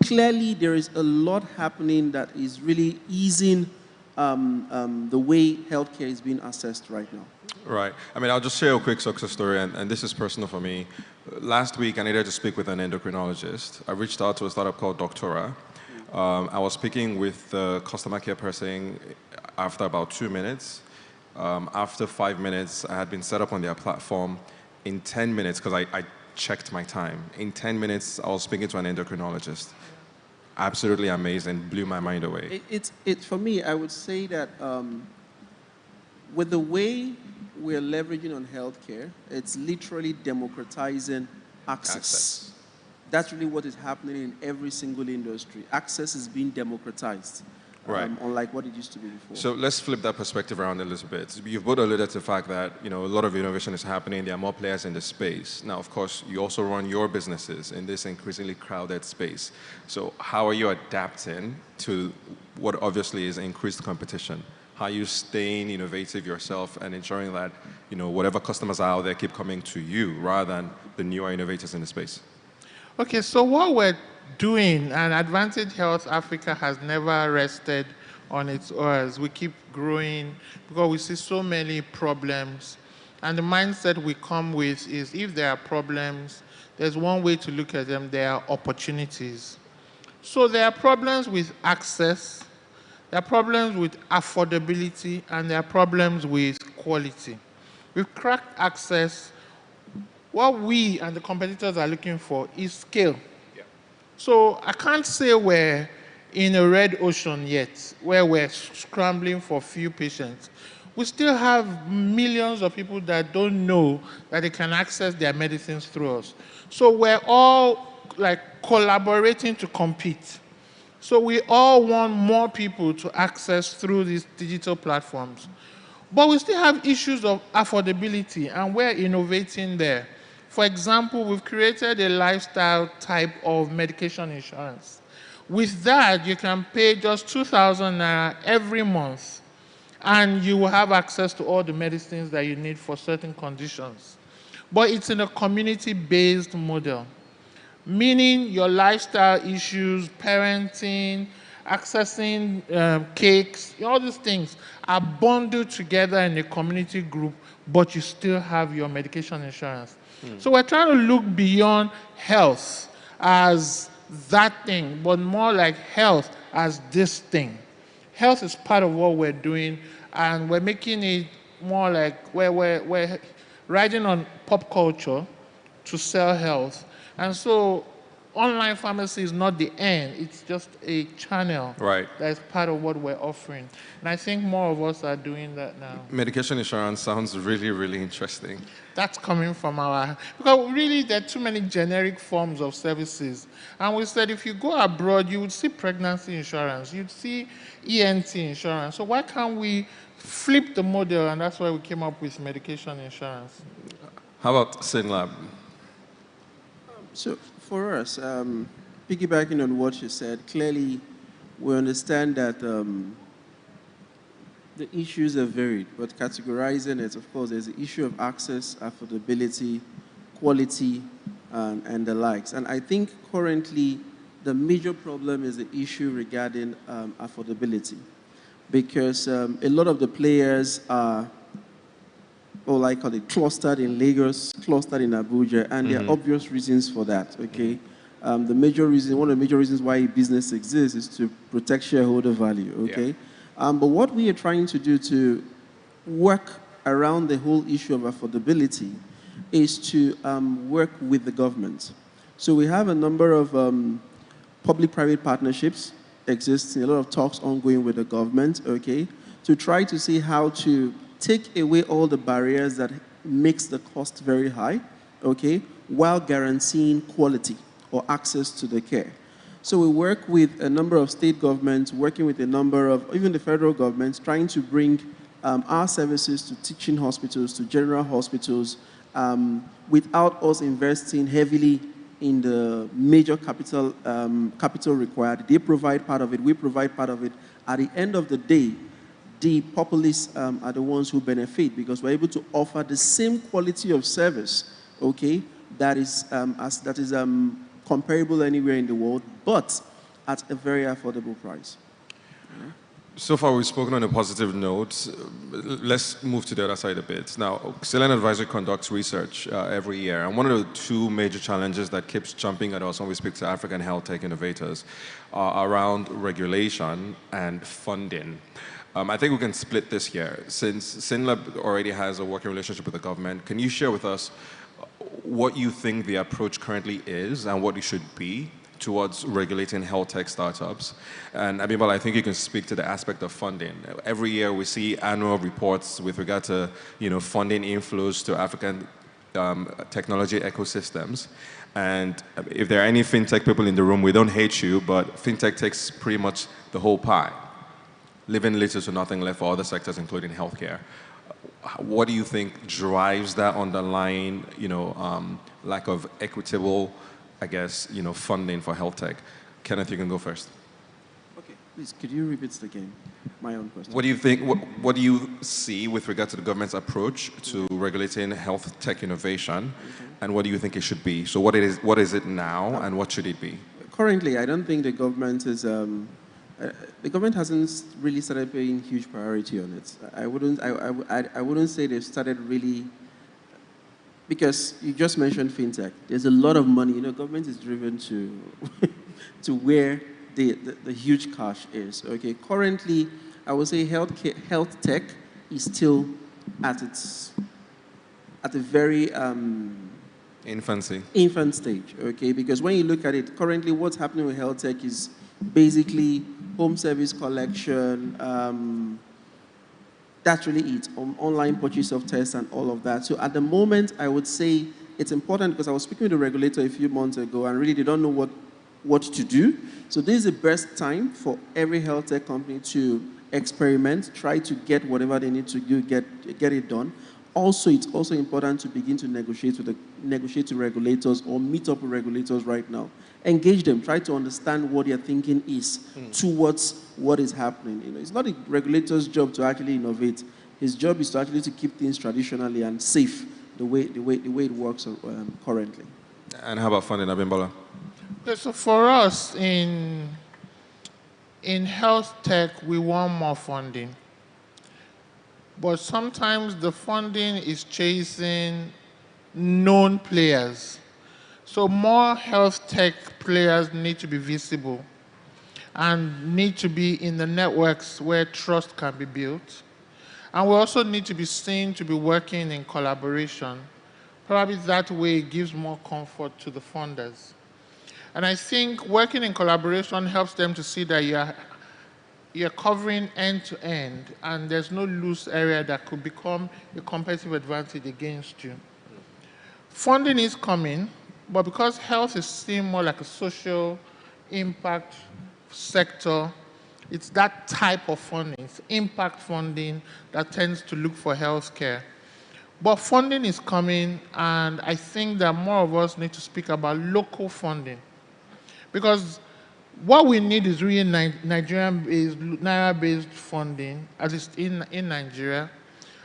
clearly there is a lot happening that is really easing the way healthcare is being assessed right now. Right. I mean, I'll just share a quick success story, and this is personal for me. Last week, I needed to speak with an endocrinologist. I reached out to a startup called Doctora. I was speaking with the customer care person after about 2 minutes. After 5 minutes, I had been set up on their platform. In 10 minutes, because I checked my time, in 10 minutes, I was speaking to an endocrinologist. Absolutely amazing, blew my mind away. For me, I would say that with the way we're leveraging on healthcare, it's literally democratizing access. That's really what is happening in every single industry. Access is being democratized, unlike what it used to be before. So let's flip that perspective around a little bit. You've both alluded to the fact that a lot of innovation is happening. There are more players in the space. Now, of course, you also run your businesses in this increasingly crowded space. So how are you adapting to what obviously is increased competition? How are you staying innovative yourself and ensuring that whatever customers are out there keep coming to you rather than the newer innovators in the space? Okay, so what we're doing, and Advantage Health Africa has never rested on its oars. We keep growing because we see so many problems. And the mindset we come with is if there are problems, there's one way to look at them, there are opportunities. So there are problems with access, there are problems with affordability, and there are problems with quality. We've cracked access. What we and the competitors are looking for is scale. So I can't say we're in a red ocean yet, where we're scrambling for few patients. We still have millions of people that don't know that they can access their medicines through us. So we're all like collaborating to compete. So we all want more people to access through these digital platforms. But we still have issues of affordability, and we're innovating there. For example, we've created a lifestyle type of medication insurance. With that, you can pay just 2,000 naira every month, and you will have access to all the medicines that you need for certain conditions. But it's in a community-based model, meaning your lifestyle issues, parenting, accessing cakes, all these things are bundled together in a community group, but you still have your medication insurance. So we're trying to look beyond health as that thing, but more like health as this thing. Health is part of what we're doing, and we're making it more like we're riding on pop culture to sell health. And so online pharmacy is not the end, it's just a channel that is part of what we're offering. And I think more of us are doing that now. Medication insurance sounds really, really interesting. That's coming from because really there are too many generic forms of services. And we said if you go abroad, you would see pregnancy insurance, you'd see ENT insurance. So why can't we flip the model? And that's why we came up with medication insurance. How about SynLab? So for us, piggybacking on what you said, clearly we understand that the issues are varied, but categorizing it, of course, there's the issue of access, affordability, quality, and the likes. And I think currently the major problem is the issue regarding affordability, because a lot of the players are, clustered in Lagos, clustered in Abuja, and there are obvious reasons for that, okay? One of the major reasons why business exists is to protect shareholder value, okay? Yeah. But what we are trying to do to work around the whole issue of affordability is to work with the government. So we have a number of public-private partnerships existing, a lot of talks ongoing with the government, okay, to try to see how to take away all the barriers that makes the cost very high, okay, while guaranteeing quality or access to the care. So we work with a number of state governments, working with a number of, even the federal governments, trying to bring our services to teaching hospitals, to general hospitals, without us investing heavily in the major capital required. They provide part of it, we provide part of it. At the end of the day, the populace are the ones who benefit because we're able to offer the same quality of service, okay, that is comparable anywhere in the world, but at a very affordable price. So far, we've spoken on a positive note. Let's move to the other side a bit. Now, Salient Advisory conducts research every year, and one of the two major challenges that keeps jumping at us when we speak to African health tech innovators are around regulation and funding. I think we can split this here. Since SynLab already has a working relationship with the government, can you share with us what you think the approach currently is and what it should be towards regulating health tech startups? And Abimbola, I think you can speak to the aspect of funding. Every year we see annual reports with regard to funding inflows to African technology ecosystems. And if there are any fintech people in the room, we don't hate you, but fintech takes pretty much the whole pie, leaving little to nothing left for other sectors, including healthcare. What do you think drives that underlying, lack of equitable, I guess, funding for health tech? Kenneth, you can go first. Okay, please, could you repeat it again? My own question. What do you think? What do you see with regard to the government's approach to regulating health tech innovation, and what do you think it should be? So, what is it now, and what should it be? Currently, I don't think the government is. The government hasn't really started paying huge priority on it. I wouldn't say they've started really, because you just mentioned fintech. There's a lot of money. Government is driven to to where the huge cash is. Okay, currently, I would say health tech is still at a very Infancy. Infant stage, okay? Because when you look at it, currently what's happening with health tech is basically home service collection, that's really it, online purchase of tests and all of that. So at the moment, I would say it's important because I was speaking with the regulator a few months ago and really they don't know what to do. So this is the best time for every health tech company to experiment, try to get whatever they need to do, get it done. Also, it's also important to begin to negotiate with regulators or meet up with regulators right now. Engage them, try to understand what their thinking is towards what is happening. You know, it's not the regulator's job to actually innovate. His job is to actually to keep things traditionally and safe the way it works currently. And how about funding, Abimbola? Okay, so for us in health tech, we want more funding. But sometimes the funding is chasing known players. So more health tech players need to be visible and need to be in the networks where trust can be built. And we also need to be seen to be working in collaboration. Probably that way it gives more comfort to the funders. And I think working in collaboration helps them to see that you're covering end to end and there's no loose area that could become a competitive advantage against you. Funding is coming, but because health is seen more like a social impact sector, it's that type of funding, it's impact funding that tends to look for healthcare. But funding is coming, and I think that more of us need to speak about local funding. Because what we need is really Nigerian-based, Naira-based funding, at least in Nigeria.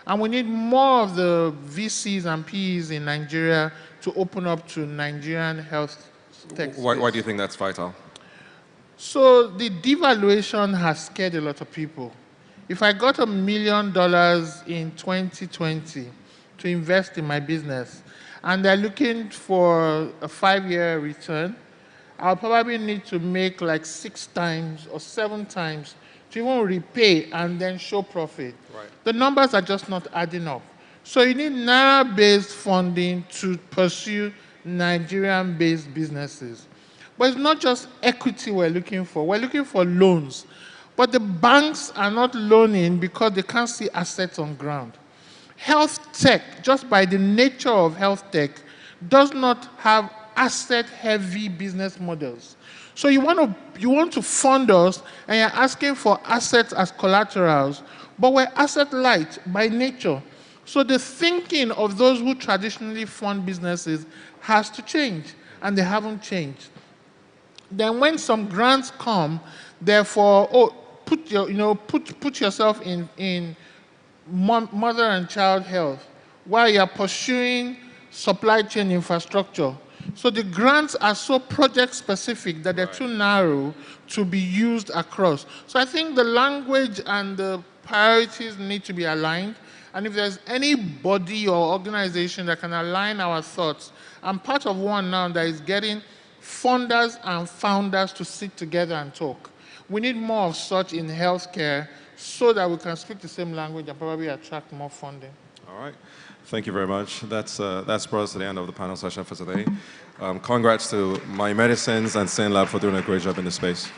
And we need more of the VCs and PEs in Nigeria to open up to Nigerian health tech space. Why do you think that's vital? So the devaluation has scared a lot of people. If I got $1 million in 2020 to invest in my business, and they're looking for a 5-year return, I'll probably need to make like 6 times or 7 times to even repay and then show profit. Right. The numbers are just not adding up. So you need Naira-based funding to pursue Nigerian-based businesses. But it's not just equity we're looking for loans. But the banks are not loaning because they can't see assets on ground. Health tech, just by the nature of health tech, does not have asset-heavy business models. So you want to fund us, and you're asking for assets as collaterals, but we're asset-light by nature. So the thinking of those who traditionally fund businesses has to change, and they haven't changed. Then when some grants come, therefore, put yourself in mother and child health while you're pursuing supply chain infrastructure. So the grants are so project specific that they're too narrow to be used across. So I think the language and the priorities need to be aligned. And if there's any body or organization that can align our thoughts, I'm part of one now that is getting funders and founders to sit together and talk. We need more of such in healthcare so that we can speak the same language and probably attract more funding. All right. Thank you very much. That's brought us to the end of the panel session for today. Congrats to My Medicines and SaneLab for doing a great job in this space.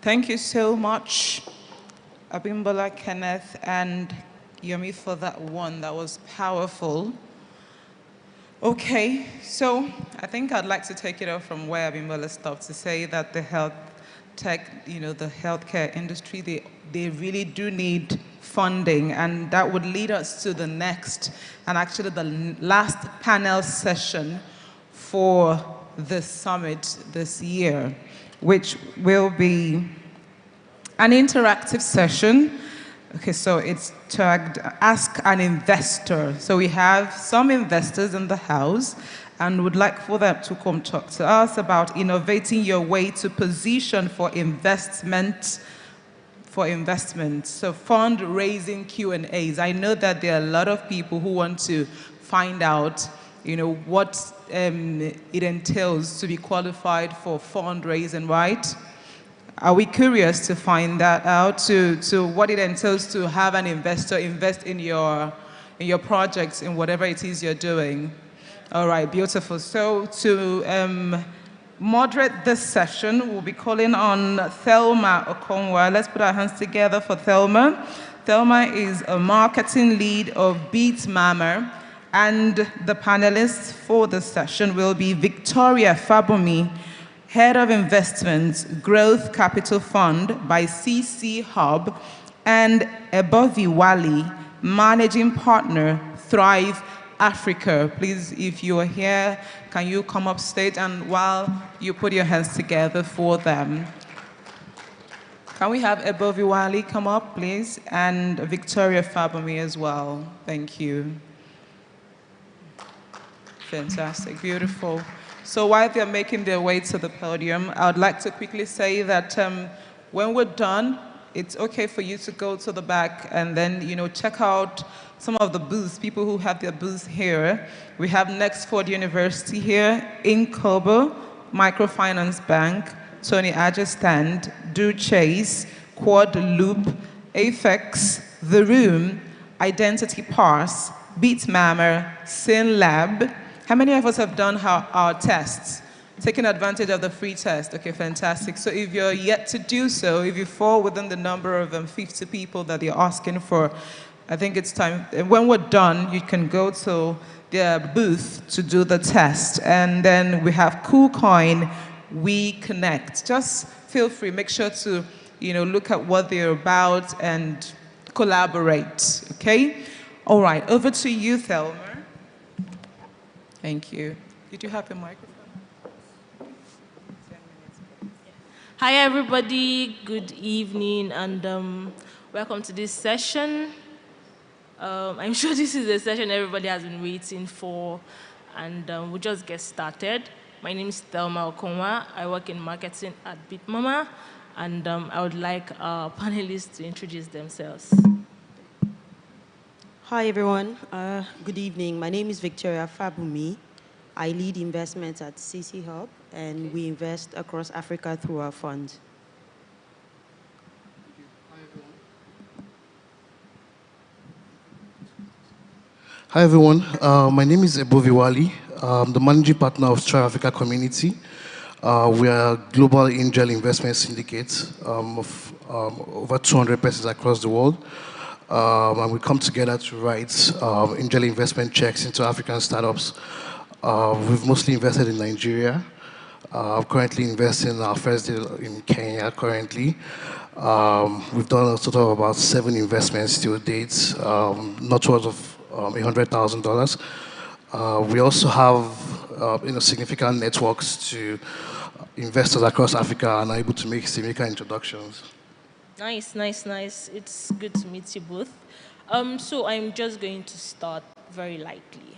Thank you so much, Abimbola, Kenneth, and Yomi for that one. That was powerful. Okay, so I think I'd like to take it off from where Abimbola stopped to say that the health tech, the healthcare industry, they really do need funding, and that would lead us to the next, and actually the last panel session for the summit this year, which will be an interactive session. Okay, so it's tagged Ask an Investor. So we have some investors in the house and would like for them to come talk to us about innovating your way to position for investment. So fundraising Q&As. I know that there are a lot of people who want to find out what it entails to be qualified for fundraising, right? Are we curious to find that out, to what it entails to have an investor invest in your projects, in whatever it is you're doing? All right, beautiful. So to moderate this session, we'll be calling on Thelma Okonwa. Let's put our hands together for Thelma. Thelma is a marketing lead of Beat Mama, and the panelists for this session will be Victoria Fabumi, Head of Investments, Growth Capital Fund by CC Hub, and Ebovi Wali, Managing Partner, Thrive Africa. Please, if you are here, can you come up stage, and while you put your hands together for them. Can we have Ebovi Wali come up, please, and Victoria Fabumi as well. Thank you. Fantastic, beautiful. So while they're making their way to the podium, I would like to quickly say that when we're done, it's okay for you to go to the back and then, check out some of the booths, people who have their booths here. We have Nextford University here, Incobo, Microfinance Bank, Tony Aja Stand, Do Chase, Quad Loop, Afex, The Room, Identity Pass, Beat Mama, Sin Lab. How many of us have done our tests? Taking advantage of the free test? Okay, fantastic. So if you're yet to do so, if you fall within the number of 50 people that you're asking for, I think it's time. When we're done, you can go to their booth to do the test. And then we have KuCoin, We Connect. Just feel free, make sure to look at what they're about and collaborate, okay? All right, over to you, Thelma. Thank you. Did you have a microphone? Hi, everybody. Good evening, and welcome to this session. I'm sure this is a session everybody has been waiting for, and we'll just get started. My name is Thelma Okonwa. I work in marketing at Beat Mama, and I would like our panelists to introduce themselves. Hi, everyone. Good evening. My name is Victoria Fabumi. I lead investments at CC Hub, and we invest across Africa through our fund. Hi, everyone. My name is Ebovi Wali. I'm the managing partner of Thrive Africa Community. We are a global angel investment syndicate of over 200 persons across the world. And we come together to write angel investment checks into African startups. We've mostly invested in Nigeria. Currently investing in our first deal in Kenya currently. We've done a total of about 7 investments to date, not worth of $100,000. We also have significant networks to investors across Africa and are able to make significant introductions. Nice, nice, nice. It's good to meet you both. So I'm just going to start very lightly.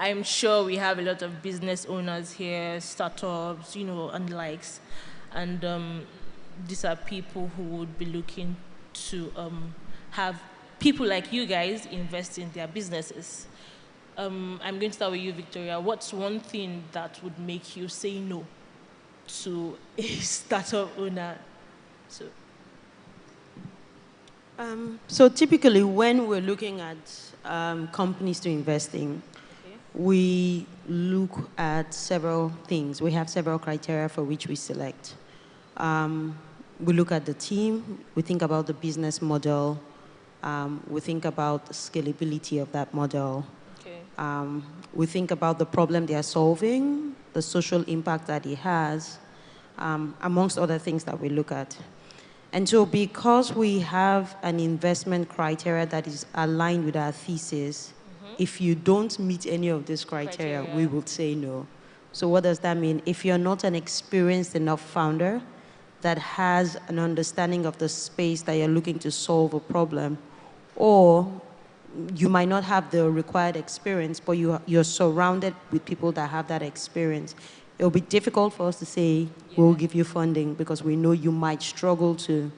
I'm sure we have a lot of business owners here, startups, and likes. And these are people who would be looking to have people like you guys invest in their businesses. I'm going to start with you, Victoria. What's one thing that would make you say no to a startup owner? So typically, when we're looking at companies to invest in, we look at several things. We have several criteria for which we select. We look at the team, we think about the business model, we think about the scalability of that model. Okay. We think about the problem they are solving, the social impact that it has, amongst other things that we look at. And so because we have an investment criteria that is aligned with our thesis, if you don't meet any of these criteria, we would say no. So what does that mean? If you're not an experienced enough founder that has an understanding of the space that you're looking to solve a problem, or you might not have the required experience, but you're surrounded with people that have that experience, it will be difficult for us to say, we'll give you funding because we know you might struggle to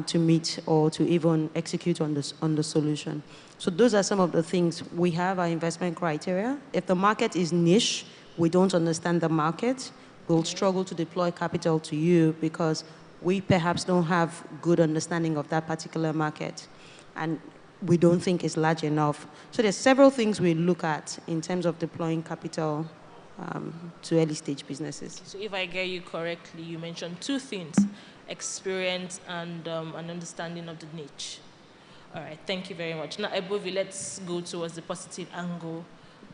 to meet or to even execute on the solution. So those are some of the things. We have our investment criteria. If the market is niche, we don't understand the market, we'll struggle to deploy capital to you because we perhaps don't have good understanding of that particular market. And we don't think it's large enough. So there's several things we look at in terms of deploying capital to early stage businesses. So if I get you correctly, you mentioned two things, experience and an understanding of the niche. All right, thank you very much. Now, Ebovi, let's go towards the positive angle.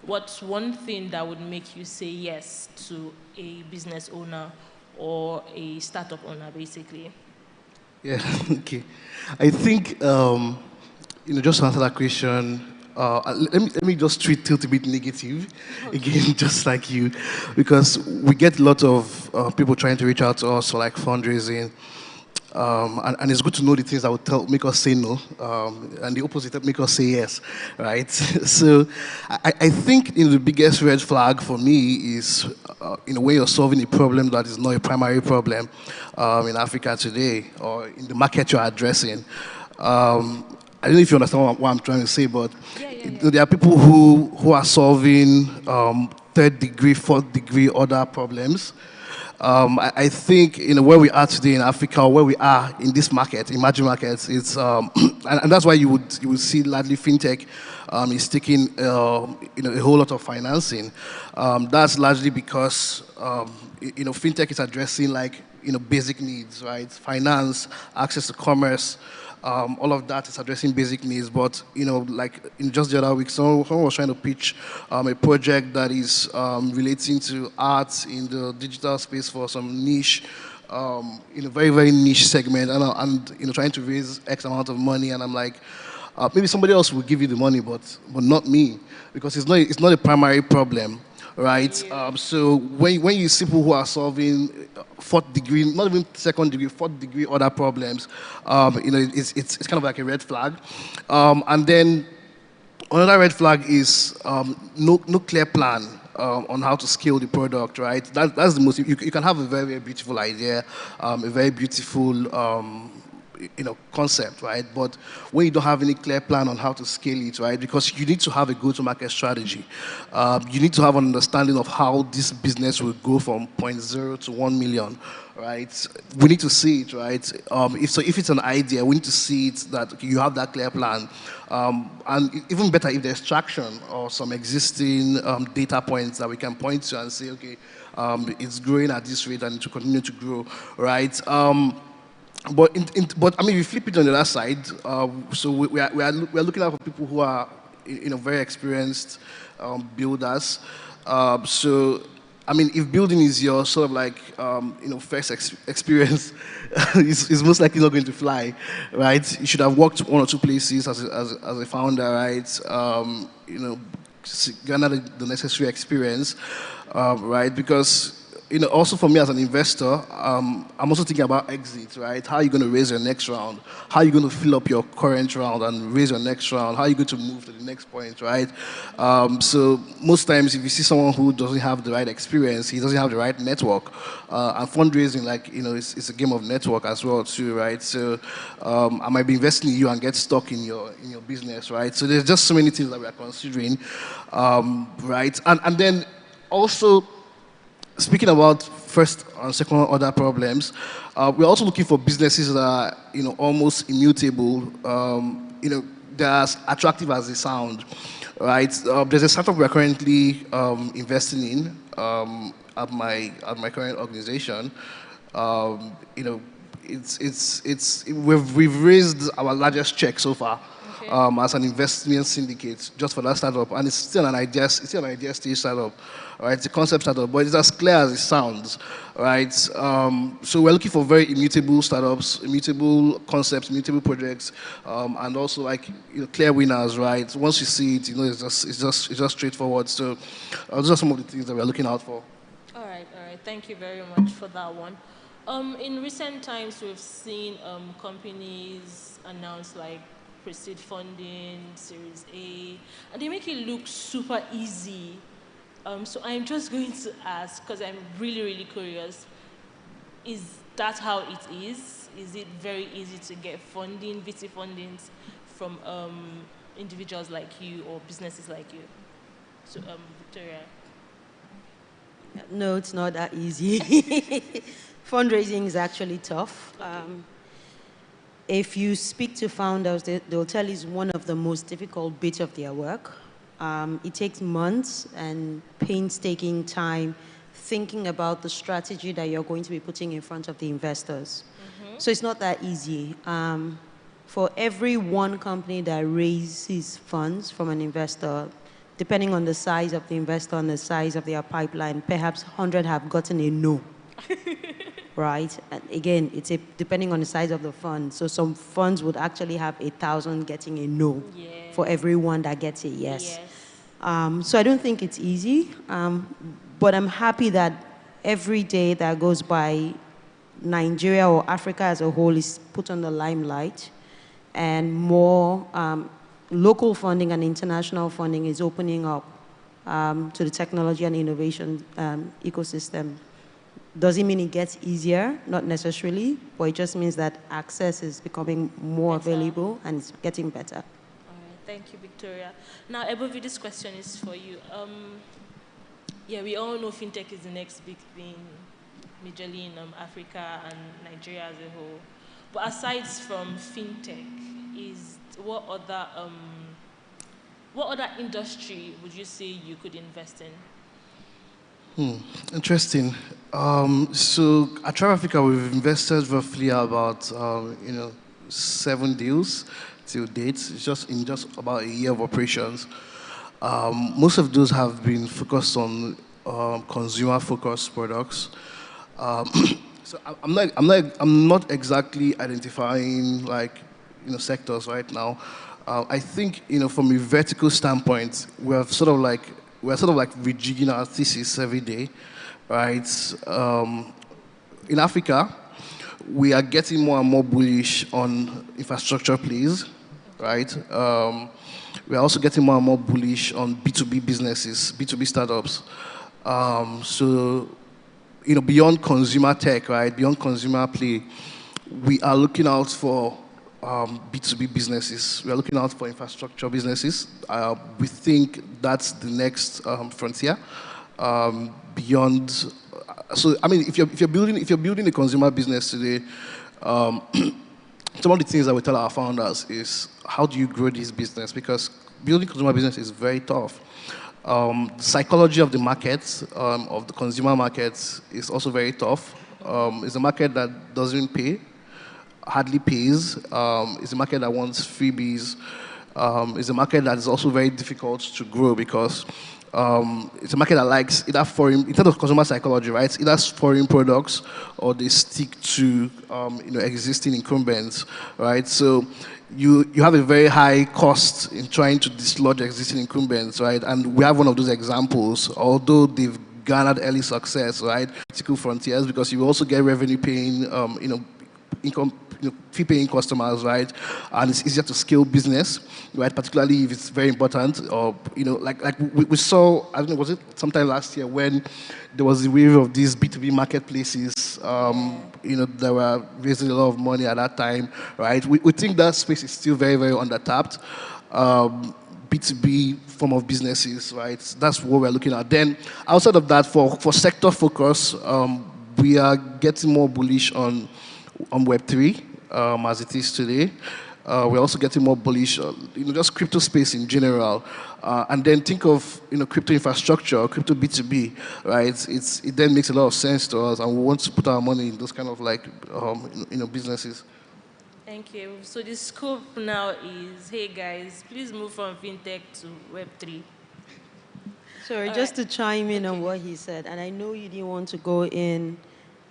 What's one thing that would make you say yes to a business owner or a startup owner, basically? Yeah, okay. I think, just to answer that question, let me just treat it a bit negative, again, just like you, because we get a lot of people trying to reach out to us for like fundraising, and it's good to know the things that would make us say no, and the opposite that make us say yes, right? So I think the biggest red flag for me is in a way you're solving a problem that is not a primary problem in Africa today or in the market you're addressing. I don't know if you understand what I'm trying to say, but there are people who are solving third degree, fourth degree other problems. I think where we are today in Africa, or where we are in this market, emerging markets, it's and that's why you would see largely fintech is taking a whole lot of financing. That's largely because fintech is addressing like basic needs, right? Finance, access to commerce. All of that is addressing basic needs, but like in just the other week, someone was trying to pitch a project that is relating to art in the digital space for some niche, very, very niche segment, and trying to raise X amount of money, and I'm like, maybe somebody else will give you the money, but not me, because it's not a primary problem. Right, so when you see people who are solving fourth degree, not even second degree, fourth degree other problems, it's kind of like a red flag. And then another red flag is no clear plan on how to scale the product. Right, that's the most. You can have a very, very beautiful idea, a very beautiful. Concept, right? But when you don't have any clear plan on how to scale it, right? Because you need to have a go-to-market strategy. You need to have an understanding of how this business will go from 0.0 to 1 million, right? We need to see it, right? If it's an idea, we need to see it that you have that clear plan. And even better if there's traction or some existing data points that we can point to and say, okay, it's growing at this rate and it will continue to grow, right? But I mean, we flip it on the other side. So we are looking at people who are very experienced builders. So I mean, if building is your sort of like first experience, it's most likely not going to fly, right? You should have worked one or two places as a founder, right? Garner the necessary experience, right? Because also for me as an investor, I'm also thinking about exit, right? How are you going to raise your next round? How are you going to fill up your current round and raise your next round? How are you going to move to the next point, right? So most times if you see someone who doesn't have the right experience, he doesn't have the right network. And fundraising, like, it's a game of network as well too, right? So I might be investing in you and get stuck in your business, right? So there's just so many things that we are considering, right? And then also, speaking about first and second order problems, we're also looking for businesses that are, almost immutable, they're as attractive as they sound, right? There's a startup we're currently investing in at my current organization. We've raised our largest check so far. As an investment syndicate just for that startup, and it's still an idea stage startup, right? It's a concept startup, but it's as clear as it sounds, right? So we're looking for very immutable startups, immutable concepts, immutable projects, and also like clear winners, right? Once you see it, it's just straightforward. So those are some of the things that we're looking out for. All right. Thank you very much for that one. In recent times, we've seen companies announce like pre-seed funding, Series A, and they make it look super easy. So I'm just going to ask, because I'm really, really curious, is that how it is? is it very easy to get funding, VC fundings from individuals like you or businesses like you? So, Victoria. No, it's not that easy. Fundraising is actually tough. If you speak to founders, they'll tell you it's one of the most difficult bits of their work. It takes months and painstaking time thinking about the strategy that you're going to be putting in front of the investors. So it's not that easy. For every one company that raises funds from an investor, depending on the size of the investor and the size of their pipeline, perhaps 100 have gotten a no. Right? And again, it's depending on the size of the fund. So some funds would actually have 1,000 getting a no for every one that gets a yes. So I don't think it's easy, but I'm happy that every day that goes by, Nigeria or Africa as a whole is put on the limelight, and more local funding and international funding is opening up to the technology and innovation ecosystem. Does it mean it gets easier? Not necessarily, but it just means that access is becoming more available and it's getting better. All right, thank you, Victoria. Now, Ebovi, this question is for you. Yeah, we all know fintech is the next big thing, majorly in Africa and Nigeria as a whole. But aside from fintech, what other industry would you say you could invest in? Interesting. So at TribeAfrica, we've invested roughly about 7 deals till date. It's just about a year of operations. Most of those have been focused on consumer-focused products. So I'm not exactly identifying sectors right now. I think from a vertical standpoint, we're sort of like rejigging our thesis every day, right? In Africa, we are getting more and more bullish on infrastructure plays, right? We are also getting more and more bullish on B2B businesses, B2B startups. So, beyond consumer tech, right? Beyond consumer play, we are looking out for B2B businesses. We are looking out for infrastructure businesses. We think that's the next frontier. Beyond, so I mean, if you're building a consumer business today, some of the things that we tell our founders is how do you grow this business? Because building consumer business is very tough. The psychology of the market, of the consumer market, is also very tough. It's a market that doesn't pay. Hardly pays. It's a market that wants freebies. It's a market that is also very difficult to grow because it's a market that likes either foreign, in terms of consumer psychology, right? Either foreign products or they stick to existing incumbents, right? So you have a very high cost in trying to dislodge existing incumbents, right? And we have one of those examples, although they've garnered early success, right? Critical frontiers, because you also get revenue paying, income, fee-paying customers, right? And it's easier to scale business, right? Particularly if it's very important, or like we saw, I don't know, was it sometime last year when there was a wave of these B2B marketplaces, that were raising a lot of money at that time, right? We think that space is still very, very undertapped. B2B form of businesses, right? That's what we're looking at. Then outside of that, for sector focus, we are getting more bullish on Web3 as it is today. We're also getting more bullish on just crypto space in general. And then think of crypto infrastructure, crypto B2B, right? It then makes a lot of sense to us, and we want to put our money in those kind of businesses. Thank you. So the scope now is, hey guys, please move from fintech to Web3. Sorry, just to chime in on what he said, and I know you didn't want to go in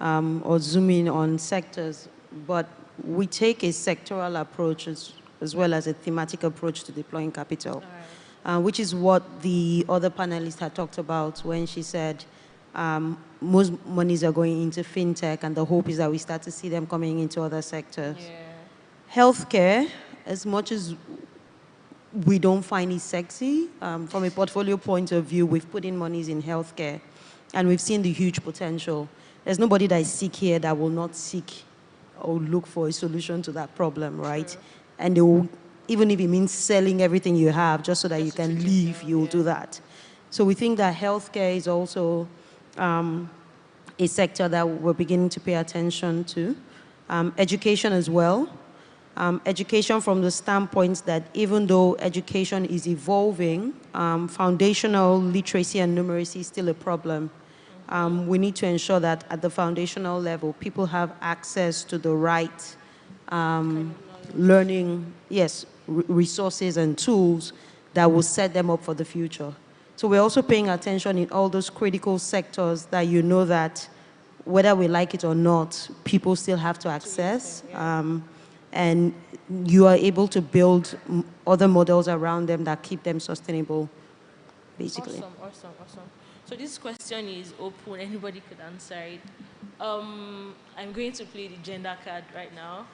or zoom in on sectors, but we take a sectoral approach as well as a thematic approach to deploying capital, which is what the other panelists had talked about when she said most monies are going into fintech, and the hope is that we start to see them coming into other sectors. Yeah. Healthcare, as much as we don't find it sexy, from a portfolio point of view, we've put in monies in healthcare, and we've seen the huge potential. There's nobody that is sick here that will not seek or look for a solution to that problem, right? And they will, even if it means selling everything you have just so that you can leave, you'll do that. So we think that healthcare is also a sector that we're beginning to pay attention to. Education as well. Education from the standpoint that even though education is evolving, foundational literacy and numeracy is still a problem. We need to ensure that at the foundational level, people have access to the right learning, resources and tools that will set them up for the future. So we're also paying attention in all those critical sectors that you know that whether we like it or not, people still have to access. And you are able to build other models around them that keep them sustainable, basically. Awesome. So this question is open, anybody could answer it. I'm going to play the gender card right now.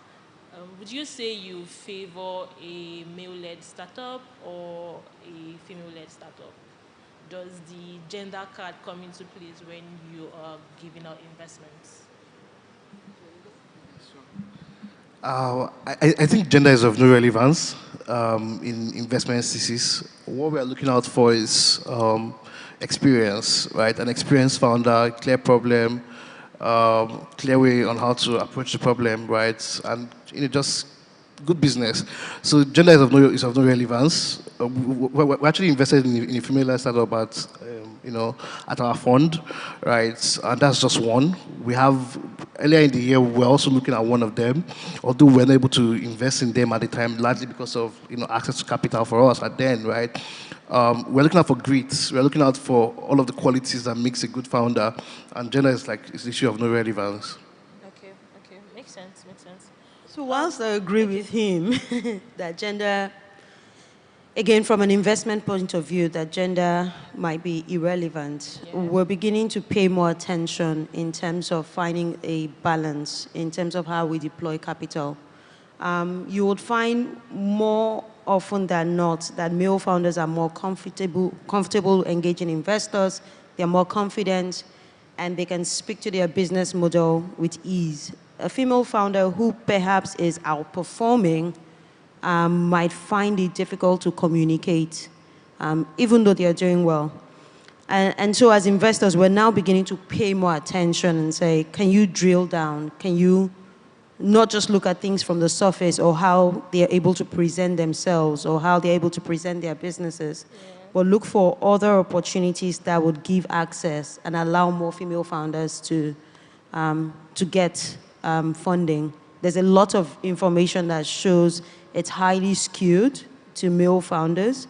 Would you say you favor a male-led startup or a female-led startup? Does the gender card come into place when you are giving out investments? I think gender is of no relevance in investment thesis. What we are looking out for is experience, right? An experienced founder, clear problem, clear way on how to approach the problem, right? And just good business. So gender is of no relevance. We're actually invested in a female startup at our fund, right? And that's just one. We have, earlier in the year, we're also looking at one of them, although we're not able to invest in them at the time, largely because of access to capital for us at then, right? We're looking out for grit. We're looking out for all of the qualities that makes a good founder, and gender is an issue of no relevance. Okay, makes sense. So whilst I agree with him that gender, again, from an investment point of view, that gender might be irrelevant, we're beginning to pay more attention in terms of finding a balance in terms of how we deploy capital. You would find more often than not that male founders are more comfortable engaging investors, they're more confident, and they can speak to their business model with ease. A female founder who perhaps is outperforming might find it difficult to communicate, even though they are doing well. And so as investors, we're now beginning to pay more attention and say, can you drill down? Can you not just look at things from the surface or how they're able to present themselves or how they're able to present their businesses, but look for other opportunities that would give access and allow more female founders to get funding. There's a lot of information that shows it's highly skewed to male founders.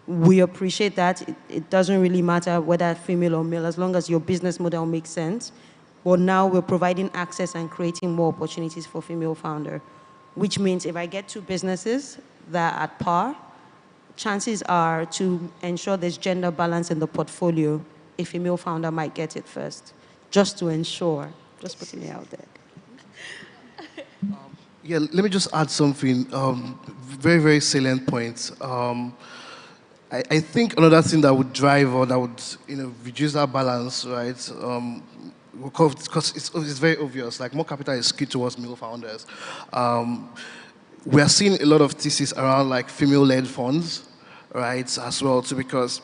We appreciate that. It doesn't really matter whether female or male, as long as your business model makes sense. But now we're providing access and creating more opportunities for female founder, which means if I get two businesses that are at par, chances are to ensure there's gender balance in the portfolio, a female founder might get it first, just to ensure, just putting it out there. Yeah, let me just add something. Very, very salient point. I think another thing that would drive or that would reduce that balance, right? Because it's very obvious. Like more capital is skewed towards male founders. We are seeing a lot of thesis around like female-led funds, right? As well too, because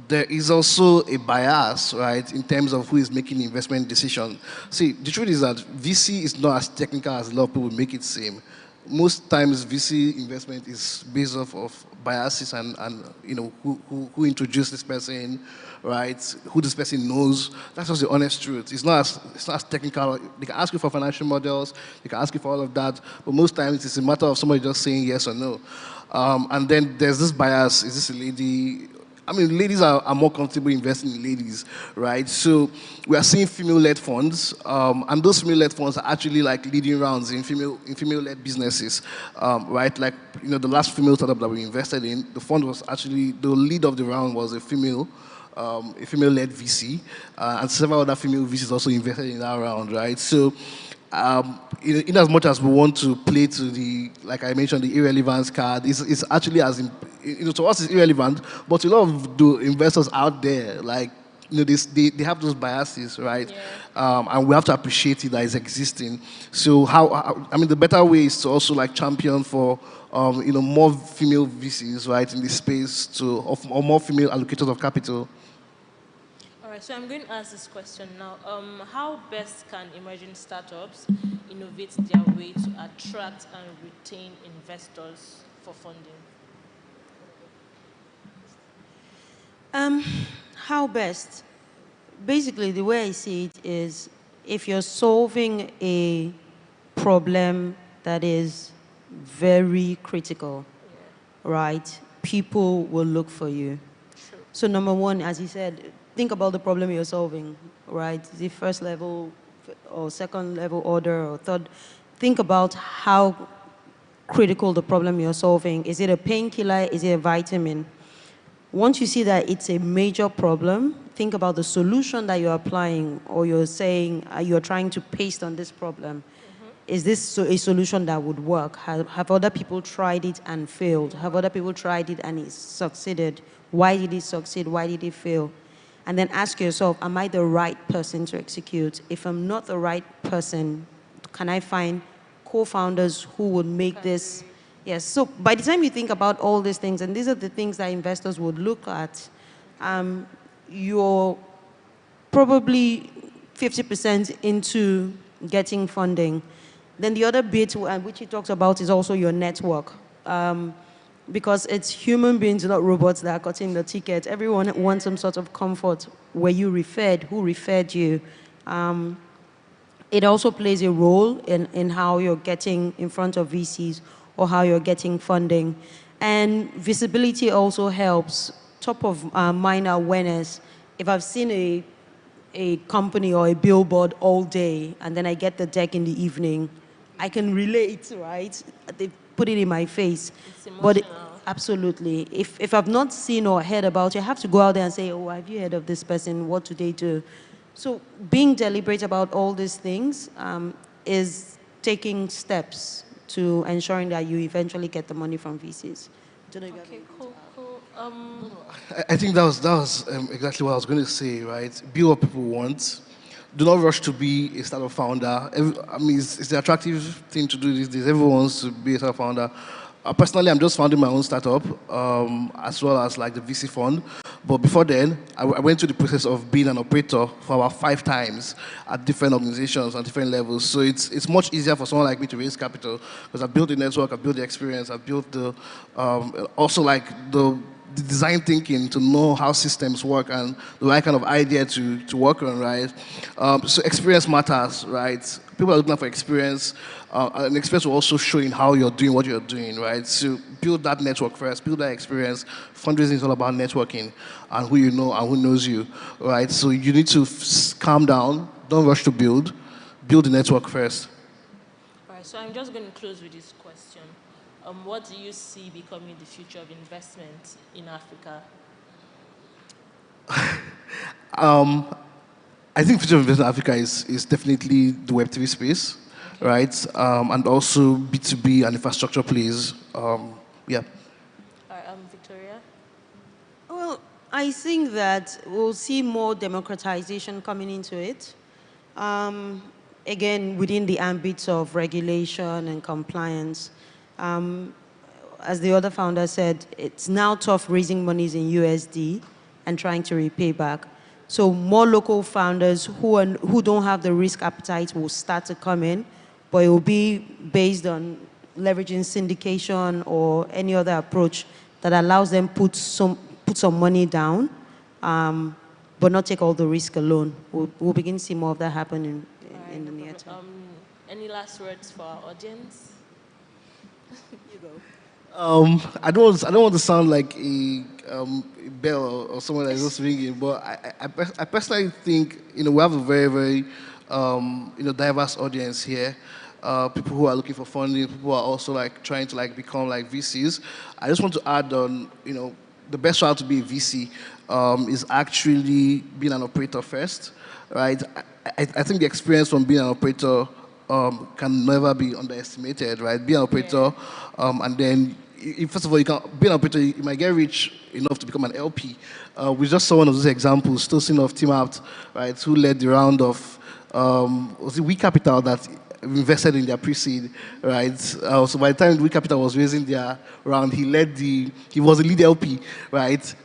there is also a bias, right, in terms of who is making the investment decision. See, the truth is that VC is not as technical as a lot of people make it seem. Most times, VC investment is based off of biases and who introduced this person, right? Who this person knows. That's just the honest truth. It's not as technical. They can ask you for financial models. They can ask you for all of that. But most times, it's a matter of somebody just saying yes or no. And then there's this bias. Is this a lady? I mean, ladies are more comfortable investing in ladies, right? So we are seeing female-led funds, and those female-led funds are actually like leading rounds in female-led businesses, right? Like, the last female startup that we invested in, the fund was actually, the lead of the round was a female-led VC, and several other female VCs also invested in that round, right? So in as much as we want to play to the, like I mentioned, the irrelevance card, it's actually as, to us it's irrelevant, but to a lot of the investors out there, like, they have those biases, right? And we have to appreciate it that it's existing. So I mean, the better way is to also like champion for more female VCs, right, in this space or more female allocators of capital. All right, so I'm going to ask this question now. How best can emerging startups innovate their way to attract and retain investors for funding? How best? Basically, the way I see it is if you're solving a problem that is very critical, right, people will look for you. Sure. So number one, as he said, think about the problem you're solving, right? Is it first level or second level order or third? Think about how critical the problem you're solving. Is it a painkiller? Is it a vitamin? Once you see that it's a major problem, think about the solution that you're applying or you're saying you're trying to paste on this problem. Is this a solution that would work? Have other people tried it and failed? Have other people tried it and it succeeded? Why did it succeed? Why did it fail? And then ask yourself, am I the right person to execute? If I'm not the right person, can I find co-founders who would make this? Yes, so by the time you think about all these things, and these are the things that investors would look at, you're probably 50% into getting funding. Then the other bit, which he talks about, is also your network. Because it's human beings, not robots, that are cutting the ticket. Everyone wants some sort of comfort. Were you referred? Who referred you? It also plays a role in how you're getting in front of VCs or how you're getting funding. And visibility also helps. Top of mind awareness. If I've seen a company or a billboard all day and then I get the deck in the evening, I can relate, right? They put it in my face. It's emotional. But absolutely. If I've not seen or heard about it, I have to go out there and say, oh, have you heard of this person? What do they do? So being deliberate about all these things is taking steps to ensuring that you eventually get the money from VCs. Okay, cool. I think that was exactly what I was going to say, right? Be what people want. Do not rush to be a startup founder. I mean, it's the attractive thing to do these days. Everyone wants to be a startup founder. Personally, I'm just founding my own startup, as well as like the VC fund. But before then, I went through the process of being an operator for about 5 times at different organizations on different levels. So it's much easier for someone like me to raise capital because I've built the network, I've built the experience, I've built the also like the design thinking to know how systems work and the right kind of idea to work on, right? So experience matters, right? People are looking for experience, and experience will also show in how you're doing what you're doing, right? So build that network first, build that experience. Fundraising is all about networking and who you know and who knows you, right? So you need to calm down, don't rush to build the network first. All right, so I'm just going to close with this question. What do you see becoming the future of investment in Africa? I think future of investment in Africa is definitely the Web3 space, right? And also B2B and infrastructure plays. Yeah. All right, Victoria? Well, I think that we'll see more democratization coming into it. Again, within the ambits of regulation and compliance. As the other founder said, it's now tough raising monies in USD and trying to repay back. So more local founders who don't have the risk appetite will start to come in, but it will be based on leveraging syndication or any other approach that allows them put some money down, but not take all the risk alone. We'll begin to see more of that happen in the near term. Any last words for our audience? You go. I don't want to sound like a bell or someone that's just ringing, but I personally think we have a very, very diverse audience here. People who are looking for funding, people who are also like trying to like become like VCs. I just want to add on, the best route to be a VC is actually being an operator first, right? I think the experience from being an operator can never be underestimated, right? Be an operator, and then first of all, you can be an operator, you might get rich enough to become an LP. We just saw one of those examples, Tosin of Team Out, right, who led the round of, was it We Capital that invested in their pre-seed, right? So by the time We Capital was raising their round, he was the lead LP, right?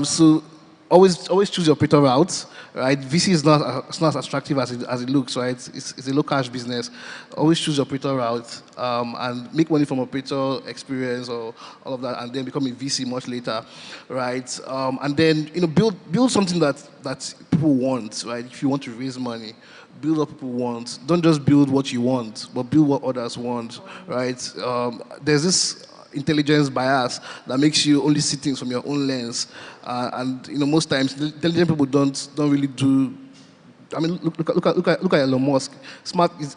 So always choose your operator route, right? VC is not as attractive as it looks, right? It's a low cash business. Always choose your operator route and make money from operator experience or all of that, and then become a VC much later, right? And then build something that people want, right? If you want to raise money, build what people want. Don't just build what you want, but build what others want, right? There's this intelligence bias that makes you only see things from your own lens, and most times intelligent people don't really do. I mean, look at Elon Musk. Smart is,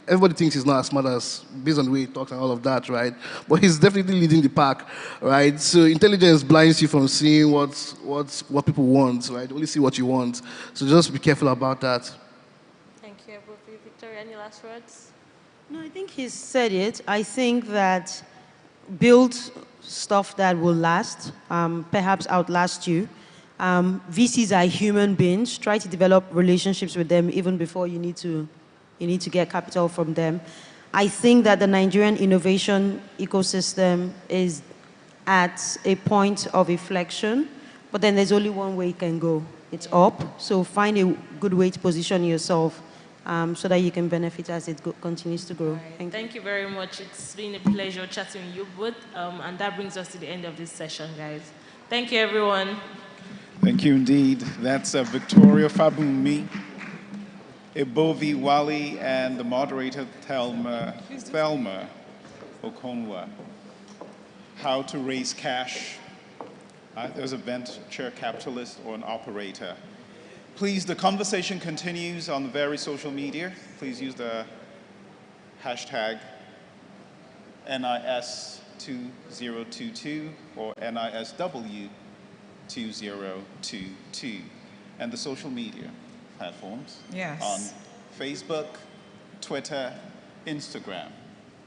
everybody thinks he's not as smart as based on the way he talks and all of that, right? But he's definitely leading the pack, right? So intelligence blinds you from seeing what people want, right? Only see what you want. So just be careful about that. Thank you, Abuvi. Victoria, any last words? No, I think he's said it. I think that build stuff that will last, perhaps outlast you. VCs are human beings. Try to develop relationships with them even before you need to get capital from them. I think that the Nigerian innovation ecosystem is at a point of inflection, but then there's only one way it can go. It's up. So find a good way to position yourself so that you can benefit as it continues to grow. Thank you very much. It's been a pleasure chatting with you both. And that brings us to the end of this session, guys. Thank you, everyone. Thank you indeed. That's Victoria Fabunmi, Ebovi Wali, and the moderator, Thelma Okonwa. How to raise cash. There's a venture capitalist or an operator. Please, the conversation continues on the various social media. Please use the hashtag NIS2022 or NISW2022 and the social media platforms. Yes. On Facebook, Twitter, Instagram,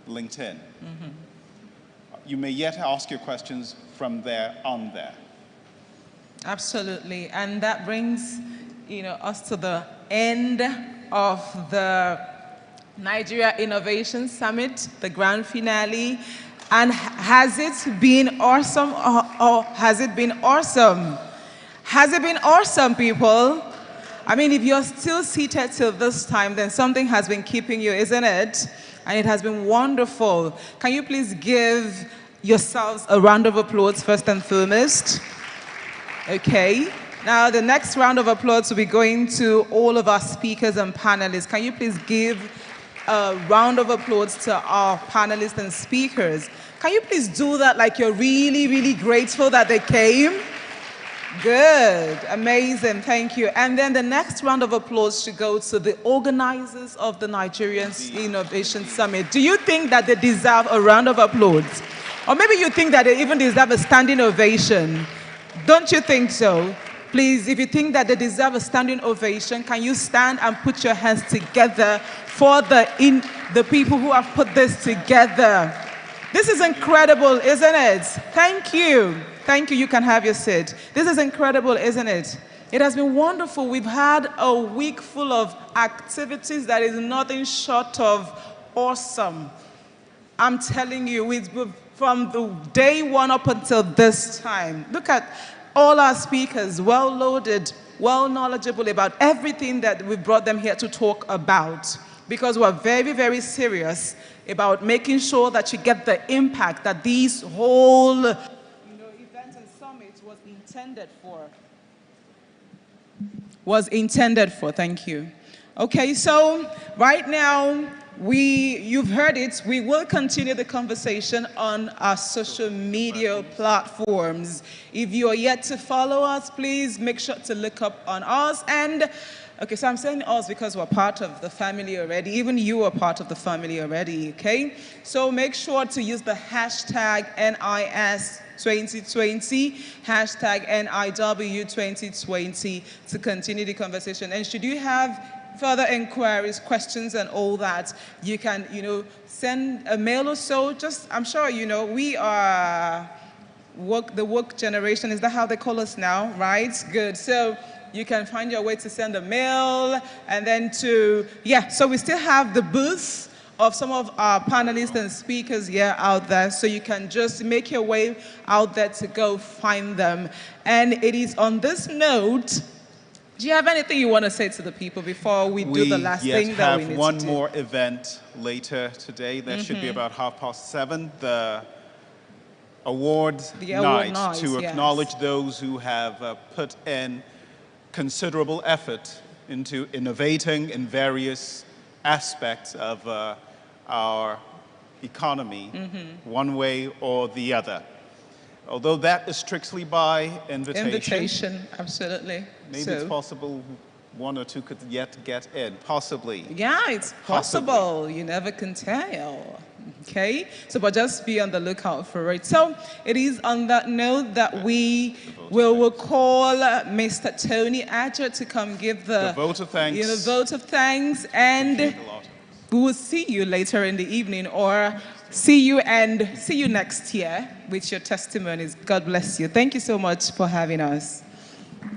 LinkedIn. Mm-hmm. You may yet ask your questions from there on there. Absolutely, and that brings us to the end of the Nigeria Innovation Summit, the grand finale. And has it been awesome or has it been awesome? Has it been awesome, people? I mean, if you're still seated till this time, then something has been keeping you, isn't it? And it has been wonderful. Can you please give yourselves a round of applause first and foremost? Okay. Now, the next round of applause will be going to all of our speakers and panelists. Can you please give a round of applause to our panelists and speakers? Can you please do that like you're really, really grateful that they came? Good. Amazing. Thank you. And then the next round of applause should go to the organizers of the Nigerian Innovation Summit. Do you think that they deserve a round of applause? Or maybe you think that they even deserve a standing ovation? Don't you think so? Please, if you think that they deserve a standing ovation, can you stand and put your hands together for the people who have put this together? This is incredible, isn't it? Thank you. Thank you. You can have your seat. This is incredible, isn't it? It has been wonderful. We've had a week full of activities that is nothing short of awesome. I'm telling you, from the day one up until this time. Look at all our speakers, well loaded, well knowledgeable about everything that we brought them here to talk about. Because we're very, very serious about making sure that you get the impact that these whole events and summits was intended for. Thank you. Okay, so right now, you've heard it, we will continue the conversation on our social media platforms. If you are yet to follow us, please make sure to look up on us. And, okay, so I'm saying us because we're part of the family already. Even you are part of the family already, okay? So make sure to use the hashtag NIS2020, hashtag NIW2020 to continue the conversation. And should you have further inquiries, questions, and all that, you can, send a mail or so. I'm sure, we are the woke generation. Is that how they call us now, right? Good. So you can find your way to send a mail, and then so we still have the booths of some of our panelists and speakers here out there, so you can just make your way out there to go find them. And it is on this note, do you have anything you want to say to the people before we do the last thing that we need to do? We have one more event later today. That should be about 7:30, the awards night, to acknowledge those who have put in considerable effort into innovating in various aspects of our economy, one way or the other. Although that is strictly by invitation. Absolutely. Maybe it's possible one or two could yet get in, possibly. Yeah, it's possible. You never can tell. Okay, but just be on the lookout for it. So it is on that note that we will call Mr. Tony Adger to come give the vote of thanks. Vote of thanks, and we will see you later in the evening, or see you next year with your testimonies. God bless you. Thank you so much for having us.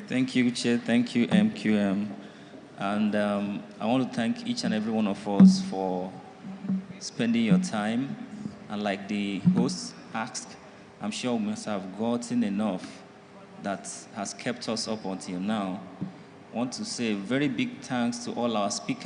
Thank you, Chair. Thank you, MQM. And I want to thank each and every one of us for spending your time. And like the host asked, I'm sure we must have gotten enough that has kept us up until now. I want to say a very big thanks to all our speakers.